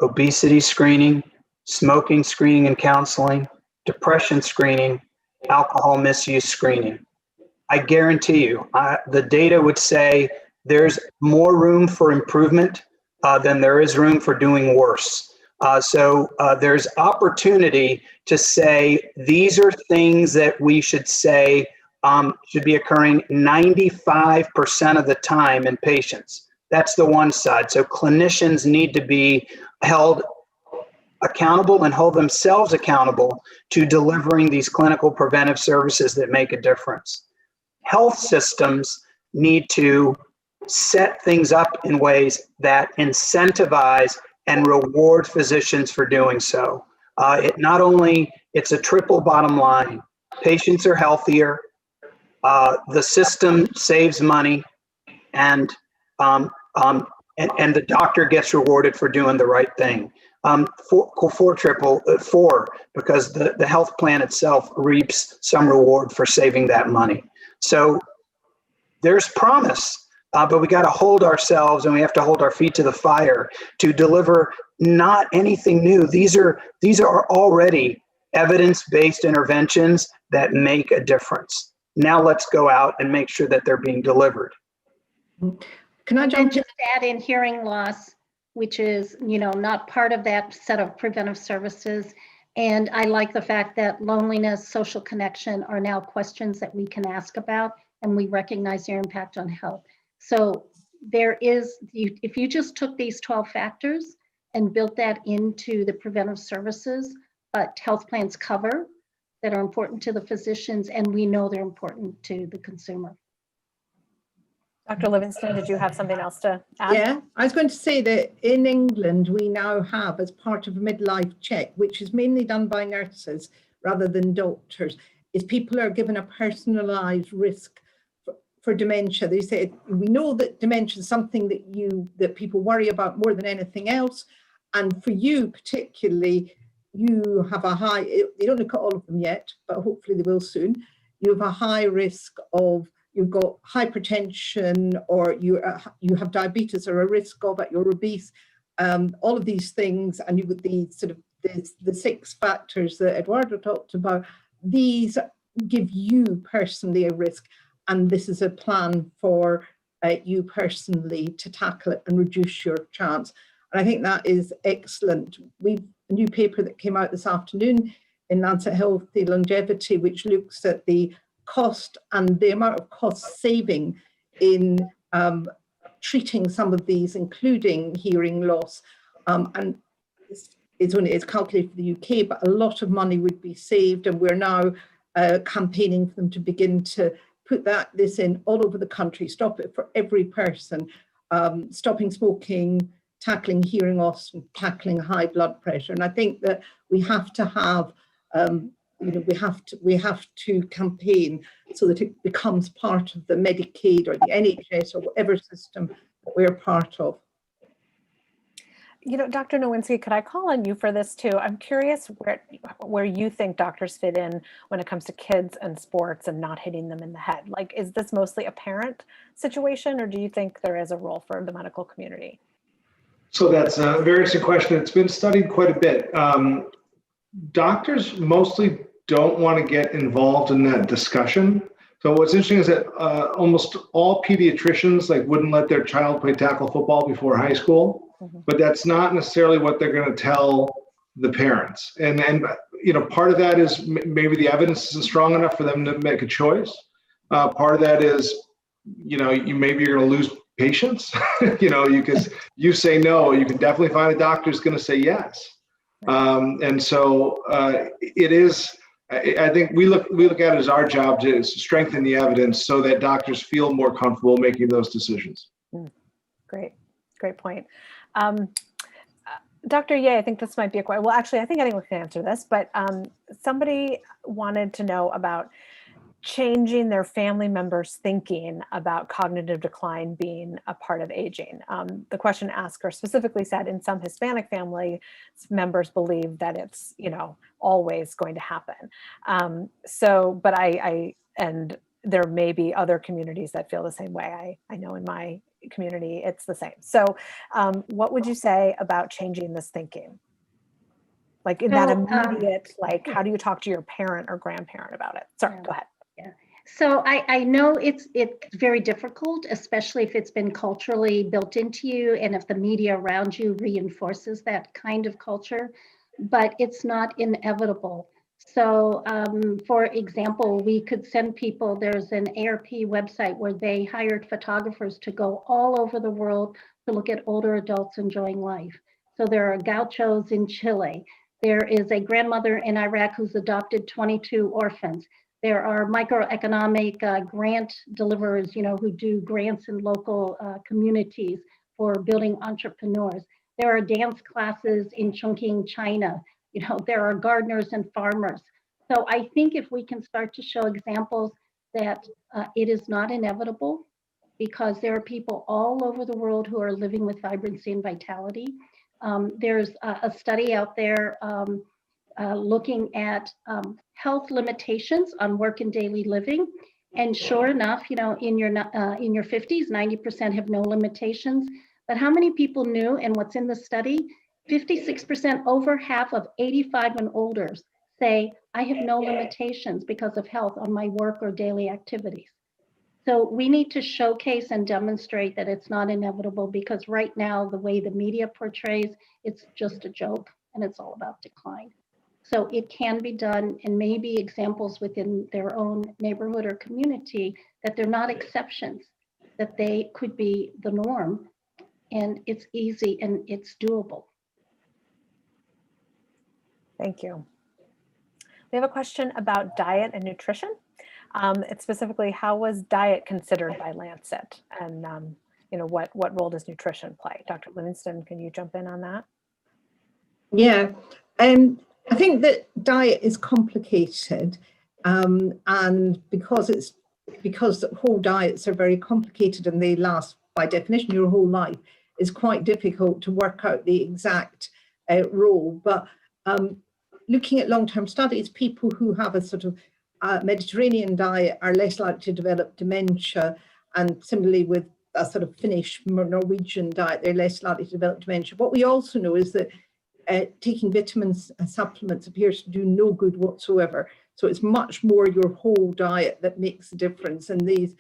obesity screening, smoking screening and counseling, depression screening, alcohol misuse screening. I guarantee you, the data would say there's more room for improvement than there is room for doing worse. So there's opportunity to say these are things that we should say should be occurring 95% of the time in patients. That's the one side. So clinicians need to be held accountable and hold themselves accountable to delivering these clinical preventive services that make a difference. Health systems need to set things up in ways that incentivize and reward physicians for doing so. It's a triple bottom line. Patients are healthier, the system saves money, and the doctor gets rewarded for doing the right thing. Four, because the health plan itself reaps some reward for saving that money. So there's promise, but we got to hold ourselves, and we have to hold our feet to the fire to deliver not anything new. These are already evidence-based interventions that make a difference. Now let's go out and make sure that they're being delivered. Can I just add in hearing loss, which is, not part of that set of preventive services. And I like the fact that loneliness, social connection are now questions that we can ask about, and we recognize their impact on health. So there is, if you just took these 12 factors and built that into the preventive services, but health plans cover, that are important to the physicians, and we know they're important to the consumer. Dr. Livingston, did you have something else to add? Yeah, I was going to say that in England, we now have, as part of a midlife check, which is mainly done by nurses rather than doctors, is people are given a personalised risk for dementia. They say, we know that dementia is something that people worry about more than anything else. And for you particularly, you have a high, they don't look at all of them yet, but hopefully they will soon. You have a high risk of, you've got hypertension, or you have diabetes or a risk of it, you're obese, all of these things, and you've got the sort of the 6 factors that Eduardo talked about. These give you personally a risk, and this is a plan for you personally to tackle it and reduce your chance. And I think that is excellent. We've a new paper that came out this afternoon in Lancet Healthy Longevity, which looks at the cost and the amount of cost saving in treating some of these, including hearing loss. And it's calculated for the UK, but a lot of money would be saved, and we're now campaigning for them to begin to put this in all over the country, stop it for every person, stopping smoking, tackling hearing loss, and tackling high blood pressure. And I think that we have to have, we have to campaign so that it becomes part of the Medicaid or the NHS or whatever system that we're part of. Dr. Nowinski, could I call on you for this too? I'm curious where you think doctors fit in when it comes to kids and sports and not hitting them in the head. Like, is this mostly a parent situation, or do you think there is a role for the medical community? So that's a very interesting question. It's been studied quite a bit. Doctors mostly don't want to get involved in that discussion. So what's interesting is that almost all pediatricians wouldn't let their child play tackle football before high school. But that's not necessarily what they're going to tell the parents. And part of that is maybe the evidence isn't strong enough for them to make a choice. Part of that is, maybe you're going to lose patients. Because you say no, you can definitely find a doctor who's going to say yes. And so it is. I think we look at it as our job to strengthen the evidence so that doctors feel more comfortable making those decisions. Great point. Dr. Ye, I think this might be a question. Well, actually, I think anyone can answer this, but somebody wanted to know about changing their family members' thinking about cognitive decline being a part of aging. The question asker specifically said in some Hispanic family members believe that it's, always going to happen. And there may be other communities that feel the same way. I know in my community, it's the same. So what would you say about changing this thinking? Like in that immediate, how do you talk to your parent or grandparent about it? Sorry, go ahead. Yeah. So I know it's very difficult, especially if it's been culturally built into you and if the media around you reinforces that kind of culture, but it's not inevitable. So for example, we could send people, there's an ARP website where they hired photographers to go all over the world to look at older adults enjoying life. So there are gauchos in Chile. There is a grandmother in Iraq who's adopted 22 orphans. There are microeconomic grant deliverers, who do grants in local communities for building entrepreneurs. There are dance classes in Chongqing, China. There are gardeners and farmers. So I think if we can start to show examples that it is not inevitable, because there are people all over the world who are living with vibrancy and vitality. There's a study out there looking at health limitations on work and daily living. And sure enough, in your 50s, 90% have no limitations. But how many people knew, and what's in the study, 56%, over half of 85 and older say, I have no limitations because of health on my work or daily activities. So we need to showcase and demonstrate that it's not inevitable, because right now, the way the media portrays, it's just a joke and it's all about decline. So it can be done, and maybe examples within their own neighborhood or community that they're not exceptions, that they could be the norm, and it's easy and it's doable. Thank you. We have a question about diet and nutrition. It's specifically, how was diet considered by Lancet? And what role does nutrition play? Dr. Livingston, can you jump in on that? Yeah, I think that diet is complicated, and because whole diets are very complicated and they last, by definition, your whole life, it's quite difficult to work out the exact role. But looking at long-term studies, people who have a sort of Mediterranean diet are less likely to develop dementia, and similarly with a sort of Finnish Norwegian diet, they're less likely to develop dementia. What we also know is that taking vitamins and supplements appears to do no good whatsoever. So it's much more your whole diet that makes a difference. And these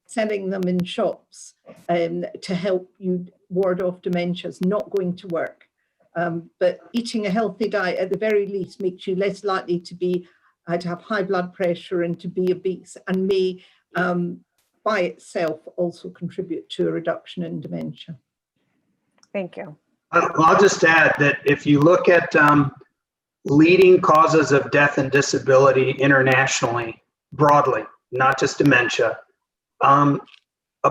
selling them in shops to help you ward off dementia is not going to work. But eating a healthy diet at the very least makes you less likely to have high blood pressure and to be obese, and may by itself also contribute to a reduction in dementia. Thank you. I'll just add that if you look at leading causes of death and disability internationally, broadly, not just dementia, a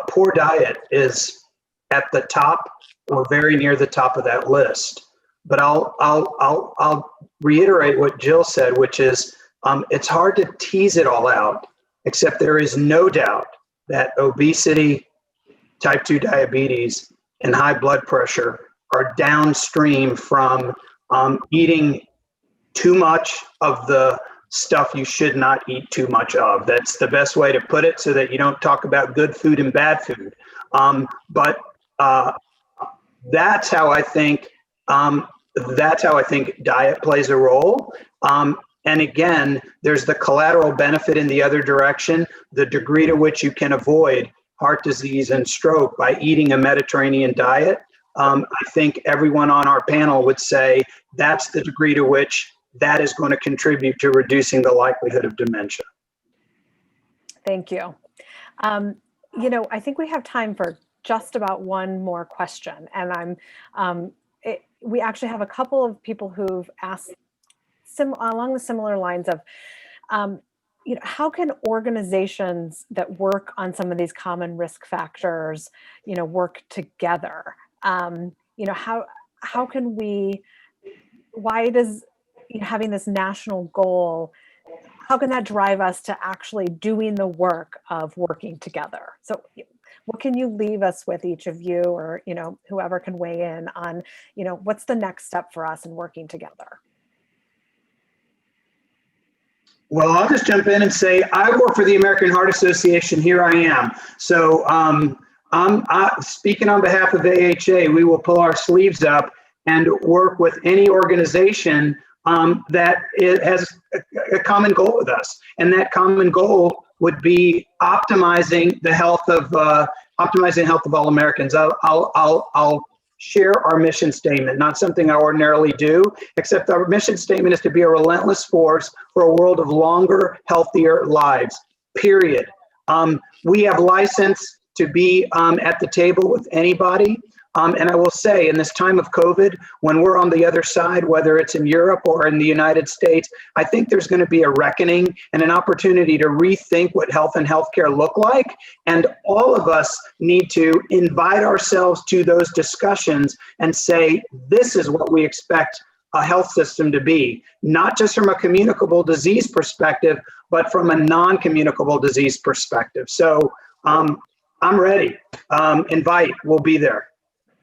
poor diet is at the top or very near the top of that list. But I'll reiterate what Jill said, which is it's hard to tease it all out, except there is no doubt that obesity, type 2 diabetes, and high blood pressure are downstream from eating too much of the stuff you should not eat too much of. That's the best way to put it, so that you don't talk about good food and bad food. But that's how I think diet plays a role. And again, there's the collateral benefit in the other direction, the degree to which you can avoid heart disease and stroke by eating a Mediterranean diet. I think everyone on our panel would say that's the degree to which that is going to contribute to reducing the likelihood of dementia. Thank you. I think we have time for just about one more question. And we actually have a couple of people who've asked along the similar lines of, how can organizations that work on some of these common risk factors, work together? How can we, why does having this national goal, how can that drive us to actually doing the work of working together? So what can you leave us with, each of you, or whoever can weigh in on, what's the next step for us in working together? Well, I'll just jump in and say I work for the American Heart Association. Here I am. So I'm speaking on behalf of AHA. We will pull our sleeves up and work with any organization that has a common goal with us, and that common goal would be optimizing the health of all Americans. I'll share our mission statement, not something I ordinarily do, except our mission statement is to be a relentless force for a world of longer, healthier lives, period. We have license to be at the table with anybody. And I will say, in this time of COVID, when we're on the other side, whether it's in Europe or in the United States, I think there's going to be a reckoning and an opportunity to rethink what health and healthcare look like. And all of us need to invite ourselves to those discussions and say, this is what we expect a health system to be, not just from a communicable disease perspective, but from a non-communicable disease perspective. So I'm ready. Invite, we'll be there.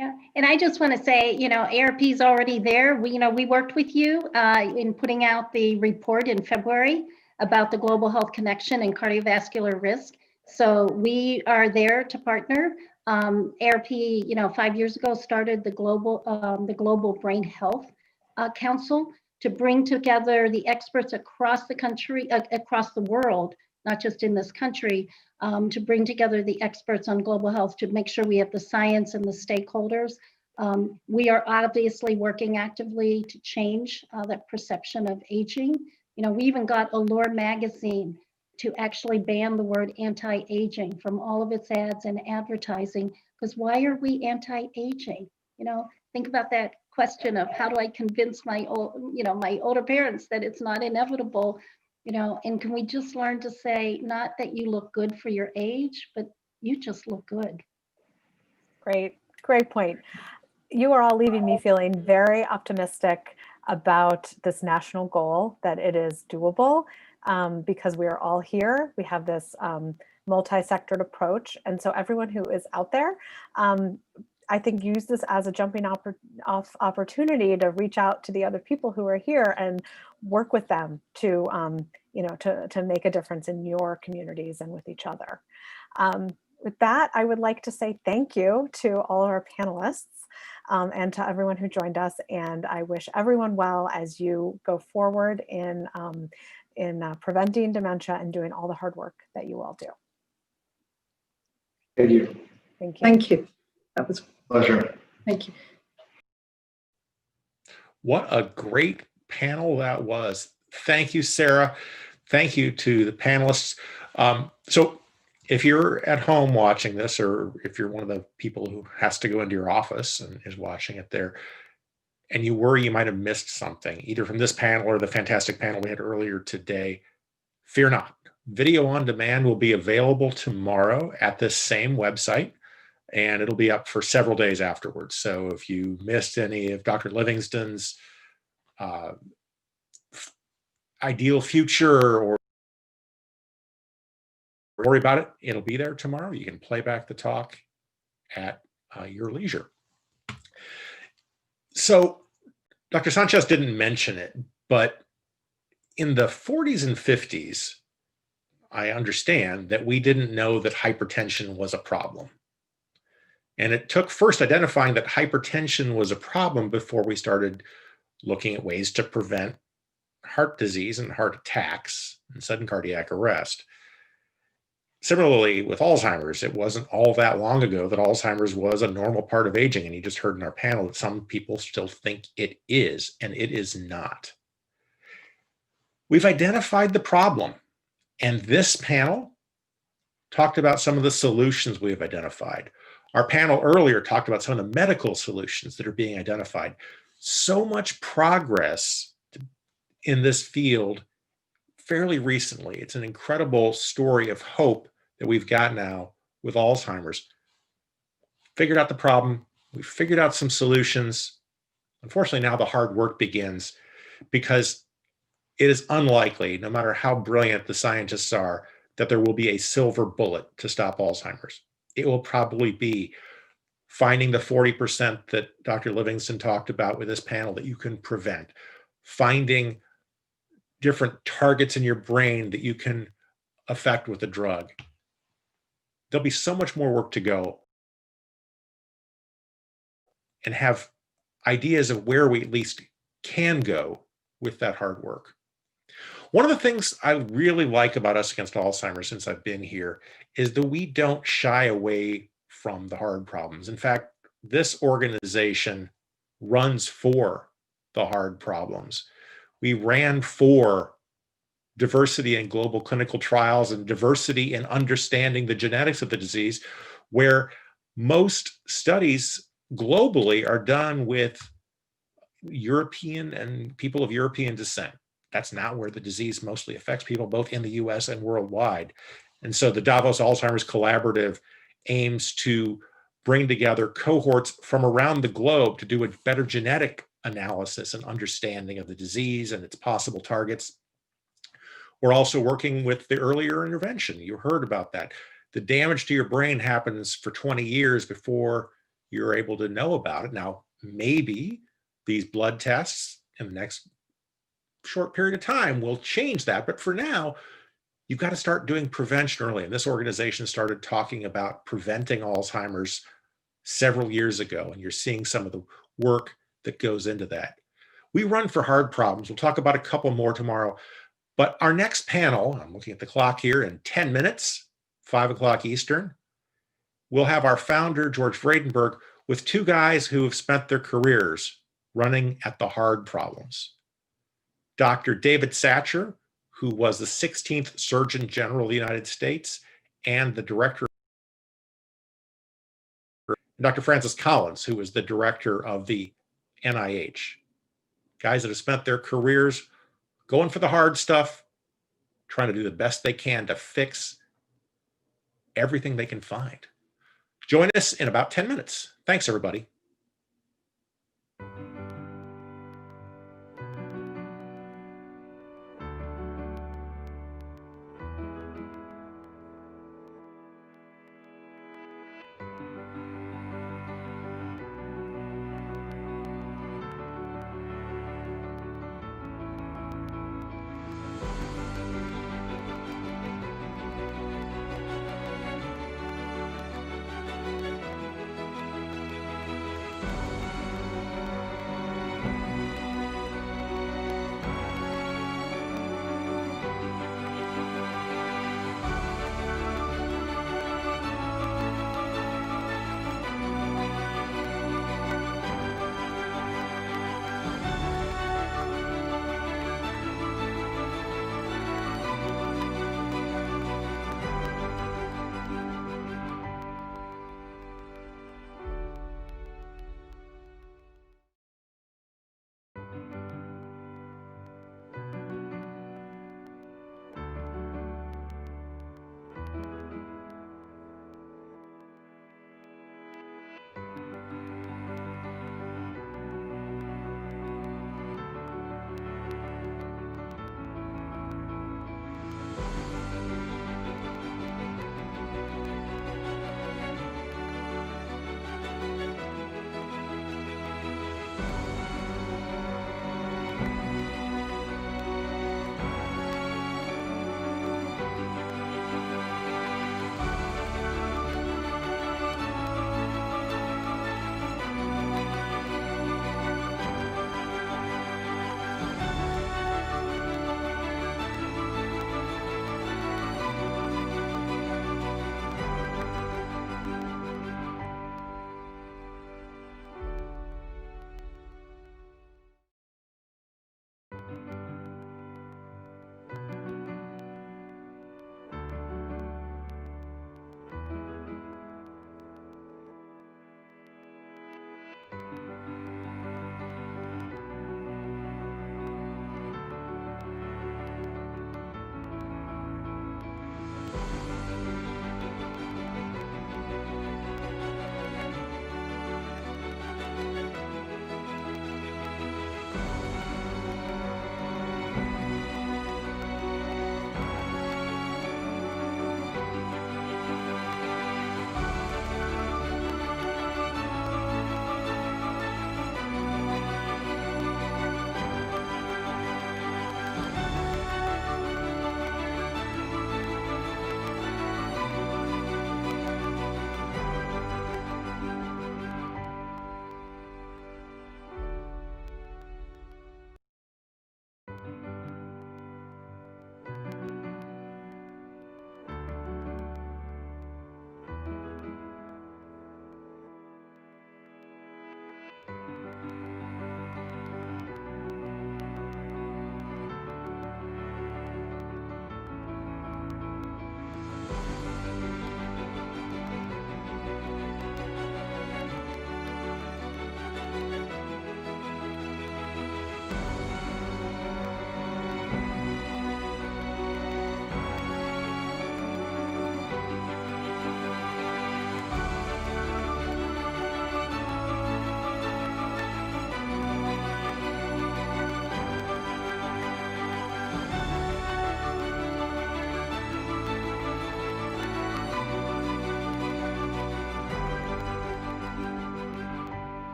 Yeah, and I just want to say, ARP is already there. We worked with you in putting out the report in February about the global health connection and cardiovascular risk. So we are there to partner. ARP, 5 years ago, started the Global Brain Health Council to bring together the experts across the country, across the world, not just in this country, to bring together the experts on global health to make sure we have the science and the stakeholders. We are obviously working actively to change that perception of aging. We even got Allure magazine to actually ban the word anti-aging from all of its ads and advertising, because why are we anti-aging? Think about that question of how do I convince my older parents that it's not inevitable. and can we just learn to say, not that you look good for your age, but you just look good. Great point. You are all leaving me feeling very optimistic about this national goal, that it is doable, because we are all here. We have this multi-sectored approach. And so everyone who is out there, I think use this as a jumping off opportunity to reach out to the other people who are here and work with them to, to make a difference in your communities and with each other. With that, I would like to say thank you to all of our panelists and to everyone who joined us. And I wish everyone well as you go forward in preventing dementia and doing all the hard work that you all do. Thank you. Thank you. Thank you. That was a pleasure. Thank you. What a great panel that was. Thank you, Sarah. Thank you to the panelists. So if you're at home watching this, or if you're one of the people who has to go into your office and is watching it there, and you worry you might have missed something, either from this panel or the fantastic panel we had earlier today, fear not. Video on demand will be available tomorrow at this same website, and it'll be up for several days afterwards. So if you missed any of Dr. Livingston's ideal future or worry about it, it'll be there tomorrow. You can play back the talk at your leisure. So Dr. Sanchez didn't mention it, but in the 40s and 50s, I understand that we didn't know that hypertension was a problem. And it took first identifying that hypertension was a problem before we started looking at ways to prevent heart disease and heart attacks and sudden cardiac arrest. Similarly, with Alzheimer's, it wasn't all that long ago that Alzheimer's was a normal part of aging. And you just heard in our panel that some people still think it is, and it is not. We've identified the problem, and this panel talked about some of the solutions we've identified. Our panel earlier talked about some of the medical solutions that are being identified. So much progress in this field fairly recently. It's an incredible story of hope that we've got now with Alzheimer's. Figured out the problem. We've figured out some solutions. Unfortunately, now the hard work begins, because it is unlikely, no matter how brilliant the scientists are, that there will be a silver bullet to stop Alzheimer's. It will probably be finding the 40% that Dr. Livingston talked about with this panel that you can prevent, finding different targets in your brain that you can affect with a drug. There'll be so much more work to go, and have ideas of where we at least can go with that hard work. One of the things I really like about Us Against Alzheimer's since I've been here is that we don't shy away from the hard problems. In fact, this organization runs for the hard problems. We ran for diversity in global clinical trials and diversity in understanding the genetics of the disease, where most studies globally are done with European and people of European descent. That's not where the disease mostly affects people, both in the US and worldwide. And so the Davos Alzheimer's Collaborative aims to bring together cohorts from around the globe to do a better genetic analysis and understanding of the disease and its possible targets. We're also working with the earlier intervention. You heard about that. The damage to your brain happens for 20 years before you're able to know about it. Now, maybe these blood tests in the next short period of time will change that. But for now, you've got to start doing prevention early. And this organization started talking about preventing Alzheimer's several years ago. And you're seeing some of the work that goes into that. We run for hard problems. We'll talk about a couple more tomorrow. But our next panel, I'm looking at the clock here, in 10 minutes, 5 o'clock Eastern, we'll have our founder, George Vredenberg, with two guys who have spent their careers running at the hard problems. Dr. David Satcher, who was the 16th Surgeon General of the United States and the director, and Dr. Francis Collins, who was the director of the NIH. Guys that have spent their careers going for the hard stuff, trying to do the best they can to fix everything they can find. Join us in about 10 minutes. Thanks, everybody.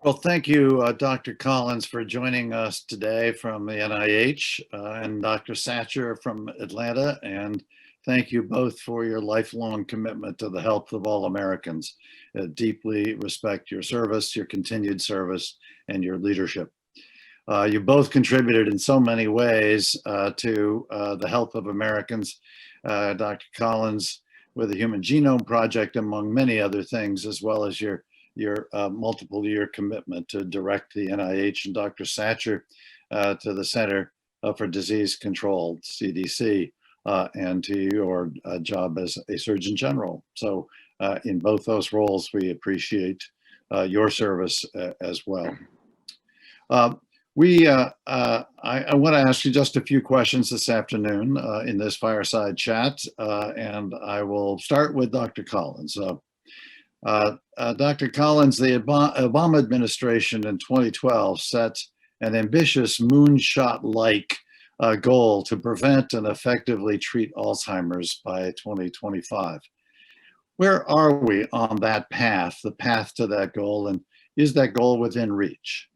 Well, thank you, Dr. Collins, for joining us today from the NIH, and Dr. Satcher from Atlanta. And thank you both for your lifelong commitment to the health of all Americans. Deeply respect your service, your continued service, and your leadership. You both contributed in so many ways to the health of Americans. Dr. Collins with the Human Genome Project, among many other things, as well as your multiple-year commitment to direct the NIH, and Dr. Satcher to the Center for Disease Control, CDC, and to your job as a Surgeon General. So in both those roles, we appreciate your service as well. I want to ask you just a few questions this afternoon in this fireside chat, and I will start with Dr. Collins. Dr. Collins, the Obama administration in 2012 set an ambitious moonshot-like goal to prevent and effectively treat Alzheimer's by 2025. Where are we on that path, the path to that goal, and is that goal within reach?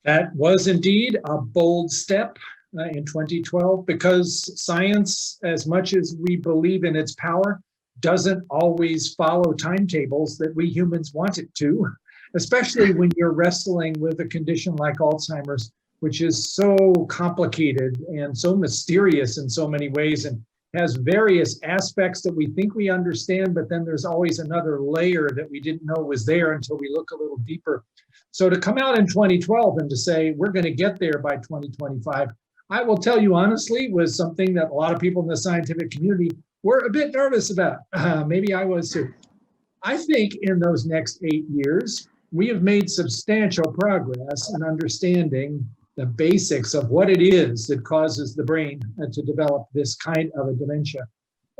That was indeed a bold step in 2012, because science, as much as we believe in its power, doesn't always follow timetables that we humans want it to, especially when you're wrestling with a condition like Alzheimer's, which is so complicated and so mysterious in so many ways, and has various aspects that we think we understand, but then there's always another layer that we didn't know was there until we look a little deeper. So to come out in 2012 and to say, we're going to get there by 2025, I will tell you honestly, was something that a lot of people in the scientific community were a bit nervous about. Maybe I was too. I think in those next 8 years, we have made substantial progress in understanding the basics of what it is that causes the brain to develop this kind of a dementia.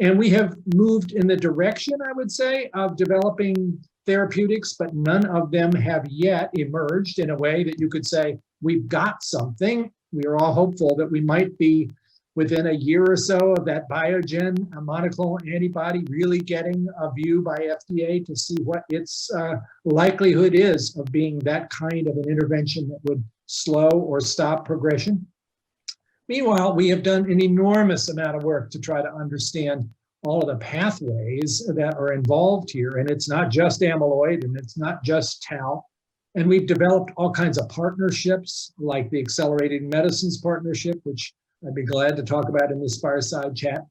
And we have moved in the direction, I would say, of developing therapeutics, but none of them have yet emerged in a way that you could say, we've got something. We are all hopeful that we might be within a year or so of that Biogen monoclonal antibody really getting a view by FDA to see what its likelihood is of being that kind of an intervention that would slow or stop progression. Meanwhile, we have done an enormous amount of work to try to understand all of the pathways that are involved here. And it's not just amyloid, and it's not just tau. And we've developed all kinds of partnerships, like the Accelerating Medicines Partnership, which I'd be glad to talk about in this fireside chat.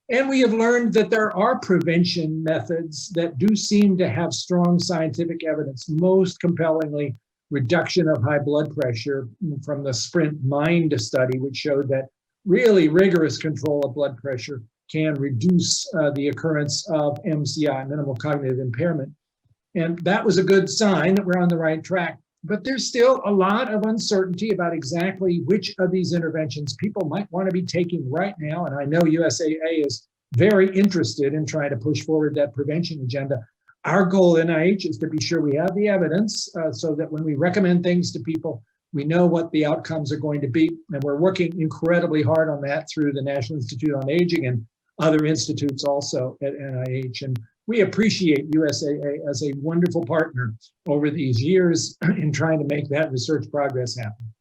And we have learned that there are prevention methods that do seem to have strong scientific evidence, most compellingly reduction of high blood pressure from the SPRINT MIND study, which showed that really rigorous control of blood pressure can reduce the occurrence of MCI, minimal cognitive impairment. And that was a good sign that we're on the right track. But there's still a lot of uncertainty about exactly which of these interventions people might want to be taking right now. And I know USAA is very interested in trying to push forward that prevention agenda. Our goal in NIH is to be sure we have the evidence so that when we recommend things to people, we know what the outcomes are going to be. And we're working incredibly hard on that through the National Institute on Aging and other institutes also at NIH. And we appreciate USAA as a wonderful partner over these years in trying to make that research progress happen.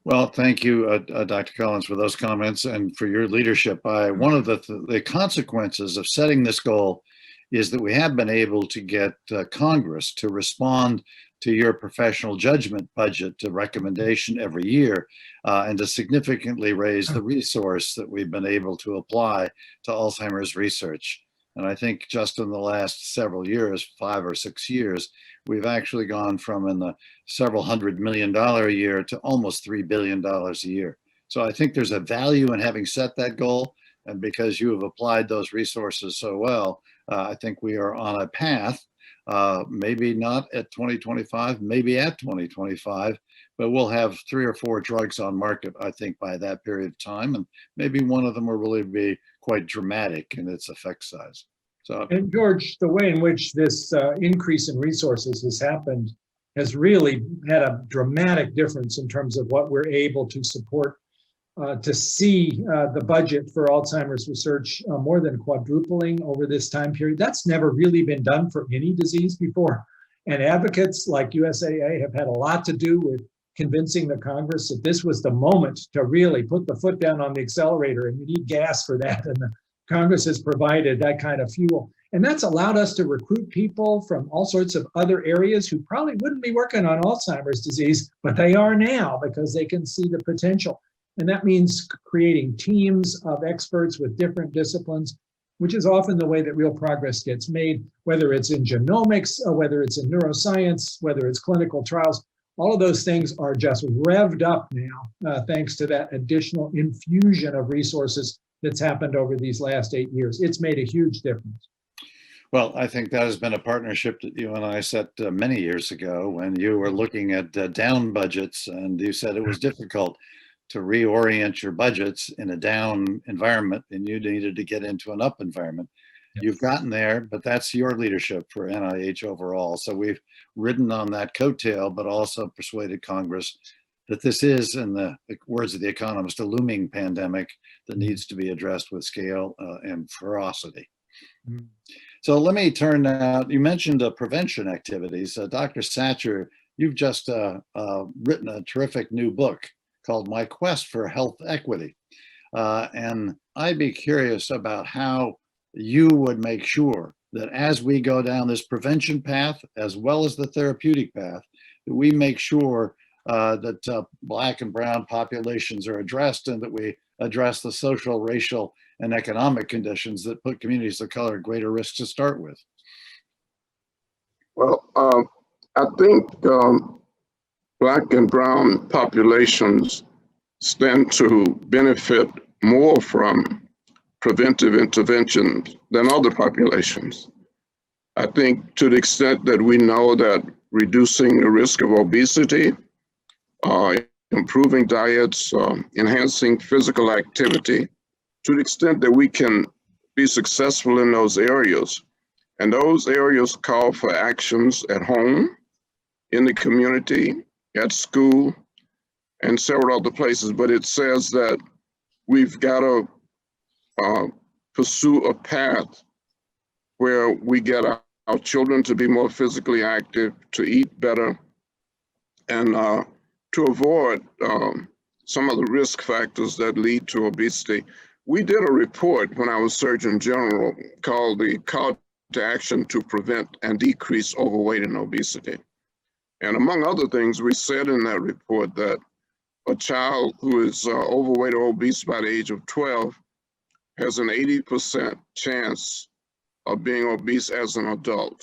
Well, thank you, Dr. Collins, for those comments and for your leadership. One of the consequences of setting this goal is that we have been able to get Congress to respond to your professional judgment budget to recommendation every year and to significantly raise the resource that we've been able to apply to Alzheimer's research. And I think just in the last several years, 5 or 6 years, we've actually gone from in the several $100 million a year to almost $3 billion a year. So I think there's a value in having set that goal. And because you have applied those resources so well, I think we are on a path, maybe not at 2025, maybe at 2025, but we'll have 3 or 4 drugs on market, I think, by that period of time. And maybe one of them will really be quite dramatic in its effect size. So, and George, the way in which this increase in resources has happened has really had a dramatic difference in terms of what we're able to support. To see the budget for Alzheimer's research more than quadrupling over this time period. That's never really been done for any disease before. And advocates like USAA have had a lot to do with convincing the Congress that this was the moment to really put the foot down on the accelerator, and you need gas for that. And the Congress has provided that kind of fuel. And that's allowed us to recruit people from all sorts of other areas who probably wouldn't be working on Alzheimer's disease, but they are now because they can see the potential. And that means creating teams of experts with different disciplines, which is often the way that real progress gets made, whether it's in genomics, or whether it's in neuroscience, whether it's clinical trials. All of those things are just revved up now, thanks to that additional infusion of resources that's happened over these last 8 years. It's made a huge difference. Well, I think that has been a partnership that you and I set many years ago when you were looking at down budgets, and you said it was difficult to reorient your budgets in a down environment, and you needed to get into an up environment. Yes. You've gotten there, but that's your leadership for NIH overall. So we've ridden on that coattail, but also persuaded Congress that this is, in the words of the economist, a looming pandemic that needs to be addressed with scale and ferocity. Mm-hmm. So let me turn now, you mentioned prevention activities. Dr. Satcher, you've just written a terrific new book called My Quest for Health Equity. And I'd be curious about how you would make sure that as we go down this prevention path, as well as the therapeutic path, that we make sure that Black and brown populations are addressed, and that we address the social, racial, and economic conditions that put communities of color at greater risk to start with. Well, I think Black and brown populations stand to benefit more from preventive interventions than other populations. I think to the extent that we know that reducing the risk of obesity, improving diets, enhancing physical activity, to the extent that we can be successful in those areas. And those areas call for actions at home, in the community, at school, and several other places. But it says that we've got to pursue a path where we get our children to be more physically active, to eat better, and to avoid some of the risk factors that lead to obesity. We did a report when I was Surgeon General called the Call to Action to Prevent and Decrease Overweight and Obesity. And among other things, we said in that report that a child who is overweight or obese by the age of 12 has an 80% chance of being obese as an adult.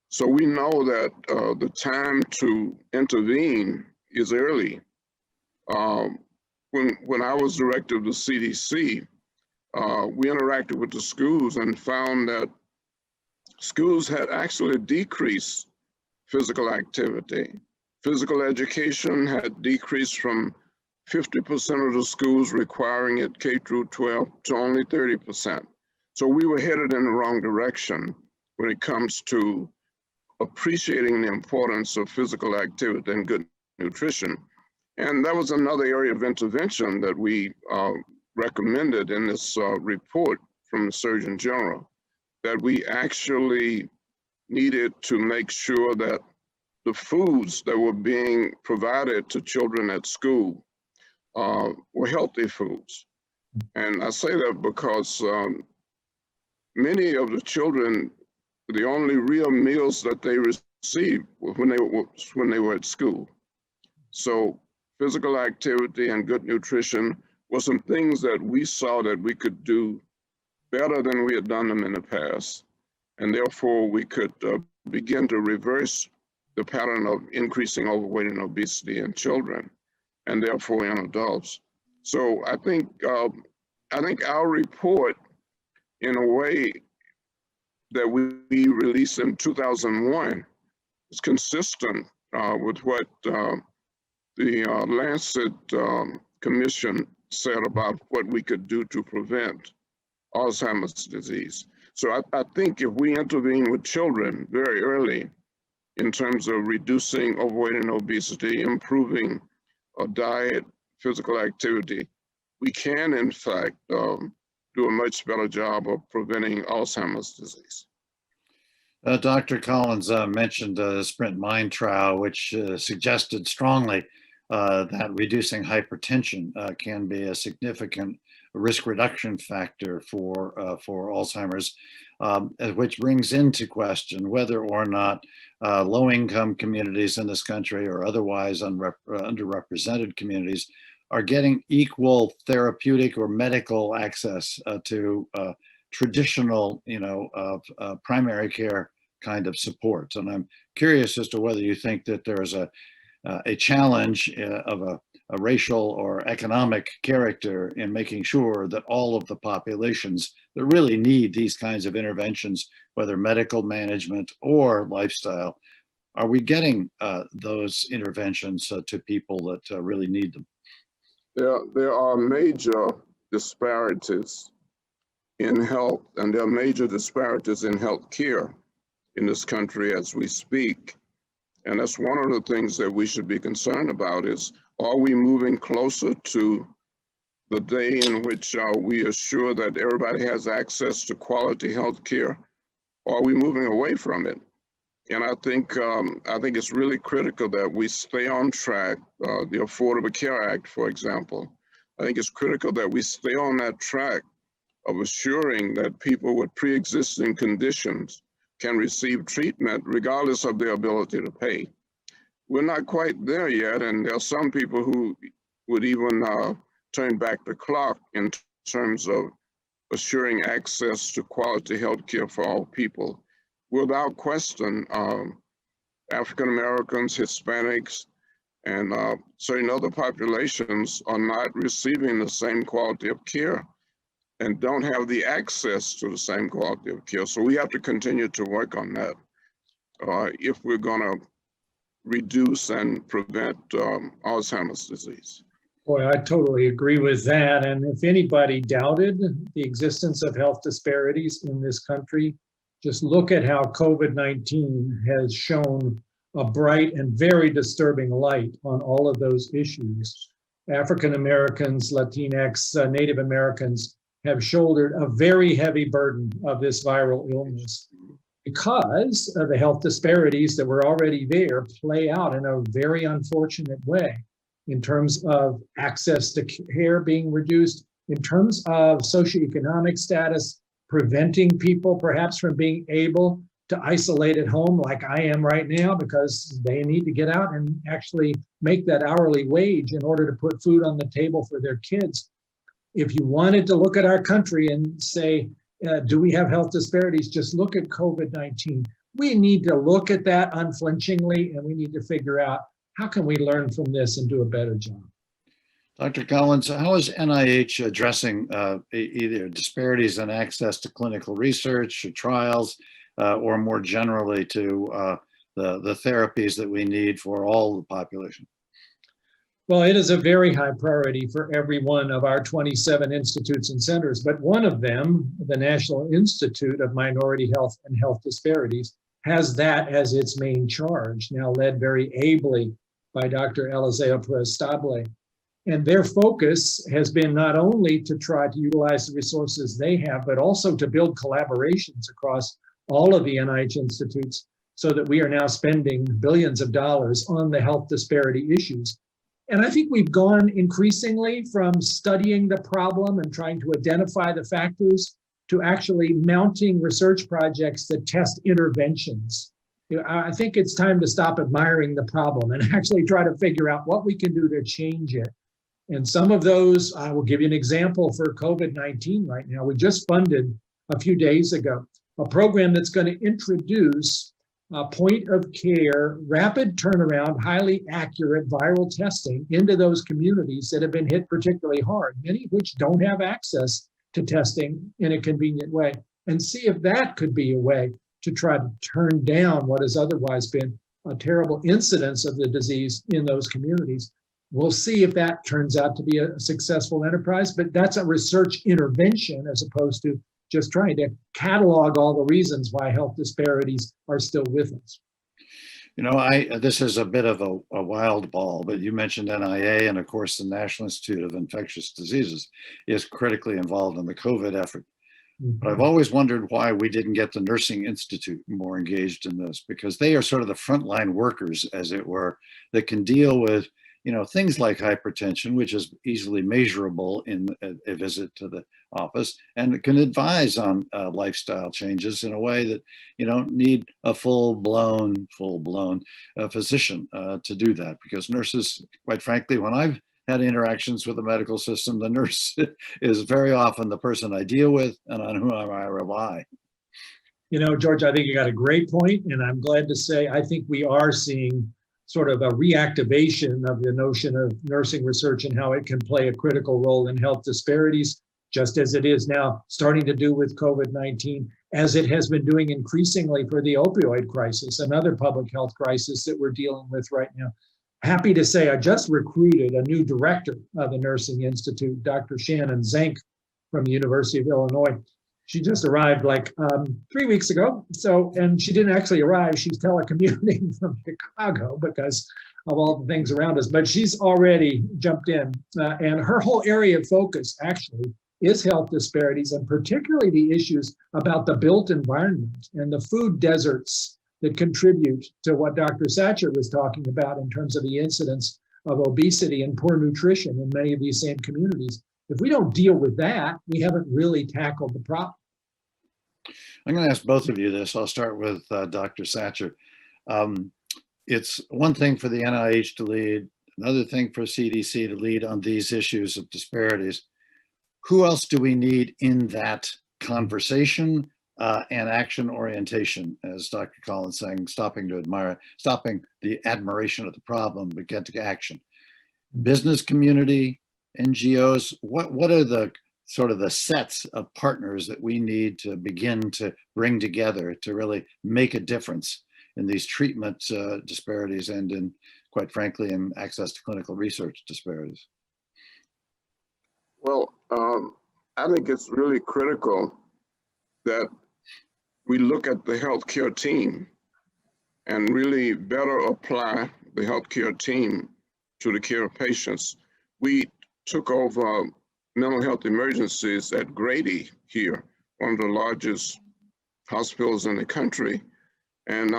So we know that the time to intervene is early. When I was director of the CDC, we interacted with the schools and found that schools had actually decreased physical activity. Physical education had decreased from 50% of the schools requiring it K through 12 to only 30%. So we were headed in the wrong direction when it comes to appreciating the importance of physical activity and good nutrition. And that was another area of intervention that we recommended in this report from the Surgeon General, that we actually needed to make sure that the foods that were being provided to children at school were healthy foods. And I say that because many of the children, the only real meals that they received were when they were at school. So physical activity and good nutrition were some things that we saw that we could do better than we had done them in the past. And therefore we could begin to reverse the pattern of increasing overweight and obesity in children, and therefore in adults. So I think our report, in a way that we released in 2001, is consistent with what the Lancet Commission said about what we could do to prevent Alzheimer's disease. So I think if we intervene with children very early in terms of reducing overweight and obesity, improving diet, physical activity, we can in fact do a much better job of preventing Alzheimer's disease. Dr. Collins mentioned the Sprint Mind trial, which suggested strongly that reducing hypertension can be a significant risk reduction factor for Alzheimer's, which brings into question whether or not low-income communities in this country or otherwise underrepresented communities are getting equal therapeutic or medical access to traditional, primary care kind of support. And I'm curious as to whether you think that there is a challenge of a racial or economic character in making sure that all of the populations that really need these kinds of interventions, whether medical management or lifestyle, are we getting those interventions to people that really need them? There are major disparities in health, and there are major disparities in health care in this country as we speak. And that's one of the things that we should be concerned about is, are we moving closer to the day in which we assure that everybody has access to quality health care, or are we moving away from it? And I think it's really critical that we stay on track. The Affordable Care Act, for example, I think it's critical that we stay on that track of assuring that people with pre-existing conditions can receive treatment regardless of their ability to pay. We're not quite there yet, and there are some people who would even turn back the clock in terms of assuring access to quality health care for all people. Without question, African Americans, Hispanics, and certain other populations are not receiving the same quality of care and don't have the access to the same quality of care. So we have to continue to work on that if we're going to reduce and prevent Alzheimer's disease. Boy, I totally agree with that. And if anybody doubted the existence of health disparities in this country, just look at how COVID-19 has shown a bright and very disturbing light on all of those issues. African Americans, Latinx, Native Americans have shouldered a very heavy burden of this viral illness because of the health disparities that were already there play out in a very unfortunate way in terms of access to care being reduced, in terms of socioeconomic status, preventing people perhaps from being able to isolate at home like I am right now because they need to get out and actually make that hourly wage in order to put food on the table for their kids. If you wanted to look at our country and say, do we have health disparities? Just look at COVID-19. We need to look at that unflinchingly, and we need to figure out how can we learn from this and do a better job. Dr. Collins, how is NIH addressing either disparities in access to clinical research or trials, or more generally to the therapies that we need for all the population? Well, it is a very high priority for every one of our 27 institutes and centers, but one of them, the National Institute of Minority Health and Health Disparities, has that as its main charge, now led very ably by Dr. Eliseo Perez-Stable. And their focus has been not only to try to utilize the resources they have, but also to build collaborations across all of the NIH institutes so that we are now spending billions of dollars on the health disparity issues. And I think we've gone increasingly from studying the problem and trying to identify the factors to actually mounting research projects that test interventions. I think it's time to stop admiring the problem and actually try to figure out what we can do to change it. And some of those, I will give you an example for COVID-19 right now. We just funded a few days ago a program that's going to introduce point of care, rapid turnaround, highly accurate viral testing into those communities that have been hit particularly hard, many of which don't have access to testing in a convenient way, and see if that could be a way to try to turn down what has otherwise been a terrible incidence of the disease in those communities. We'll see if that turns out to be a successful enterprise, but that's a research intervention as opposed to just trying to catalog all the reasons why health disparities are still with us. You know, this is a bit of a wild ball, but you mentioned NIA, and of course the National Institute of Infectious Diseases is critically involved in the COVID effort. But I've always wondered why we didn't get the Nursing Institute more engaged in this, because they are sort of the frontline workers, as it were, that can deal with, you know, things like hypertension, which is easily measurable in a visit to the office, and it can advise on lifestyle changes in a way that you don't need a full-blown physician to do that. Because nurses, quite frankly, when I've had interactions with the medical system, the nurse is very often the person I deal with and on whom I rely. You know, George, I think you got a great point, and I'm glad to say I think we are seeing sort of a reactivation of the notion of nursing research and how it can play a critical role in health disparities, just as it is now starting to do with COVID-19, as it has been doing increasingly for the opioid crisis, another public health crisis that we're dealing with right now. Happy to say I just recruited a new director of the Nursing Institute, Dr. Shannon Zank from the University of Illinois. She just arrived like 3 weeks ago. So, and she didn't actually arrive. She's telecommuting from Chicago because of all the things around us, but she's already jumped in. And her whole area of focus actually is health disparities, and particularly the issues about the built environment and the food deserts that contribute to what Dr. Satcher was talking about in terms of the incidence of obesity and poor nutrition in many of these same communities. If we don't deal with that, we haven't really tackled the problem. I'm going to ask both of you this. I'll start with Dr. Satcher. It's one thing for the NIH to lead, another thing for CDC to lead on these issues of disparities. Who else do we need in that conversation and action orientation, as Dr. Collins saying, stopping the admiration of the problem, but get to action? Business community, NGOs, what are the sort of the sets of partners that we need to begin to bring together to really make a difference in these treatment disparities and in, quite frankly, in access to clinical research disparities? Well, I think it's really critical that we look at the healthcare team and really better apply the healthcare team to the care of patients. We took over mental health emergencies at Grady here, one of the largest hospitals in the country. And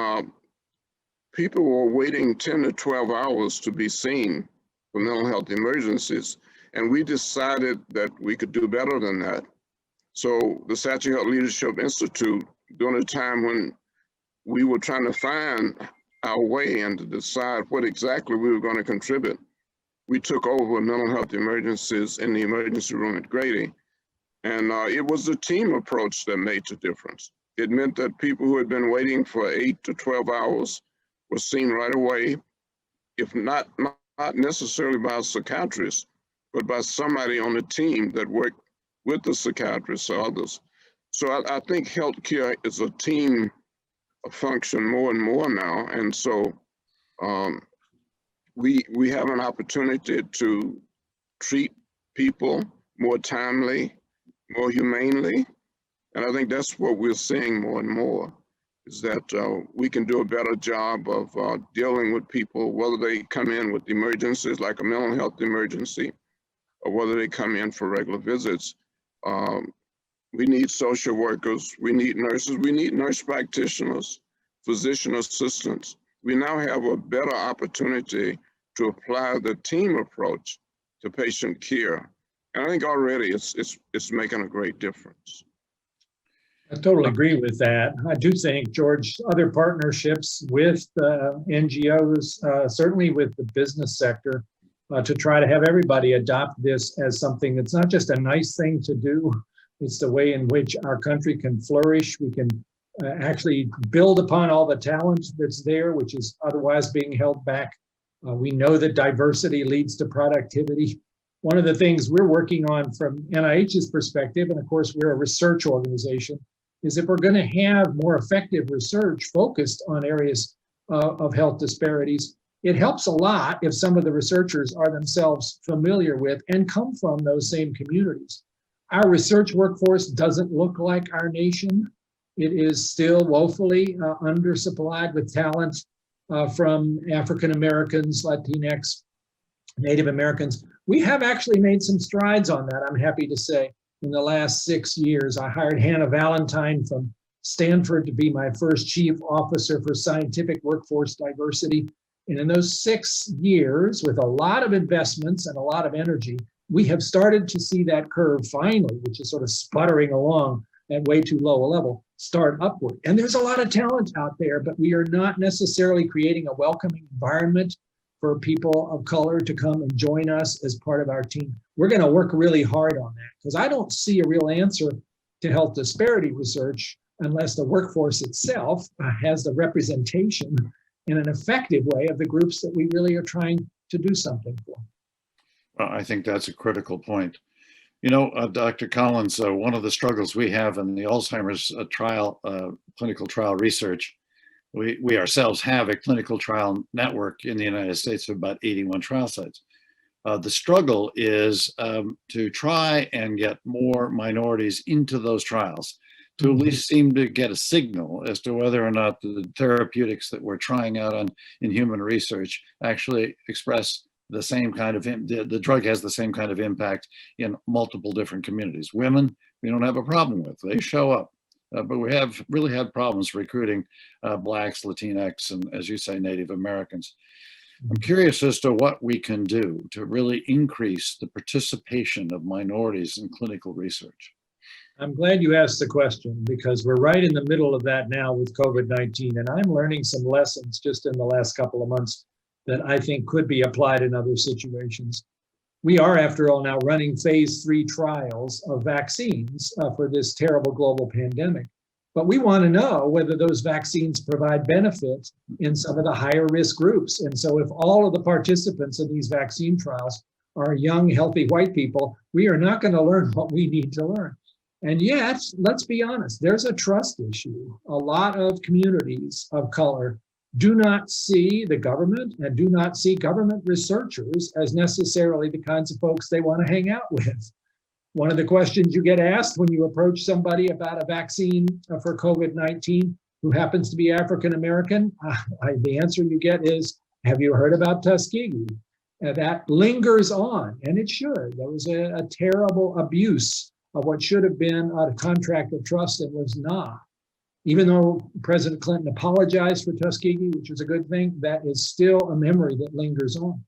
people were waiting 10 to 12 hours to be seen for mental health emergencies. And we decided that we could do better than that. So the Satcher Health Leadership Institute, during a time when we were trying to find our way and to decide what exactly we were going to contribute, we took over mental health emergencies in the emergency room at Grady. And it was the team approach that made the difference. It meant that people who had been waiting for 8 to 12 hours were seen right away, if not necessarily by a psychiatrist, but by somebody on the team that worked with the psychiatrists or others. So I think healthcare is a team function more and more now. And so we have an opportunity to treat people more timely, more humanely. And I think that's what we're seeing more and more, is that we can do a better job of dealing with people, whether they come in with emergencies like a mental health emergency, or whether they come in for regular visits. We need social workers, we need nurses, we need nurse practitioners, physician assistants. We now have a better opportunity to apply the team approach to patient care. And I think already it's making a great difference. I totally agree with that. I do think, George, other partnerships with NGOs, certainly with the business sector, to try to have everybody adopt this as something that's not just a nice thing to do, it's the way in which our country can flourish. We can actually build upon all the talent that's there, which is otherwise being held back. We know that diversity leads to productivity. One of the things we're working on from NIH's perspective, and of course we're a research organization, is if we're going to have more effective research focused on areas of health disparities, it helps a lot if some of the researchers are themselves familiar with and come from those same communities. Our research workforce doesn't look like our nation. It is still woefully undersupplied with talent from African Americans, Latinx, Native Americans. We have actually made some strides on that, I'm happy to say. in the last 6 years. I hired Hannah Valentine from Stanford to be my first chief officer for scientific workforce diversity. And in those 6 years, with a lot of investments and a lot of energy, we have started to see that curve finally, which is sort of sputtering along at way too low a level, start upward. And there's a lot of talent out there, but we are not necessarily creating a welcoming environment for people of color to come and join us as part of our team. We're going to work really hard on that, because I don't see a real answer to health disparity research unless the workforce itself has the representation in an effective way of the groups that we really are trying to do something for. Well, I think that's a critical point. You know, Dr. Collins, one of the struggles we have in the Alzheimer's clinical trial research, we ourselves have a clinical trial network in the United States of about 81 trial sites. The struggle is to try and get more minorities into those trials, to at least seem to get a signal as to whether or not the therapeutics that we're trying out in human research actually express the same kind of, the drug has the same kind of impact in multiple different communities. Women, we don't have a problem with, they show up. But we have really had problems recruiting Blacks, Latinx, and as you say, Native Americans. I'm curious as to what we can do to really increase the participation of minorities in clinical research. I'm glad you asked the question, because we're right in the middle of that now with COVID-19, and I'm learning some lessons just in the last couple of months that I think could be applied in other situations. We are, after all, now running phase 3 trials of vaccines for this terrible global pandemic. But we want to know whether those vaccines provide benefit in some of the higher risk groups. And so if all of the participants in these vaccine trials are young, healthy white people, we are not going to learn what we need to learn. And yet, let's be honest, there's a trust issue. A lot of communities of color do not see the government and do not see government researchers as necessarily the kinds of folks they want to hang out with. One of the questions you get asked when you approach somebody about a vaccine for COVID-19 who happens to be African American, the answer you get is, have you heard about Tuskegee? That lingers on, and it should. There was a terrible abuse of what should have been a contract of trust and was not. Even though President Clinton apologized for Tuskegee, which was a good thing, that is still a memory that lingers on.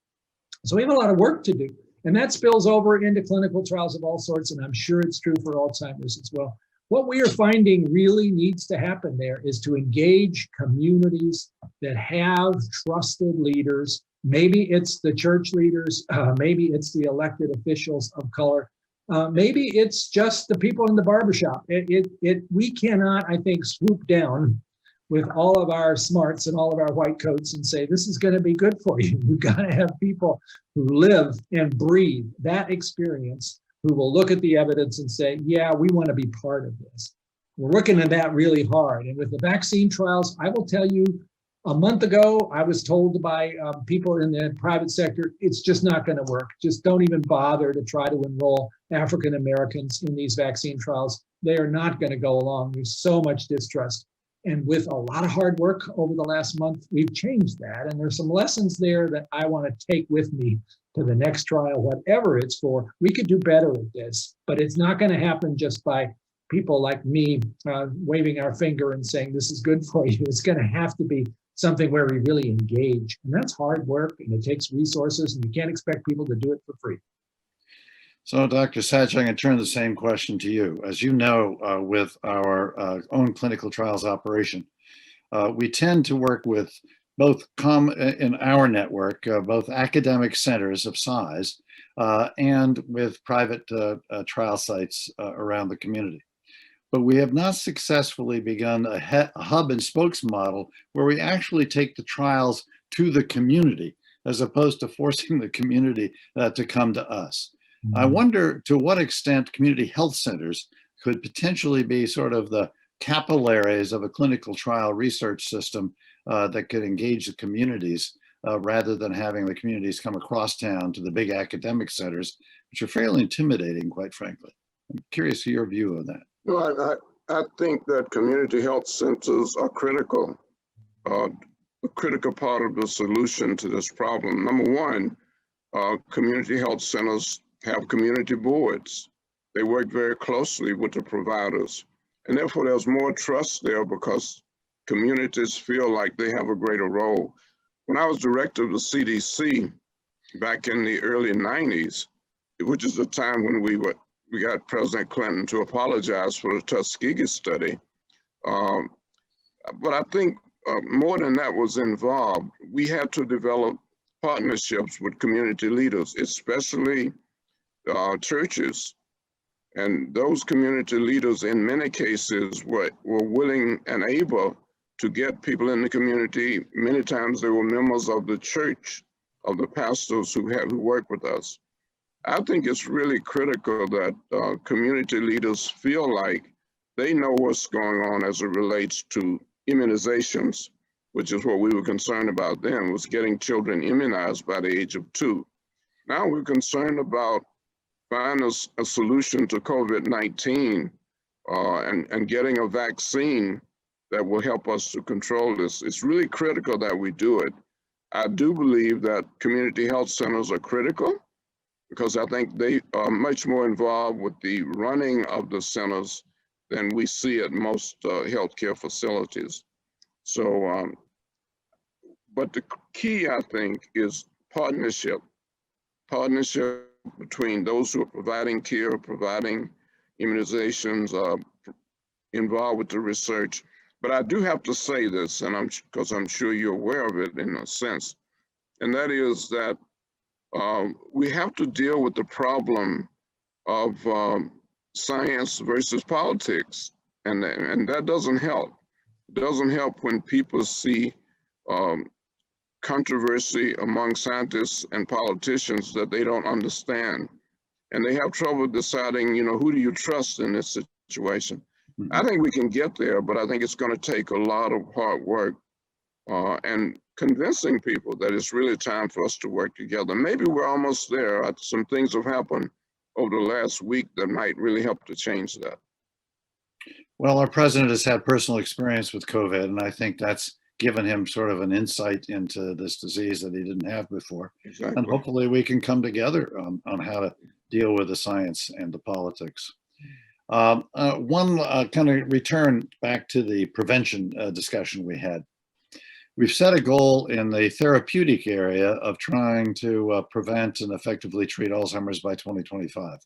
So we have a lot of work to do. And that spills over into clinical trials of all sorts, and I'm sure it's true for Alzheimer's as well. What we are finding really needs to happen there is to engage communities that have trusted leaders. Maybe it's the church leaders, maybe it's the elected officials of color, maybe it's just the people in the barbershop. We cannot, I think, swoop down with all of our smarts and all of our white coats and say, this is going to be good for you. You've got to have people who live and breathe that experience, who will look at the evidence and say, yeah, we want to be part of this. We're working on that really hard. And with the vaccine trials, I will tell you, a month ago, I was told by people in the private sector, it's just not going to work. Just don't even bother to try to enroll African Americans in these vaccine trials. They are not going to go along. There's so much distrust. And with a lot of hard work over the last month, we've changed that. And there's some lessons there that I want to take with me to the next trial, whatever it's for. We could do better at this, but it's not going to happen just by people like me waving our finger and saying, this is good for you. It's going to have to be something where we really engage. And that's hard work, and it takes resources, and you can't expect people to do it for free. So, Dr. Satch, I'm going to turn the same question to you. As you know, with our own clinical trials operation, we tend to work with both in our network, both academic centers of size and with private trial sites around the community. But we have not successfully begun a hub and spokes model where we actually take the trials to the community as opposed to forcing the community to come to us. I wonder to what extent community health centers could potentially be sort of the capillaries of a clinical trial research system that could engage the communities rather than having the communities come across town to the big academic centers, which are fairly intimidating, quite frankly. I'm curious to your view of that. No, I think that community health centers are critical, a critical part of the solution to this problem. Number one, community health centers have community boards. They work very closely with the providers. And therefore, there's more trust there because communities feel like they have a greater role. When I was director of the CDC back in the early 90s, which is the time when we got President Clinton to apologize for the Tuskegee study. But I think more than that was involved. We had to develop partnerships with community leaders, especially churches. And those community leaders, in many cases, were willing and able to get people in the community. Many times they were members of the church, of the pastors who work with us. I think it's really critical that community leaders feel like they know what's going on as it relates to immunizations, which is what we were concerned about then, was getting children immunized by the age of 2. Now we're concerned about finding a solution to COVID-19 and getting a vaccine that will help us to control this. It's really critical that we do it. I do believe that community health centers are critical because I think they are much more involved with the running of the centers than we see at most healthcare facilities. So, but the key, I think, is partnership between those who are providing care, providing immunizations, involved with the research. But I do have to say this, and because I'm sure you're aware of it in a sense, and that is that we have to deal with the problem of science versus politics, and that doesn't help. It doesn't help when people see controversy among scientists and politicians that they don't understand, and they have trouble deciding, who do you trust in this situation? I think we can get there, but I think it's going to take a lot of hard work and convincing people that it's really time for us to work together. Maybe we're almost there. Some things have happened over the last week that might really help to change that. Well, our president has had personal experience with COVID, and I think that's given him sort of an insight into this disease that he didn't have before. Exactly. And hopefully we can come together on how to deal with the science and the politics. One kind of return back to the prevention discussion we had. We've set a goal in the therapeutic area of trying to prevent and effectively treat Alzheimer's by 2025.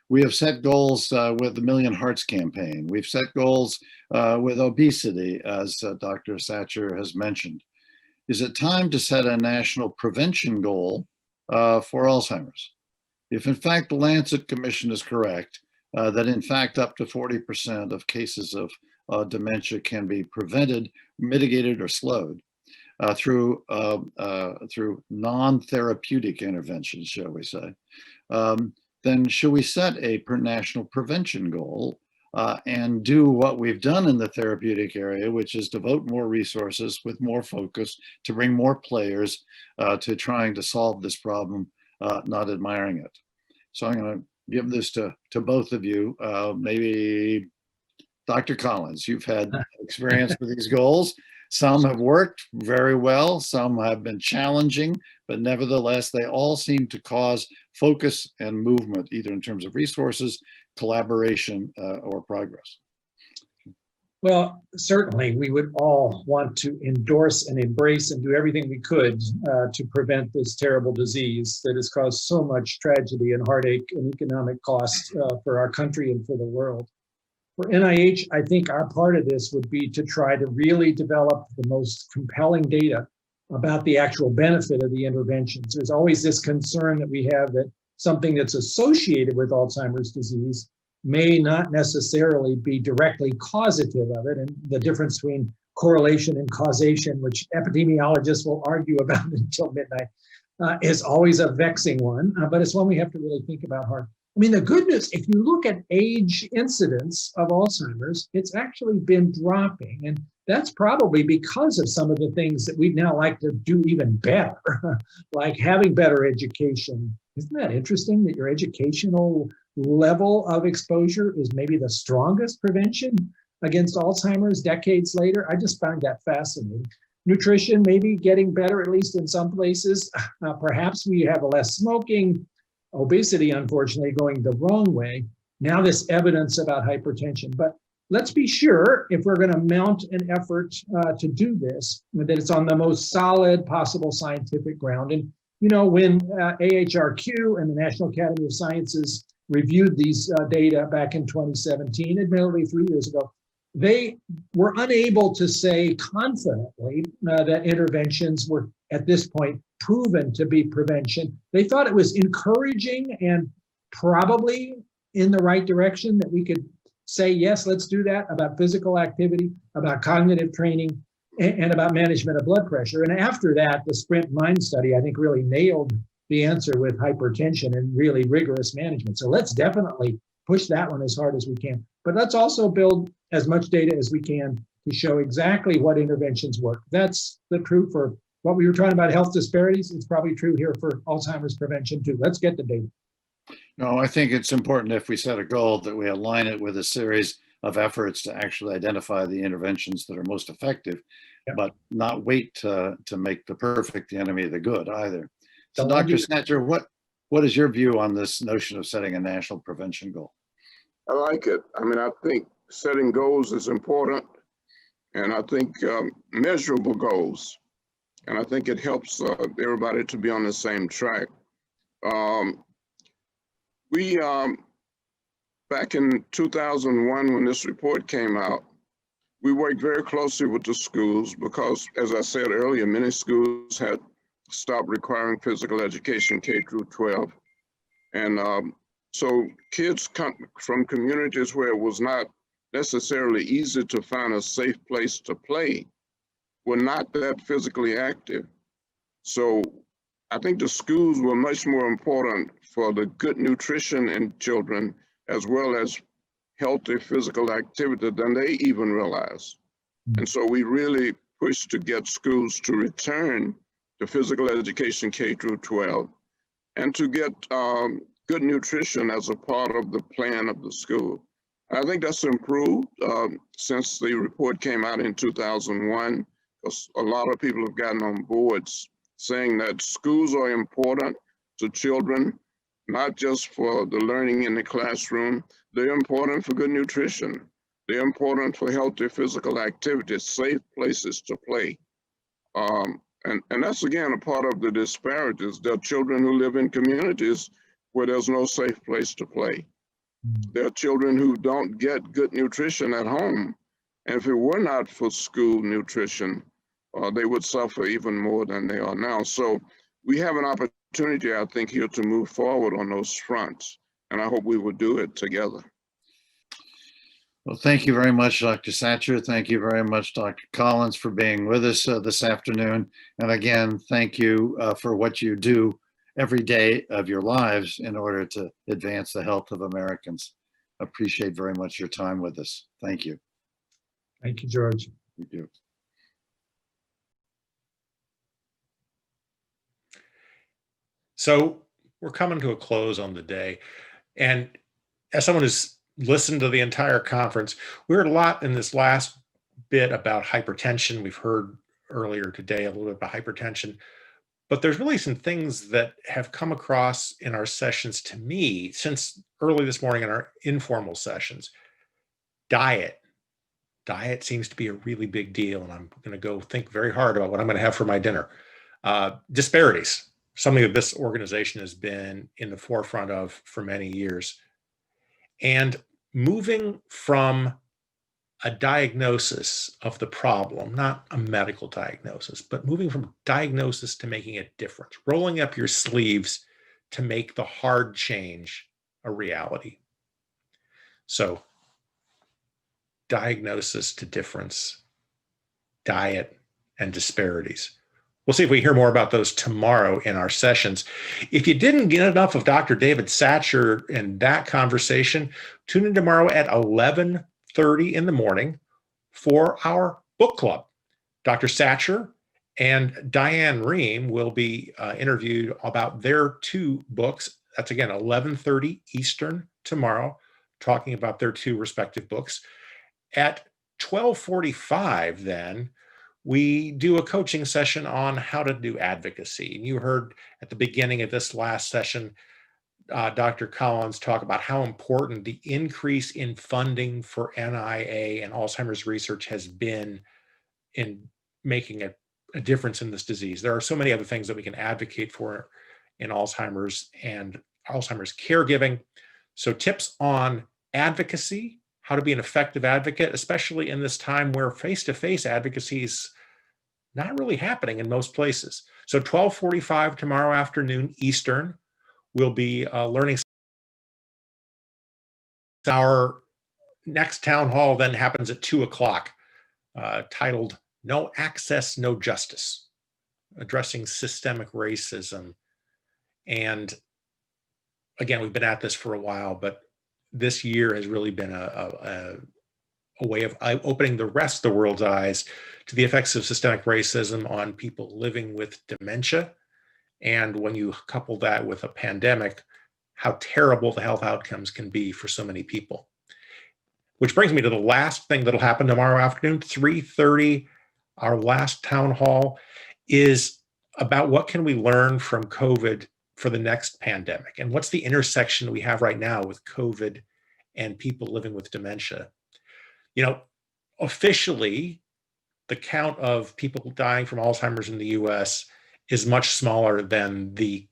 We have set goals with the Million Hearts campaign. We've set goals with obesity, as Dr. Satcher has mentioned. Is it time to set a national prevention goal for Alzheimer's? If in fact the Lancet Commission is correct, that in fact up to 40% of cases of dementia can be prevented, mitigated, or slowed through non-therapeutic interventions, shall we say, then should we set a national prevention goal and do what we've done in the therapeutic area, which is devote more resources with more focus to bring more players to trying to solve this problem, not admiring it. So I'm going to give this to both of you. Maybe Dr. Collins, you've had experience with these goals. Some have worked very well, some have been challenging, but nevertheless, they all seem to cause focus and movement, either in terms of resources, collaboration, or progress. Well, certainly we would all want to endorse and embrace and do everything we could to prevent this terrible disease that has caused so much tragedy and heartache and economic cost for our country and for the world. For NIH, I think our part of this would be to try to really develop the most compelling data about the actual benefit of the interventions. There's always this concern that we have that something that's associated with Alzheimer's disease may not necessarily be directly causative of it, and the difference between correlation and causation, which epidemiologists will argue about until midnight, is always a vexing one, but it's one we have to really think about hard. I mean, the good news, if you look at age incidence of Alzheimer's, it's actually been dropping, and that's probably because of some of the things that we'd now like to do even better, like having better education. Isn't that interesting that your educational level of exposure is maybe the strongest prevention against Alzheimer's decades later? I just find that fascinating. Nutrition maybe getting better, at least in some places. Perhaps we have less smoking. Obesity, unfortunately, going the wrong way. now this evidence about hypertension. But let's be sure, if we're going to mount an effort to do this, that it's on the most solid possible scientific ground. And, you know, when AHRQ and the National Academy of Sciences reviewed these data back in 2017, admittedly 3 years ago, they were unable to say confidently that interventions were at this point proven to be prevention. They thought it was encouraging and probably in the right direction, that we could say, yes, let's do that, about physical activity, about cognitive training, and about management of blood pressure. And after that, the Sprint Mind study, I think, really nailed the answer with hypertension and really rigorous management. So let's definitely push that one as hard as we can. But let's also build as much data as we can to show exactly what interventions work. That's the true for what we were talking about, health disparities. It's probably true here for Alzheimer's prevention too. Let's get the data. No, I think it's important, if we set a goal, that we align it with a series of efforts to actually identify the interventions that are most effective, but not wait to make the perfect the enemy of the good either. So Dr. Snatcher, what is your view on this notion of setting a national prevention goal? I like it. I mean, I think setting goals is important, and I think measurable goals, and I think it helps everybody to be on the same track. We, back in 2001, when this report came out, we worked very closely with the schools because, as I said earlier, many schools had stopped requiring physical education K through 12. And so kids come from communities where it was not necessarily easy to find a safe place to play were not that physically active. So I think the schools were much more important for the good nutrition in children, as well as healthy physical activity, than they even realized. And so we really pushed to get schools to return to physical education K through 12 and to get good nutrition as a part of the plan of the school. I think that's improved since the report came out in 2001, because a lot of people have gotten on boards saying that schools are important to children, not just for the learning in the classroom. They're important for good nutrition. They're important for healthy physical activity, safe places to play. And that's, again, a part of the disparities. There are children who live in communities where there's no safe place to play. There are children who don't get good nutrition at home. And if it were not for school nutrition, they would suffer even more than they are now. So we have an opportunity, I think, here to move forward on those fronts. And I hope we will do it together. Well, thank you very much, Dr. Satcher. Thank you very much, Dr. Collins, for being with us this afternoon. And again, thank you for what you do every day of your lives in order to advance the health of Americans. Appreciate very much your time with us. Thank you. Thank you, George. Thank you. So we're coming to a close on the day. And as someone who's listened to the entire conference, we heard a lot in this last bit about hypertension. We've heard earlier today a little bit about hypertension, but there's really some things that have come across in our sessions to me since early this morning in our informal sessions. Diet. Diet seems to be a really big deal, and I'm going to go think very hard about what I'm going to have for my dinner. Disparities, something that this organization has been in the forefront of for many years. And moving from a diagnosis of the problem, not a medical diagnosis, but moving from diagnosis to making it different, rolling up your sleeves to make the hard change a reality. So, diagnosis to difference, diet, and disparities. We'll see if we hear more about those tomorrow in our sessions. If you didn't get enough of Dr. David Satcher and that conversation, tune in tomorrow at 11:30 in the morning for our book club. Dr. Satcher and Diane Rehm will be interviewed about their two books. That's, again, 11:30 Eastern tomorrow, talking about their two respective books. At 12:45 then, we do a coaching session on how to do advocacy. And you heard at the beginning of this last session Dr. Collins talk about how important the increase in funding for NIA and Alzheimer's research has been in making a difference in this disease. There are so many other things that we can advocate for in Alzheimer's and Alzheimer's caregiving. So tips on advocacy, how to be an effective advocate, especially in this time where face-to-face advocacy is not really happening in most places. So 12:45 tomorrow afternoon Eastern, we'll be learning. Our next town hall then happens at 2 o'clock, titled No Access, No Justice, addressing systemic racism. And again, we've been at this for a while, but this year has really been a way of opening the rest of the world's eyes to the effects of systemic racism on people living with dementia. And when you couple that with a pandemic, how terrible the health outcomes can be for so many people. Which brings me to the last thing that'll happen tomorrow afternoon, 3:30. Our last town hall is about what can we learn from COVID for the next pandemic, and what's the intersection we have right now with COVID and people living with dementia. You know, officially, the count of people dying from Alzheimer's in the US is much smaller than the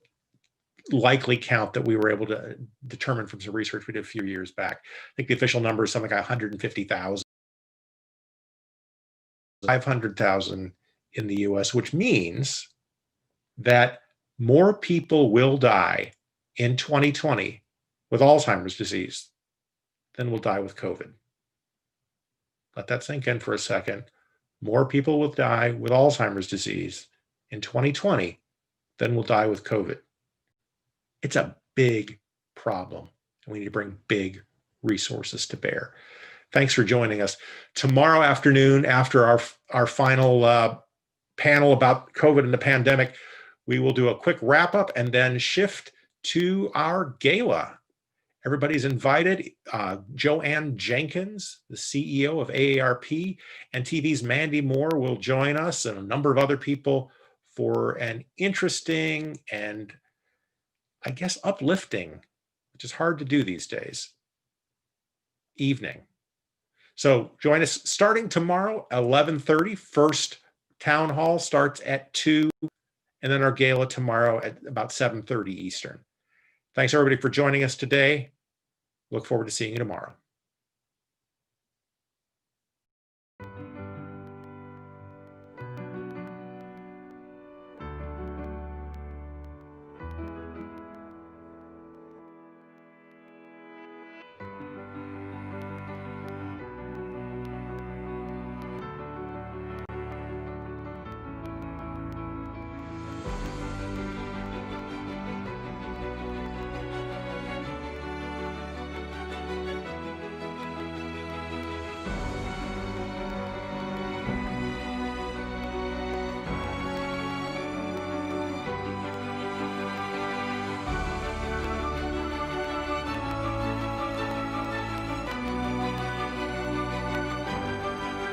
likely count that we were able to determine from some research we did a few years back. I think the official number is something like 150,000, 500,000 in the US, which means that more people will die in 2020 with Alzheimer's disease than will die with COVID. Let that sink in for a second. More people will die with Alzheimer's disease in 2020 than will die with COVID. It's a big problem, and we need to bring big resources to bear. Thanks for joining us. Tomorrow afternoon, after our final panel about COVID and the pandemic, we will do a quick wrap up and then shift to our gala. Everybody's invited. Joanne Jenkins, the CEO of AARP, and TV's Mandy Moore will join us, and a number of other people, for an interesting and, I guess, uplifting, which is hard to do these days, evening. So join us starting tomorrow, 11:30. First town hall starts at 2, and then our gala tomorrow at about 7:30 Eastern. Thanks everybody for joining us today. Look forward to seeing you tomorrow.